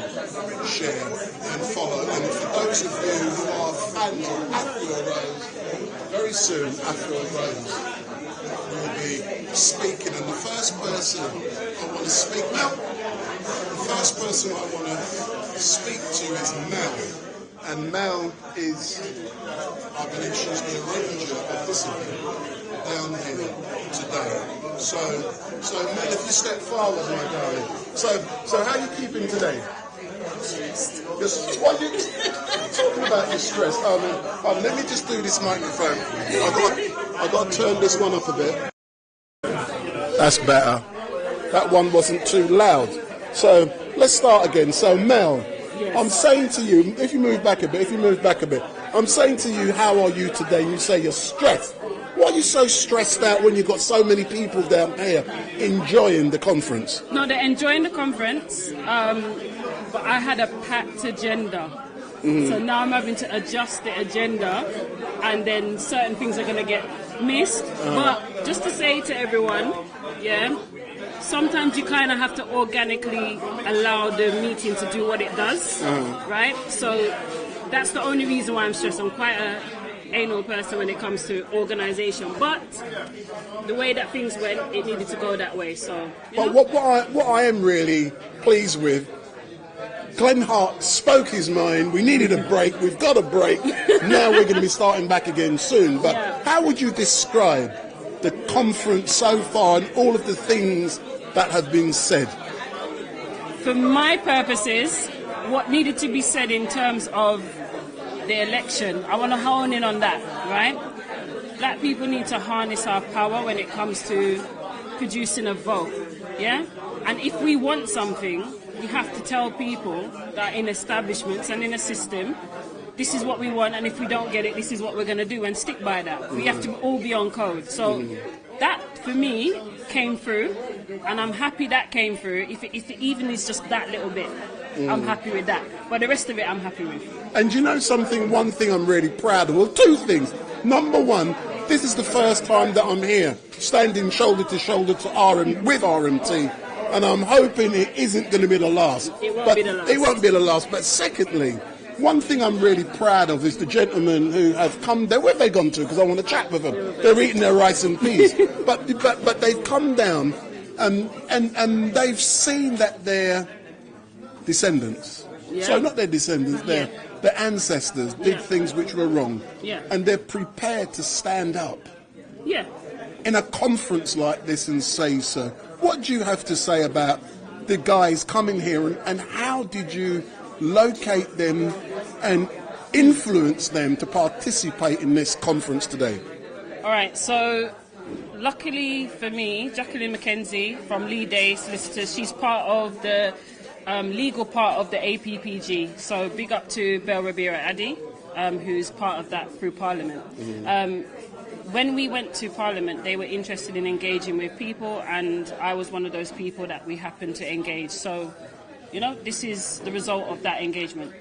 share and follow. And for those of you who are fans of Afro Rose, very soon Afro Rose will be speaking, and the first person I want to speak now, the first person I want to speak to is Mel. And Mel is, I believe she's the arranger of this event down here today. So Mel, if you step forward, my darling. So how are you keeping today? What are you talking about? Your stress? Let me just do this microphone. I got to turn this one up a bit. That's better. That one wasn't too loud. So let's start again. So Mel, yes. I'm saying to you, if you move back a bit, I'm saying to you, how are you today? You say you're stressed. Why are you so stressed out when you've got so many people down here enjoying the conference?
No, they're enjoying the conference, but I had a packed agenda. Mm-hmm. So now I'm having to adjust the agenda, and then certain things are going to get missed. But just to say to everyone, yeah, sometimes you kind of have to organically allow the meeting to do what it does, right? So that's the only reason why I'm stressed. I'm quite a anal person when it comes to organisation, but the way that things went, it needed to go that way. So,
but what I am really pleased with, Glenn Hart spoke his mind. We needed a break. We've got a break. Now we're going to be starting back again soon. But how would you describe the conference so far and all of the things that have been said?
For my purposes, what needed to be said in terms of the election, I want to hone in on that, right? Black people need to harness our power when it comes to producing a vote, yeah? And if we want something, we have to tell people that in establishments and in a system, this is what we want, and if we don't get it, this is what we're going to do, and stick by that. We have to all be on code. So that, for me, came through, and I'm happy that came through. If it even is just that little bit, I'm happy with that. But the rest of it, I'm happy with.
And you know something? One thing I'm really proud of. Well, two things. Number one, this is the first time that I'm here, standing shoulder to shoulder with RMT, and I'm hoping it isn't going to be the last.
It won't be the last.
It won't be the last. But secondly, one thing I'm really proud of is the gentlemen who have come there. Where have they gone to? Because I want to chat with them. They're eating their rice and peas. but they've come down and they've seen that they're descendants. Yeah. So not their descendants, their ancestors did things which were wrong.
Yeah.
And they're prepared to stand up.
Yeah.
In a conference like this and say so. What do you have to say about the guys coming here, and how did you locate them and influence them to participate in this conference today?
All right, so luckily for me, Jacqueline McKenzie from Lee Day Solicitors, she's part of the legal part of the APPG. So big up to Bel Rabira Addy, who's part of that through Parliament. When we went to Parliament, they were interested in engaging with people, and I was one of those people that we happened to engage. So, you know, this is the result of that engagement.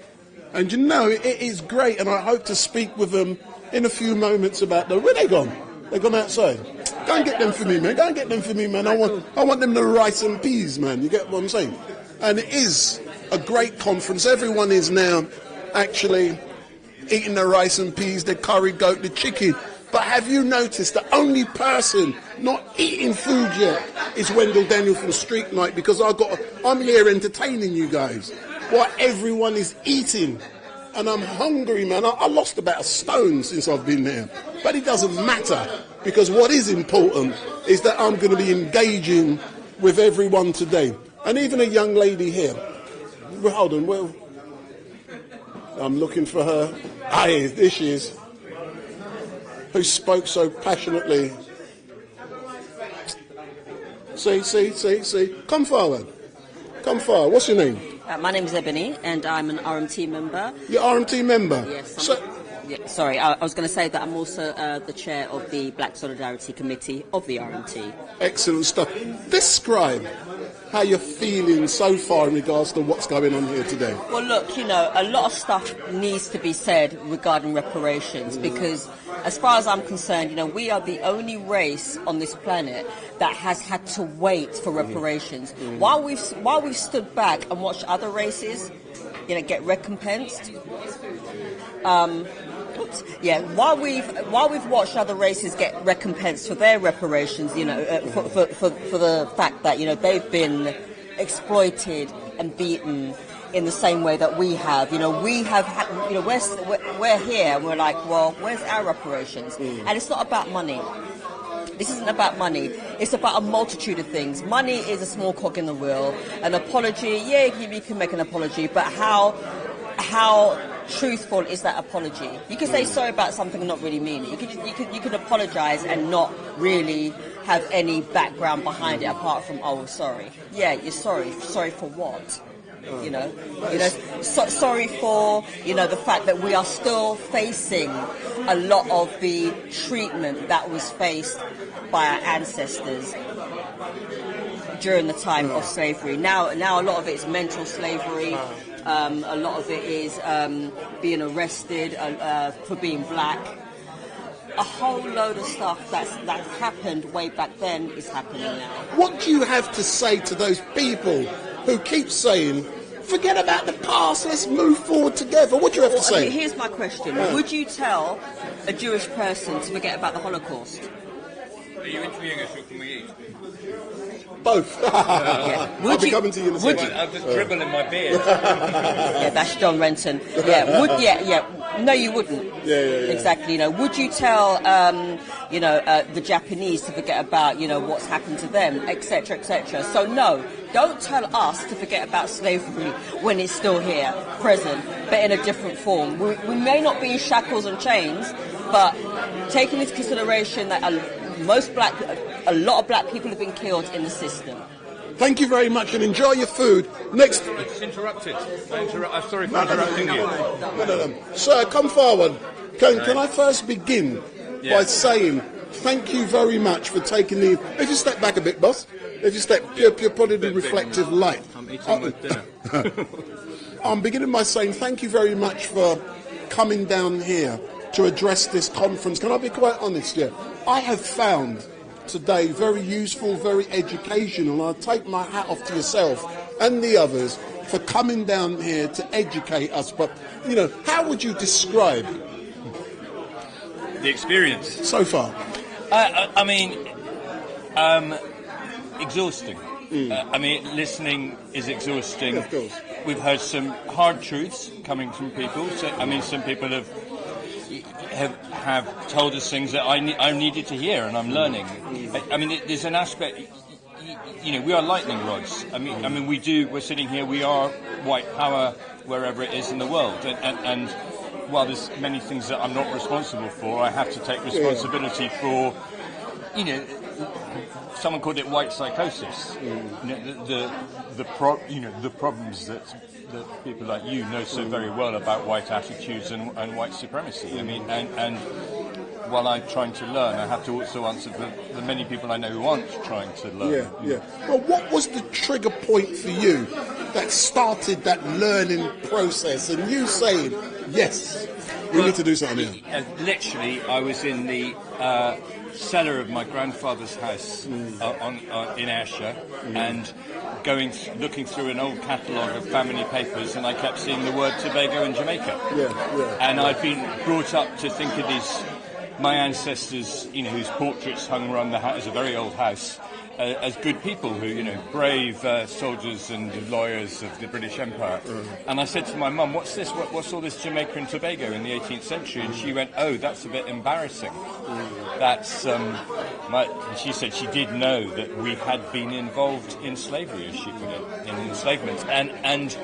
And you know, it is great, and I hope to speak with them in a few moments about where they gone? They gone outside? Go and get them for me, man. Go and get them for me, man. I want them the rice and peas, man. You get what I'm saying? And it is a great conference. Everyone is now actually eating the rice and peas, the curry goat, the chicken. But have you noticed the only person not eating food yet is Wendell Daniel from StreetMic, because I'm here entertaining you guys while everyone is eating. And I'm hungry, man. I lost about a stone since I've been there. But it doesn't matter, because what is important is that I'm going to be engaging with everyone today. And even a young lady here. Hold on, well, I'm looking for her. Aye, there she is. Who spoke so passionately. See. Come forward. What's your name?
My name is Ebony, and I'm an RMT member.
You're RMT member?
Yes. Sorry, I was going to say that I'm also the chair of the Black Solidarity Committee of the RMT.
Excellent stuff. Describe how you're feeling so far in regards to what's going on here today.
Well, look, a lot of stuff needs to be said regarding reparations, because as far as I'm concerned, we are the only race on this planet that has had to wait for reparations. While we've stood back and watched other races, get recompensed. While we've watched other races get recompensed for their reparations, for the fact that they've been exploited and beaten in the same way that we have. We have had, we're here and we're like, well, where's our reparations? And it's not about money. This isn't about money. It's about a multitude of things. Money is a small cog in the wheel. An apology, you can make an apology, but how truthful is that apology? You can say sorry about something and not really mean it. You can apologise and not really have any background behind it apart from, oh, sorry. Yeah, you're sorry. Sorry for what? Sorry for the fact that we are still facing a lot of the treatment that was faced by our ancestors during the time of slavery. Now a lot of it is mental slavery. A lot of it is being arrested for being black. A whole load of stuff that happened way back then is happening now.
What do you have to say to those people who keep saying, forget about the past, let's move forward together? What do you have to say?
Here's my question. Would you tell a Jewish person to forget about the Holocaust?
Are you interviewing us or can we eat?
Both. I'll be coming to you in a second.
I've just dribble in my beard.
Yeah, that's John Renton. No, you wouldn't.
Yeah.
Exactly. Would you tell the Japanese to forget about what's happened to them, etc., etc. So no, don't tell us to forget about slavery when it's still here, present, but in a different form. We may not be in shackles and chains, but taking into consideration that a lot of black people have been killed in the system.
Thank you very much and enjoy your food. Next.
It's interrupted. I'm sorry for interrupting you.
No. Sir, come forward. Can I first begin by saying thank you very much for taking the... If you step back a bit, boss. If you step... You're probably the reflective light.
I'm eating my dinner.
I'm beginning by saying thank you very much for coming down here to address this conference. Can I be quite honest here? I have found today very useful, very educational. I take my hat off to yourself and the others for coming down here to educate us. But, how would you describe
the experience
so far?
Exhausting. Listening is exhausting.
Of course.
We've heard some hard truths coming from people. Some people have told us things that I needed to hear, and I'm learning. There's an aspect. We are lightning rods. We're sitting here. We are white power wherever it is in the world, and while there's many things that I'm not responsible for, I have to take responsibility for. Someone called it white psychosis. The problems that people like you know so very well about white attitudes and white supremacy. And while I'm trying to learn, I have to also answer the many people I know who aren't trying to learn.
Yeah. Well, what was the trigger point for you that started that learning process and you saying, yes, we need to do something here?
Literally, I was in the cellar of my grandfather's house in Ayrshire, and looking through an old catalogue of family papers, and I kept seeing the word Tobago and Jamaica. And I'd been brought up to think of my ancestors, whose portraits hung around the house, a very old house, as good people who, brave soldiers and lawyers of the British Empire. And I said to my mum, what's this? What's all this Jamaica and Tobago in the 18th century? And she went, oh, that's a bit embarrassing. That's, she said she did know that we had been involved in slavery, as she put it, in enslavement. And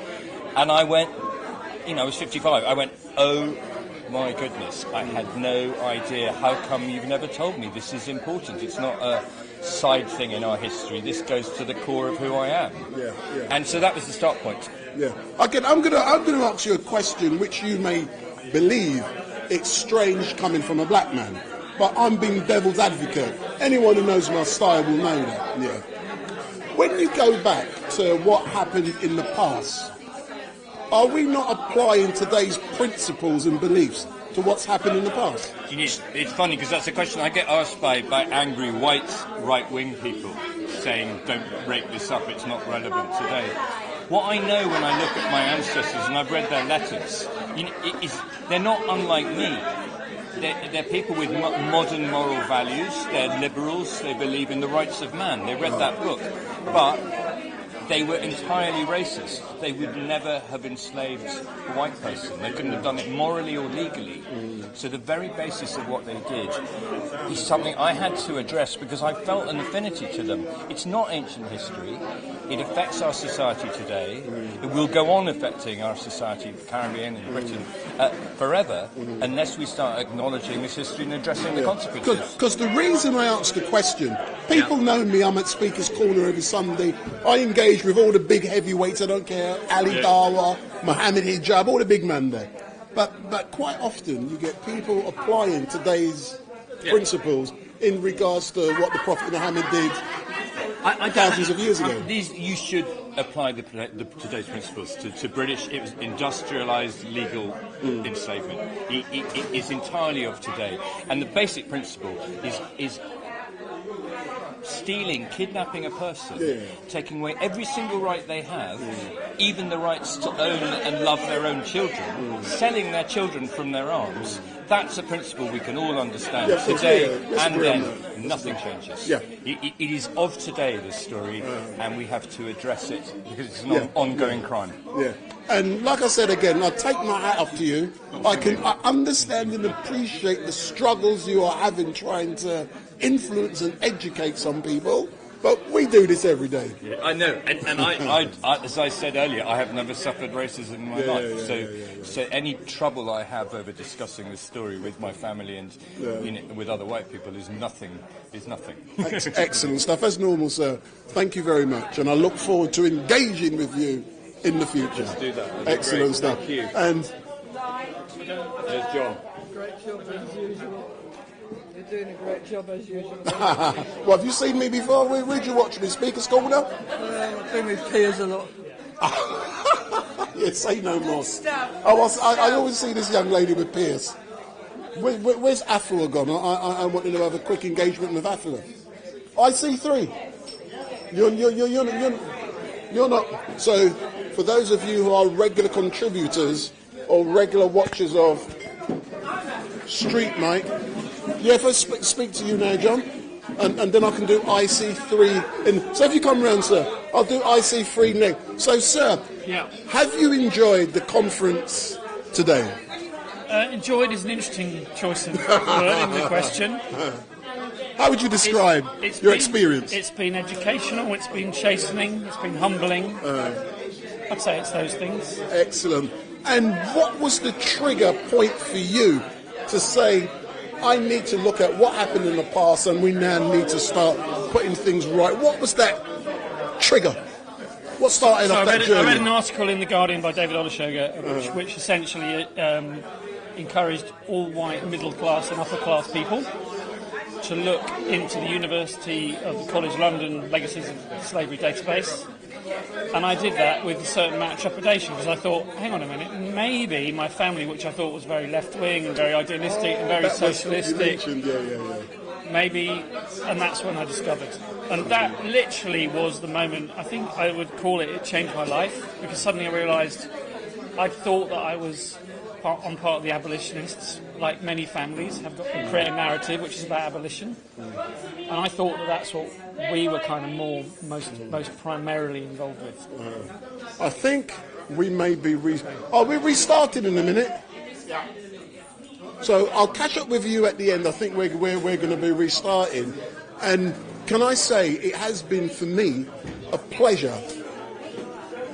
I went, I was 55, I went, oh, my goodness, I had no idea. How come you've never told me? This is important. It's not a side thing in our history. This goes to the core of who I am. And so that was the start point.
Again, I'm gonna ask you a question which you may believe it's strange coming from a black man, but I'm being devil's advocate. Anyone who knows my style will know that. When you go back to what happened in the past, are we not applying today's principles and beliefs to what's happened in the past?
It's funny because that's a question I get asked by angry white right-wing people saying, don't rake this up, it's not relevant today. What I know when I look at my ancestors, and I've read their letters, they're not unlike me. They're people with modern moral values, they're liberals, they believe in the rights of man. They read that book. But they were entirely racist. They would never have enslaved a white person. They couldn't have done it morally or legally. So the very basis of what they did is something I had to address because I felt an affinity to them. It's not ancient history. It affects our society today. It will go on affecting our society, the Caribbean and Britain, forever, unless we start acknowledging this history and addressing the consequences.
Because the reason I asked the question, people know me, I'm at Speaker's Corner every Sunday. I engage with all the big heavyweights, I don't care, Ali Dawa, Mohammed Hijab, all the big men there. But quite often you get people applying today's principles in regards to what the Prophet Muhammad did thousands of years ago.
You should apply today's principles to British. It was industrialised legal enslavement. It is entirely of today. And the basic principle is stealing, kidnapping a person, taking away every single right they have, even the rights to own and love their own children, selling their children from their arms. That's a principle we can all understand today and then. Nothing changes. It is of today, this story, and we have to address it because it's an ongoing crime.
And like I said again, I take my hat off to you. I understand and appreciate the struggles you are having trying to influence and educate some people, but we do this every day.
I know, and I, as I said earlier, I have never suffered racism in my life. So any trouble I have over discussing this story with my family and with other white people is nothing.
Excellent stuff. As normal, sir. Thank you very much, and I look forward to engaging with you in the future.
Let's do that.
Excellent stuff.
Thank you.
And
there's John.
Great job as usual. You're doing a great job as usual.
Well, have you seen me before? Where'd you watch me? Speaker's Corner?
I've been with Piers a lot.
Say no more. I always see this young lady with Piers. Where's Afua gone? I want to have a quick engagement with Afua. I see three. You're not. So, for those of you who are regular contributors or regular watchers of StreetMic, if I speak to you now, John, and then I can do IC3. So if you come round, sir, I'll do IC3 next. So, sir, have you enjoyed the conference today?
Enjoyed is an interesting choice of word in the question.
How would you describe your experience?
It's been educational, it's been chastening, it's been humbling. I'd say it's those things.
Excellent. And what was the trigger point for you to say, I need to look at what happened in the past and we now need to start putting things right? What was that trigger? What started off that journey?
I read an article in The Guardian by David Olusoga which essentially encouraged all white middle class and upper class people to look into the University of College London Legacies of Slavery database. And I did that with a certain amount of trepidation because I thought, hang on a minute, maybe my family, which I thought was very left-wing and very idealistic and very socialistic, maybe, and that's when I discovered. And that literally was the moment, I think I would call it, it changed my life, because suddenly I realised I thought that I was part of the abolitionists, like many families have got to create a narrative which is about abolition. And I thought that that's what we were kind of most primarily involved with.
I think we may be we're restarting in a minute. So I'll catch up with you at the end. I think we're going to be restarting. And can I say, it has been for me a pleasure.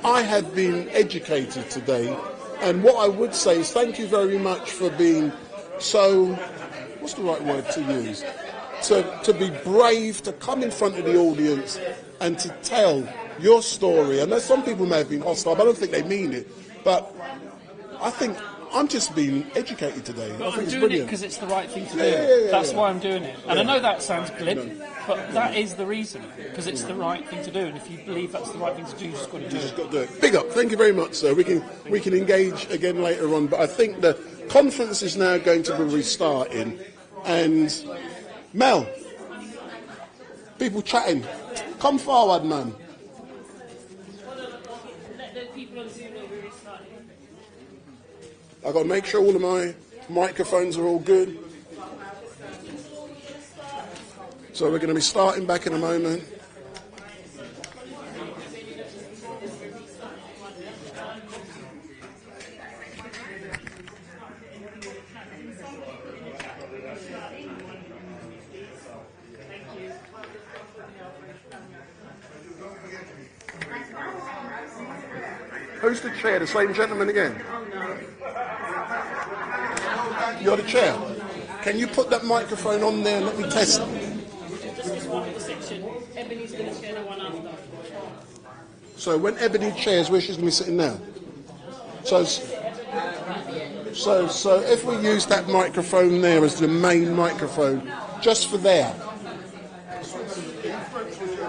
I have been educated today. And what I would say is thank you very much for being so, what's the right word to use? To be brave, to come in front of the audience and to tell your story. I know some people may have been hostile, but I don't think they mean it. But I think I'm just being educated today.
But
I think
I'm
it's
doing
brilliant.
it because it's the right thing to do. That's why I'm doing it. And I know that sounds glib, but that is the reason, because it's the right thing to do. And if you believe that's the right thing to do, you just got to do it.
Just got to do it. Big up. Thank you very much, sir. We can engage again later on, but I think the conference is now going to be restarting. And Mel, people chatting. Come forward, man.
Let the people on Zoom know we're restarting.
I've got to make sure all of my microphones are all good. So we're going to be starting back in a moment. Who's the chair? The same gentleman again? You're the chair. Can you put that microphone on there and let me test it?
Just one section. Ebony's going to chair the one after.
So when Ebony chairs, where she's going to be sitting now? So if we use that microphone there as the main microphone, just for there.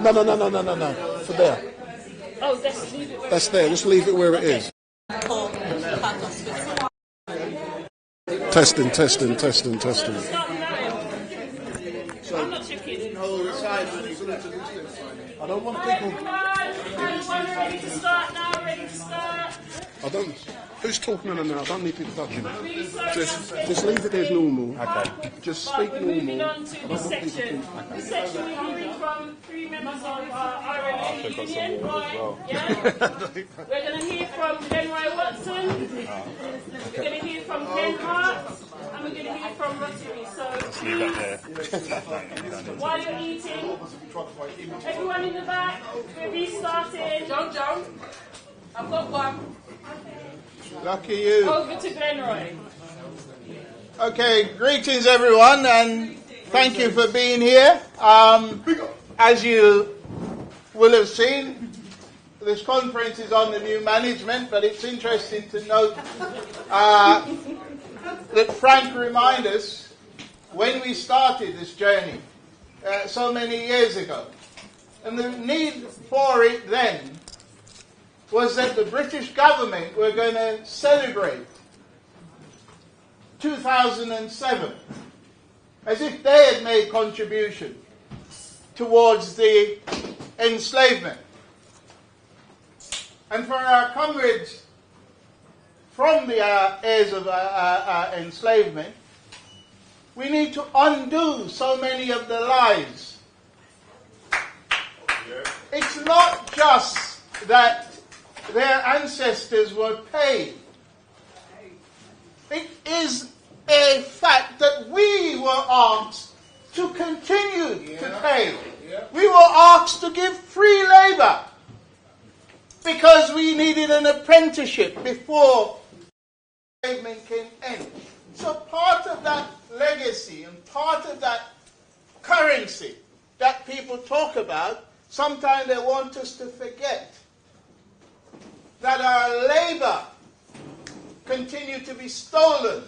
No. For there.
Oh, let's leave it where
That's there. Just leave it where it is. Testing.
I'm not checking.
I don't want people.
Ready to start now, ready to start.
I don't. Who's talking no, I don't need people touching. Just leave it as normal. Okay. Just speak normal.
Moving on to this section. This section we're hearing from three members of our RMA union. We're going to hear from Glenroy Watson. We're going to hear from Glenn Hart. And we're going to hear from Rotary. So please, while you're eating, everyone in the back, we're restarting. John, I've got one.
Lucky you.
Over to Glenroy.
Okay, greetings everyone, and thank you for being here. As you will have seen, this conference is on the new management, but it's interesting to note that Frank reminded us when we started this journey so many years ago, and the need for it then was that the British government were going to celebrate 2007 as if they had made contribution towards the enslavement. And for our comrades from the heirs of enslavement, we need to undo so many of the lies. It's not just that their ancestors were paid. It is a fact that we were asked to continue to pay. We were asked to give free labor because we needed an apprenticeship before enslavement can end. So part of that legacy and part of that currency that people talk about, sometimes they want us to forget that our labor continued to be stolen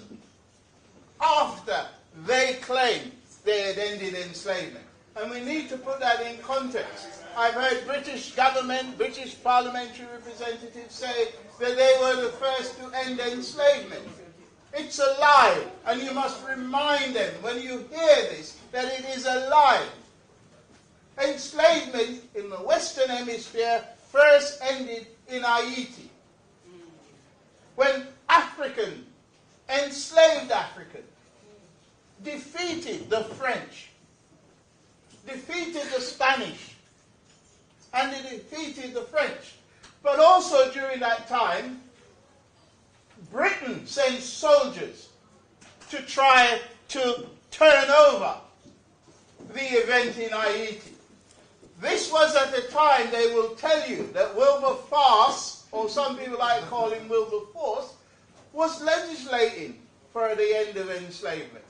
after they claimed they had ended enslavement. And we need to put that in context. I've heard British government, British parliamentary representatives say that they were the first to end enslavement. It's a lie, and you must remind them when you hear this that it is a lie. Enslavement in the Western Hemisphere first ended in Haiti, when enslaved Africans, defeated the French, defeated the Spanish, and they defeated the French. But also during that time, Britain sent soldiers to try to turn over the event in Haiti. This was at the time, they will tell you, that Wilberforce, or some people like to call him Wilberforce, was legislating for the end of enslavement.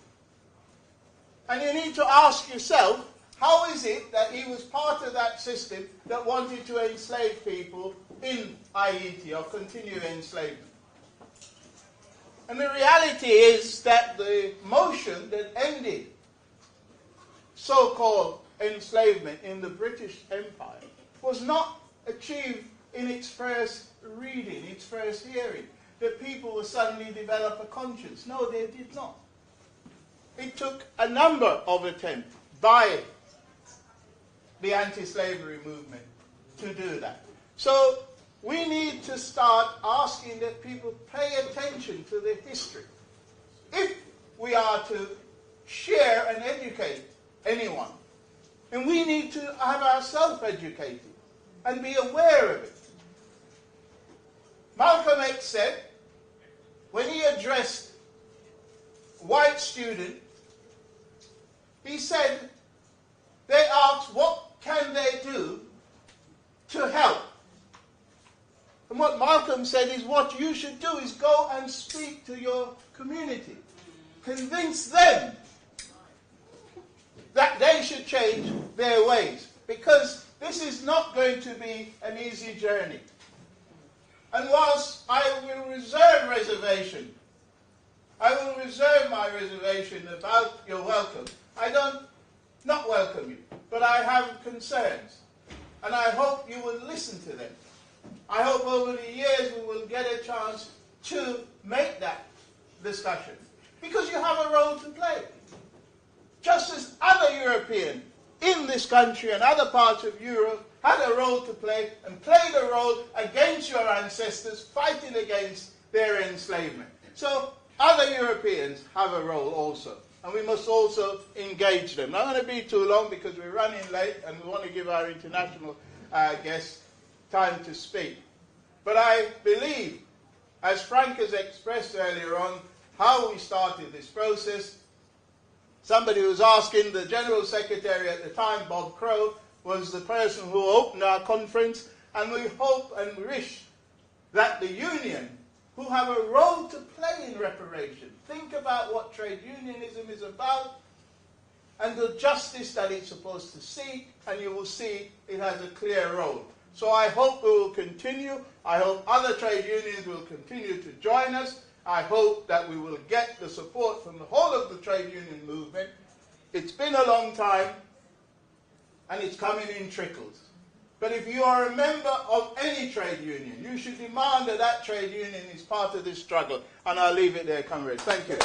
And you need to ask yourself, how is it that he was part of that system that wanted to enslave people in Haiti or continue enslavement? And the reality is that the motion that ended so-called enslavement in the British Empire was not achieved in its first reading, its first hearing, that people would suddenly develop a conscience. No, they did not. It took a number of attempts by the anti-slavery movement to do that. So we need to start asking that people pay attention to the history. If we are to share and educate anyone, and we need to have ourselves educated and be aware of it. Malcolm X said, when he addressed white students, he said, they asked, what can they do to help? And what Malcolm said is, what you should do is go and speak to your community. Convince them that they should change their ways, because this is not going to be an easy journey. And whilst I will reserve my reservation about your welcome, I don't not welcome you, but I have concerns, and I hope you will listen to them. I hope over the years we will get a chance to make that discussion, because you have a role to play. Just as other Europeans in this country and other parts of Europe had a role to play and played a role against your ancestors, fighting against their enslavement. So other Europeans have a role also, and we must also engage them. Not going to be too long because we're running late and we want to give our international guests time to speak. But I believe, as Frank has expressed earlier on, how we started this process. Somebody was asking, the General Secretary at the time, Bob Crow, was the person who opened our conference, and we hope and wish that the union, who have a role to play in reparation, think about what trade unionism is about and the justice that it's supposed to seek, and you will see it has a clear role. So I hope we will continue. I hope other trade unions will continue to join us. I hope that we will get the support from the whole of the trade union movement. It's been a long time, and it's coming in trickles. But if you are a member of any trade union, you should demand that that trade union is part of this struggle. And I'll leave it there, comrades. Thank you.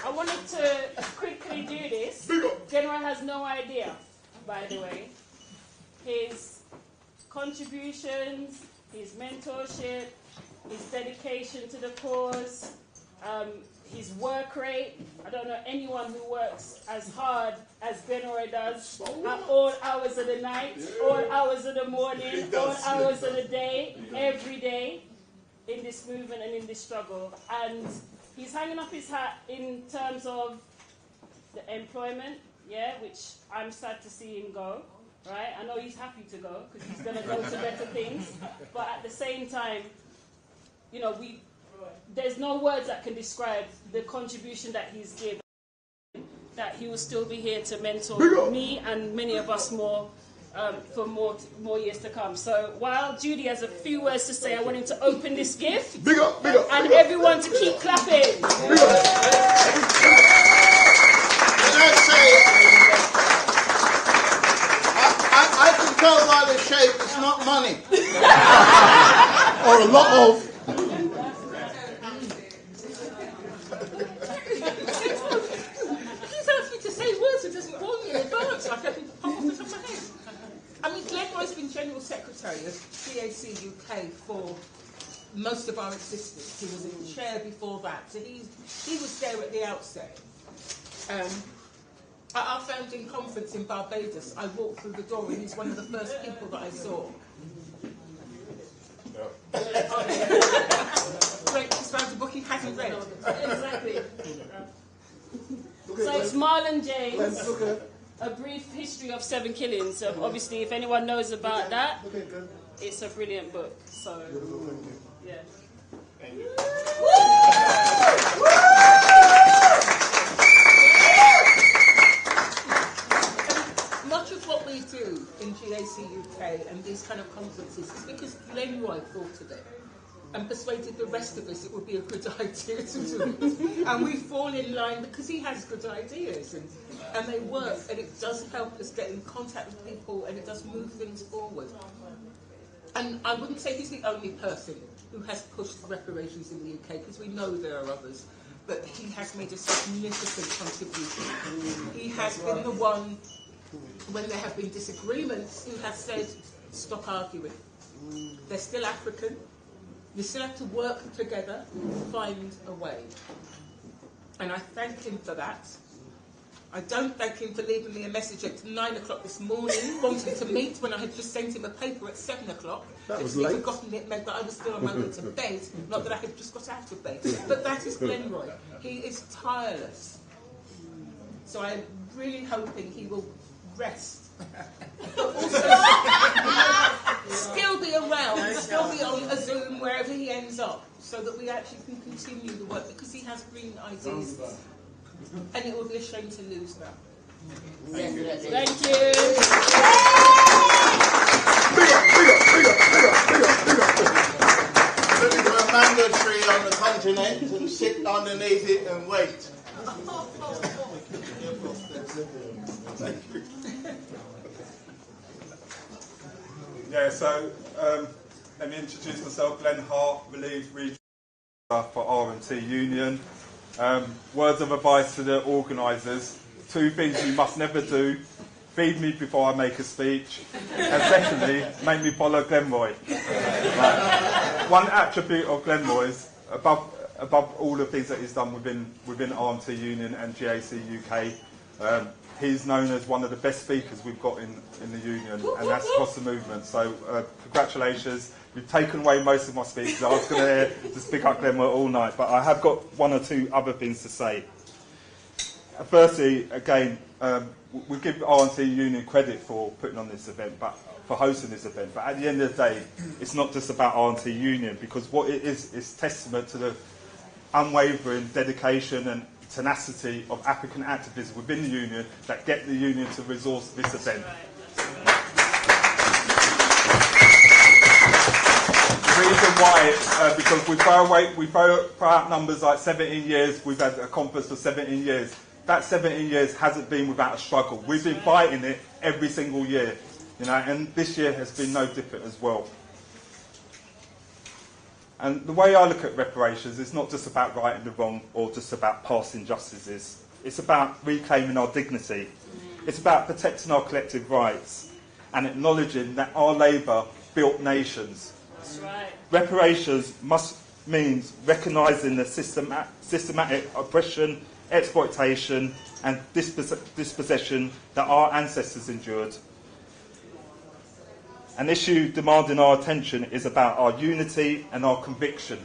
I wanted to quickly do this. General has no idea, by the way. His contributions, his mentorship, his dedication to the cause, his work rate. I don't know anyone who works as hard as Benore does at all hours of the night, all hours of the morning, all hours of the day, every day in this movement and in this struggle. And he's hanging up his hat in terms of the employment, which I'm sad to see him go, right? I know he's happy to go because he's going to go to better things. But at the same time, you know, there's no words that can describe the contribution that he's given that he will still be here to mentor me and many of us more for more years to come. So while Judy has a few words to say, I want him to open this gift.
Big up,
and everyone to keep clapping.
I can tell by the shape it's not money.
Or a lot of.
He's asked me to say words that doesn't warn me in advance. I can pop off the top of my head. I mean, Glenn Roy's been General Secretary of GAC UK for most of our existence. He was in the chair before that. So he was there at the outset. At our founding conference in Barbados, I walked through the door and he's one of the first people that I saw. Great, he's found a book he hasn't read.
Exactly. So it's Marlon James, A Brief History of 7 Killings. So obviously, if anyone knows about that, it's a brilliant book. So, yeah.
Much of what we do in GAC UK and these kind of conferences is because Glenn Roy thought of it and persuaded the rest of us it would be a good idea to do it. And we fall in line because he has good ideas and they work, and it does help us get in contact with people and it does move things forward. And I wouldn't say he's the only person who has pushed for reparations in the UK, because we know there are others, but he has made a significant contribution. He has been the one, when there have been disagreements, who has said, stop arguing. They're still African. You still have to work together to find a way. And I thank him for that. I don't thank him for leaving me a message at 9 o'clock this morning, wanting to meet when I had just sent him a paper at 7 o'clock.
That was
If he'd
late.
forgotten it meant that I was still on my way to bed, not that I had just got out of bed. But that is Glenn Roy. He is tireless. So I'm really hoping he will rest. But also still be around, still be on a Zoom wherever he ends up, so that we actually can continue the work, because he has brilliant ideas. And it would be a shame to lose that.
Thank you.
Let me put a mango tree on the continent and sit underneath it and wait.
Yeah, so let me introduce myself, Glenn Hart, Relief Region for R&T Union. Words of advice to the organisers: 2 things you must never do: feed me before I make a speech, and secondly, make me follow Glenn Roy. One attribute of Glenn Roy's, above all the things that he's done within R&T Union and GAC UK, he's known as one of the best speakers we've got in the union, and that's across the movement. So congratulations. You've taken away most of my speeches. I was going to speak up Glenn all night, but I have got 1 or 2 other things to say. Firstly, again, we give R&T Union credit for putting on this event, but for hosting this event. But at the end of the day, it's not just about R&T Union, because what it is testament to the unwavering dedication and tenacity of African activists within the union that get the union to resource this event. The reason why, because we throw out numbers like 17 years, we've had a conference for 17 years. That 17 years hasn't been without a struggle. We've been fighting it every single year, and this year has been no different as well. And the way I look at reparations, it's not just about righting the wrong or just about past injustices. It's about reclaiming our dignity. It's about protecting our collective rights and acknowledging that our labour built nations.
That's right.
Reparations means recognising the systematic oppression, exploitation and dispossession that our ancestors endured. An issue demanding our attention is about our unity and our conviction.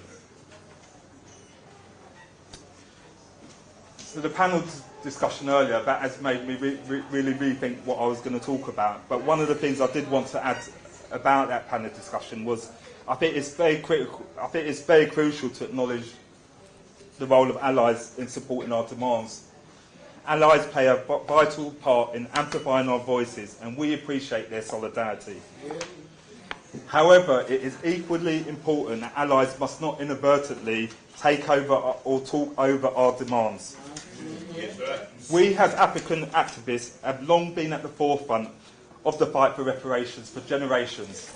So the panel discussion earlier, that has made me really rethink what I was going to talk about. But one of the things I did want to add about that panel discussion was, I think it's very critical. I think it's very crucial to acknowledge the role of allies in supporting our demands. Allies play a vital part in amplifying our voices, and we appreciate their solidarity. However, it is equally important that allies must not inadvertently take over or talk over our demands. We as African activists have long been at the forefront of the fight for reparations for generations.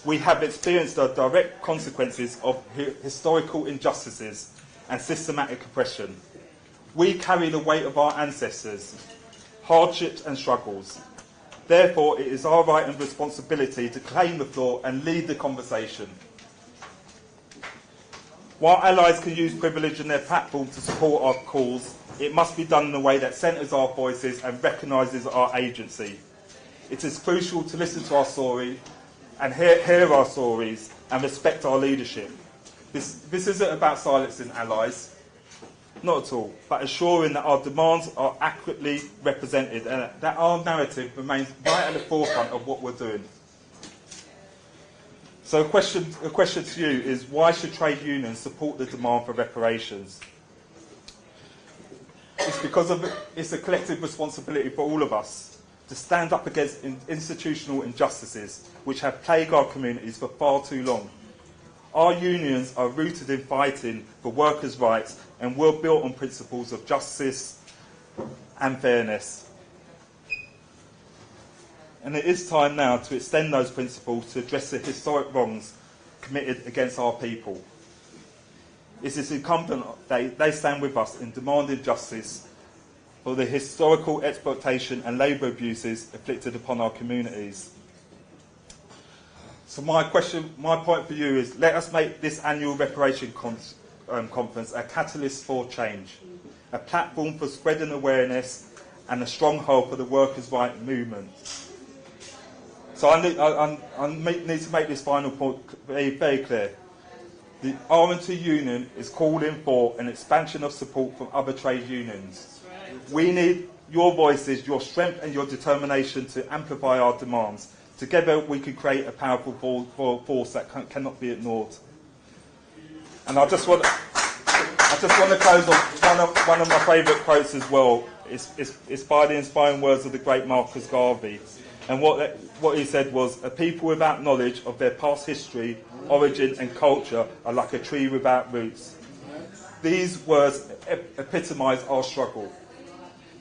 We have experienced the direct consequences of historical injustices and systematic oppression. We carry the weight of our ancestors, hardships and struggles. Therefore, it is our right and responsibility to claim the floor and lead the conversation. While allies can use privilege and their platform to support our cause, it must be done in a way that centres our voices and recognises our agency. It is crucial to listen to our story and hear our stories and respect our leadership. This isn't about silencing allies, not at all, but ensuring that our demands are accurately represented and that our narrative remains right at the forefront of what we're doing. So a question to you is, why should trade unions support the demand for reparations? It's because it's a collective responsibility for all of us to stand up against institutional injustices which have plagued our communities for far too long. Our unions are rooted in fighting for workers' rights and were built on principles of justice and fairness. And it is time now to extend those principles to address the historic wrongs committed against our people. It is incumbent that they stand with us in demanding justice for the historical exploitation and labour abuses inflicted upon our communities. So my point for you is, let us make this annual reparation conference a catalyst for change, a platform for spreading awareness and a stronghold for the workers' rights movement. So I need to make this final point very clear. The R&T Union is calling for an expansion of support from other trade unions. We need your voices, your strength and your determination to amplify our demands. Together we can create a powerful force that cannot be ignored. And I just want to close on one of my favourite quotes as well. It's by the inspiring words of the great Marcus Garvey. And what he said was, a people without knowledge of their past history, origin and culture are like a tree without roots. These words epitomise our struggle.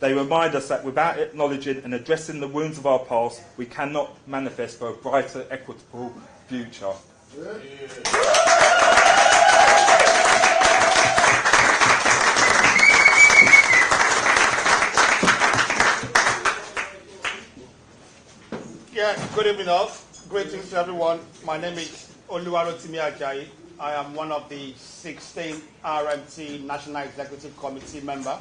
They remind us that without acknowledging and addressing the wounds of our past, we cannot manifest for a brighter, equitable future.
Yeah, good evening all. Greetings to everyone. My name is Oluwarotimi Ajayi. I am one of the 16 RMT National Executive Committee member.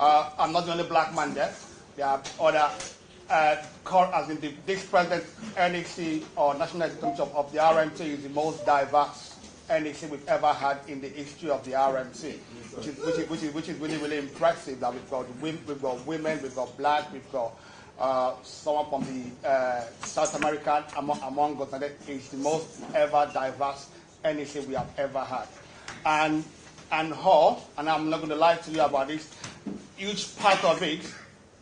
I'm not the only black man there. There are other, as in this present NEC or National Executive of the RMT is the most diverse NEC we've ever had in the history of the RMT, which is really, really impressive. That we've got women, we've got black, we've got someone from the South America among us, and it's the most ever diverse NEC we have ever had. And I'm not going to lie to you about this, huge part of it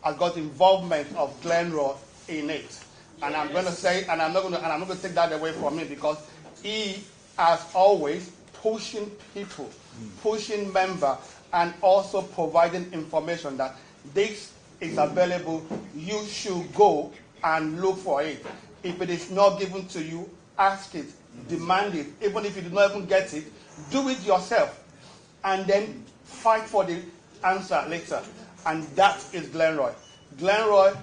has got involvement of Glenroy in it. And I'm going to say, and I'm not going to take that away from him, because he has always pushing people, pushing members, and also providing information that this is available, you should go and look for it. If it is not given to you, ask it, demand it. Even if you do not even get it, do it yourself, and then fight for the answer later. And that is Glenroy. Glenroy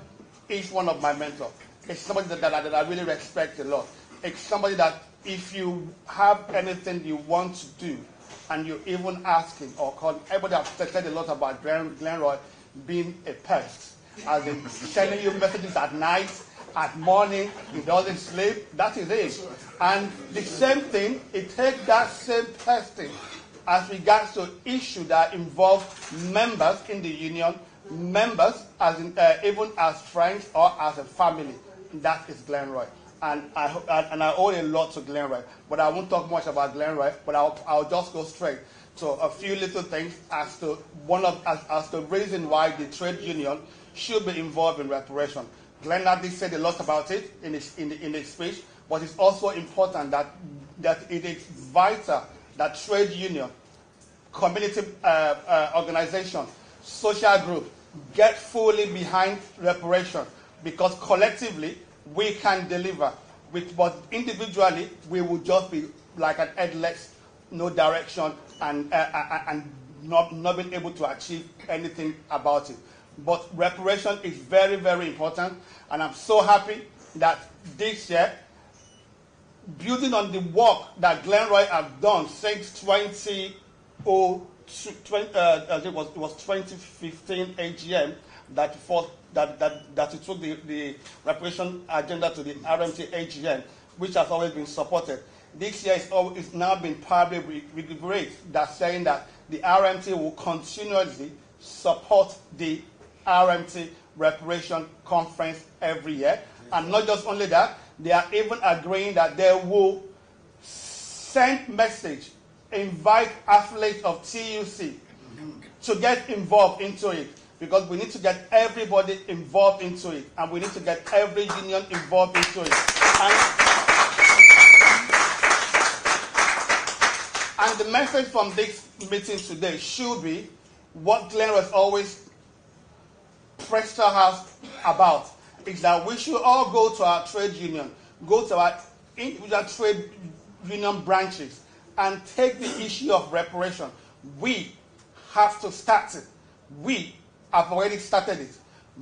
is one of my mentors. It's somebody that I really respect a lot. It's somebody that if you have anything you want to do, and you even ask him or call him, everybody has said a lot about Glenroy being a pest, as in sending you messages at night, at morning, he doesn't sleep. That is it. And the same thing, it takes that same testing as regards to issues that involve members in the union, members as in, even as friends or as a family. That is Glenroy. And I owe a lot to Glenroy. But I won't talk much about Glenroy, but I'll just go straight So a few little things as to as the reason why the trade union should be involved in reparation. Glenn Ladley said a lot about it in his speech, but it's also important that it is vital that trade union, community organization, social group get fully behind reparation, because collectively we can deliver. But individually we will just be like an headless, no direction, and not being able to achieve anything about it. But reparation is very, very important, and I'm so happy that this year, building on the work that Glenroy have done since 2015 AGM, that it took the reparation agenda to the RMT AGM, which has always been supported. This year is now been probably reiterated, that saying that the RMT will continuously support the RMT Reparation Conference every year. And not just only that, they are even agreeing that they will send message, invite athletes of TUC to get involved into it, because we need to get everybody involved into it, and we need to get every union involved into it. And the message from this meeting today should be what Glenn was always pressed us about, is that we should all go to our trade union, go to our individual trade union branches, and take the issue of reparation. We have to start it. We have already started it.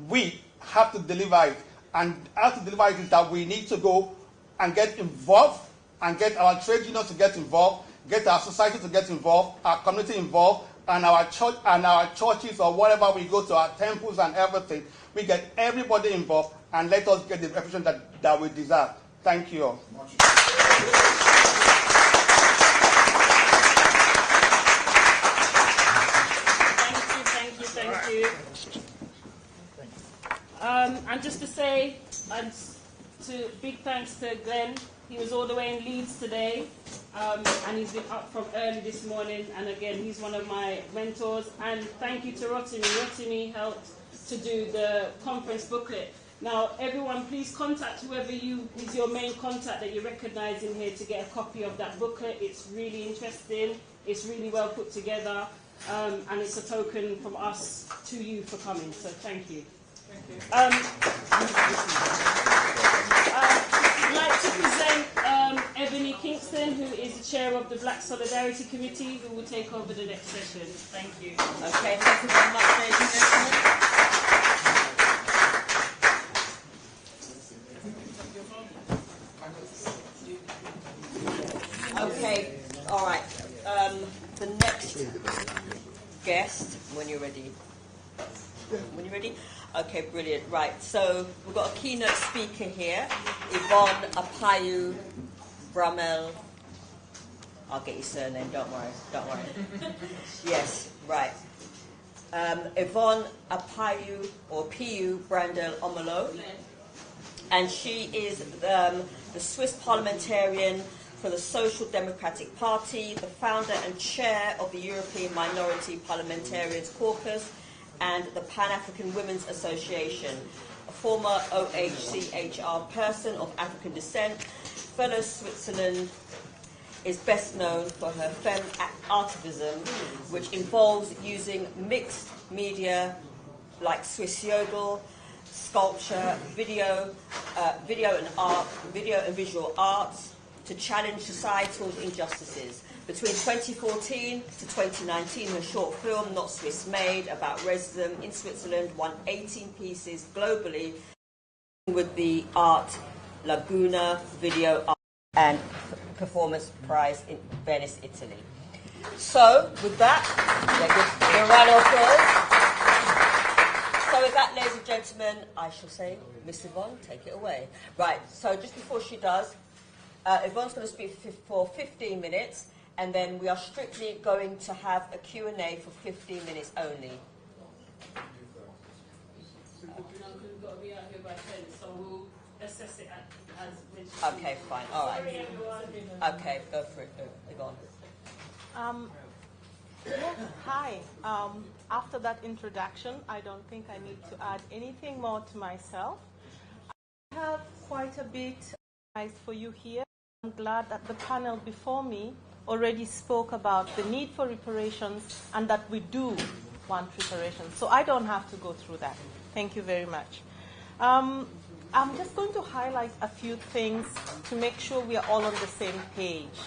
We have to deliver it. And how to deliver it is that we need to go and get involved, and get our trade unions to get involved, get our society to get involved, our community involved, and our church and our churches, or whatever we go to, our temples and everything. We get everybody involved, and let us get the reputation that we deserve. Thank you all.
Thank you. And just to say, big thanks to Glenn. He was all the way in Leeds today, and he's been up from early this morning. And again, he's one of my mentors. And thank you to Rotimi. Rotimi helped to do the conference booklet. Now, everyone, please contact whoever is your main contact that you recognise in here to get a copy of that booklet. It's really interesting. It's really well put together. And it's a token from us to you for coming. So thank you. I'd like to present Ebony Kingston, who is the chair of the Black Solidarity Committee, who will take over the next session. Thank you.
Okay, thank you very much, ladies and gentlemen. Okay, all right. The next guest, when you're ready. When you're ready? Okay, brilliant. Right, so we've got a keynote speaker here, Yvonne Apayu Bramel. I'll get your surname, don't worry. Yes, right. Yvonne Apayu, or Piyu Brandel Omolo. And she is the Swiss parliamentarian for the Social Democratic Party, the founder and chair of the European Minority Parliamentarians Caucus, and the Pan-African Women's Association, a former OHCHR person of African descent. Fellow Switzerland is best known for her femme activism, which involves using mixed media like Swiss yodel, sculpture, video and visual arts to challenge societal injustices. Between 2014 to 2019, her short film, Not Swiss Made, about racism in Switzerland, won 18 pieces globally with the Art Laguna Video Art and Performance Prize in Venice, Italy. So, with that, a round of applause. So with that, ladies and gentlemen, I shall say, Miss Yvonne, take it away. Right, so just before she does, Yvonne's going to speak for 15 minutes, and then we are strictly going to have a Q&A for 15 minutes only.
We've got to be out here by 10, so we'll assess it as
okay, fine, all right.
Sorry, everyone.
Okay, go for it, Yvonne.
Hi. After that introduction, I don't think I need to add anything more to myself. I have quite a bit for you here. I'm glad that the panel before me already spoke about the need for reparations and that we do want reparations. So I don't have to go through that. Thank you very much. I'm just going to highlight a few things to make sure we are all on the same page.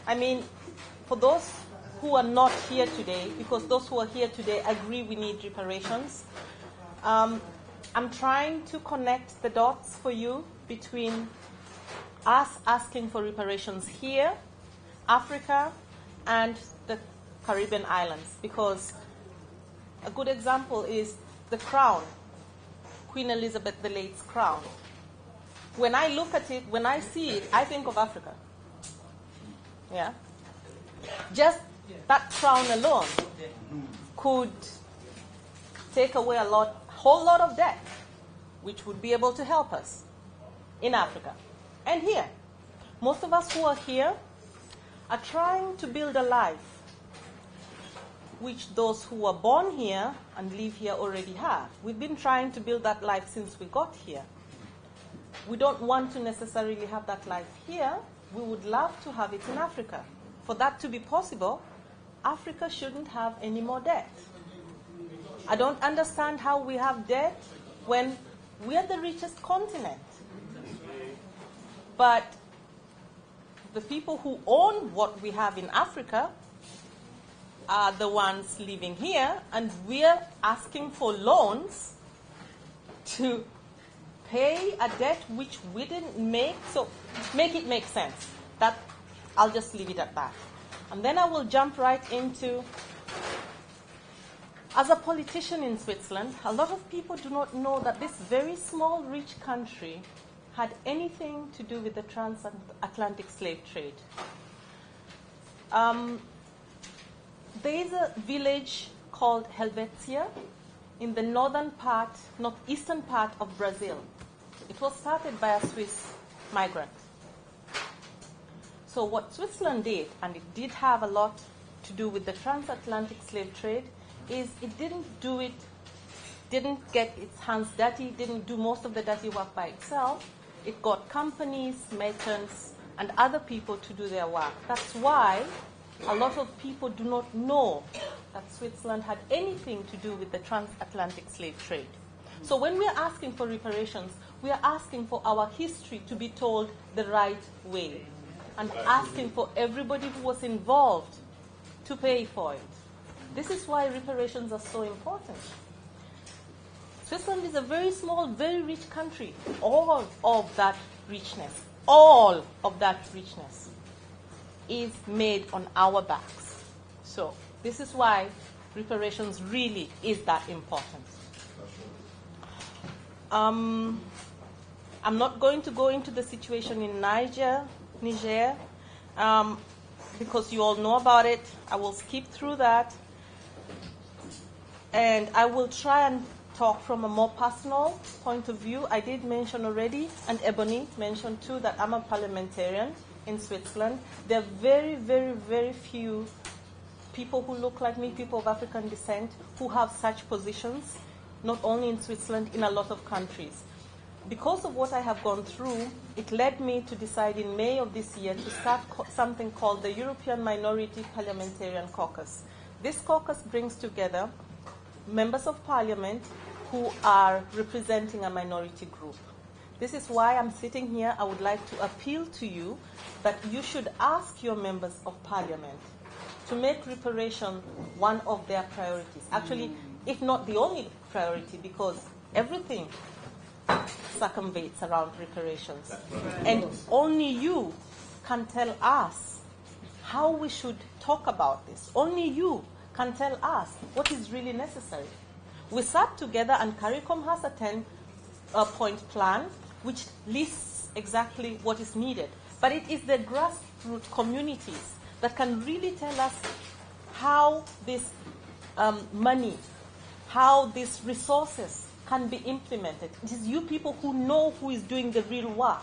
I mean, for those who are not here today, because those who are here today agree we need reparations, I'm trying to connect the dots for you between us asking for reparations here, Africa, and the Caribbean islands, because a good example is the crown, Queen Elizabeth II's crown. When I look at it, when I see it, I think of Africa. Yeah? Just that crown alone could take away whole lot of debt, which would be able to help us in Africa and here. Most of us who are here are trying to build a life which those who were born here and live here already have. We've been trying to build that life since we got here. We don't want to necessarily have that life here. We would love to have it in Africa. For that to be possible, Africa shouldn't have any more debt. I don't understand how we have debt when we are the richest continent. But the people who own what we have in Africa are the ones living here, and we're asking for loans to pay a debt which we didn't make. So make it make sense. That I'll just leave it at that. And then I will jump right into, as a politician in Switzerland, a lot of people do not know that this very small, rich country had anything to do with the transatlantic slave trade. There is a village called Helvetia in the northeastern part of Brazil. It was started by a Swiss migrant. So what Switzerland did, and it did have a lot to do with the transatlantic slave trade, is it didn't get its hands dirty, didn't do most of the dirty work by itself. It got companies, merchants, and other people to do their work. That's why a lot of people do not know that Switzerland had anything to do with the transatlantic slave trade. So when we are asking for reparations, we are asking for our history to be told the right way, and asking for everybody who was involved to pay for it. This is why reparations are so important. Switzerland is a very small, very rich country. All of that richness is made on our backs. So this is why reparations really is that important. I'm not going to go into the situation in Niger, because you all know about it. I will skip through that. And I will try and talk from a more personal point of view. I did mention already, and Ebony mentioned too, that I'm a parliamentarian in Switzerland. There are very, very, very few people who look like me, people of African descent, who have such positions, not only in Switzerland, in a lot of countries. Because of what I have gone through, it led me to decide in May of this year to start something called the European Minority Parliamentarian Caucus. This caucus brings together members of parliament who are representing a minority group. This is why I'm sitting here. I would like to appeal to you that you should ask your members of parliament to make reparation one of their priorities. Actually, if not the only priority, because everything circumvates around reparations. And only you can tell us how we should talk about this. Only you can tell us what is really necessary. We sat together, and CARICOM has a 10-point plan which lists exactly what is needed. But it is the grassroots communities that can really tell us how this money, how these resources can be implemented. It is you people who know who is doing the real work.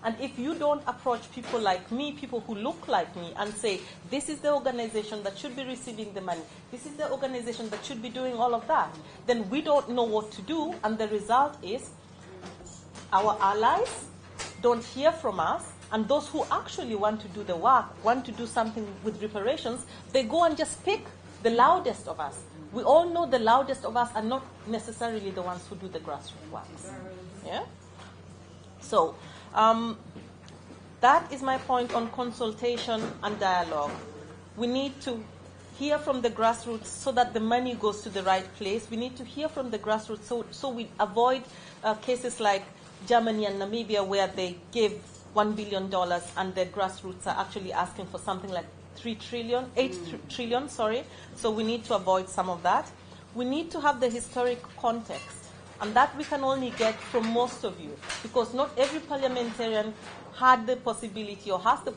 And if you don't approach people like me, people who look like me, and say, this is the organization that should be receiving the money, this is the organization that should be doing all of that, then we don't know what to do, and the result is our allies don't hear from us, and those who actually want to do the work, want to do something with reparations, they go and just pick the loudest of us. We all know the loudest of us are not necessarily the ones who do the grassroots works. Yeah? So, that is my point on consultation and dialogue. We need to hear from the grassroots so that the money goes to the right place. We need to hear from the grassroots so we avoid cases like Germany and Namibia where they give $1 billion and the grassroots are actually asking for something like 8 trillion, sorry. So we need to avoid some of that. We need to have the historic context. And that we can only get from most of you, because not every parliamentarian had the possibility or has the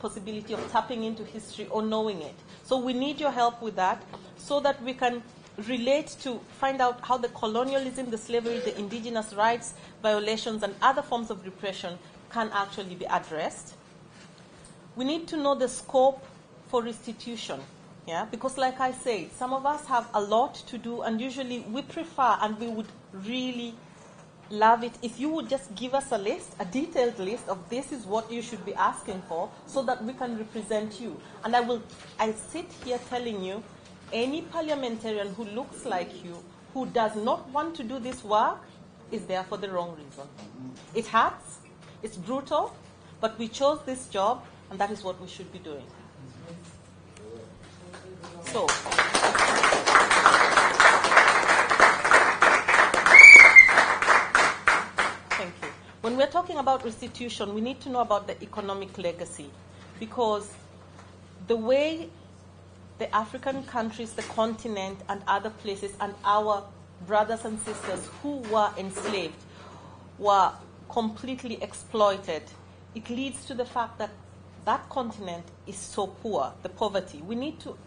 possibility of tapping into history or knowing it. So we need your help with that so that we can relate to find out how the colonialism, the slavery, the indigenous rights violations, and other forms of repression can actually be addressed. We need to know the scope for restitution. Yeah, because like I say, some of us have a lot to do, and usually we prefer, and we would really love it if you would just give us a list, a detailed list of this is what you should be asking for, so that we can represent you. And I sit here telling you, any parliamentarian who looks like you, who does not want to do this work, is there for the wrong reason. It hurts, it's brutal, but we chose this job, and that is what we should be doing. So, thank you. When we're talking about restitution, we need to know about the economic legacy, because the way the African countries, the continent, and other places, and our brothers and sisters who were enslaved were completely exploited, it leads to the fact that that continent is so poor, the poverty. We need to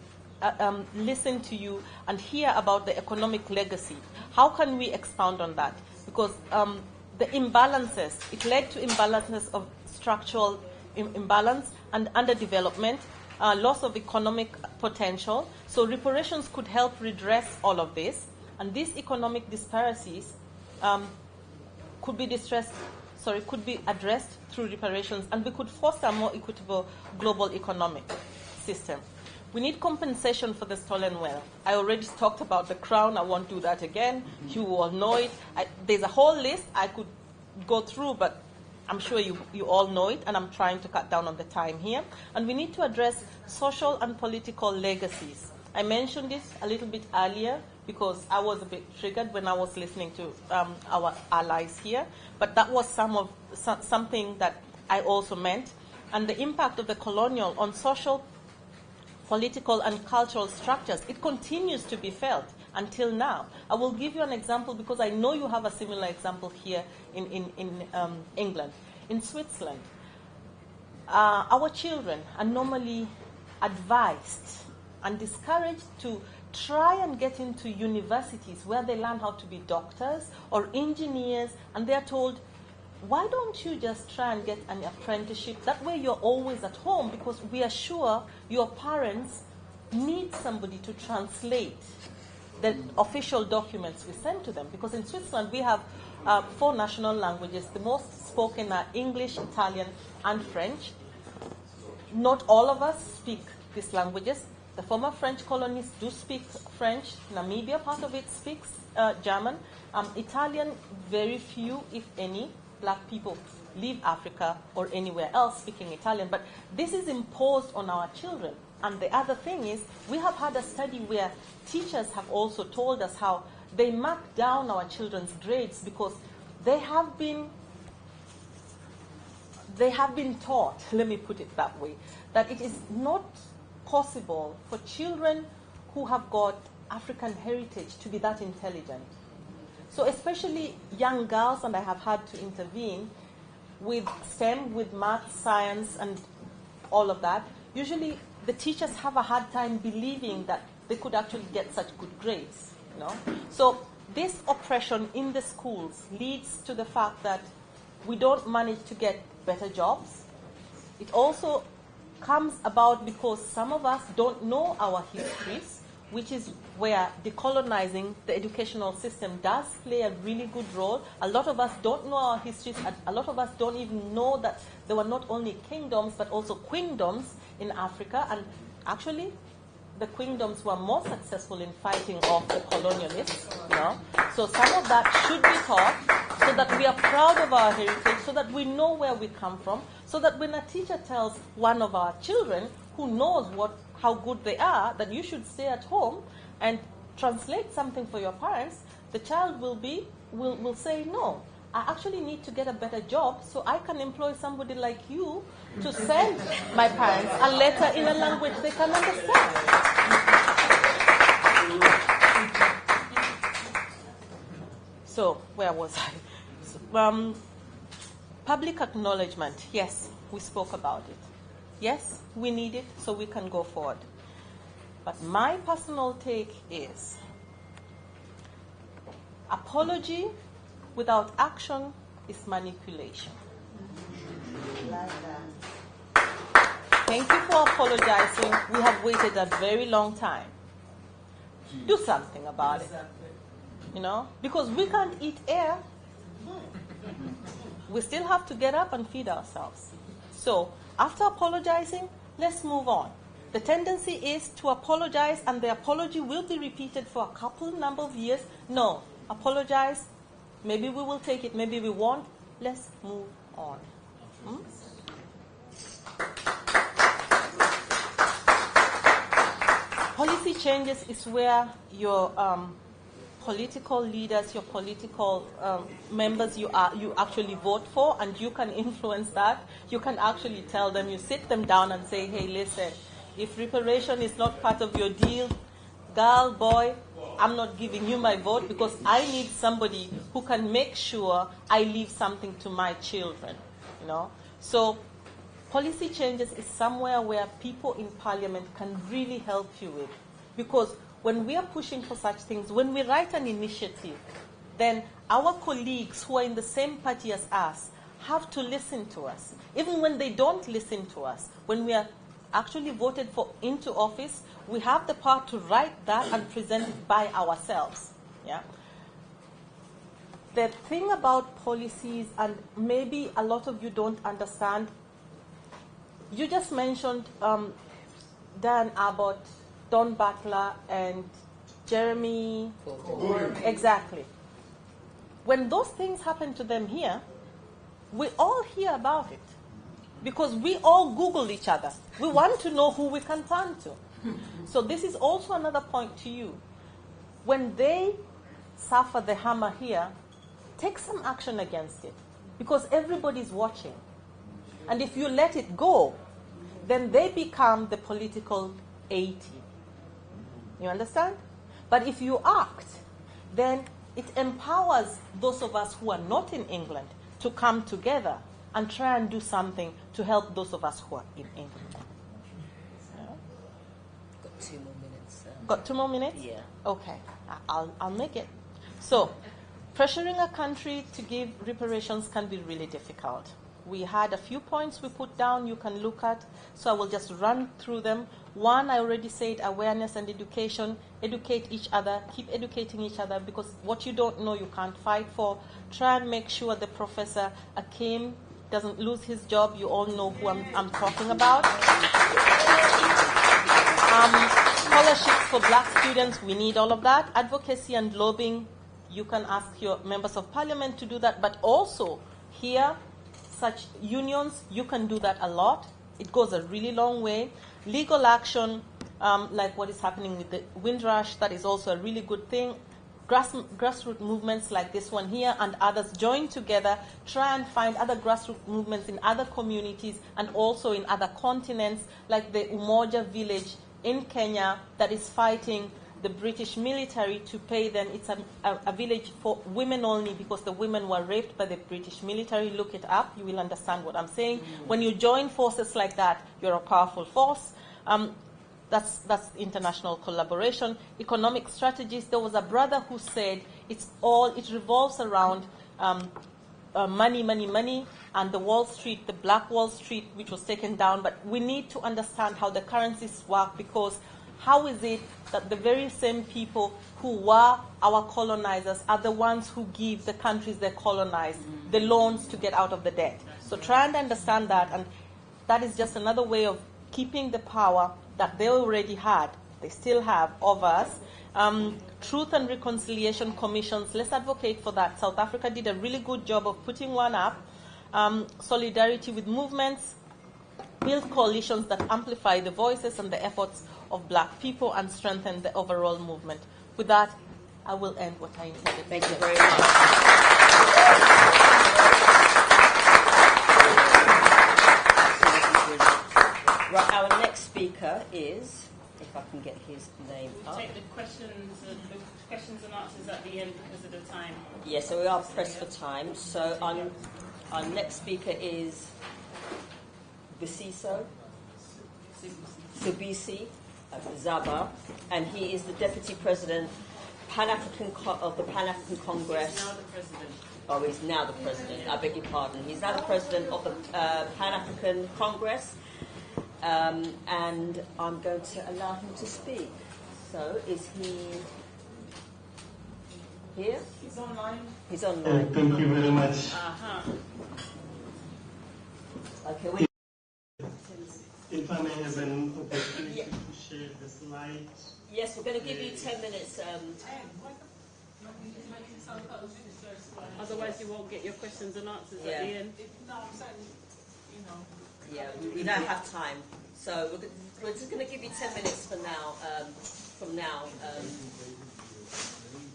listen to you and hear about the economic legacy. How can we expound on that? Because the imbalances, it led to imbalances of structural imbalance and underdevelopment, loss of economic potential. So reparations could help redress all of this, and these economic disparities could be addressed through reparations, and we could foster a more equitable global economic system. We need compensation for the stolen wealth. I already talked about the crown. I won't do that again. You all know it. There's a whole list I could go through, but I'm sure you all know it, and I'm trying to cut down on the time here. And we need to address social and political legacies. I mentioned this a little bit earlier because I was a bit triggered when I was listening to our allies here, but that was something that I also meant. And the impact of the colonial on social, political, and cultural structures, it continues to be felt until now. I will give you an example because I know you have a similar example here in England. In Switzerland, our children are normally advised and discouraged to try and get into universities where they learn how to be doctors or engineers, and they're told, why don't you just try and get an apprenticeship? That way you're always at home, because we are sure your parents need somebody to translate the official documents we send to them. Because in Switzerland we have 4 national languages. The most spoken are English, Italian, and French. Not all of us speak these languages. The former French colonies do speak French. Namibia, part of it, speaks German. Italian, very few, if any, black people leave Africa or anywhere else speaking Italian. But this is imposed on our children. And the other thing is, we have had a study where teachers have also told us how they mark down our children's grades because they have been taught, let me put it that way, that it is not possible for children who have got African heritage to be that intelligent. So especially young girls, and I have had to intervene with STEM, with math, science, and all of that, usually the teachers have a hard time believing that they could actually get such good grades. So this oppression in the schools leads to the fact that we don't manage to get better jobs. It also comes about because some of us don't know our histories, which is where decolonizing the educational system does play a really good role. A lot of us don't know our histories. A lot of us don't even know that there were not only kingdoms but also queendoms in Africa. And actually, the queendoms were more successful in fighting off the colonialists. You know? So some of that should be taught so that we are proud of our heritage, so that we know where we come from, so that when a teacher tells one of our children who knows how good they are, that you should stay at home and translate something for your parents, the child will say, no, I actually need to get a better job so I can employ somebody like you to send my parents a letter in a language they can understand. So, where was I? Public acknowledgement. Yes, we spoke about it. Yes, we need it so we can go forward. But my personal take is apology without action is manipulation. Thank you for apologizing. We have waited a very long time. Do something about it. You know, because we can't eat air. We still have to get up and feed ourselves. So, after apologizing, let's move on. The tendency is to apologize and the apology will be repeated for a number of years. No, apologize. Maybe we will take it, maybe we won't. Let's move on. Policy changes is where your political leaders, your political members you actually vote for, and you can influence that. You can actually tell them, you sit them down and say, hey, listen, if reparation is not part of your deal, girl, boy, I'm not giving you my vote because I need somebody who can make sure I leave something to my children. You know, so policy changes is somewhere where people in parliament can really help you with, because when we are pushing for such things, when we write an initiative, then our colleagues who are in the same party as us have to listen to us. Even when they don't listen to us, when we are actually voted for into office, we have the power to write that and present it by ourselves. Yeah. The thing about policies, and maybe a lot of you don't understand, you just mentioned Dan Abbott, Don Butler, and Jeremy. Exactly. When those things happen to them here, we all hear about it because we all Google each other. We want to know who we can turn to. So this is also another point to you. When they suffer the hammer here, take some action against it because everybody's watching. And if you let it go, then they become the political 80. You understand? But if you act, then it empowers those of us who are not in England to come together and try and do something to help those of us who are in England. Yeah?
Got 2 more minutes.
Got 2 more minutes?
Yeah.
Okay, I'll make it. So, pressuring a country to give reparations can be really difficult. We had a few points we put down you can look at, so I will just run through them. One, I already said, awareness and education. Educate each other, keep educating each other, because what you don't know you can't fight for. Try and make sure the Professor Akim doesn't lose his job. You all know who I'm talking about. Scholarships for black students, we need all of that. Advocacy and lobbying, you can ask your members of parliament to do that, but also here, such unions, you can do that a lot. It goes a really long way. Legal action, like what is happening with the Windrush, that is also a really good thing. Grassroots movements like this one here and others join together, try and find other grassroots movements in other communities and also in other continents, like the Umoja village in Kenya that is fighting the British military to pay them. It's a village for women only because the women were raped by the British military. Look it up. You will understand what I'm saying. When you join forces like that, you're a powerful force. That's international collaboration. Economic strategies. There was a brother who said it revolves around money, money, money, and the Wall Street, the Black Wall Street, which was taken down. But we need to understand how the currencies work, because how is it that the very same people who were our colonizers are the ones who give the countries they colonize the loans to get out of the debt? So try and understand that, and that is just another way of keeping the power that they already had, they still have, over us. Truth and Reconciliation Commissions, let's advocate for that. South Africa did a really good job of putting one up. Solidarity with movements, build coalitions that amplify the voices and the efforts of black people and strengthen the overall movement. With that, I will end what I intended.
Thank you very much. Right, our next speaker is, if I can get his name up.
Take the questions and answers at the end because of the time.
Yes, so we are pressed for time. So our next speaker is Bisisi Zaba, and he is the Deputy President of the Pan-African Congress.
He's now the President.
Oh, he's now the President. I beg your pardon. He's now the President of the Pan-African Congress, and I'm going to allow him to speak. So, is he here?
He's online.
He's online.
Thank you very much.
Okay.
If I may have an opportunity to share the slides.
Yes, we're going to give you 10 minutes.
Otherwise, you won't get your questions and answers
Yeah.
at the end.
Yeah, we don't have time. So we're just going to give you 10 minutes for now. From now.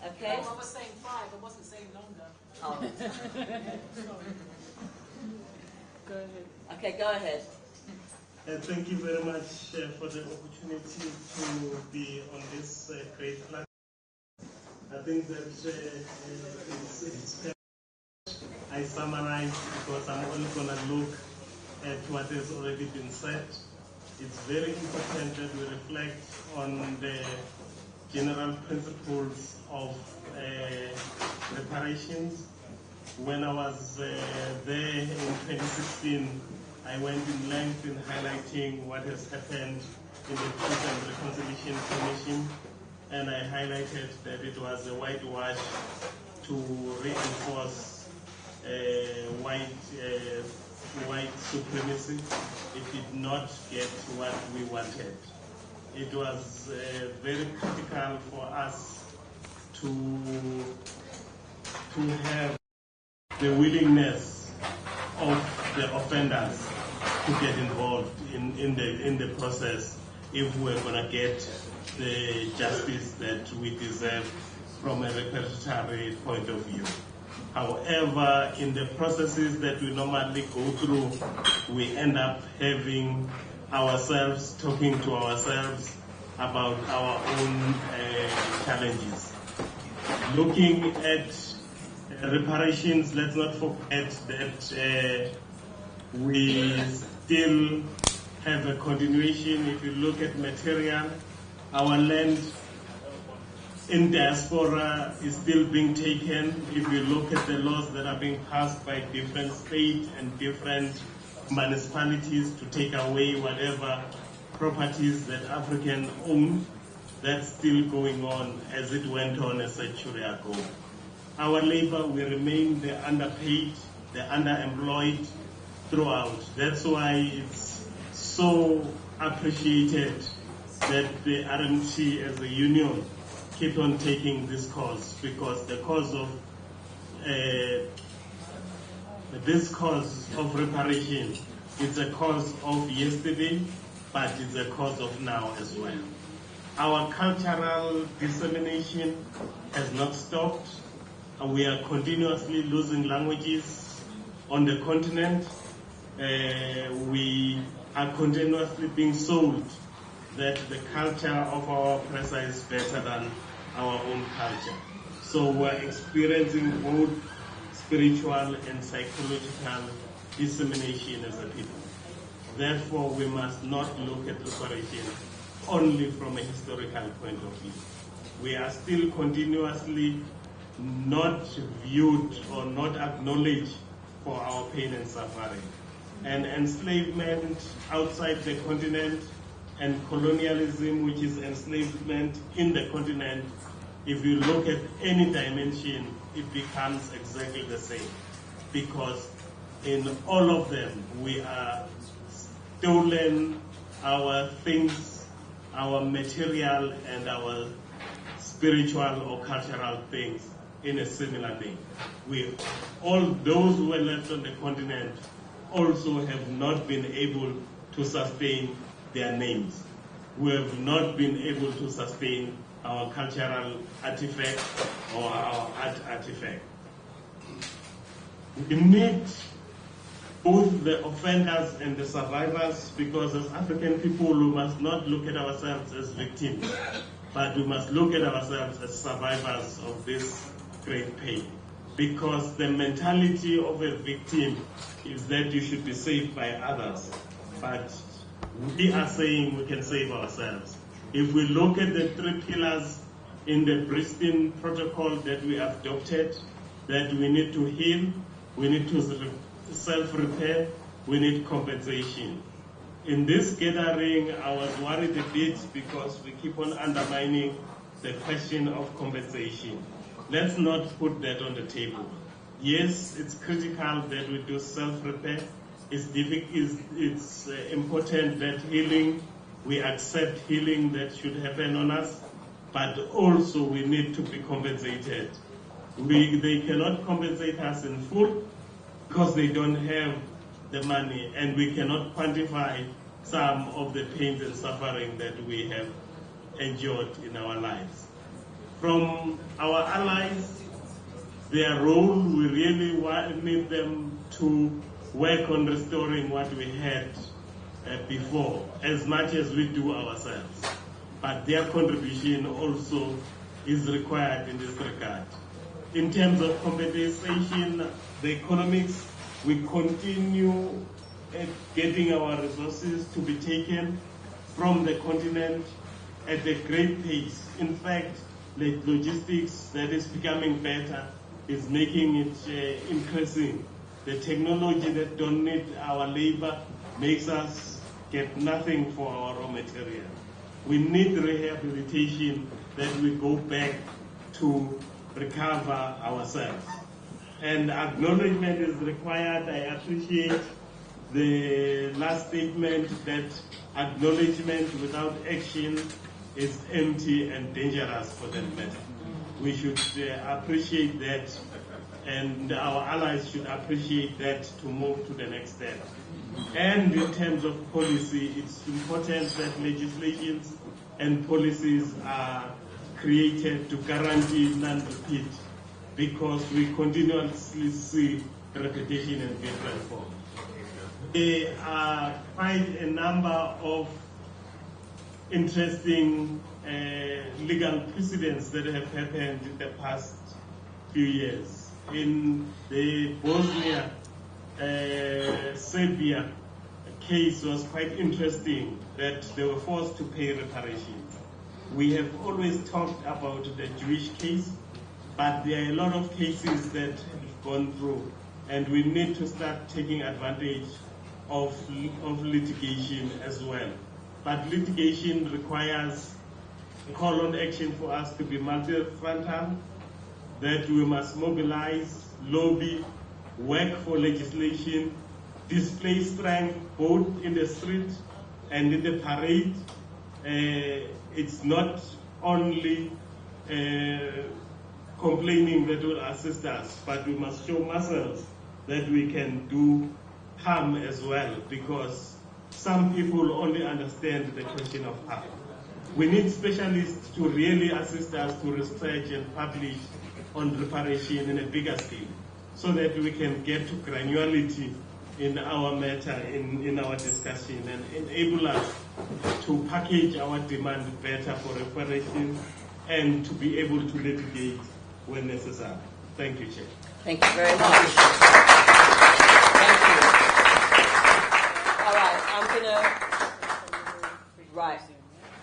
Okay?
No, I was saying 5. I wasn't saying longer.
Oh.
Go ahead.
Okay, go ahead.
Thank you very much for the opportunity to be on this great platform. I think that I summarize because I'm only going to look at what has already been said. It's very important that we reflect on the general principles of reparations. When I was there in 2016, I went in length in highlighting what has happened in the Truth and Reconciliation Commission, and I highlighted that it was a whitewash to reinforce white supremacy. It did not get what we wanted. It was very critical for us to have the willingness of the offenders to get involved in the process if we're going to get the justice that we deserve from a reparatory point of view. However, in the processes that we normally go through, we end up having ourselves talking to ourselves about our own challenges. Looking at reparations, let's not forget that we still have a continuation. If you look at material, our land in diaspora is still being taken. If you look at the laws that are being passed by different states and different municipalities to take away whatever properties that Africans own, that's still going on as it went on a century ago. Our labor will remain the underpaid, the underemployed throughout. That's why it's so appreciated that the RMT as a union keep on taking this cause, because the cause of reparation is a cause of yesterday, but it's a cause of now as well. Our cultural dissemination has not stopped. We are continuously losing languages on the continent. We are continuously being sold that the culture of our oppressor is better than our own culture. So we're experiencing both spiritual and psychological dissemination as a people. Therefore, we must not look at reparation only from a historical point of view. We are still continuously not viewed or not acknowledged for our pain and suffering. And enslavement outside the continent and colonialism, which is enslavement in the continent, if you look at any dimension, it becomes exactly the same. Because in all of them, we are stolen our things, our material and our spiritual or cultural things in a similar thing. All those who were left on the continent also have not been able to sustain their names. We have not been able to sustain our cultural artifact or our art artifact. We need both the offenders and the survivors, because as African people we must not look at ourselves as victims, but we must look at ourselves as survivors of this great pain. Because the mentality of a victim is that you should be saved by others, but we are saying we can save ourselves. If we look at the 3 pillars in the Bristol Protocol that we adopted, that we need to heal, we need to self-repair, we need compensation. In this gathering, I was worried a bit because we keep on undermining the question of compensation. Let's not put that on the table. Yes, it's critical that we do self-repair. It's important that healing, we accept healing that should happen on us, but also we need to be compensated. They cannot compensate us in full because they don't have the money, and we cannot quantify some of the pains and suffering that we have endured in our lives. From our allies, their role, we really need them to work on restoring what we had before, as much as we do ourselves. But their contribution also is required in this regard. In terms of compensation, the economics, we continue getting our resources to be taken from the continent at a great pace. In fact, the logistics that is becoming better is making it increasing. The technology that don't need our labor makes us get nothing for our raw material. We need rehabilitation that we go back to recover ourselves. And acknowledgement is required. I appreciate the last statement that acknowledgement without action is empty and dangerous for that matter. We should appreciate that, and our allies should appreciate that to move to the next step. And in terms of policy, it's important that legislations and policies are created to guarantee non-repeat, because we continuously see repetition and different forms. There are quite a number of interesting legal precedents that have happened in the past few years. In the Bosnia Serbia case was quite interesting, that they were forced to pay reparations. We have always talked about the Jewish case, but there are a lot of cases that have gone through, and we need to start taking advantage of litigation as well. But litigation requires a call on action for us to be multi-frontal, that we must mobilize, lobby, work for legislation, display strength both in the street and in the parade. It's not only complaining that will assist us, but we must show muscles that we can do harm as well, because some people only understand the question of harm. We need specialists to really assist us to research and publish on reparation in a bigger scale, so that we can get to granularity in our matter, in our discussion, and enable us to package our demand better for reparation and to be able to litigate when necessary. Thank you, Chair.
Thank you very much. Thank you. All right,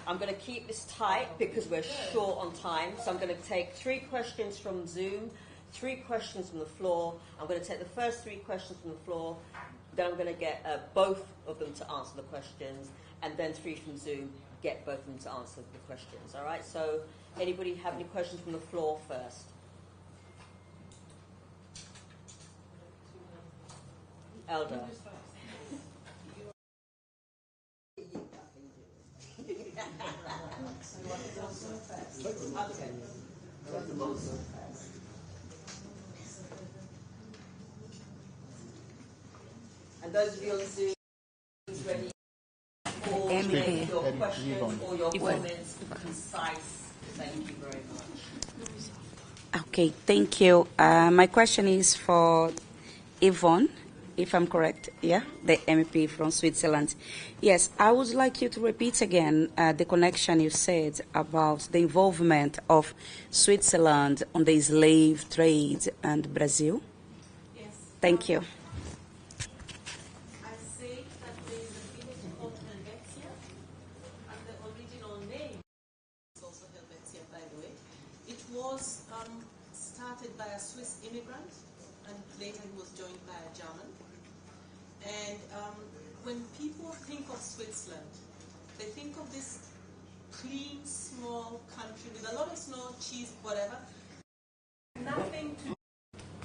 I'm going to keep this tight because we're short on time. So I'm going to take 3 questions from Zoom, 3 questions from the floor. I'm going to take the first 3 questions from the floor. Then I'm going to get both of them to answer the questions, and then 3 from Zoom, get both of them to answer the questions. All right? So anybody have any questions from the floor first? Elder. And those of you on Zoom, ready for your questions or your comments, concise. Thank you very much.
Okay, thank you. My question is for Yvonne, if I'm correct, yeah, the MEP from Switzerland. Yes, I would like you to repeat again the connection you said about the involvement of Switzerland on the slave trade and Brazil.
Yes.
Thank you.
I say that there is a village called Helvetia, and the original name is also Helvetia, by the way. It was started by a Swiss immigrant, and later he was joined by a German. And when people think of Switzerland, they think of this clean, small country with a lot of snow, cheese, whatever. Nothing to do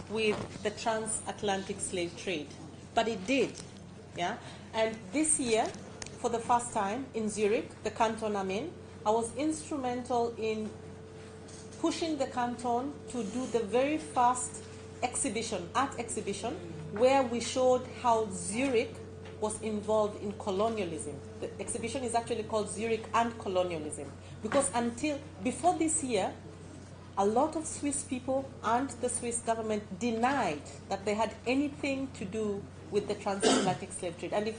with the transatlantic slave trade, but it did, yeah. And this year, for the first time in Zurich, the canton I'm in, I was instrumental in pushing the canton to do the very first exhibition, art exhibition, where we showed how Zurich was involved in colonialism. The exhibition is actually called Zurich and Colonialism, because before this year, a lot of Swiss people and the Swiss government denied that they had anything to do with the transatlantic slave trade. And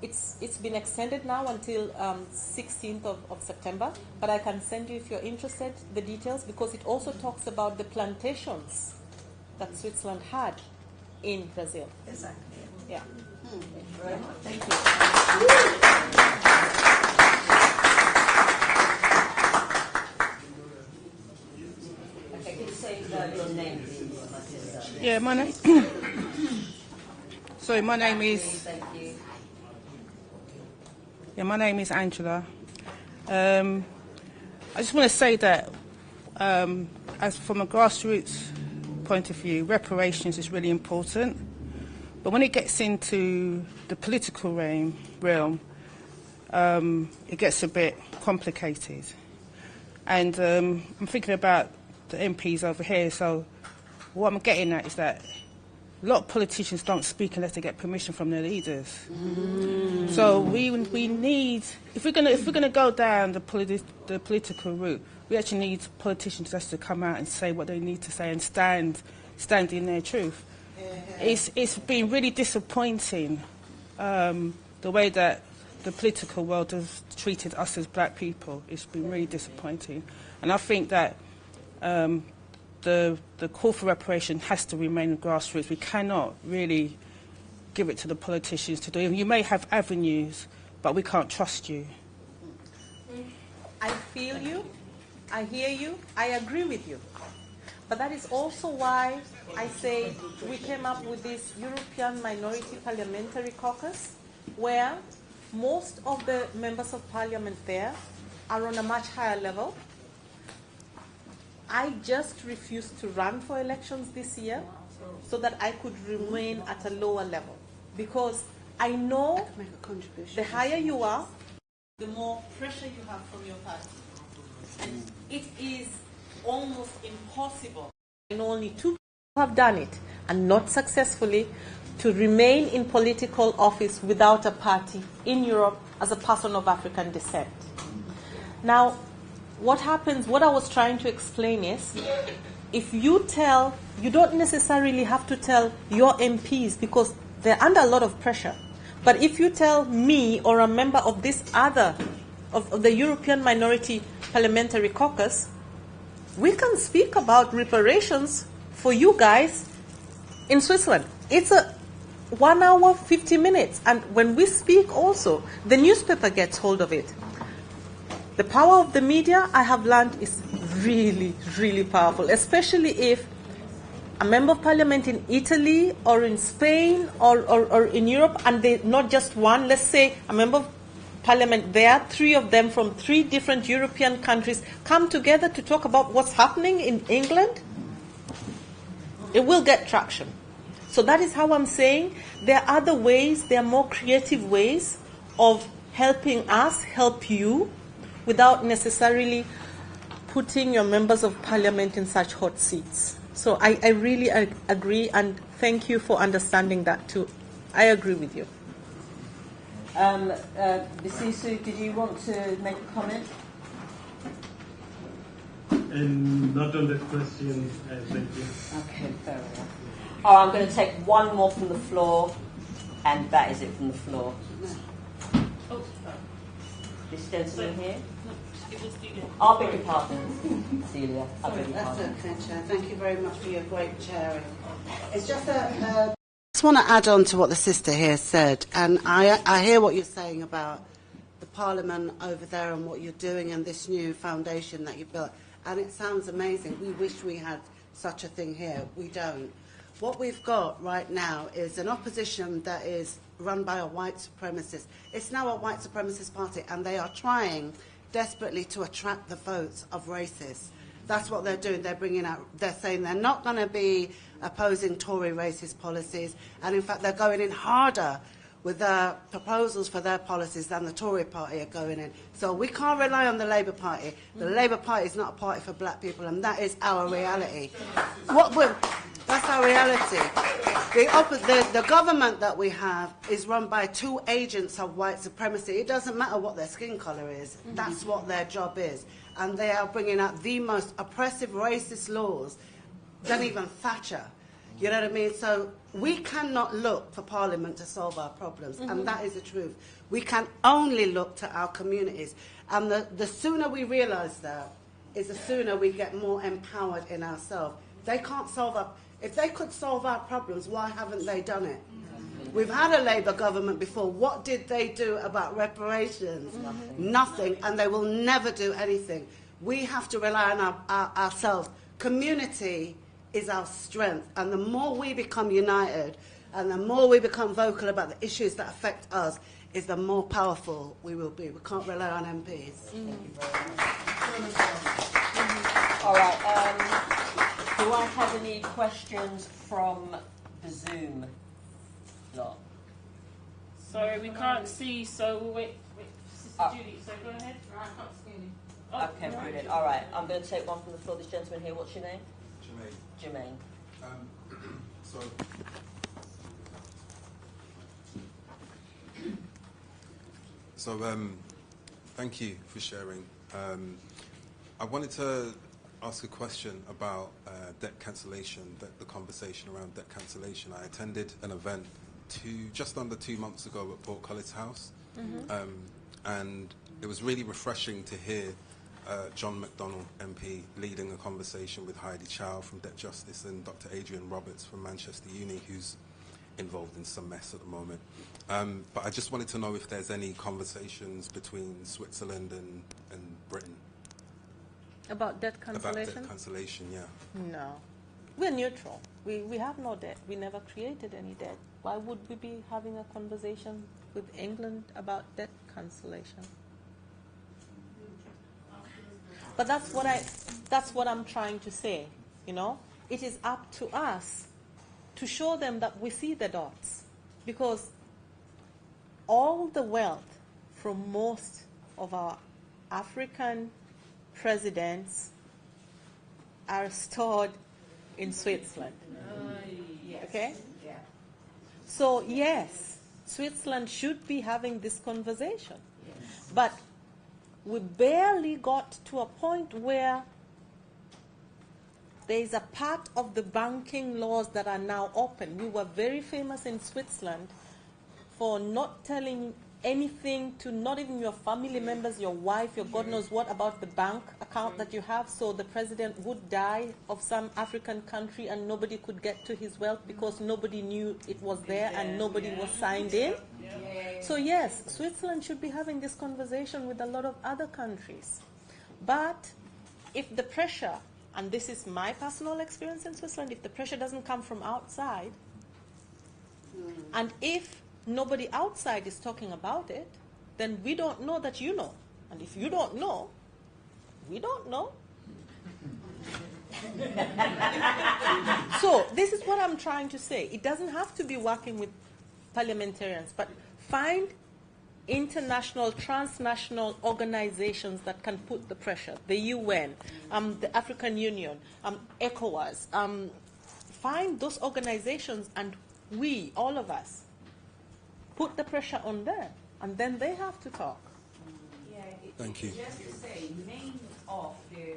it's been extended now until 16th of September, but I can send you, if you're interested, the details, because it also talks about the plantations that Switzerland had in Brazil.
Exactly.
Yeah.
Thank you very much. Thank you.
Okay, can you say your name, please?
Yeah, my name. Sorry, my name is.
Thank you.
Yeah, my name is Angela. I just want to say that, as from a grassroots point of view, reparations is really important. But when it gets into the political realm, it gets a bit complicated. And I'm thinking about the MPs over here. So what I'm getting at is that a lot of politicians don't speak unless they get permission from their leaders. So we need, if we're gonna go down the political route, we actually need politicians just to come out and say what they need to say and stand in their truth. It's been really disappointing the way that the political world has treated us as black people. It's been really disappointing, and I think that the call for reparation has to remain grassroots. We cannot really give it to the politicians to do. You may have avenues, but we can't trust you.
I feel you, I hear you, I agree with you. But that is also why I say we came up with this European Minority Parliamentary Caucus, where most of the members of parliament there are on a much higher level. I just refused to run for elections this year so that I could remain at a lower level, because I know the higher you are, the more pressure you have from your party. And it is almost impossible. And only 2 people have done it, and not successfully, to remain in political office without a party in Europe as a person of African descent. Now, what happens, what I was trying to explain is, if you don't necessarily have to tell your MPs because they're under a lot of pressure. But if you tell me or a member of this of the European Minority Parliamentary Caucus, we can speak about reparations for you guys in Switzerland. It's a 1 hour, 50 minutes. And when we speak also, the newspaper gets hold of it. The power of the media, I have learned, is really, really powerful, especially if a member of parliament in Italy or in Spain or in Europe, and they not just one, let's say a member of parliament there, 3 of them from 3 different European countries come together to talk about what's happening in England, it will get traction. So that is how I'm saying there are other ways, there are more creative ways of helping us help you without necessarily putting your members of parliament in such hot seats. So I really agree, and thank you for understanding that too. I agree with you.
Bisisu, did you want to make a comment?
Not on that question, thank you.
Okay, fair enough. Oh, I'm going to take one more from the floor, and that is it from the floor.
Oh,
This gentleman here.
it was Celia.
I'll beg your pardon, Celia. I'll beg your
That's
pardon.
okay, Chair. Thank you very much for your great chairing. It's just I just want to add on to what the sister here said, and I hear what you're saying about the Parliament over there and what you're doing and this new foundation that you built, and it sounds amazing. We wish we had such a thing here. We don't. What we've got right now is an opposition that is run by a white supremacist. It's now a white supremacist party, and they are trying desperately to attract the votes of racists. That's what they're doing. They're bringing out, they're saying they're not going to be opposing Tory racist policies, and in fact they're going in harder with their proposals for their policies than the Tory party are going in. So we can't rely on the Labour Party. The Labour Party is not a party for black people, and that is our reality. That's our reality. The government that we have is run by 2 agents of white supremacy. It doesn't matter what their skin colour is. That's what their job is. And they are bringing out the most oppressive racist laws than even Thatcher. You know what I mean? So we cannot look for Parliament to solve our problems, and that is the truth. We can only look to our communities. And the sooner we realise that, is the sooner we get more empowered in ourselves. They can't solve our... If they could solve our problems, why haven't they done it? We've had a Labour government before. What did they do about reparations? Nothing, and they will never do anything. We have to rely on ourselves. Community is our strength, and the more we become united and the more we become vocal about the issues that affect us, is the more powerful we will be. We can't rely on MPs.
All right. Do I have any questions from the Zoom lot?
Sorry, we can't see, so we'll wait. Sister Judy, so go ahead. I can't see any.
Okay, brilliant. All right, I'm going to take one from the floor. This gentleman here, what's your name? Jermaine.
Thank you for sharing. I wanted to ask a question about debt cancellation, the conversation around debt cancellation. I attended an event just under 2 months ago at Portcullis House, and it was really refreshing to hear John McDonnell MP leading a conversation with Heidi Chow from Debt Justice and Dr. Adrian Roberts from Manchester Uni, who's involved in some mess at the moment. But I just wanted to know if there's any conversations between Switzerland and Britain.
About debt cancellation?
About debt cancellation, yeah.
No. We're neutral. We have no debt. We never created any debt. Why would we be having a conversation with England about debt cancellation? But that's what I'm trying to say, you know. It is up to us to show them that we see the dots, because all the wealth from most of our African presidents are stored in Switzerland.
Yes.
Okay?
Yeah.
So yes, Switzerland should be having this conversation. Yes. But we barely got to a point where there is a part of the banking laws that are now open. We were very famous in Switzerland for not telling anything to not even your family members, your wife, your God knows what about the bank account that you have. So the president would die of some African country and nobody could get to his wealth because nobody knew it was there and nobody was signed in. So yes, Switzerland should be having this conversation with a lot of other countries. But if the pressure and this is my personal experience in Switzerland, if the pressure doesn't come from outside, and if nobody outside is talking about it, then we don't know that you know. And if you don't know, we don't know. So this is what I'm trying to say. It doesn't have to be working with parliamentarians, but find international, transnational organizations that can put the pressure. The UN, the African Union, ECOWAS. Find those organizations, and we, all of us, put the pressure on them, and then they have to talk.
Yeah,
Thank you.
Just to say, many of the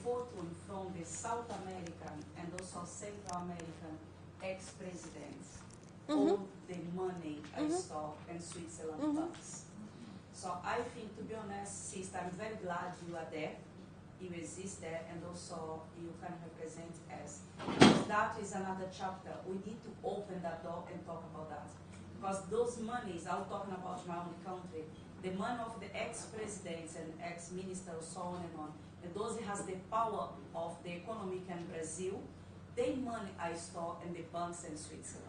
fortune from the South American and also Central American ex-presidents own the money I saw in Switzerland banks. So I think, to be honest, sister, I'm very glad you are there, you exist there, and also you can represent us. Because that is another chapter. We need to open that door and talk about that. Because those monies, I'm talking about my own country, the money of the ex-presidents and ex-ministers, so on and on, and those who has the power of the economic in Brazil, they money I store in the banks in Switzerland.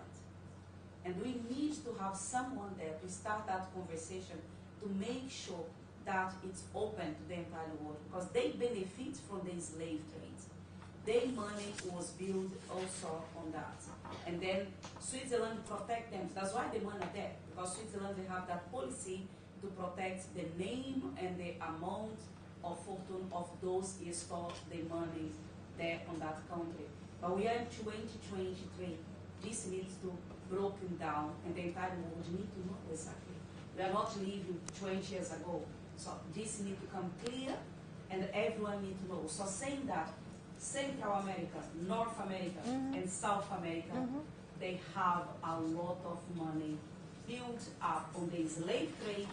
And we need to have someone there to start that conversation to make sure that it's open to the entire world, because they benefit from the slave trade. Their money was built also on that. And then Switzerland protect them. That's why the money there, because Switzerland, they have that policy to protect the name and the amount of fortune of those who store the money there on that country. But we are in 2023. This needs to broken down, and the entire world need to know exactly. We are not living 20 years ago. So this needs to come clear, and everyone needs to know. So saying that Central America, North America, and South America, they have a lot of money built up on the slave trade,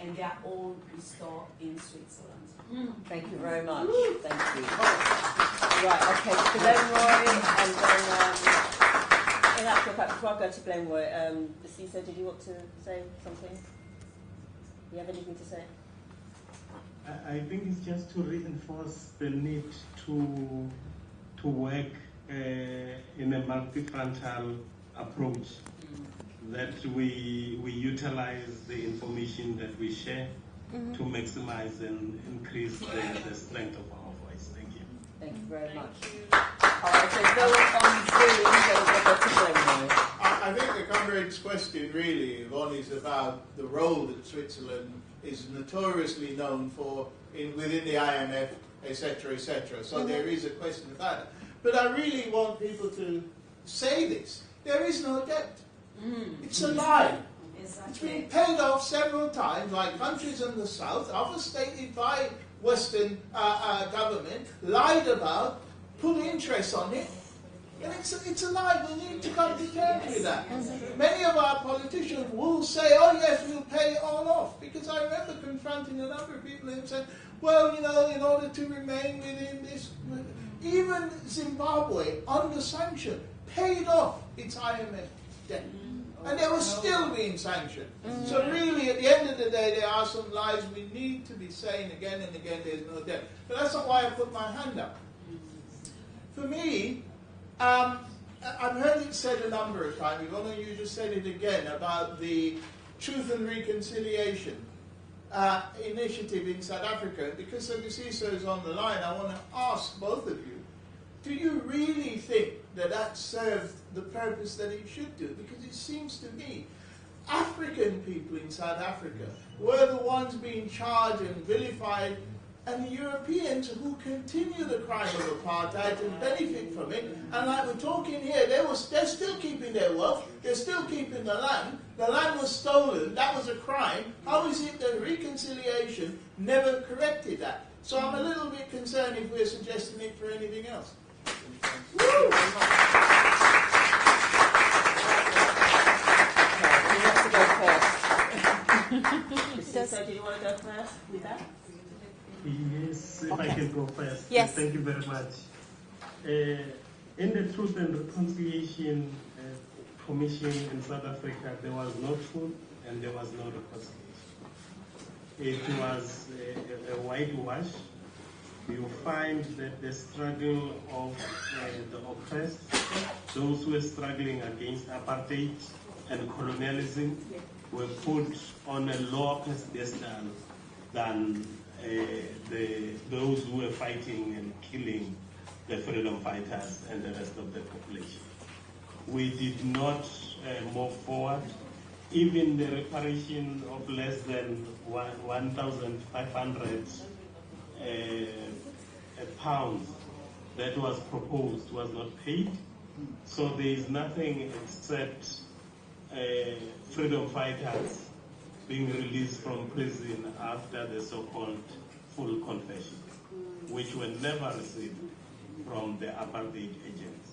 and they are all stored in Switzerland.
Thank you very much. Thank you. Right, okay, so Glenroy, and then, in actual fact, before I go to Glenroy, Cesar, did you want to say something? Do you have anything to say?
I think it's just to reinforce the need to work in a multi-frontal approach, that we utilize the information that we share to maximize and increase the strength of our voice. Thank you.
Thank you very much. All right, so no one on Zoom, so we'll go to Glenroy.
I think the comrade's question really, Yvonne, is about the role that Switzerland is notoriously known for within the IMF, etc., etc. So there is a question about it. But I really want people to say this. There is no debt. It's a lie. It's been paid off several times, like countries in the South, overstated by Western government, lied about, put interest on it. And it's a lie. We need to come to terms with that. Many of our politicians will say, oh yes, we'll pay it all off. Because I remember confronting a number of people and saying, well, you know, in order to remain within this, even Zimbabwe, under sanction, paid off its IMF debt. And they were still being sanctioned. So really, at the end of the day, there are some lies we need to be saying again and again, there's no debt. But that's not why I put my hand up. For me, I've heard it said a number of times, Yvonne, you just said it again, about the Truth and Reconciliation initiative in South Africa. Because Sobisiso is on the line, I want to ask both of you, do you really think that that served the purpose that it should do? Because it seems to me African people in South Africa were the ones being charged and vilified, and the Europeans who continue the crime of apartheid and benefit from it. And like we're talking here, they're still keeping their wealth, they're still keeping the land was stolen, that was a crime. How is it that reconciliation never corrected that? So I'm a little bit concerned if we're suggesting it for anything else.
So do you want to go first with that?
Yes, if I can go first.
Yes.
Thank you very much. In the Truth and Reconciliation Commission in South Africa, there was no truth and there was no reconciliation. It was a whitewash you find that the struggle of the oppressed, those who were struggling against apartheid and colonialism, were put on a lower pedestal than those who were fighting and killing the freedom fighters and the rest of the population. We did not move forward. Even the reparation of less than 1,500 pounds that was proposed was not paid. So there is nothing except freedom fighters being released from prison after the so-called full confession, which were never received from the apartheid agents.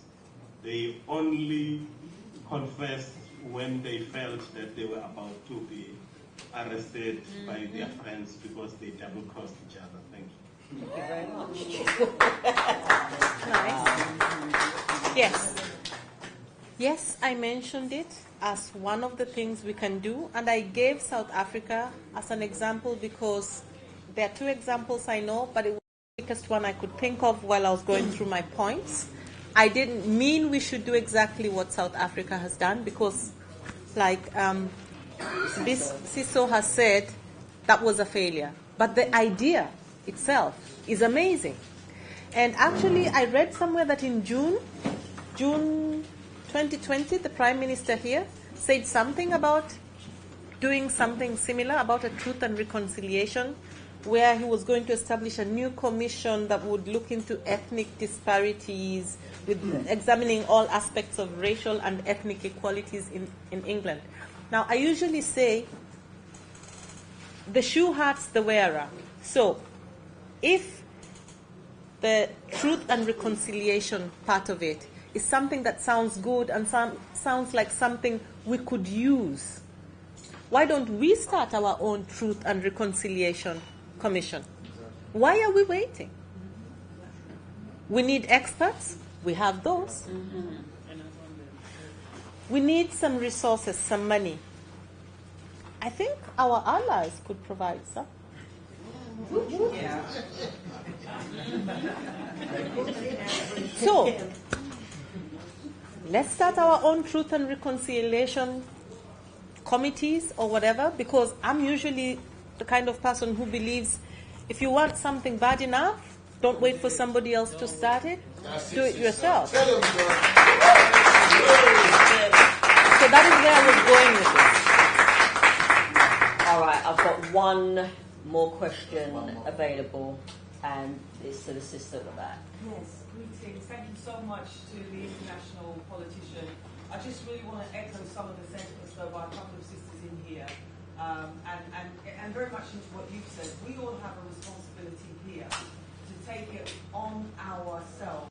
They only confessed when they felt that they were about to be arrested by their friends because they double-crossed each other. Thank you.
Thank you very much. Nice. Yes. Yes, I mentioned it as one of the things we can do, and I gave South Africa as an example because there are two examples I know, but it was the quickest one I could think of while I was going through my points. I didn't mean we should do exactly what South Africa has done because, like Siso has said, that was a failure. But the idea itself is amazing. And actually, I read somewhere that in June 2020, the Prime Minister here said something about doing something similar about a truth and reconciliation, where he was going to establish a new commission that would look into ethnic disparities, with examining all aspects of racial and ethnic equalities in England. Now, I usually say the shoe hurts the wearer. So, if the truth and reconciliation part of it is something that sounds good and sounds like something we could use, why don't we start our own truth and reconciliation commission? Why are we waiting? We need experts. We have those. We need some resources, some money. I think our allies could provide some. So, let's start our own truth and reconciliation committees or whatever, because I'm usually the kind of person who believes if you want something bad enough, don't wait for somebody else to start it. Do it yourself. So that is where I was going with this.
All right, I've got one more question available, and it's to the sister at the back.
Yes, greetings. Thank you so much to the international politician. I just really want to echo some of the sentiments, though, by a couple of sisters in here, and very much into what you've said. We all have a responsibility here to take it on ourselves.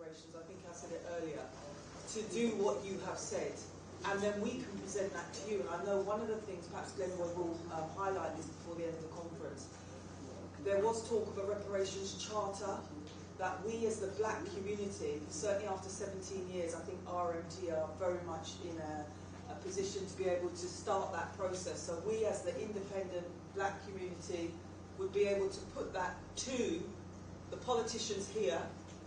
I think I said it earlier, to do what you have said, and then we can present that to you. And I know one of the things, perhaps Glenroy will highlight this before the end of the conference, there was talk of a reparations charter that we as the black community, certainly after 17 years, I think RMT are very much in a position to be able to start that process. So we as the independent black community would be able to put that to the politicians here,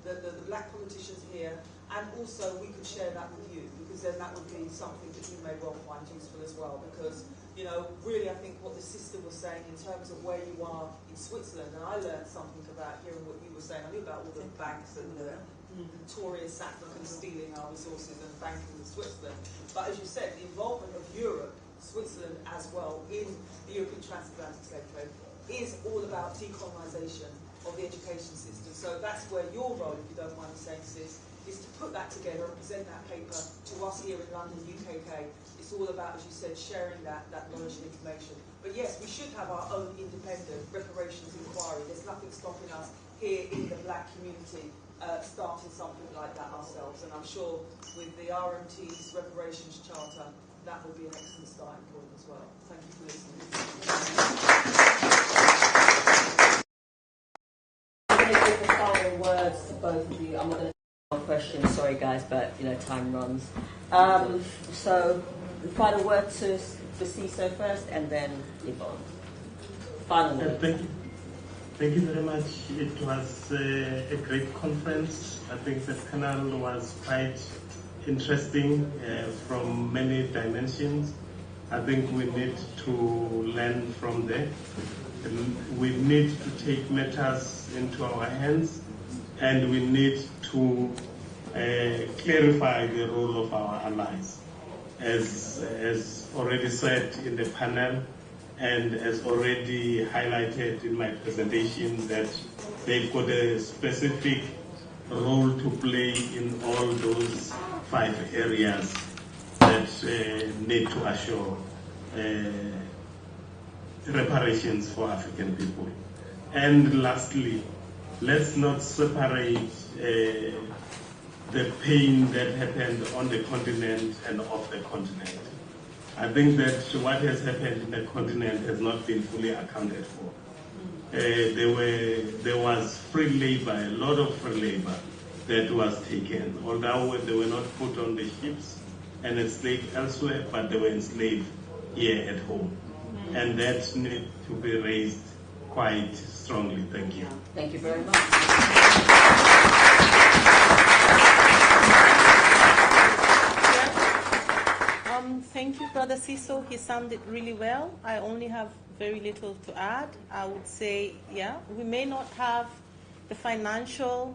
the black politicians here, and also we could share that with you, because then that would be something that you may well find useful as well. Because, you know, really I think what the sister was saying in terms of where you are in Switzerland, and I learned something about hearing what you were saying. I knew about all the banks and the notorious applicants stealing our resources and banking in Switzerland. But as you said, the involvement of Europe, Switzerland as well, in the European transatlantic slave trade is all about decolonisation of the education system. So that's where your role, if you don't mind me saying, sis, is to put that together and present that paper to us here in London, UKK. It's all about, as you said, sharing that knowledge and information. But yes, we should have our own independent reparations inquiry. There's nothing stopping us here in the black community starting something like that ourselves. And I'm sure with the RMT's reparations charter, that would be an excellent starting point as well. Thank you for listening.
I'm going to give the final words to both of you. I'm not going to ask questions, sorry guys, but you know time runs. So the final word to Siso first, and then Yvonne. Final word.
Thank you very much. It was a great conference. I think the panel was quite interesting from many dimensions. I think we need to learn from there. We need to take matters into our hands, and we need to clarify the role of our allies. As already said in the panel, and as already highlighted in my presentation, that they've got a specific role to play in all those 5 areas that need to assure reparations for African people. And lastly, let's not separate the pain that happened on the continent and off the continent. I think that what has happened in the continent has not been fully accounted for. There was free labor, a lot of free labor that was taken, although they were not put on the ships and enslaved elsewhere, but they were enslaved here at home. And that needs to be raised quite strongly. Thank you.
Thank you very much.
Thank you, Brother Siso. He summed it really well. I only have very little to add. I would say, yeah, we may not have the financial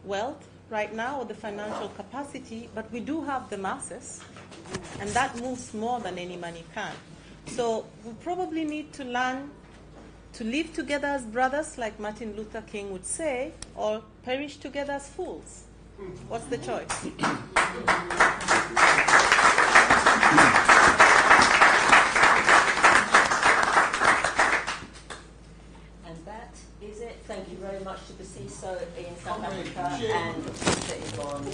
wealth right now or the financial capacity, but we do have the masses, and that moves more than any money can. So we probably need to learn to live together as brothers, like Martin Luther King would say, or perish together as fools. What's the choice?
And that is it. Thank you very much to the CISO in South Africa and to Yvonne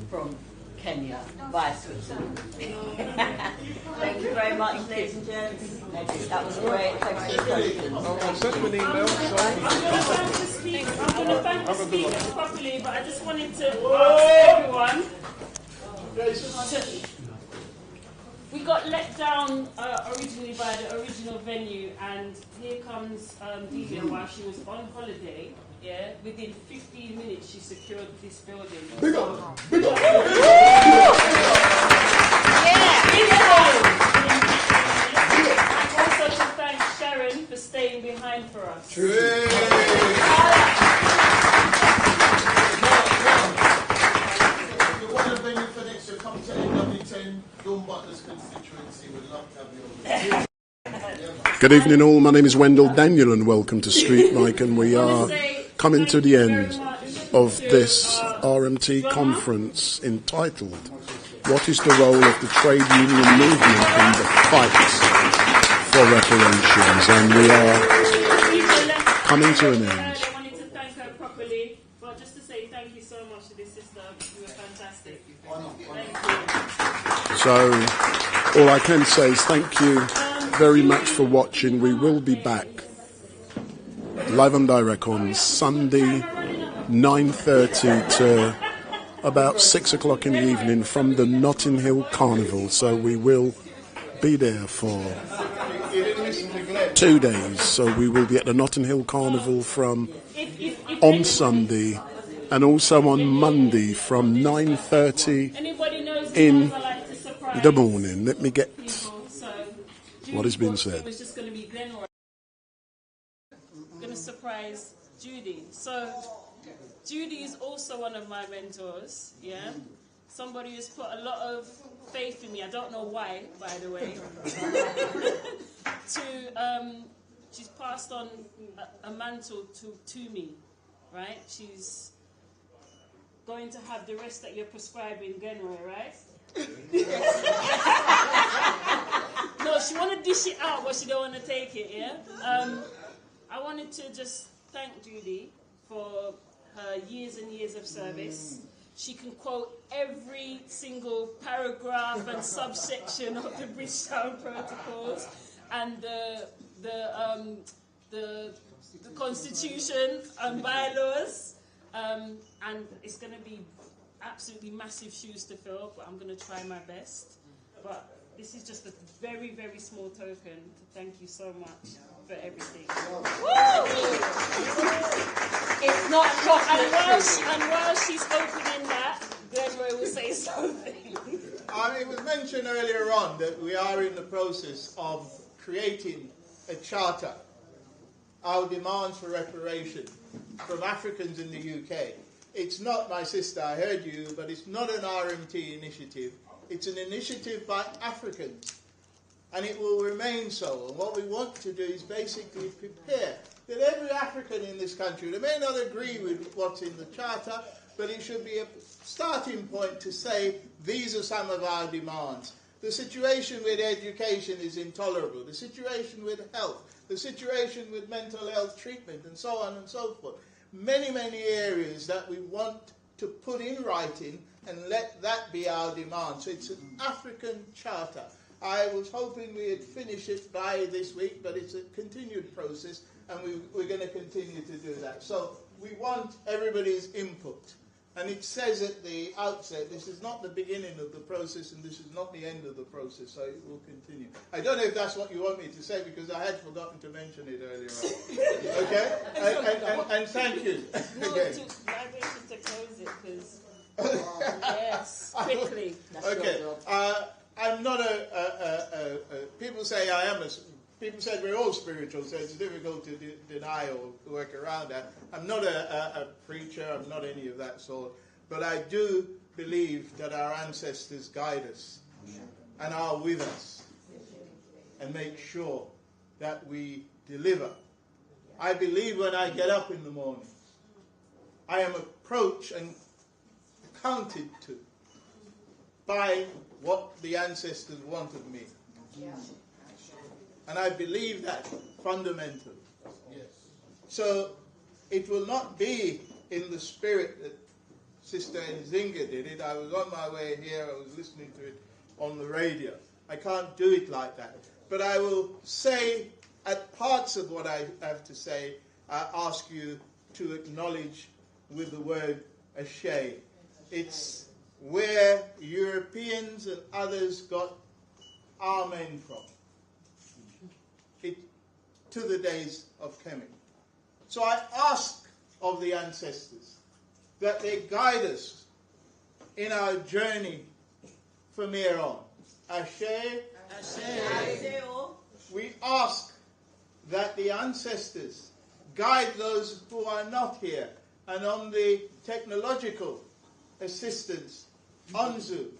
from Kenya via Switzerland. Thank you very much, ladies and gents. That was great. Thanks for the questions.
Send them an email.
I'm going to thank the speakers properly, but I just wanted to ask everyone. We got let down originally by the original venue, and here comes Delia while she was on holiday. Yeah, within 15 minutes she secured this building. Big up! Big up! And also to thank Sharon for staying behind for us.
Come to NW10, Dawn Butler's constituency. We'd love to have you on.
Good evening all, my name is Wendell Daniel and welcome to StreetMic, and we are coming to the end of this RMT conference entitled What is the Role of the Trade Union Movement in the Fight for Reparations? And we are coming to an end.
I wanted to thank her properly, but just to say thank you so much to this sister. You were fantastic. Thank you.
So all I can say is thank you very much for watching. We will be back live and direct on Sunday 9:30 to about 6 o'clock in the evening from the Notting Hill Carnival. So we will be there for 2 days. So we will be at the Notting Hill Carnival from on Sunday and also on Monday from 9:30 in the morning. Let me get what has been said.
It was just going to be Glenn or going to surprise Judy. So Judy is also one of my mentors, yeah? Somebody who's put a lot of faith in me. I don't know why, by the way. She's passed on a mantle to me, right? She's going to have the rest that you're prescribing, Glenroy, right? No, she want to dish it out, but she don't want to take it, yeah? I wanted to just thank Judy for her years and years of service. She can quote every single paragraph and subsection of the Bridgetown Protocols and the Constitution and bylaws, and it's going to be absolutely massive shoes to fill, but I'm going to try my best. But this is just a very, very small token to thank you so much for everything.
It's not
And while she's opening that, Glenroy will say something.
It was mentioned earlier on that we are in the process of creating a charter. Our demands for reparation from Africans in the UK. It's not, my sister, I heard you, but it's not an RMT initiative. It's an initiative by Africans. And it will remain so. And what we want to do is basically prepare that every African in this country, they may not agree with what's in the charter, but it should be a starting point to say, these are some of our demands. The situation with education is intolerable. The situation with health. The situation with mental health treatment, and so on and so forth. Many, many areas that we want to put in writing and let that be our demand. So it's an African charter. I was hoping we'd finish it by this week, but it's a continued process, and we're going to continue to do that. So we want everybody's input. And it says at the outset, this is not the beginning of the process and this is not the end of the process, so it will continue. I don't know if that's what you want me to say because I had forgotten to mention it earlier on. Okay? And thank you.
No, I think to close it because, yes, quickly.
Okay. I'm not people say I am people said we're all spiritual, so it's difficult to deny or work around that. I'm not a preacher, I'm not any of that sort, but I do believe that our ancestors guide us and are with us and make sure that we deliver. I believe when I get up in the morning, I am approached and counted to by what the ancestors wanted me. And I believe that fundamentally. So it will not be in the spirit that Sister Nzinga did it. I was on my way here, I was listening to it on the radio. I can't do it like that. But I will say, at parts of what I have to say, I ask you to acknowledge with the word ashe. It's where Europeans and others got amen from. To the days of Kemet. So I ask of the ancestors that they guide us in our journey from here on. Ashe. Ashe. We ask that the ancestors guide those who are not here and on the technological assistance on Zoom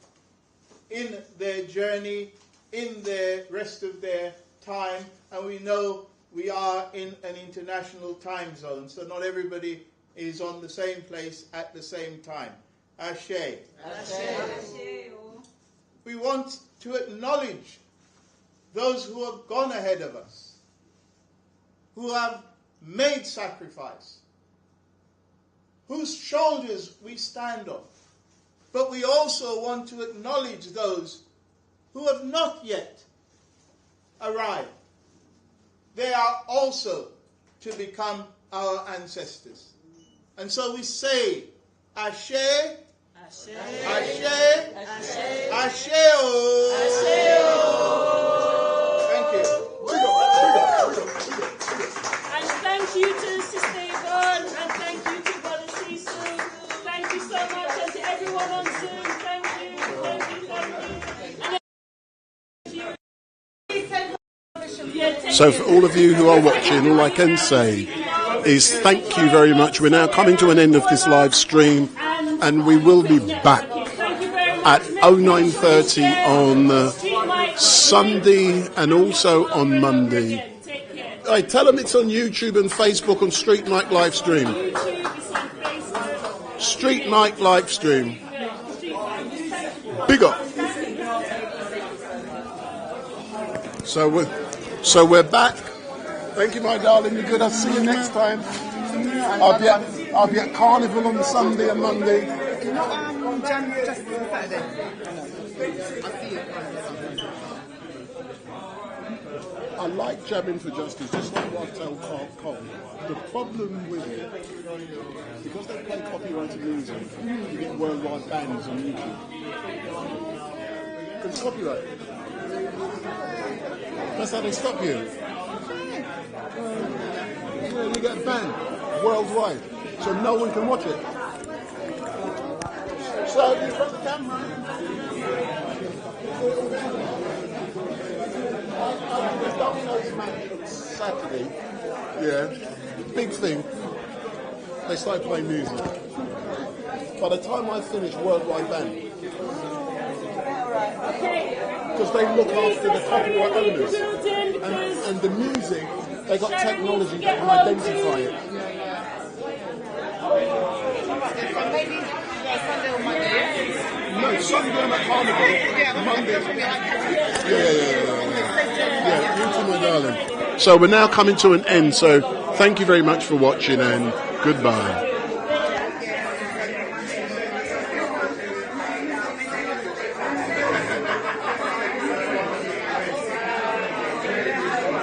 in their journey, in the rest of their time, and we know we are in an international time zone, so not everybody is on the same place at the same time. Ashe. Ashe. We want to acknowledge those who have gone ahead of us, who have made sacrifice, whose shoulders we stand on. But we also want to acknowledge those who have not yet arrived. They are also to become our ancestors. And so we say, Ashe, Ashe, Ashe, Ashe, Ashe, Thank you.
And thank you to Sister Yvonne, and thank you to Brother Sisu. Thank you so much, and to everyone on Zoom. Thank you, thank you, thank you.
So for all of you who are watching, all I can say is thank you very much. We're now coming to an end of this live stream, and we will be back at 09:30 on Sunday and also on Monday. I tell them it's on YouTube and Facebook on StreetMic LiveStream. StreetMic LiveStream. Big up. So we're back. Thank you, my darling. You're good. I'll see you next time. I'll be at Carnival on Sunday and Monday.
You're not jam just on Saturday. I'll see you.
I like jamming for justice, just like what I tell Cole. The problem with it, because they play copyrighted music, you get worldwide bans on YouTube. It's copyright. That's how they stop you. Yeah, you get banned worldwide, so no one can watch it. So you got the camera. The Domino's match on Saturday, yeah, big thing. They started playing music. By the time I finished, worldwide ban. Because they look after the copyright owners. And the music, they got technology that can identify it. No, Sunday I'm at Carnival. Monday. Yeah, you too, my darling. So we're now coming to an end, so thank you very much for watching and goodbye.